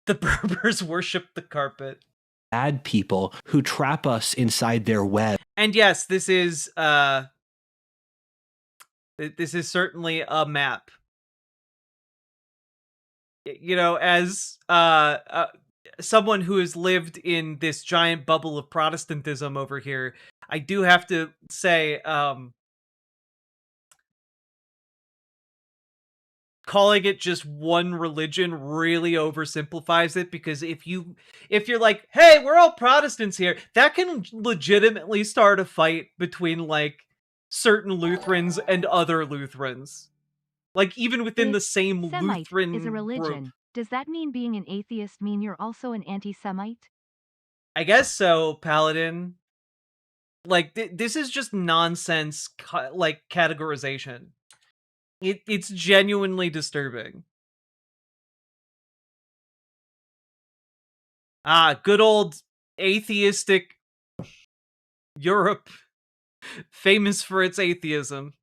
The Berbers worship the carpet. Bad people who trap us inside their web. And yes, this is certainly a map. You know, as someone who has lived in this giant bubble of Protestantism over here, I do have to say, calling it just one religion really oversimplifies it, because if you're like, hey, we're all Protestants here, that can legitimately start a fight between like certain Lutherans and other Lutherans. Like, even within the same Semite Lutheran is a religion. group. Does that mean being an atheist mean you're also an anti-Semite? I guess so, Paladin. Like, this is just nonsense, like, categorization. It's genuinely disturbing. Ah, good old atheistic Europe, famous for its atheism.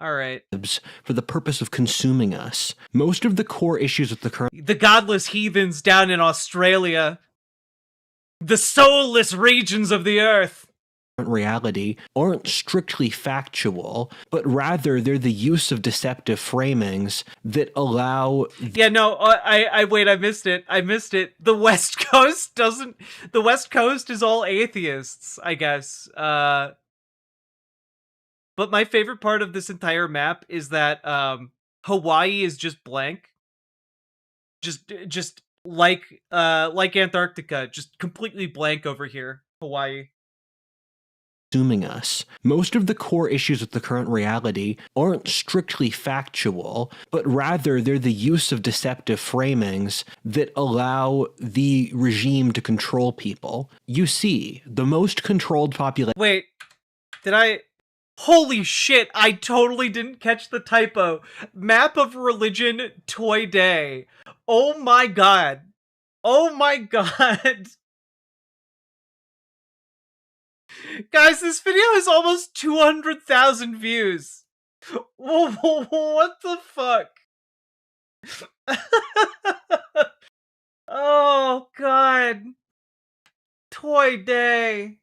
All right. For the purpose of consuming us. Most of the core issues of the current. The godless heathens down in Australia. The soulless regions of the earth. Reality aren't strictly factual, but rather they're the use of deceptive framings that allow. Yeah, no, I wait, I missed it. The West Coast the West Coast is all atheists, I guess. But my favorite part of this entire map is that Hawaii is just blank. Just like Antarctica, just completely blank over here, Hawaii. Consuming us. Most of the core issues of the current reality aren't strictly factual, but rather they're the use of deceptive framings that allow the regime to control people. You see, the most controlled population. Wait, did I? Holy shit, I totally didn't catch the typo. Map of religion toy day. Oh my god. Oh my god. Guys, this video has almost 200,000 views. What the fuck? Oh god. Toy day.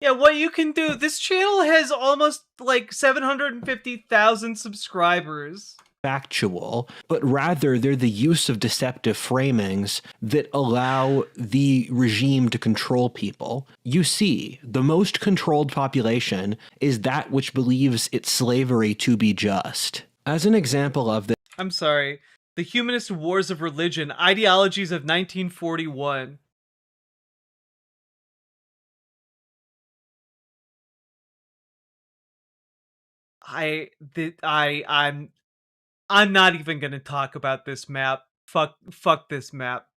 Yeah, what you can do, this channel has almost like 750,000 subscribers. Factual, but rather they're the use of deceptive framings that allow the regime to control people. You see, the most controlled population is that which believes its slavery to be just. As an example of this. I'm sorry. The Humanist Wars of Religion, Ideologies of 1941. I'm not even gonna talk about this map. Fuck this map.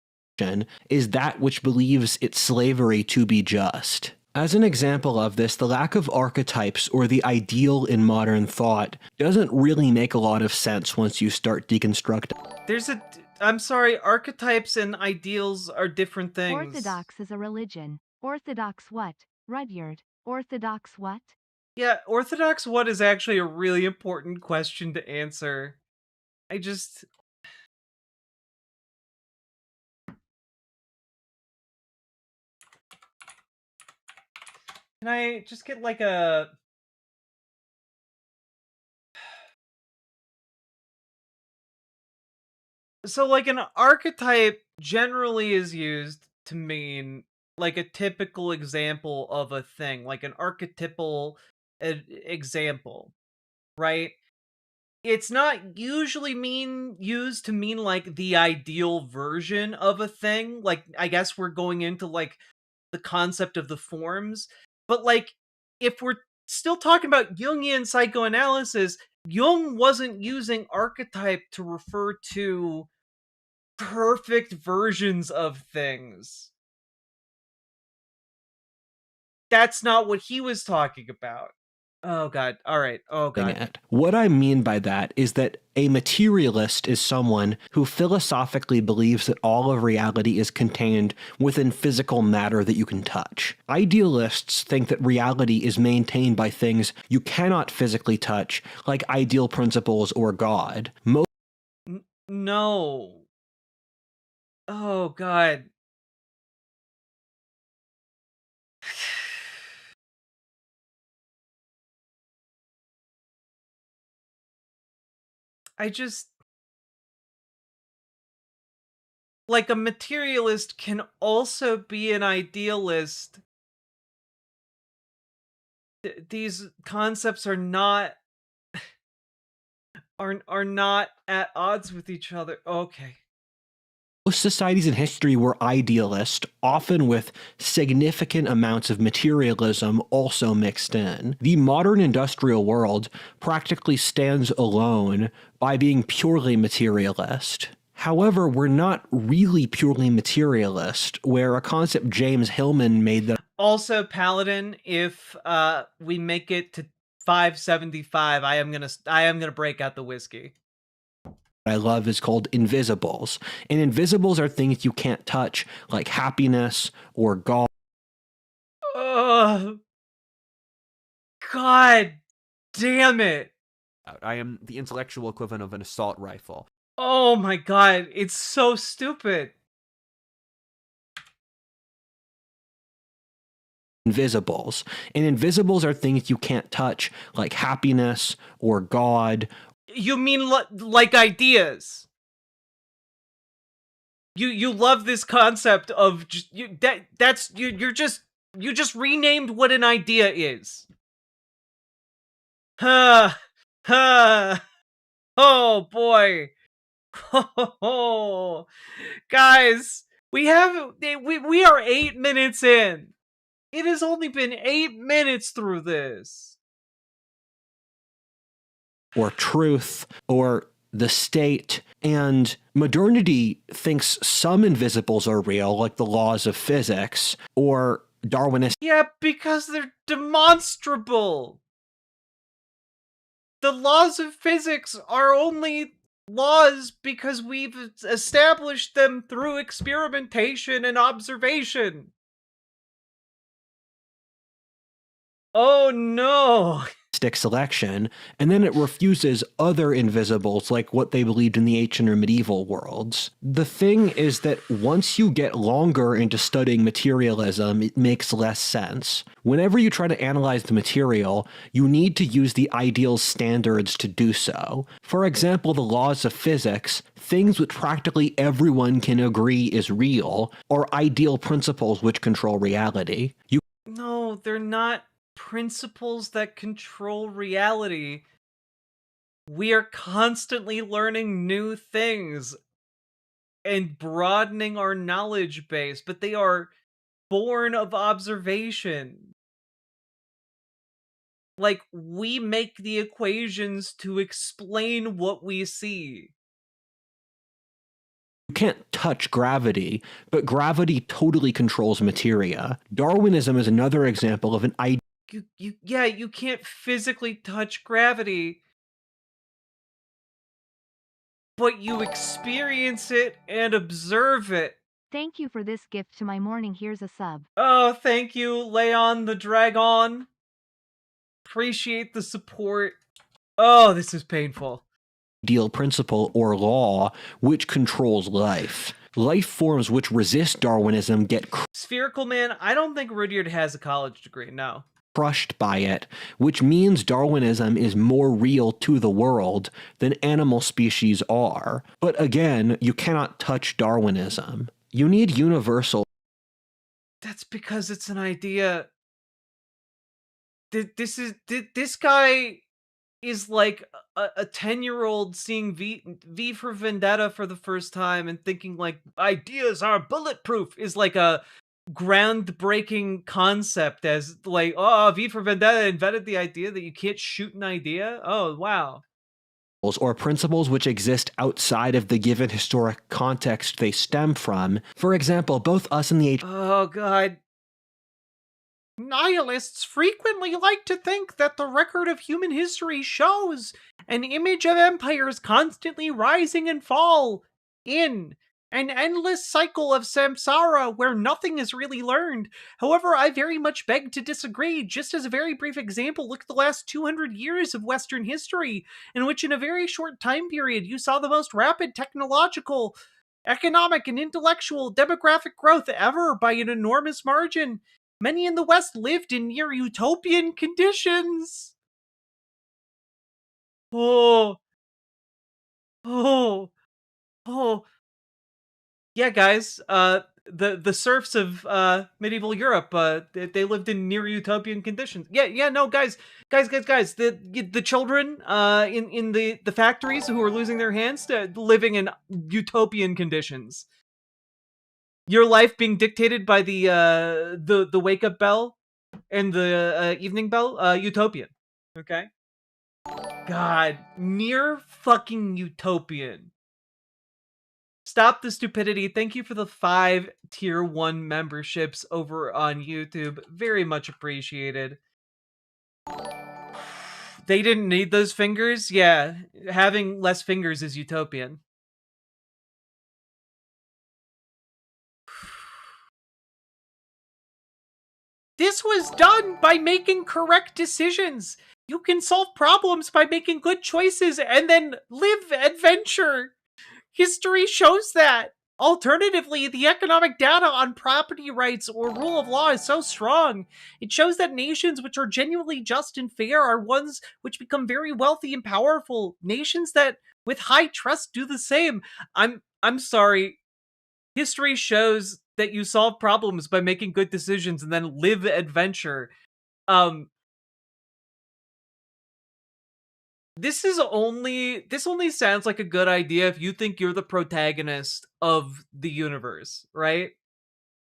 Is that which believes its slavery to be just. As an example of this, the lack of archetypes or the ideal in modern thought doesn't really make a lot of sense once you start deconstructing. I'm sorry, archetypes and ideals are different things. Orthodox is a religion. Orthodox what? Rudyard. Orthodox what? Yeah, Orthodox what is actually a really important question to answer. Can I just get like a... So like an archetype generally is used to mean like a typical example of a thing, like an archetypal example, right? It's not usually used to mean like the ideal version of a thing. Like I guess we're going into like the concept of the forms, but like if we're still talking about Jungian psychoanalysis, Jung wasn't using archetype to refer to perfect versions of things. That's not what he was talking about. Oh god. All right. Oh god. It. What I mean by that is that a materialist is someone who philosophically believes that all of reality is contained within physical matter that you can touch. Idealists think that reality is maintained by things you cannot physically touch, like ideal principles or God. No. Oh god. I just... Like, a materialist can also be an idealist. These concepts are not... are not at odds with each other. Okay. Most societies in history were idealist, often with significant amounts of materialism also mixed in. The modern industrial world practically stands alone by being purely materialist. However, we're not really purely materialist, where a concept James Hillman made that... Also, Paladin, if we make it to 575, I am gonna break out the whiskey. I love is called invisibles. And invisibles are things you can't touch, like happiness or God. Oh, God damn it. I am the intellectual equivalent of an assault rifle. Oh my god, it's so stupid. Invisibles. And invisibles are things you can't touch, like happiness or God. You mean like ideas? You love this concept of you just renamed what an idea is. Ha ha. Oh boy. Oh, guys, we are 8 minutes in. It has only been 8 minutes through this. Or truth, or the state, and modernity thinks some invisibles are real, like the laws of physics, or Darwinist. Yeah, because they're demonstrable. The laws of physics are only laws because we've established them through experimentation and observation. Oh no. Selection, and then it refuses other invisibles like what they believed in the ancient or medieval worlds. The thing is that once you get longer into studying materialism, it makes less sense. Whenever you try to analyze the material, you need to use the ideal standards to do so. For example, the laws of physics, things which practically everyone can agree is real, are ideal principles which control reality. No, they're not principles that control reality. We are constantly learning new things and broadening our knowledge base, but they are born of observation. Like, we make the equations to explain what we see. You can't touch gravity, but gravity totally controls materia. Darwinism is another example of an idea. Yeah, you can't physically touch gravity, but you experience it and observe it. Thank you for this gift to my morning. Here's a sub. Oh, thank you, Leon the Dragon. Appreciate the support. Oh, this is painful. Ideal principle or law which controls life. Life forms which resist Darwinism get... Spherical Man, I don't think Rudyard has a college degree, no. crushed by it, which means Darwinism is more real to the world than animal species are. But again, you cannot touch Darwinism. You need universal. That's because it's an idea. This guy is like a 10-year-old seeing V for Vendetta for the first time and thinking like ideas are bulletproof is like a groundbreaking concept, as like, oh, V for Vendetta invented the idea that you can't shoot an idea. Oh, wow. Or principles which exist outside of the given historic context they stem from. For example, both us and the Oh, God. Nihilists frequently like to think that the record of human history shows an image of empires constantly rising and fall in an endless cycle of samsara where nothing is really learned. However, I very much beg to disagree. Just as a very brief example, look at the last 200 years of Western history, in which in a very short time period you saw the most rapid technological, economic, and intellectual demographic growth ever by an enormous margin. Many in the West lived in near utopian conditions. Oh. Oh. Oh. Yeah, guys, the serfs of medieval Europe, they lived in near utopian conditions. Yeah, no, guys, the children in the factories who are losing their hands to living in utopian conditions. Your life being dictated by the wake up bell and the evening bell, utopian. Okay. God, near fucking utopian. Stop the stupidity. Thank you for the 5 tier 1 memberships over on YouTube. Very much appreciated. They didn't need those fingers? Yeah, having less fingers is utopian. This was done by making correct decisions. You can solve problems by making good choices and then live adventure. History shows that. Alternatively, the economic data on property rights or rule of law is so strong. It shows that nations which are genuinely just and fair are ones which become very wealthy and powerful. Nations that with high trust do the same. I'm sorry. History shows that you solve problems by making good decisions and then live adventure. This only sounds like a good idea if you think you're the protagonist of the universe, right?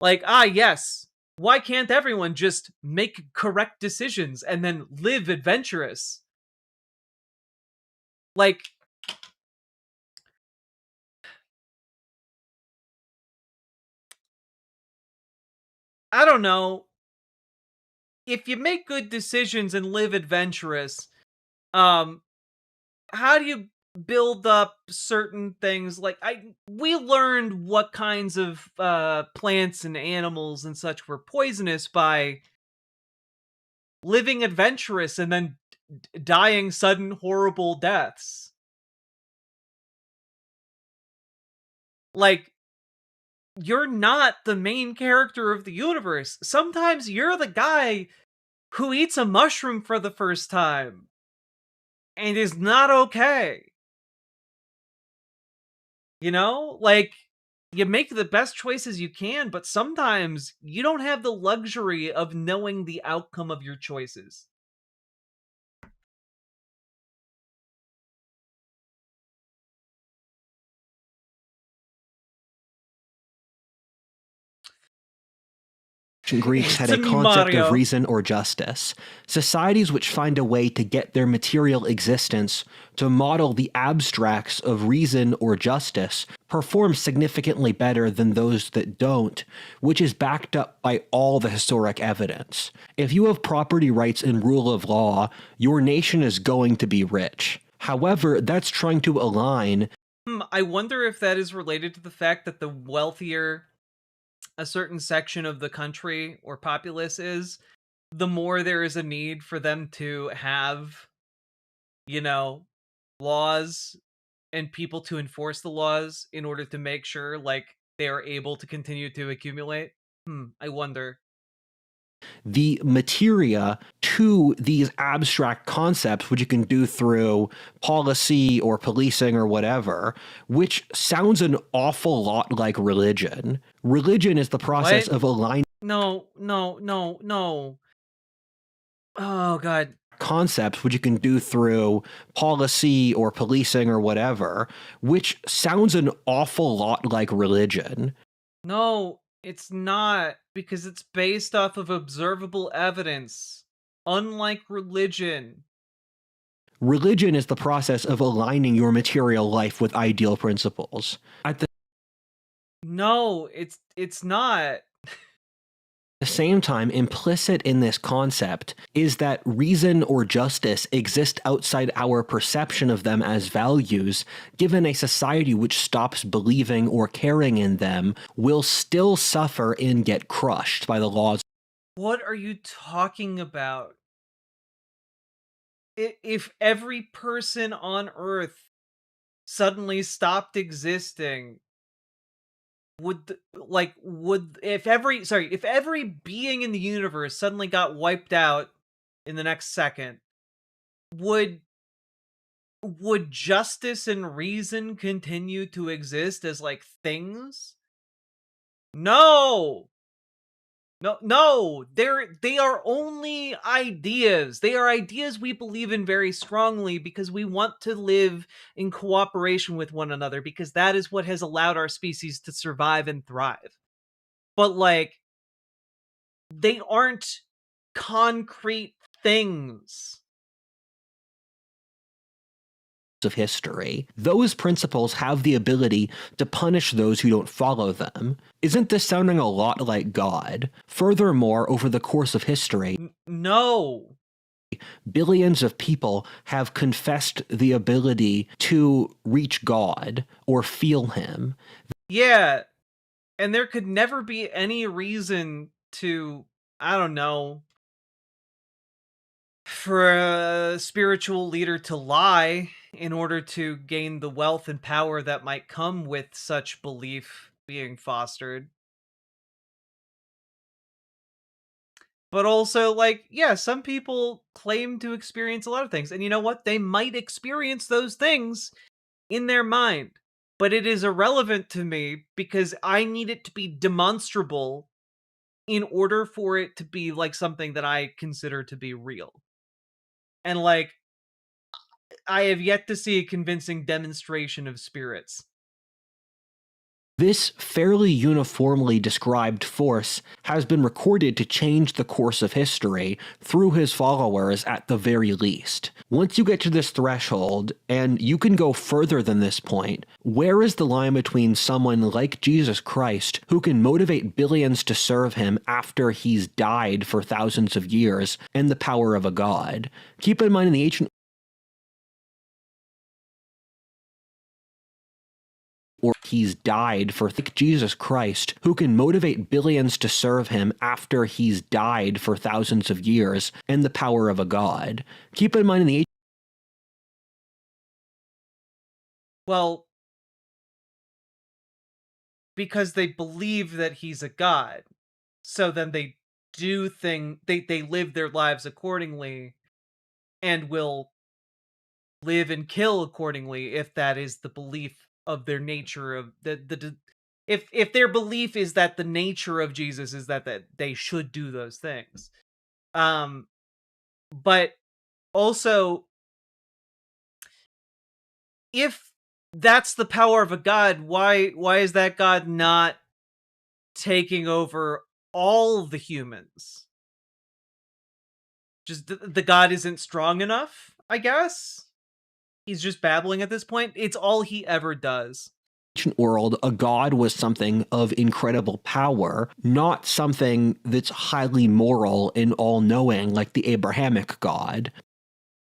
Like, yes, why can't everyone just make correct decisions and then live adventurous? Like, I don't know. If you make good decisions and live adventurous, how do you build up certain things? Like, we learned what kinds of plants and animals and such were poisonous by living adventurous and then dying sudden horrible deaths. Like, you're not the main character of the universe. Sometimes you're the guy who eats a mushroom for the first time and is not okay. You know? Like, you make the best choices you can, but sometimes you don't have the luxury of knowing the outcome of your choices. Greeks had a concept of reason or justice. Societies which find a way to get their material existence to model the abstracts of reason or justice perform significantly better than those that don't, which is backed up by all the historic evidence. If you have property rights and rule of law, your nation is going to be rich. However, that's trying to align. I wonder if that is related to the fact that the wealthier a certain section of the country or populace is, the more there is a need for them to have, you know, laws and people to enforce the laws in order to make sure, like, they are able to continue to accumulate. I wonder. the materia to these abstract concepts, which you can do through policy or policing or whatever, which sounds an awful lot like religion. Religion is the process What? of aligning No. Oh, God. concepts, which you can do through policy or policing or whatever, which sounds an awful lot like religion. No, it's not, because it's based off of observable evidence, unlike religion. Religion is the process of aligning your material life with ideal principles. At No, it's not. the same time, implicit in this concept is that reason or justice exist outside our perception of them as values, given a society which stops believing or caring in them will still suffer and get crushed by the laws. What are you talking about? If every person on Earth suddenly stopped existing, if every being in the universe suddenly got wiped out in the next second, would justice and reason continue to exist as like things? No. No, they are only ideas. They are ideas we believe in very strongly because we want to live in cooperation with one another, because that is what has allowed our species to survive and thrive. But like, they aren't concrete things. Of history, those principles have the ability to punish those who don't follow them. Isn't this sounding a lot like God? Furthermore, over the course of history, no. Billions of people have confessed the ability to reach God or feel Him. Yeah, and there could never be any reason to, I don't know, for a spiritual leader to lie in order to gain the wealth and power that might come with such belief being fostered. But also, like, yeah, some people claim to experience a lot of things. And you know what? They might experience those things in their mind. But it is irrelevant to me because I need it to be demonstrable in order for it to be, like, something that I consider to be real. And, like, I have yet to see a convincing demonstration of spirits. This fairly uniformly described force has been recorded to change the course of history through his followers at the very least. Once you get to this threshold, and you can go further than this point, where is the line between someone like Jesus Christ, who can motivate billions to serve him after he's died for thousands of years, and the power of a god? Keep in mind, in the ancient or he's died for Jesus Christ, who can motivate billions to serve him after he's died for thousands of years, and the power of a god. Keep in mind, in the Well, because they believe that he's a god. So then they they live their lives accordingly and will live and kill accordingly if that is the belief of their nature of if their belief is that the nature of Jesus is that they should do those things. But also, if that's the power of a god, why is that god not taking over all the humans? Just the god isn't strong enough, I guess? He's just babbling at this point. It's all he ever does. ancient world, a god was something of incredible power, not something that's highly moral and all-knowing like the Abrahamic god.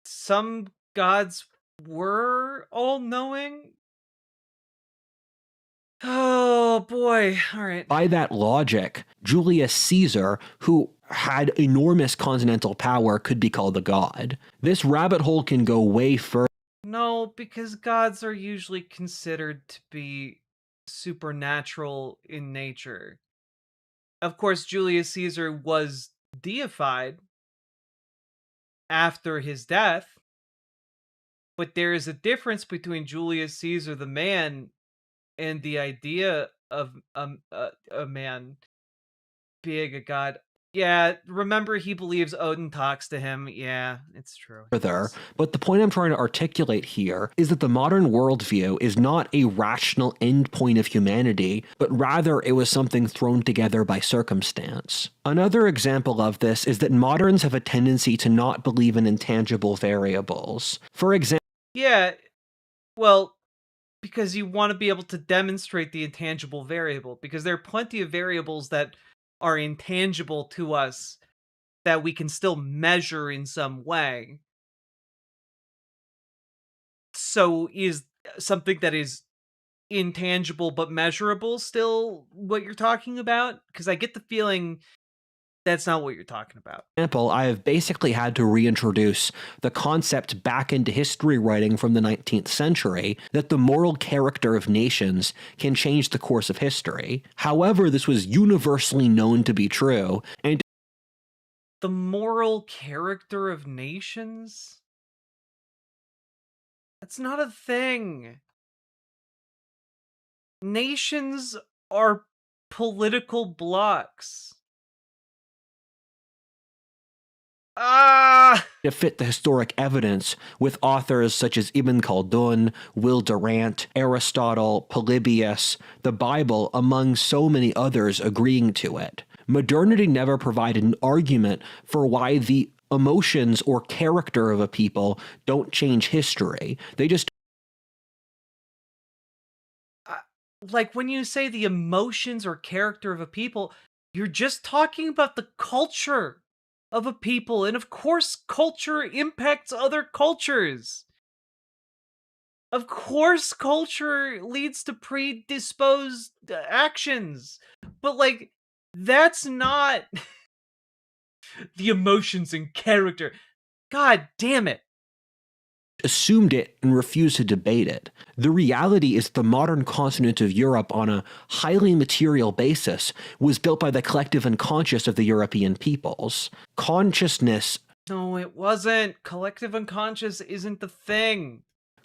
Some gods were all-knowing? Oh boy, alright. By that logic, Julius Caesar, who had enormous continental power, could be called a god. This rabbit hole can go way further. No, because gods are usually considered to be supernatural in nature. Of course, Julius Caesar was deified after his death, but there is a difference between Julius Caesar the man and the idea of a man being a god. Yeah, remember he believes Odin talks to him. Yeah, it's true. Further, but the point I'm trying to articulate here is that the modern worldview is not a rational endpoint of humanity, but rather it was something thrown together by circumstance. Another example of this is that moderns have a tendency to not believe in intangible variables. For example, Yeah, well, because you want to be able to demonstrate the intangible variable, because there are plenty of variables that are intangible to us that we can still measure in some way. So is something that is intangible but measurable still what you're talking about? Because I get the feeling that's not what you're talking about. I have basically had to reintroduce the concept back into history writing from the 19th century that the moral character of nations can change the course of history. However, this was universally known to be true, and the moral character of nations? That's not a thing. Nations are political blocks. to fit the historic evidence with authors such as Ibn Khaldun, Will Durant, Aristotle, Polybius, the Bible, among so many others agreeing to it. Modernity never provided an argument for why the emotions or character of a people don't change history. They just like when you say the emotions or character of a people, you're just talking about the culture of a people. And of course, culture impacts other cultures. Of course, culture leads to predisposed actions. But, like, that's not the emotions and character. God damn it. Assumed it and refused to debate it. The reality is the modern continent of Europe on a highly material basis was built by the collective unconscious of the European peoples. Consciousness No, it wasn't. Collective unconscious isn't the thing.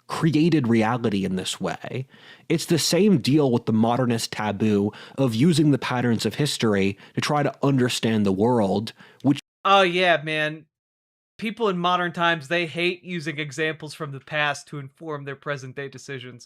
Created reality in this way. It's the same deal with the modernist taboo of using the patterns of history to try to understand the world, which Oh yeah, man. People in modern times, they hate using examples from the past to inform their present day decisions.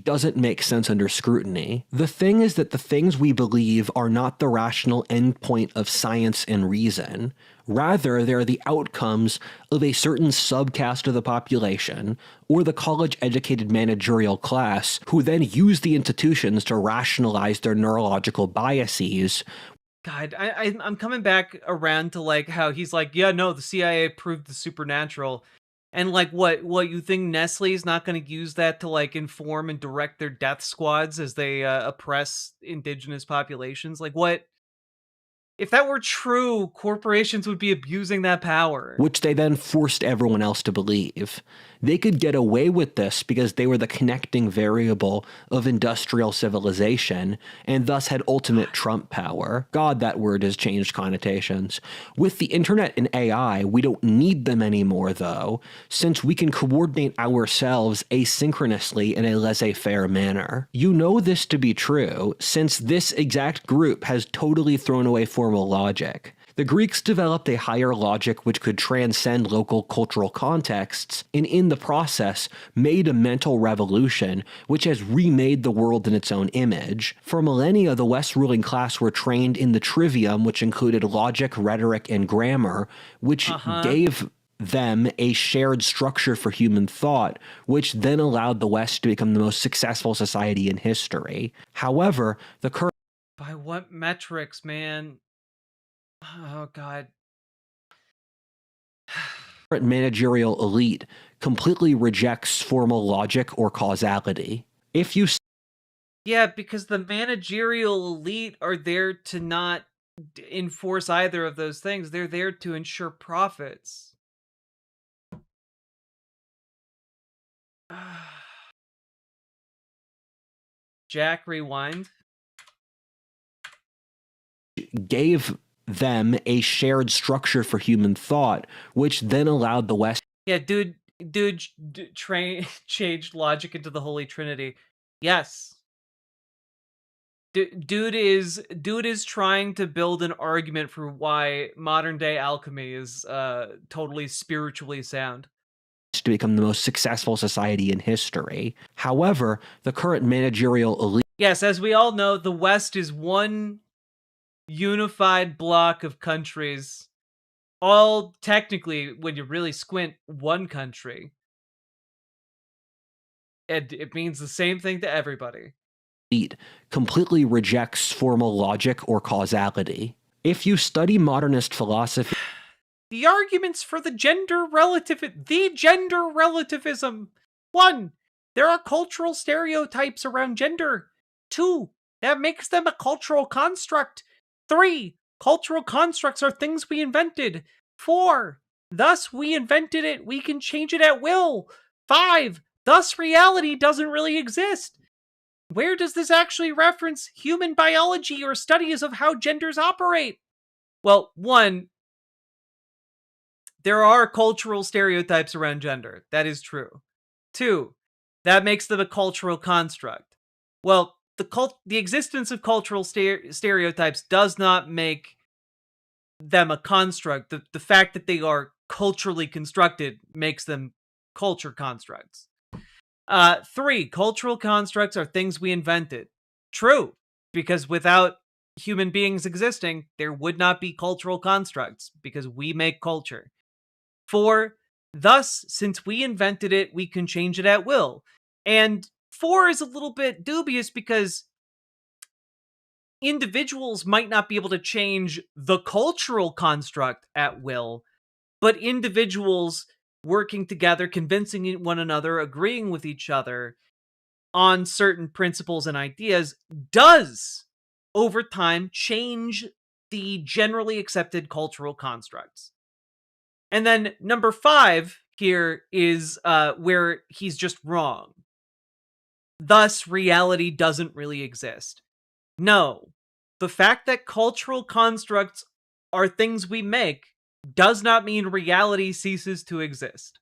Doesn't make sense under scrutiny. The thing is that the things we believe are not the rational endpoint of science and reason. Rather, they're the outcomes of a certain subcaste of the population, or the college-educated managerial class, who then use the institutions to rationalize their neurological biases. God, I'm coming back around to like how he's like, yeah, no, the CIA proved the supernatural. And like what you think Nestle is not going to use that to like inform and direct their death squads as they oppress indigenous populations? Like what? If that were true, corporations would be abusing that power. Which they then forced everyone else to believe. They could get away with this because they were the connecting variable of industrial civilization, and thus had ultimate Trump power. God, that word has changed connotations. With the internet and AI, we don't need them anymore, though, since we can coordinate ourselves asynchronously in a laissez-faire manner. You know this to be true, since this exact group has totally thrown away formal logic. The Greeks developed a higher logic which could transcend local cultural contexts, and in the process made a mental revolution which has remade the world in its own image. For millennia, the West ruling class were trained in the trivium, which included logic, rhetoric, and grammar, which gave them a shared structure for human thought, which then allowed the West to become the most successful society in history. However, the current By what metrics, man? Oh, God. managerial elite completely rejects formal logic or causality. If you Yeah, because the managerial elite are there to not enforce either of those things. They're there to ensure profits. Jack, rewind. Gave them a shared structure for human thought, which then allowed the West. Yeah, dude changed logic into the Holy Trinity. Yes. Dude is trying to build an argument for why modern day alchemy is totally spiritually sound. To become the most successful society in history. However, the current managerial elite. Yes, as we all know, the West is one unified block of countries, all technically, when you really squint, one country. And it means the same thing to everybody. Completely rejects formal logic or causality. If you study modernist philosophy, the arguments for the gender relativism. 1. There are cultural stereotypes around gender. 2. That makes them a cultural construct. 3. Cultural constructs are things we invented. 4. Thus we invented it. We can change it at will. 5. Thus reality doesn't really exist. Where does this actually reference human biology or studies of how genders operate? Well, 1, there are cultural stereotypes around gender. That is true. 2, that makes them a cultural construct. Well, the existence of cultural stereotypes does not make them a construct. The fact that they are culturally constructed makes them culture constructs. 3, cultural constructs are things we invented. True, because without human beings existing, there would not be cultural constructs, because we make culture. 4, thus, since we invented it, we can change it at will. And 4 is a little bit dubious because individuals might not be able to change the cultural construct at will, but individuals working together, convincing one another, agreeing with each other on certain principles and ideas does, over time, change the generally accepted cultural constructs. And then number 5 here is where he's just wrong. Thus, reality doesn't really exist. No, the fact that cultural constructs are things we make does not mean reality ceases to exist.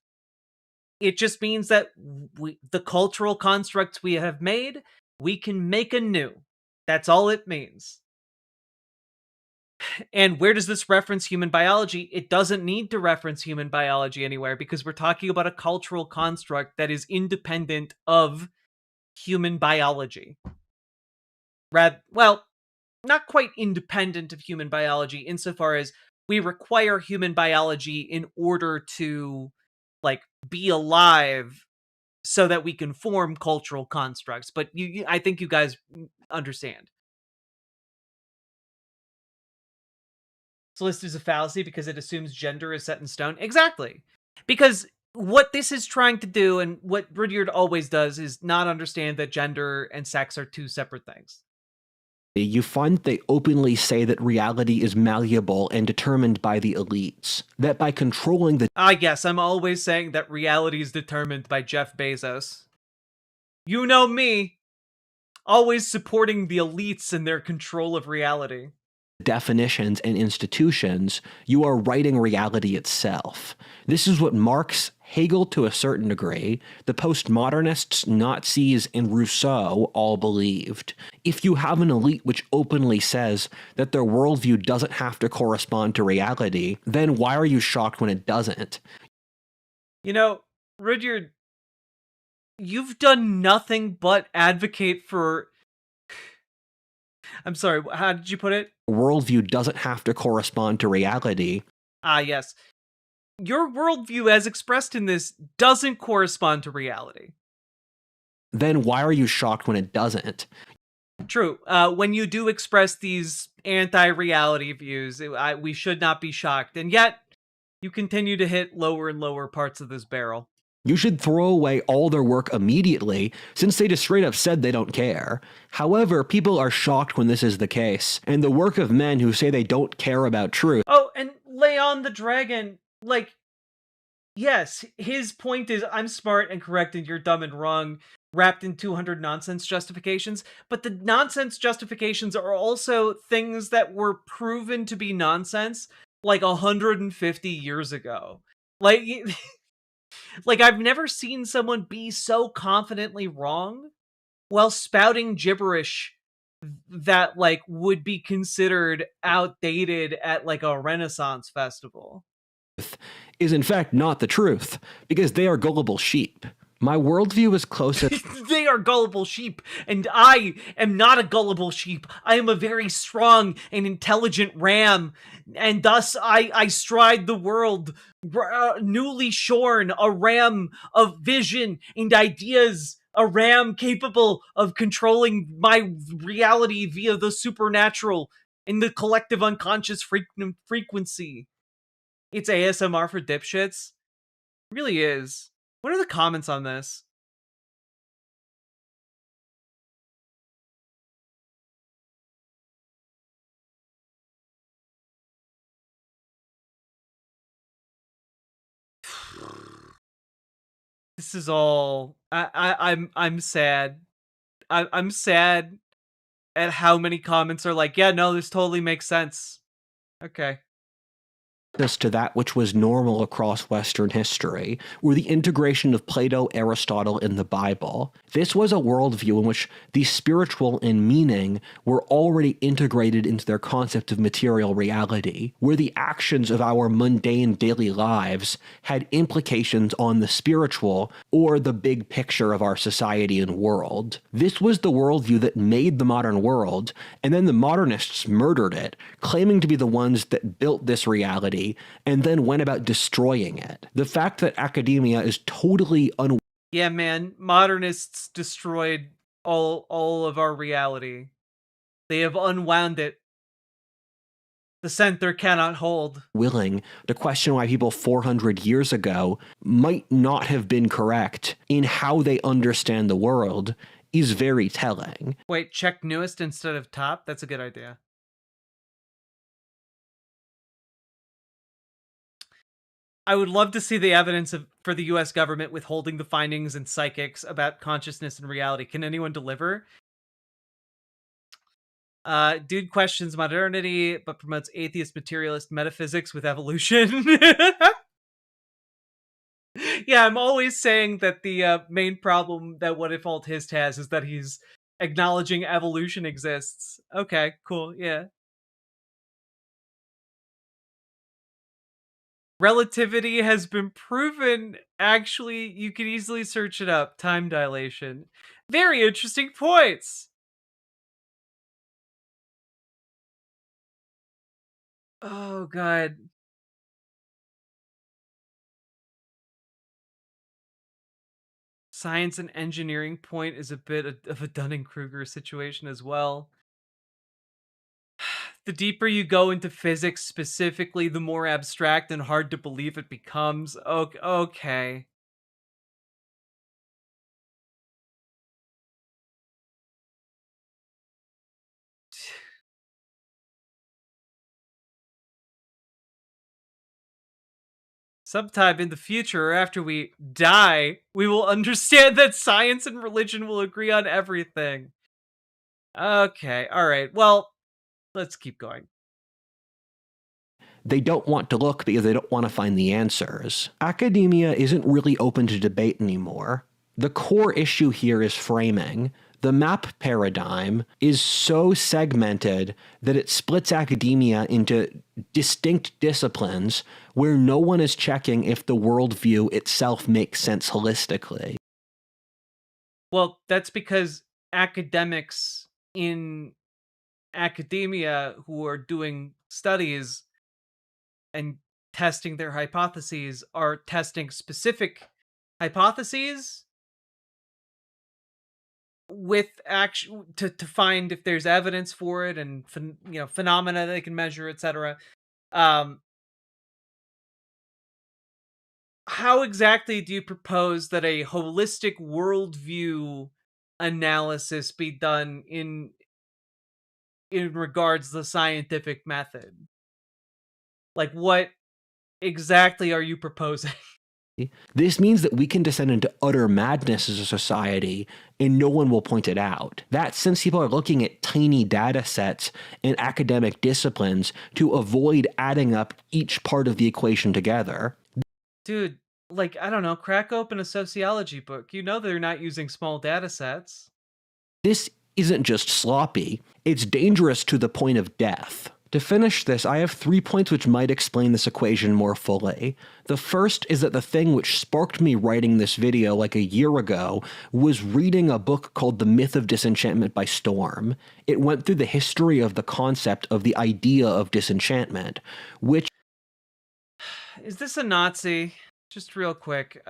It just means that the cultural constructs we have made, we can make anew. That's all it means. And where does this reference human biology? It doesn't need to reference human biology anywhere because we're talking about a cultural construct that is independent of human biology. Well, not quite independent of human biology insofar as we require human biology in order to, be alive so that we can form cultural constructs. But I think you guys understand. So this is a fallacy because it assumes gender is set in stone. Exactly. Because what this is trying to do, and what Rudyard always does, is not understand that gender and sex are two separate things. You find they openly say that reality is malleable and determined by the elites. That by controlling the... Yes, I'm always saying that reality is determined by Jeff Bezos. You know me. Always supporting the elites and their control of reality. Definitions and institutions, you are writing reality itself. This is what Marx, Hegel to a certain degree, the postmodernists, Nazis, and Rousseau all believed. If you have an elite which openly says that their worldview doesn't have to correspond to reality, then why are you shocked when it doesn't? You know, Rudyard, you've done nothing but advocate for... I'm sorry, how did you put it? Worldview doesn't have to correspond to reality. Yes. Your worldview as expressed in this doesn't correspond to reality. Then why are you shocked when it doesn't? True. When you do express these anti-reality views, we should not be shocked. And yet, you continue to hit lower and lower parts of this barrel. You should throw away all their work immediately, since they just straight up said they don't care. However, people are shocked when this is the case, and the work of men who say they don't care about truth. Oh, and Leon the Dragon, yes, his point is, I'm smart and correct and you're dumb and wrong, wrapped in 200 nonsense justifications, but the nonsense justifications are also things that were proven to be nonsense like 150 years ago. Like, like I've never seen someone be so confidently wrong while spouting gibberish that like would be considered outdated at like a Renaissance festival. Is in fact not the truth, because they are gullible sheep. My worldview is closest. They are gullible sheep, and I am not a gullible sheep. I am a very strong and intelligent ram, and thus I stride the world, newly shorn, a ram of vision and ideas, a ram capable of controlling my reality via the supernatural in the collective unconscious frequency. It's ASMR for dipshits. It really is. What are the comments on this? This is all. I'm sad. I'm sad at how many comments are like, yeah, no, this totally makes sense. Okay. To that which was normal across Western history, were the integration of Plato, Aristotle, and the Bible. This was a worldview in which the spiritual and meaning were already integrated into their concept of material reality, where the actions of our mundane daily lives had implications on the spiritual or the big picture of our society and world. This was the worldview that made the modern world, and then the modernists murdered it, claiming to be the ones that built this reality and then went about destroying it. The fact that academia is totally Yeah, man, modernists destroyed all of our reality. They have unwound it. The center cannot hold. Willing to question why people 400 years ago might not have been correct in how they understand the world is very telling. Wait, check newest instead of top? That's a good idea. I would love to see the evidence for the US government withholding the findings in psychics about consciousness and reality. Can anyone deliver? Dude questions modernity, but promotes atheist materialist metaphysics with evolution. Yeah, I'm always saying that the main problem that What If Alt Hist has is that he's acknowledging evolution exists. Okay, cool, yeah. Relativity has been proven. Actually, you can easily search it up. Time dilation. Very interesting points. Oh, God. Science and engineering point is a bit of a Dunning-Kruger situation as well. The deeper you go into physics specifically, the more abstract and hard to believe it becomes. Okay. Sometime in the future, after we die, we will understand that science and religion will agree on everything. Okay, alright, well, let's keep going. They don't want to look because they don't want to find the answers. Academia isn't really open to debate anymore. The core issue here is framing. The map paradigm is so segmented that it splits academia into distinct disciplines where no one is checking if the worldview itself makes sense holistically. Well, that's because academics in academia who are doing studies and testing their hypotheses are testing specific hypotheses with action to find if there's evidence for it and phenomena they can measure, etc. How exactly do you propose that a holistic worldview analysis be done in regards to the scientific method? Like, what exactly are you proposing? This means that we can descend into utter madness as a society and no one will point it out. That's since people are looking at tiny data sets in academic disciplines to avoid adding up each part of the equation together. Dude, like, I don't know, crack open a sociology book. You know they're not using small data sets. This isn't just sloppy, it's dangerous to the point of death. To finish this, I have 3 points which might explain this equation more fully. The first is that the thing which sparked me writing this video like a year ago was reading a book called The Myth of Disenchantment by Storm. It went through the history of the concept of the idea of disenchantment, which... Is this a Nazi? Just real quick.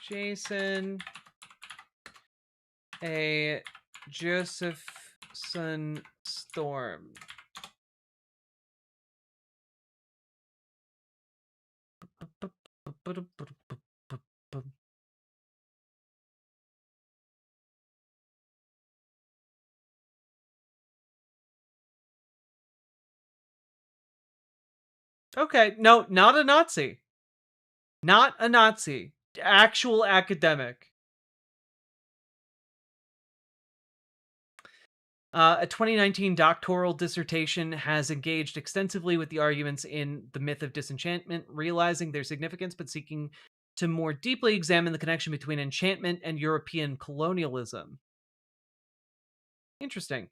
Jason A. Josephson Storm. Okay, no, not a Nazi. Not a Nazi. Actual academic. A 2019 doctoral dissertation has engaged extensively with the arguments in The Myth of Disenchantment, realizing their significance but seeking to more deeply examine the connection between enchantment and European colonialism. Interesting.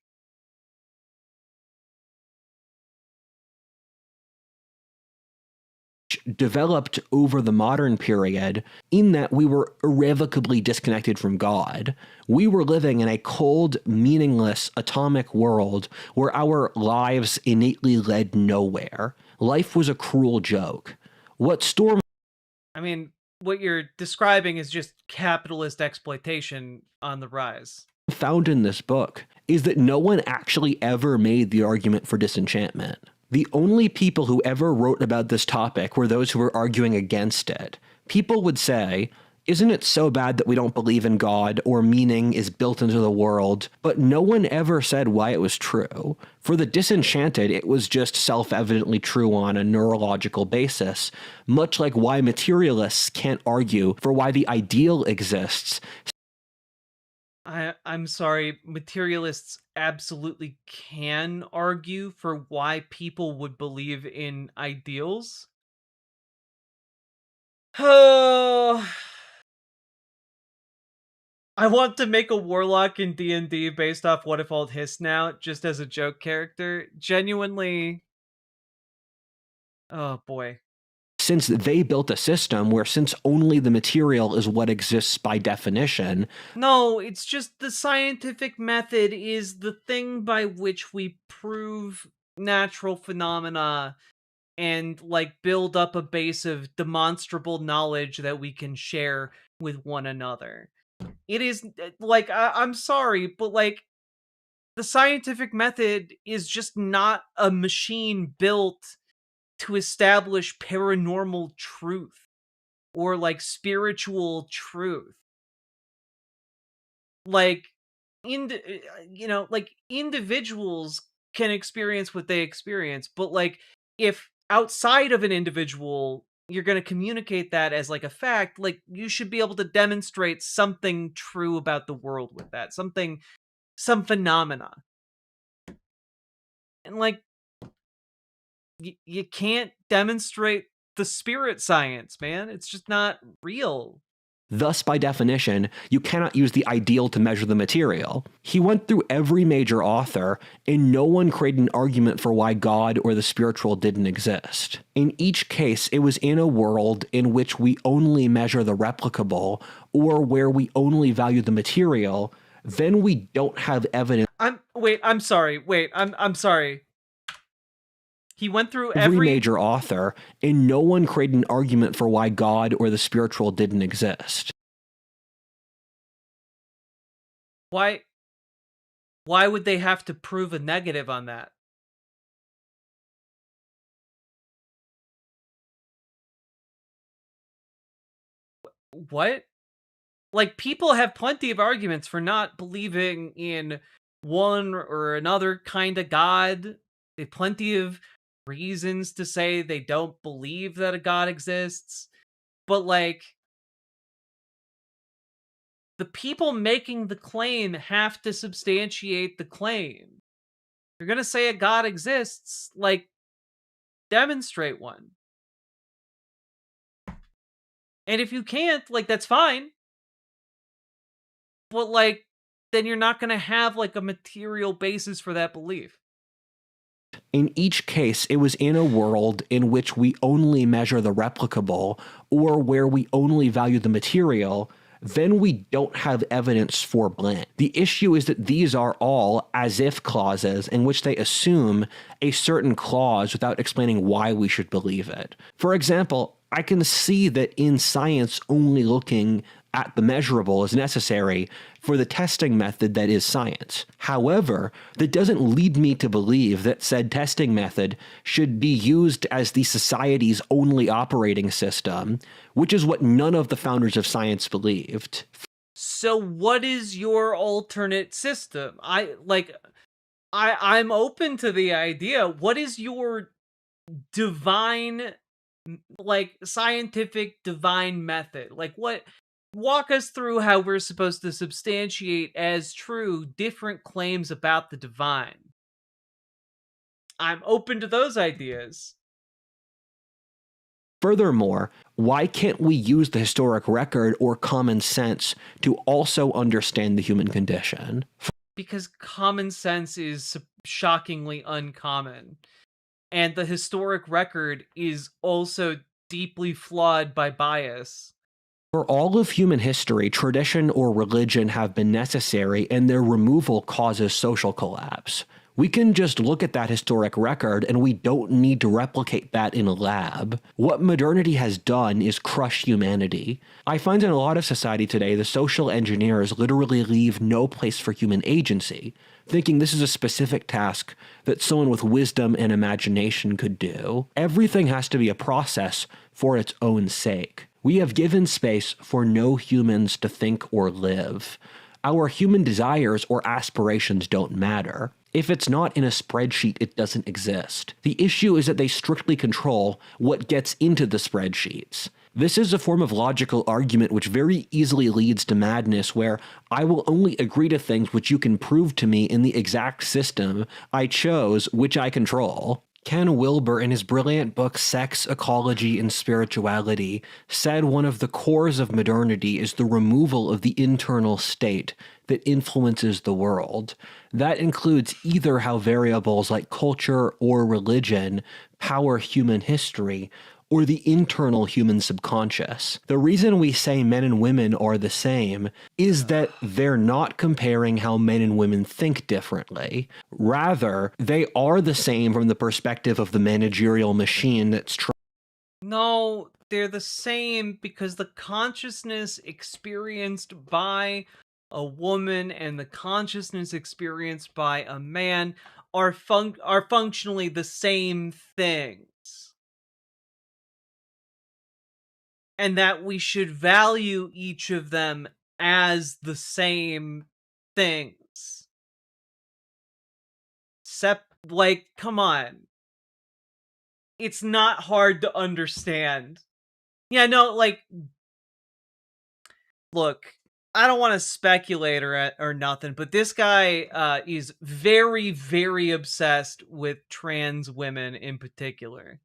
Developed over the modern period in that we were irrevocably disconnected from God. We were living in a cold, meaningless, atomic world where our lives innately led nowhere. Life was a cruel joke. What Storm... I mean, what you're describing is just capitalist exploitation on the rise. Found in this book is that no one actually ever made the argument for disenchantment. The only people who ever wrote about this topic were those who were arguing against it. People would say, isn't it so bad that we don't believe in God or meaning is built into the world? But no one ever said why it was true. For the disenchanted, it was just self-evidently true on a neurological basis, much like why materialists can't argue for why the ideal exists. I'm sorry, materialists absolutely can argue for why people would believe in ideals. Oh, I want to make a warlock in D&D based off What If Old Hiss now, just as a joke character. Genuinely. Oh boy. Since they built a system where since only the material is what exists by definition... No, it's just the scientific method is the thing by which we prove natural phenomena and, like, build up a base of demonstrable knowledge that we can share with one another. It is, like, I'm sorry, but, like, the scientific method is just not a machine built to establish paranormal truth or like spiritual truth. Like, like individuals can experience what they experience, but like if outside of an individual you're going to communicate that as like a fact, like you should be able to demonstrate something true about the world with that, some phenomena. And like you can't demonstrate the spirit science, man. It's just not real. Thus, by definition, you cannot use the ideal to measure the material. He went through every major author, and no one created an argument for why God or the spiritual didn't exist. In each case, it was in a world in which we only measure the replicable, or where we only value the material, then we don't have evidence. I'm sorry. He went through every major author, and no one created an argument for why God or the spiritual didn't exist. Why would they have to prove a negative on that? What? Like, people have plenty of arguments for not believing in one or another kind of God. They have plenty of reasons to say they don't believe that a God exists, but like, the people making the claim have to substantiate the claim. You're gonna say a God exists, like, demonstrate one. And if you can't, like, that's fine. But, like, then you're not gonna have, like, a material basis for that belief. In each case, it was in a world in which we only measure the replicable, or where we only value the material. Then we don't have evidence for blame. The issue is that these are all as if clauses in which they assume a certain clause without explaining why we should believe it. For example, I can see that in science, only looking at the measurable is necessary for the testing method that is science. However, that doesn't lead me to believe that said testing method should be used as the society's only operating system, which is what none of the founders of science believed. So what is your alternate system? I'm open to the idea. What is your divine, like, scientific divine method? Like, walk us through how we're supposed to substantiate as true different claims about the divine. I'm open to those ideas. Furthermore, why can't we use the historic record or common sense to also understand the human condition? Because common sense is shockingly uncommon. And the historic record is also deeply flawed by bias. For all of human history, tradition or religion have been necessary, and their removal causes social collapse. We can just look at that historic record, and we don't need to replicate that in a lab. What modernity has done is crush humanity. I find in a lot of society today, the social engineers literally leave no place for human agency, thinking this is a specific task that someone with wisdom and imagination could do. Everything has to be a process for its own sake. We have given space for no humans to think or live. Our human desires or aspirations don't matter. If it's not in a spreadsheet, it doesn't exist. The issue is that they strictly control what gets into the spreadsheets. This is a form of logical argument which very easily leads to madness, where I will only agree to things which you can prove to me in the exact system I chose, which I control. Ken Wilber, in his brilliant book Sex, Ecology, and Spirituality, said one of the cores of modernity is the removal of the internal state that influences the world. That includes either how variables like culture or religion power human history, or the internal human subconscious. The reason we say men and women are the same is that they're not comparing how men and women think differently. Rather, they are the same from the perspective of the managerial machine that's No, they're the same because the consciousness experienced by a woman and the consciousness experienced by a man are functionally the same things. And that we should value each of them as the same things. Like, come on. It's not hard to understand. Yeah, no, like, look, I don't want to speculate or nothing, but this guy is very, very obsessed with trans women in particular.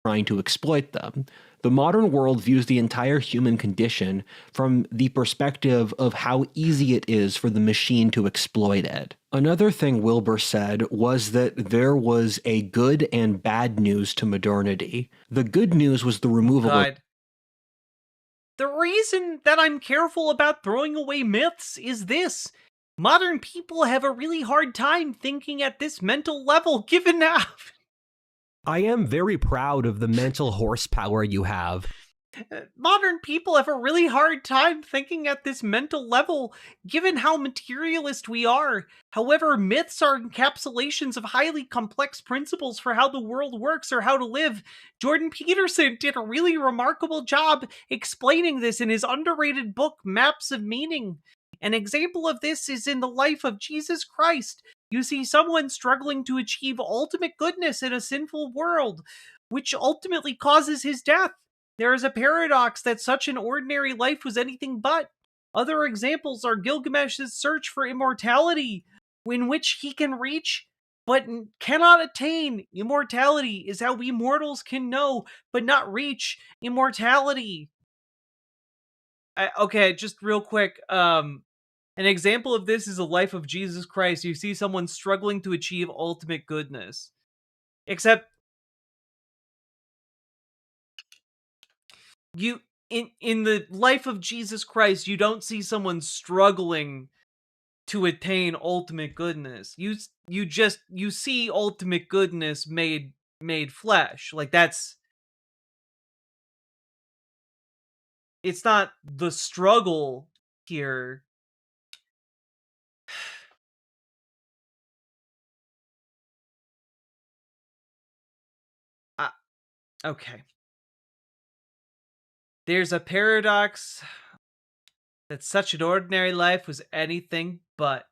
Trying to exploit them. The modern world views the entire human condition from the perspective of how easy it is for the machine to exploit it. Another thing Wilbur said was that there was a good and bad news to modernity. The good news was the removal of... The reason that I'm careful about throwing away myths is this. Modern people have a really hard time thinking at this mental level, given how... I am very proud of the mental horsepower you have. Modern people have a really hard time thinking at this mental level, given how materialist we are. However, myths are encapsulations of highly complex principles for how the world works or how to live. Jordan Peterson did a really remarkable job explaining this in his underrated book, Maps of Meaning. An example of this is in the life of Jesus Christ. You see someone struggling to achieve ultimate goodness in a sinful world, which ultimately causes his death. There is a paradox that such an ordinary life was anything but. Other examples are Gilgamesh's search for immortality, in which he can reach but cannot attain. Immortality is how we mortals can know but not reach immortality. Okay, just real quick. An example of this is the life of Jesus Christ. You see someone struggling to achieve ultimate goodness. Except you in the life of Jesus Christ, you don't see someone struggling to attain ultimate goodness. You see ultimate goodness made flesh. Like it's not the struggle here. Okay. There's a paradox that such an ordinary life was anything but.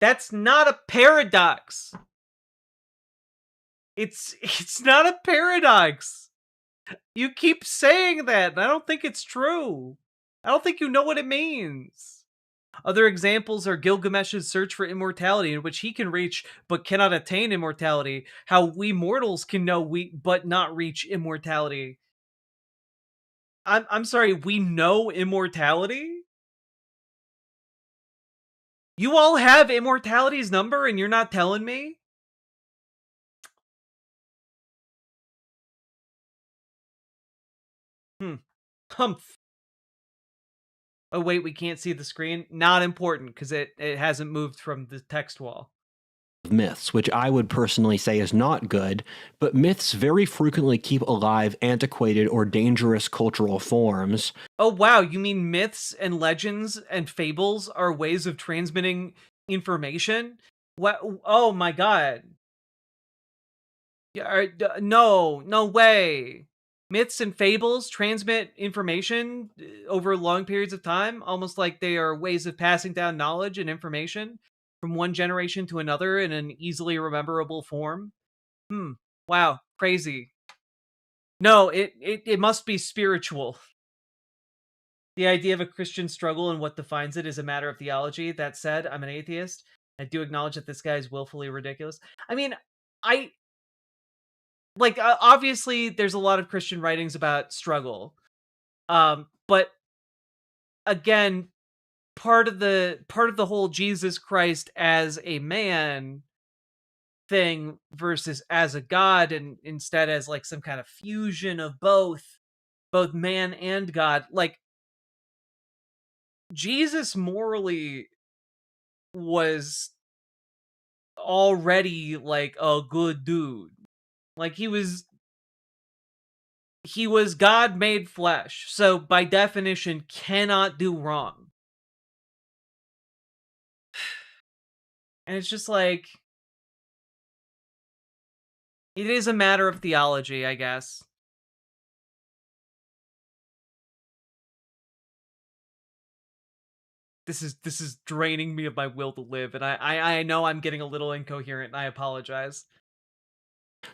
That's not a paradox. It's not a paradox. You keep saying that, and I don't think it's true. I don't think you know what it means. Other examples are Gilgamesh's search for immortality, in which he can reach but cannot attain immortality. How we mortals can know but not reach immortality. I'm sorry, we know immortality? You all have immortality's number and you're not telling me? Humph. Oh wait, we can't see the screen? Not important, because it hasn't moved from the text wall. Myths, which I would personally say is not good, but myths very frequently keep alive antiquated or dangerous cultural forms. Oh wow, you mean myths and legends and fables are ways of transmitting information? What? Oh my god. Yeah, no way. Myths and fables transmit information over long periods of time, almost like they are ways of passing down knowledge and information from one generation to another in an easily rememberable form. Wow, crazy. No, it must be spiritual. The idea of a Christian struggle and what defines it is a matter of theology. That said, I'm an atheist. I do acknowledge that this guy is willfully ridiculous. I mean, obviously there's a lot of Christian writings about struggle. But again, part of the whole Jesus Christ as a man thing versus as a god, and instead as like some kind of fusion of both man and god. Like, Jesus morally was already like a good dude. Like he was God made flesh, so by definition cannot do wrong. And it's just like, it is a matter of theology, I guess. This is draining me of my will to live, and I know I'm getting a little incoherent, and I apologize.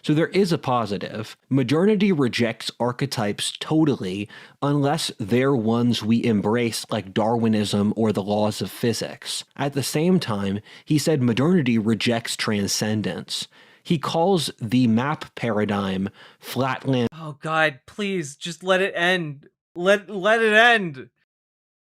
So there is a positive. Modernity rejects archetypes totally unless they're ones we embrace, like Darwinism or the laws of physics. At the same time, he said modernity rejects transcendence. He calls the map paradigm flatland. Oh god, please just let it end. Let it end.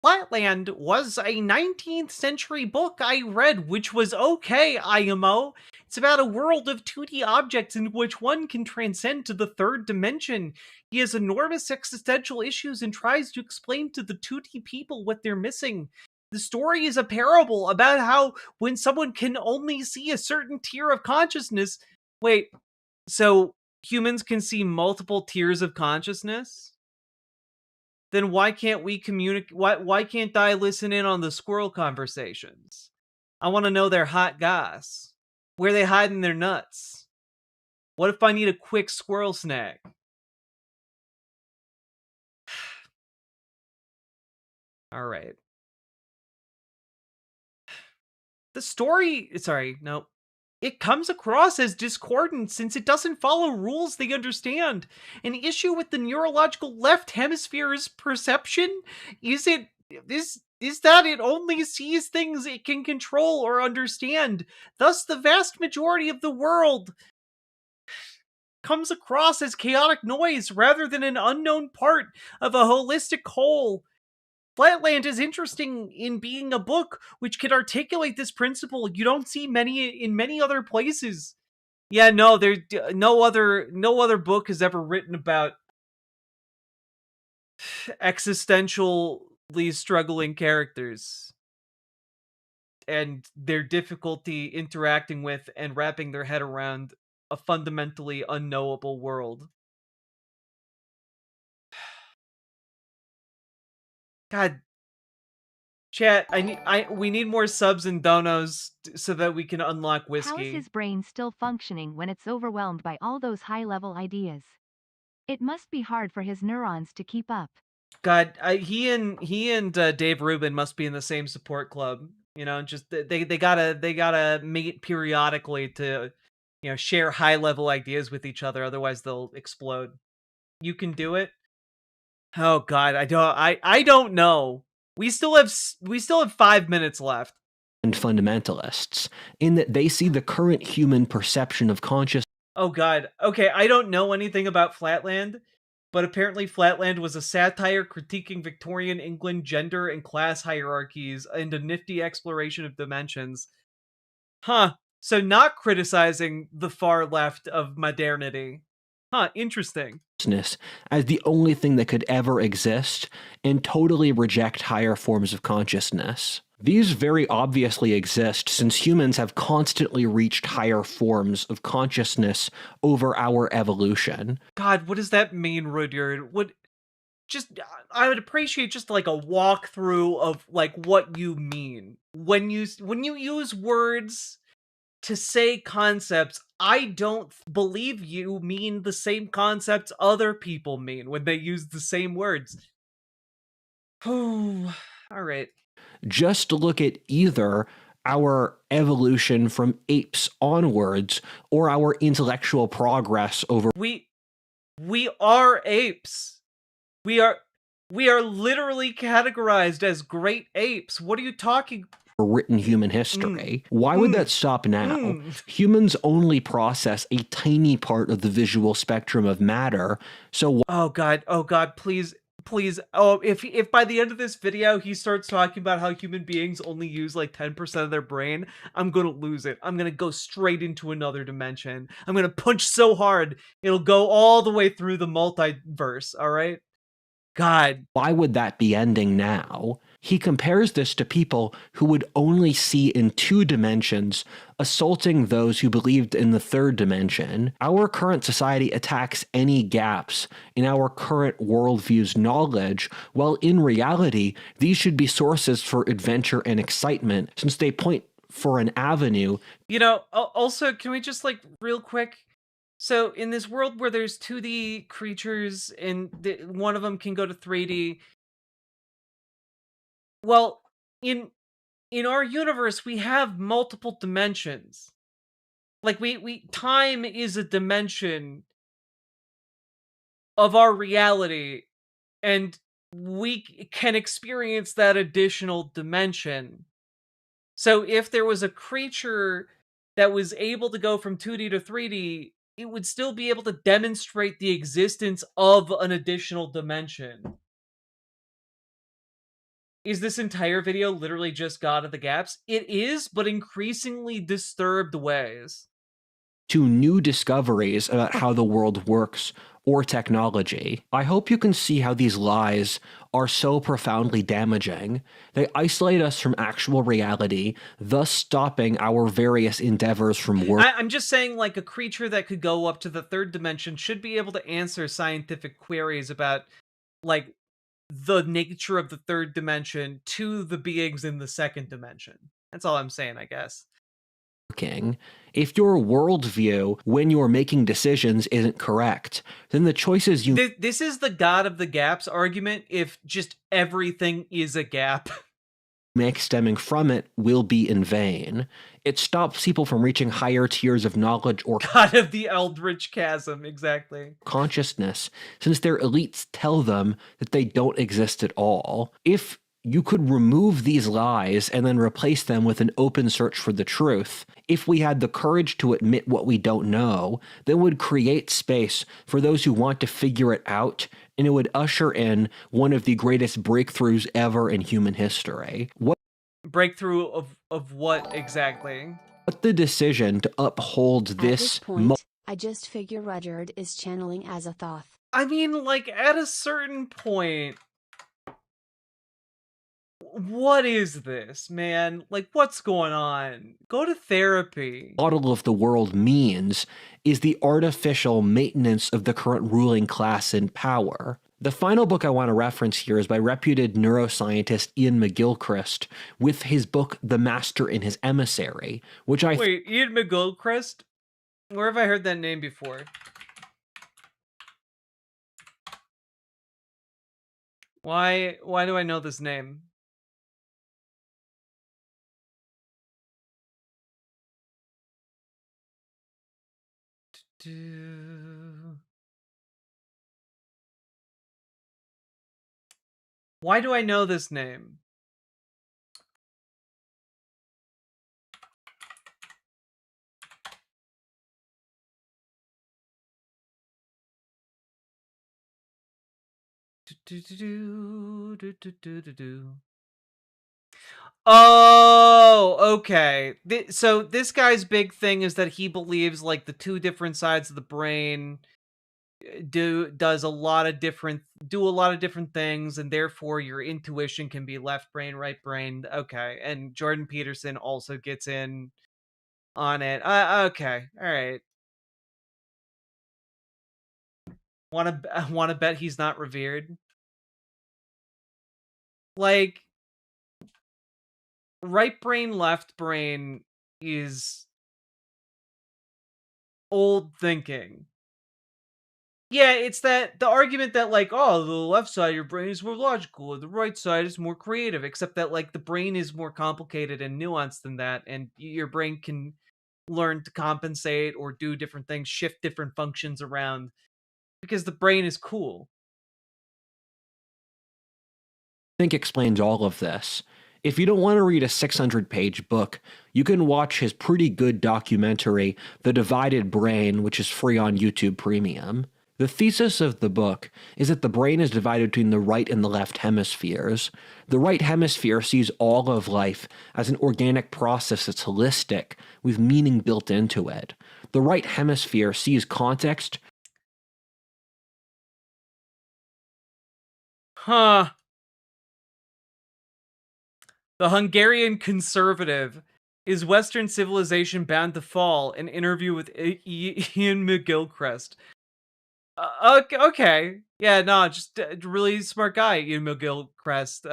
Flatland was a 19th century book I read, which was okay, IMO. It's about a world of 2D objects in which one can transcend to the third dimension. He has enormous existential issues and tries to explain to the 2D people what they're missing. The story is a parable about how when someone can only see a certain tier of consciousness... Wait, so humans can see multiple tiers of consciousness? Then why can't we communicate? Why can't I listen in on the squirrel conversations? I want to know their hot goss. Where they hiding their nuts? What if I need a quick squirrel snack? All right. The story, sorry, no. It comes across as discordant since it doesn't follow rules they understand. An issue with the neurological left hemisphere's perception is that it only sees things it can control or understand. Thus, the vast majority of the world comes across as chaotic noise rather than an unknown part of a holistic whole. Flatland is interesting in being a book which can articulate this principle you don't see in many other places. Yeah, no, no other book has ever written about existentially struggling characters and their difficulty interacting with and wrapping their head around a fundamentally unknowable world. God, chat, we need more subs and donos so that we can unlock whiskey. How is his brain still functioning when it's overwhelmed by all those high-level ideas? It must be hard for his neurons to keep up. God, he and Dave Rubin must be in the same support club. You know, just they gotta meet periodically to, you know, share high level ideas with each other. Otherwise, they'll explode. You can do it. Oh God, I don't know. We still have 5 minutes left. And fundamentalists, in that they see the current human perception of consciousness. Oh God. Okay, I don't know anything about Flatland, but apparently Flatland was a satire critiquing Victorian England gender and class hierarchies and a nifty exploration of dimensions. Huh. So not criticizing the far left of modernity. Huh, interesting. As the only thing that could ever exist, and totally reject higher forms of consciousness. These very obviously exist since humans have constantly reached higher forms of consciousness over our evolution. God, what does that mean, Rudyard? I would appreciate just like a walkthrough of like what you mean. When you use words to say concepts, I don't believe you mean the same concepts other people mean when they use the same words. All right. Just look at either our evolution from apes onwards or our intellectual progress over. We are apes. We are literally categorized as great apes. What are you talking? Written human history. Why would that stop now? Humans only process a tiny part of the visual spectrum of matter. So oh God, please. Oh, if by the end of this video he starts talking about how human beings only use like 10% of their brain, I'm gonna lose it. I'm gonna go straight into another dimension. I'm gonna punch so hard it'll go all the way through the multiverse. All right. God. Why would that be ending now? He compares this to people who would only see in 2 dimensions, assaulting those who believed in the 3rd dimension. Our current society attacks any gaps in our current worldview's knowledge, while in reality, these should be sources for adventure and excitement, since they point for an avenue. You know, also, can we just like real quick? So in this world where there's 2D creatures and one of them can go to 3D, well, in our universe we have multiple dimensions. Like time is a dimension of our reality, and we can experience that additional dimension. So if there was a creature that was able to go from 2D to 3D, it would still be able to demonstrate the existence of an additional dimension. Is this entire video literally just God of the Gaps? It is, but increasingly disturbed ways. To new discoveries about how the world works or technology. I hope you can see how these lies are so profoundly damaging. They isolate us from actual reality, thus stopping our various endeavors from work. I'm just saying, like, a creature that could go up to the 3rd dimension should be able to answer scientific queries about, like, the nature of the 3rd dimension to the beings in the 2nd dimension. That's all I'm saying, I guess. If your worldview, when you're making decisions, isn't correct, then the choices you... This is the God of the Gaps argument if just everything is a gap. make stemming from it will be in vain. It stops people from reaching higher tiers of knowledge or God of the Eldritch Chasm, exactly. consciousness, since their elites tell them that they don't exist at all. If you could remove these lies and then replace them with an open search for the truth, if we had the courage to admit what we don't know, then would create space for those who want to figure it out, and it would usher in one of the greatest breakthroughs ever in human history. Breakthrough of what exactly? What the decision to uphold At this this point, I just figure Rudyard is channeling as a Thoth. I mean, like, at a certain point, what is this, man? Like, what's going on? Go to therapy. Model of the world means is the artificial maintenance of the current ruling class in power. The final book I want to reference here is by reputed neuroscientist Ian McGilchrist with his book The Master and His Emissary, which I... Wait, Ian McGilchrist? Where have I heard that name before? Why do I know this name? Why do I know this name? Oh, okay. So this guy's big thing is that he believes like the two different sides of the brain do a lot of different things, and therefore your intuition can be left brain, right brain. Okay, and Jordan Peterson also gets in on it. Okay, all right. Want to bet he's not revered? Like, right brain, left brain is old thinking. Yeah, it's that the argument that like, oh, the left side of your brain is more logical, and the right side is more creative, except that like the brain is more complicated and nuanced than that, and your brain can learn to compensate or do different things, shift different functions around, because the brain is cool. I think explains all of this. If you don't want to read a 600-page book, you can watch his pretty good documentary, The Divided Brain, which is free on YouTube Premium. The thesis of the book is that the brain is divided between the right and the left hemispheres. The right hemisphere sees all of life as an organic process that's holistic, with meaning built into it. The right hemisphere sees context. Huh. The Hungarian conservative. Is Western civilization bound to fall? An interview with Ian McGilchrist. Okay. Yeah, no, just a really smart guy, Ian McGilchrist.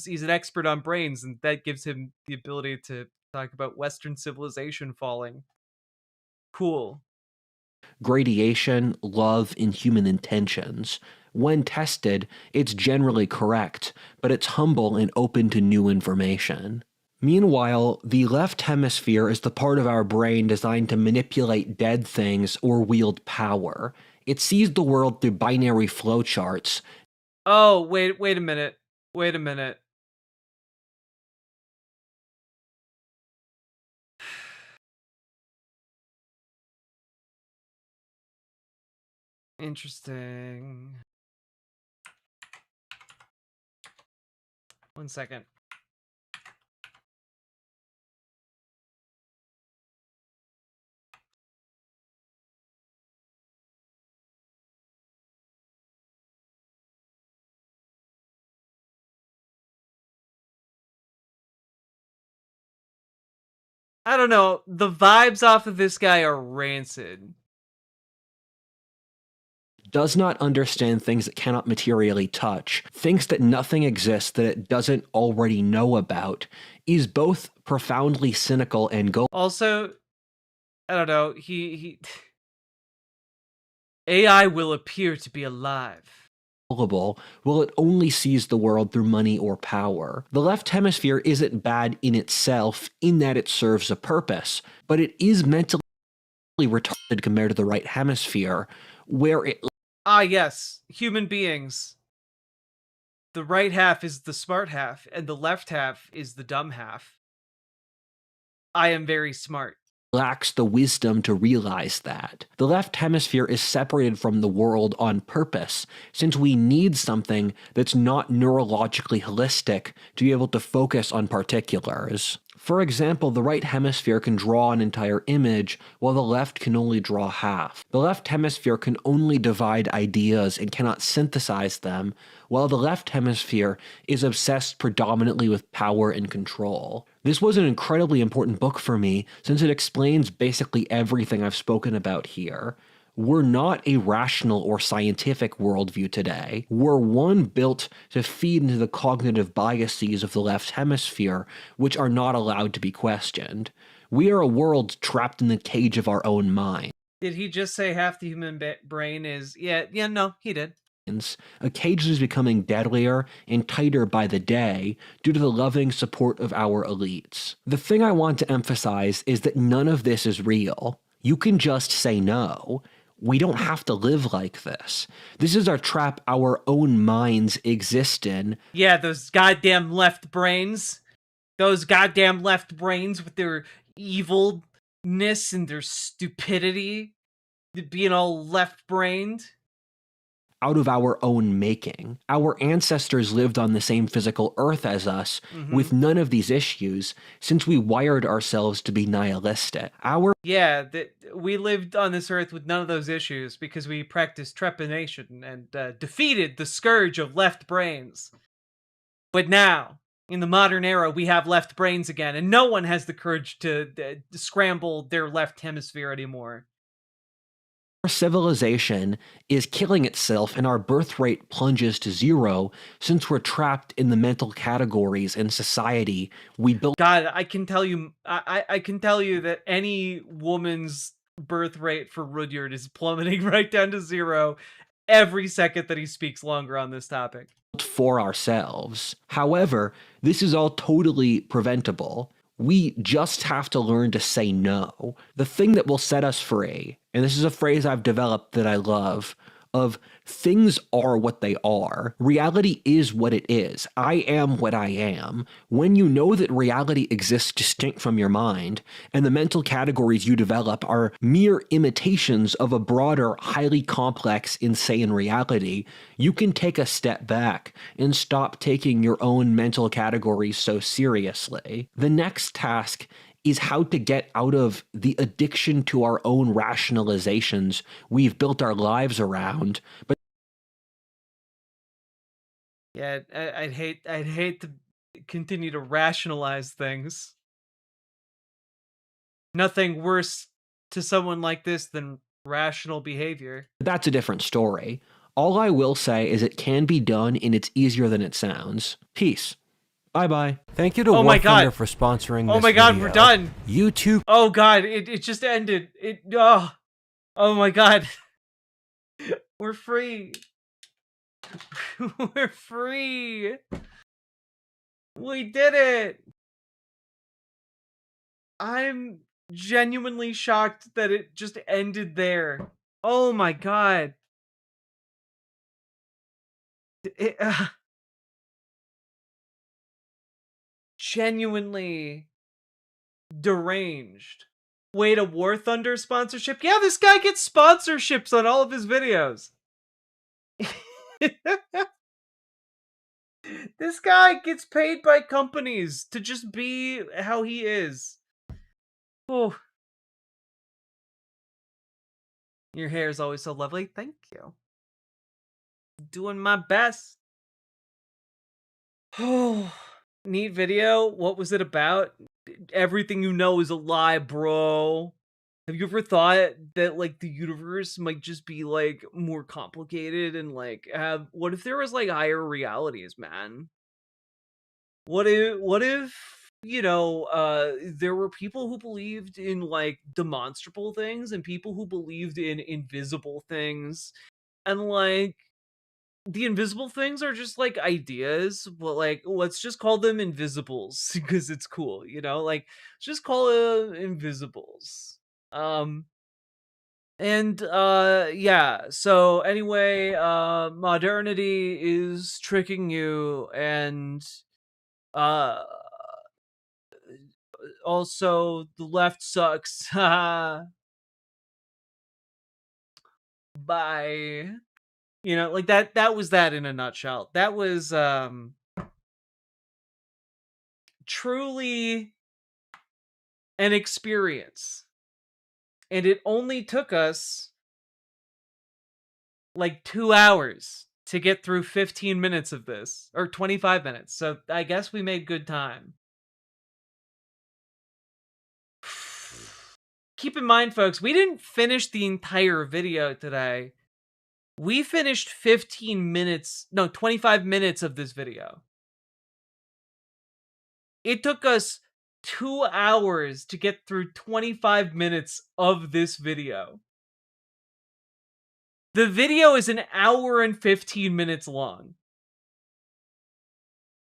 He's an expert on brains, and that gives him the ability to talk about Western civilization falling. Cool. Gradation, love, and human intentions. When tested, it's generally correct, but it's humble and open to new information. Meanwhile, the left hemisphere is the part of our brain designed to manipulate dead things or wield power. It sees the world through binary flowcharts. Oh, wait a minute. Wait a minute. Interesting. 1 second. I don't know. The vibes off of this guy are rancid. Does not understand things it cannot materially touch, thinks that nothing exists that it doesn't already know about, is both profoundly cynical and Also, I don't know, he AI will appear to be alive. will it only sees the world through money or power. The left hemisphere isn't bad in itself in that it serves a purpose, but it is mentally retarded compared to the right hemisphere, where it... Ah, yes, human beings. The right half is the smart half, and the left half is the dumb half. I am very smart. Lacks the wisdom to realize that. The left hemisphere is separated from the world on purpose, since we need something that's not neurologically holistic to be able to focus on particulars. For example, the right hemisphere can draw an entire image, while the left can only draw half. The left hemisphere can only divide ideas and cannot synthesize them, while the left hemisphere is obsessed predominantly with power and control. This was an incredibly important book for me, since it explains basically everything I've spoken about here. We're not a rational or scientific worldview today. We're one built to feed into the cognitive biases of the left hemisphere, which are not allowed to be questioned. We are a world trapped in the cage of our own mind. Did he just say half the human brain is... Yeah, no, he did. A cage that is becoming deadlier and tighter by the day due to the loving support of our elites. The thing I want to emphasize is that none of this is real. You can just say no. We don't have to live like this. This is our trap our own minds exist in. Yeah, those goddamn left brains. Those goddamn left brains with their evilness and their stupidity. Being all left-brained. Out of our own making. Our ancestors lived on the same physical earth as us, with none of these issues, since we wired ourselves to be nihilistic. Yeah, we lived on this earth with none of those issues because we practiced trepanation and defeated the scourge of left brains. But now, in the modern era, we have left brains again, and no one has the courage to scramble their left hemisphere anymore. Our civilization is killing itself and our birth rate plunges to zero since we're trapped in the mental categories in society we built. God, I can tell you, I can tell you that any woman's birth rate for Rudyard is plummeting right down to zero every second that he speaks longer on this topic. For ourselves. However, this is all totally preventable. We just have to learn to say no. The thing that will set us free, and this is a phrase I've developed that I love, of things are what they are. Reality is what it is. I am what I am. When you know that reality exists distinct from your mind, and the mental categories you develop are mere imitations of a broader, highly complex, insane reality, you can take a step back and stop taking your own mental categories so seriously. The next task is how to get out of the addiction to our own rationalizations we've built our lives around. But yeah, I'd hate to continue to rationalize things. Nothing worse to someone like this than rational behavior. That's a different story. All I will say is it can be done and it's easier than it sounds. Peace. Bye-bye. Thank you to War Thunder for sponsoring this Oh my god, video. we're done. YouTube. Oh god, it just ended. Oh my god. We're free. We're free. We did it. I'm genuinely shocked that it just ended there. Oh my god. Genuinely deranged. Wait, a War Thunder sponsorship? Yeah, this guy gets sponsorships on all of his videos. This guy gets paid by companies to just be how he is. Oh. Your hair is always so lovely. Thank you. Doing my best. Oh. Neat video. What was it about? Everything you know is a lie, bro. Have you ever thought that, like, the universe might just be, like, more complicated and, like, what if there was, like, higher realities, man? What if, you know, there were people who believed in, like, demonstrable things and people who believed in invisible things, and, like, the invisible things are just like ideas, but like let's just call them invisibles because it's cool, you know? Like just call it invisibles. And yeah, so anyway, modernity is tricking you, and uh also the left sucks. Bye. You know, like that was that in a nutshell. That was truly an experience. And it only took us like 2 hours to get through 15 minutes of this, or 25 minutes. So I guess we made good time. Keep in mind, folks, we didn't finish the entire video today. We finished 25 minutes of this video. It took us 2 hours to get through 25 minutes of this video. The video is an hour and 15 minutes long.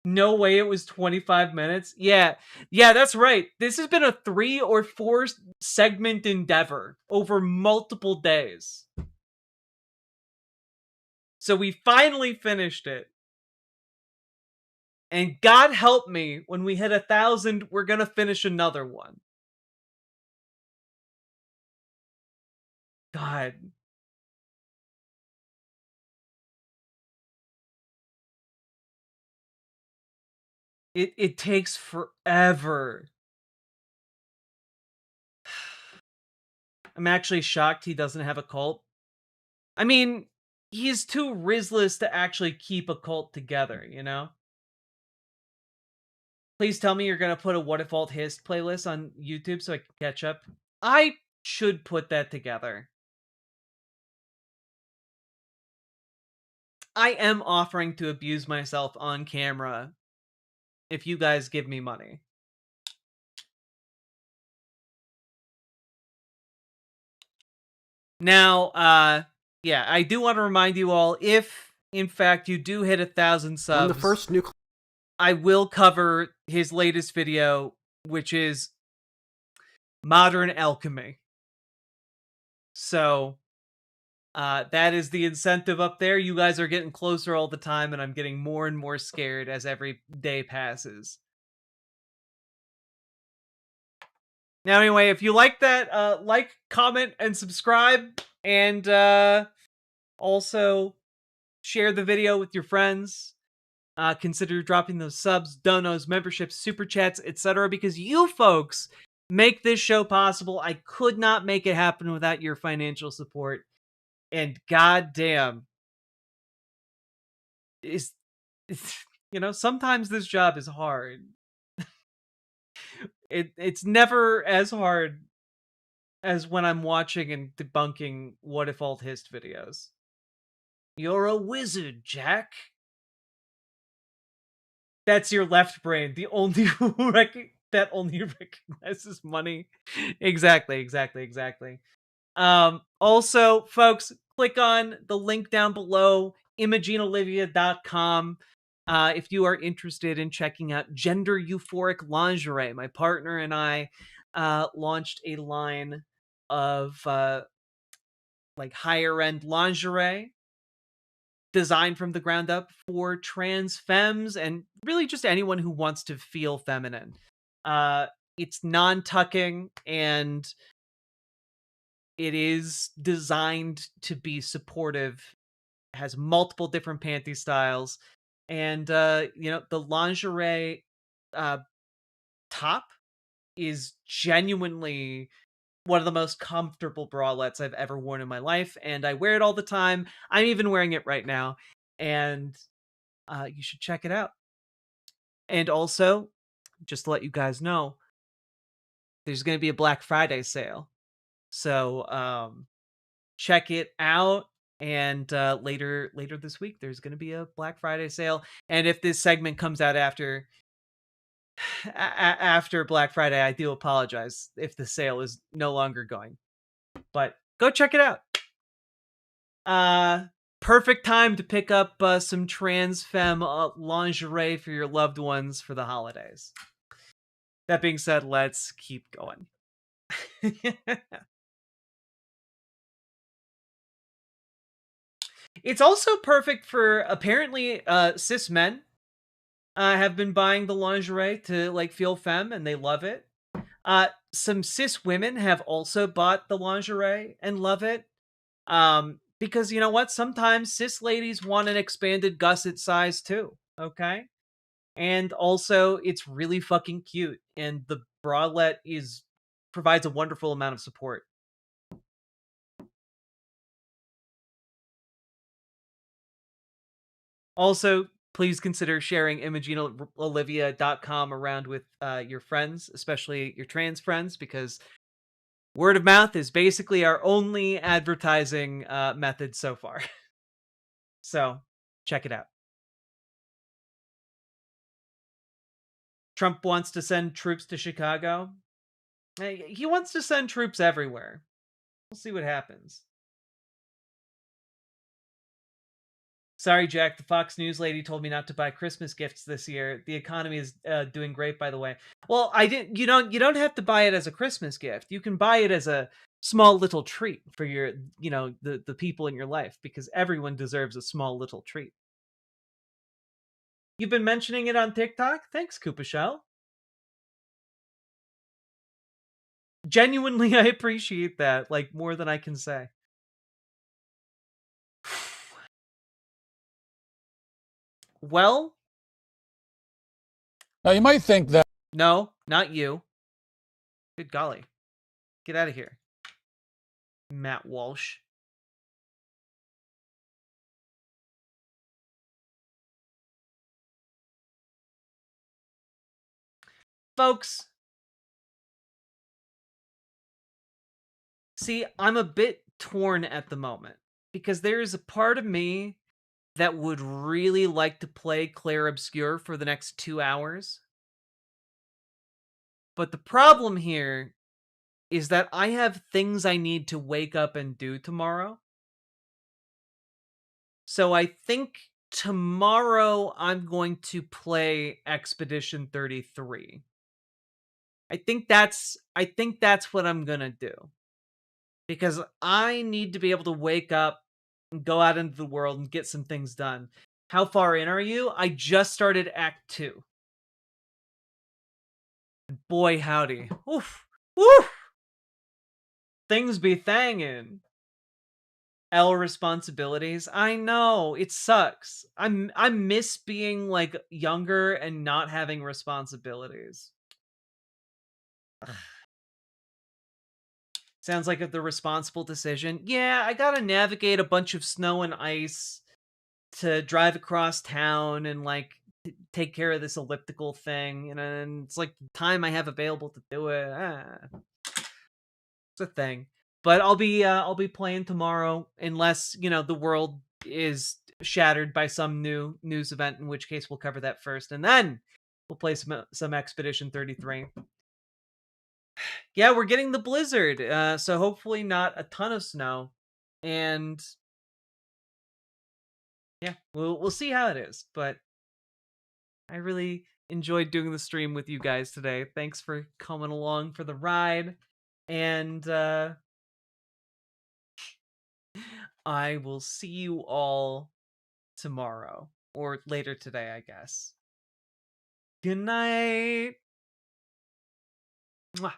No way it was 25 minutes. Yeah, that's right. This has been a 3 or 4 segment endeavor over multiple days. So we finally finished it. And God help me, when we hit 1,000, we're gonna finish another one. God. It takes forever. I'm actually shocked he doesn't have a cult. I mean, he's too Rizless to actually keep a cult together, you know? Please tell me you're gonna put a What If Alt Hist playlist on YouTube so I can catch up. I should put that together. I am offering to abuse myself on camera if you guys give me money. Now, yeah, I do want to remind you all, if in fact you do hit 1,000 subs, When the first nuclear, I will cover his latest video, which is Modern Alchemy. So, that is the incentive up there. You guys are getting closer all the time, and I'm getting more and more scared as every day passes. Now, anyway, if you like that, like, comment, and subscribe, and also share the video with your friends. Consider dropping those subs, donos, memberships, super chats, etc., because you folks make this show possible. I could not make it happen without your financial support. And goddamn, is you know, sometimes this job is hard. It's never as hard as when I'm watching and debunking What If Alt Hist videos. You're a wizard, Jack. That's your left brain, the only that only recognizes money. Exactly. Also, folks, click on the link down below, ImogeneOlivia.com, if you are interested in checking out gender euphoric lingerie. My partner and I launched a line of like higher end lingerie designed from the ground up for trans femmes and really just anyone who wants to feel feminine. It's non-tucking, and it is designed to be supportive. It has multiple different panty styles, and you know, the lingerie top is genuinely one of the most comfortable bralettes I've ever worn in my life, and I wear it all the time. I'm even wearing it right now, and you should check it out. And also, just to let you guys know, there's going to be a Black Friday sale. So check it out. And later this week, there's going to be a Black Friday sale. And if this segment comes out after Black Friday, I do apologize if the sale is no longer going. But go check it out. Perfect time to pick up some trans femme lingerie for your loved ones for the holidays. That being said, let's keep going. It's also perfect for apparently cis men have been buying the lingerie to like feel femme and they love it. Some cis women have also bought the lingerie and love it. Because you know what? Sometimes cis ladies want an expanded gusset size too. Okay. And also it's really fucking cute. And the bralette provides a wonderful amount of support. Also, please consider sharing ImagineOlivia.com around with your friends, especially your trans friends, because word of mouth is basically our only advertising method so far. So, check it out. Trump wants to send troops to Chicago. He wants to send troops everywhere. We'll see what happens. Sorry, Jack. The Fox News lady told me not to buy Christmas gifts this year. The economy is doing great, by the way. Well, I didn't. You don't have to buy it as a Christmas gift. You can buy it as a small little treat for your, the people in your life, because everyone deserves a small little treat. You've been mentioning it on TikTok. Thanks, Koopa Shell. Genuinely, I appreciate that. Like more than I can say. Well, now you might think that. No, not you. Good golly. Get out of here, Matt Walsh. Folks, see, I'm a bit torn at the moment because there is a part of me that would really like to play Claire Obscure for the next 2 hours. But the problem here is that I have things I need to wake up and do tomorrow. So I think tomorrow I'm going to play Expedition 33. I think that's what I'm going to do. Because I need to be able to wake up and go out into the world and get some things done. How far in are you? I just started Act 2. Boy, howdy. Oof. Woof! Things be thangin'. L responsibilities. I know, it sucks. I miss being, like, younger and not having responsibilities. Ugh. Sounds like the responsible decision. Yeah, I gotta navigate a bunch of snow and ice to drive across town and, like, take care of this elliptical thing, and it's, like, the time I have available to do it. It's a thing. But I'll be playing tomorrow, unless, the world is shattered by some new news event, in which case we'll cover that first, and then we'll play some Expedition 33. Yeah, we're getting the blizzard, so hopefully not a ton of snow, and yeah, we'll see how it is, but I really enjoyed doing the stream with you guys today. Thanks for coming along for the ride, and I will see you all tomorrow, or later today, I guess. Good night. Mwah.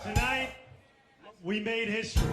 Tonight, we made history.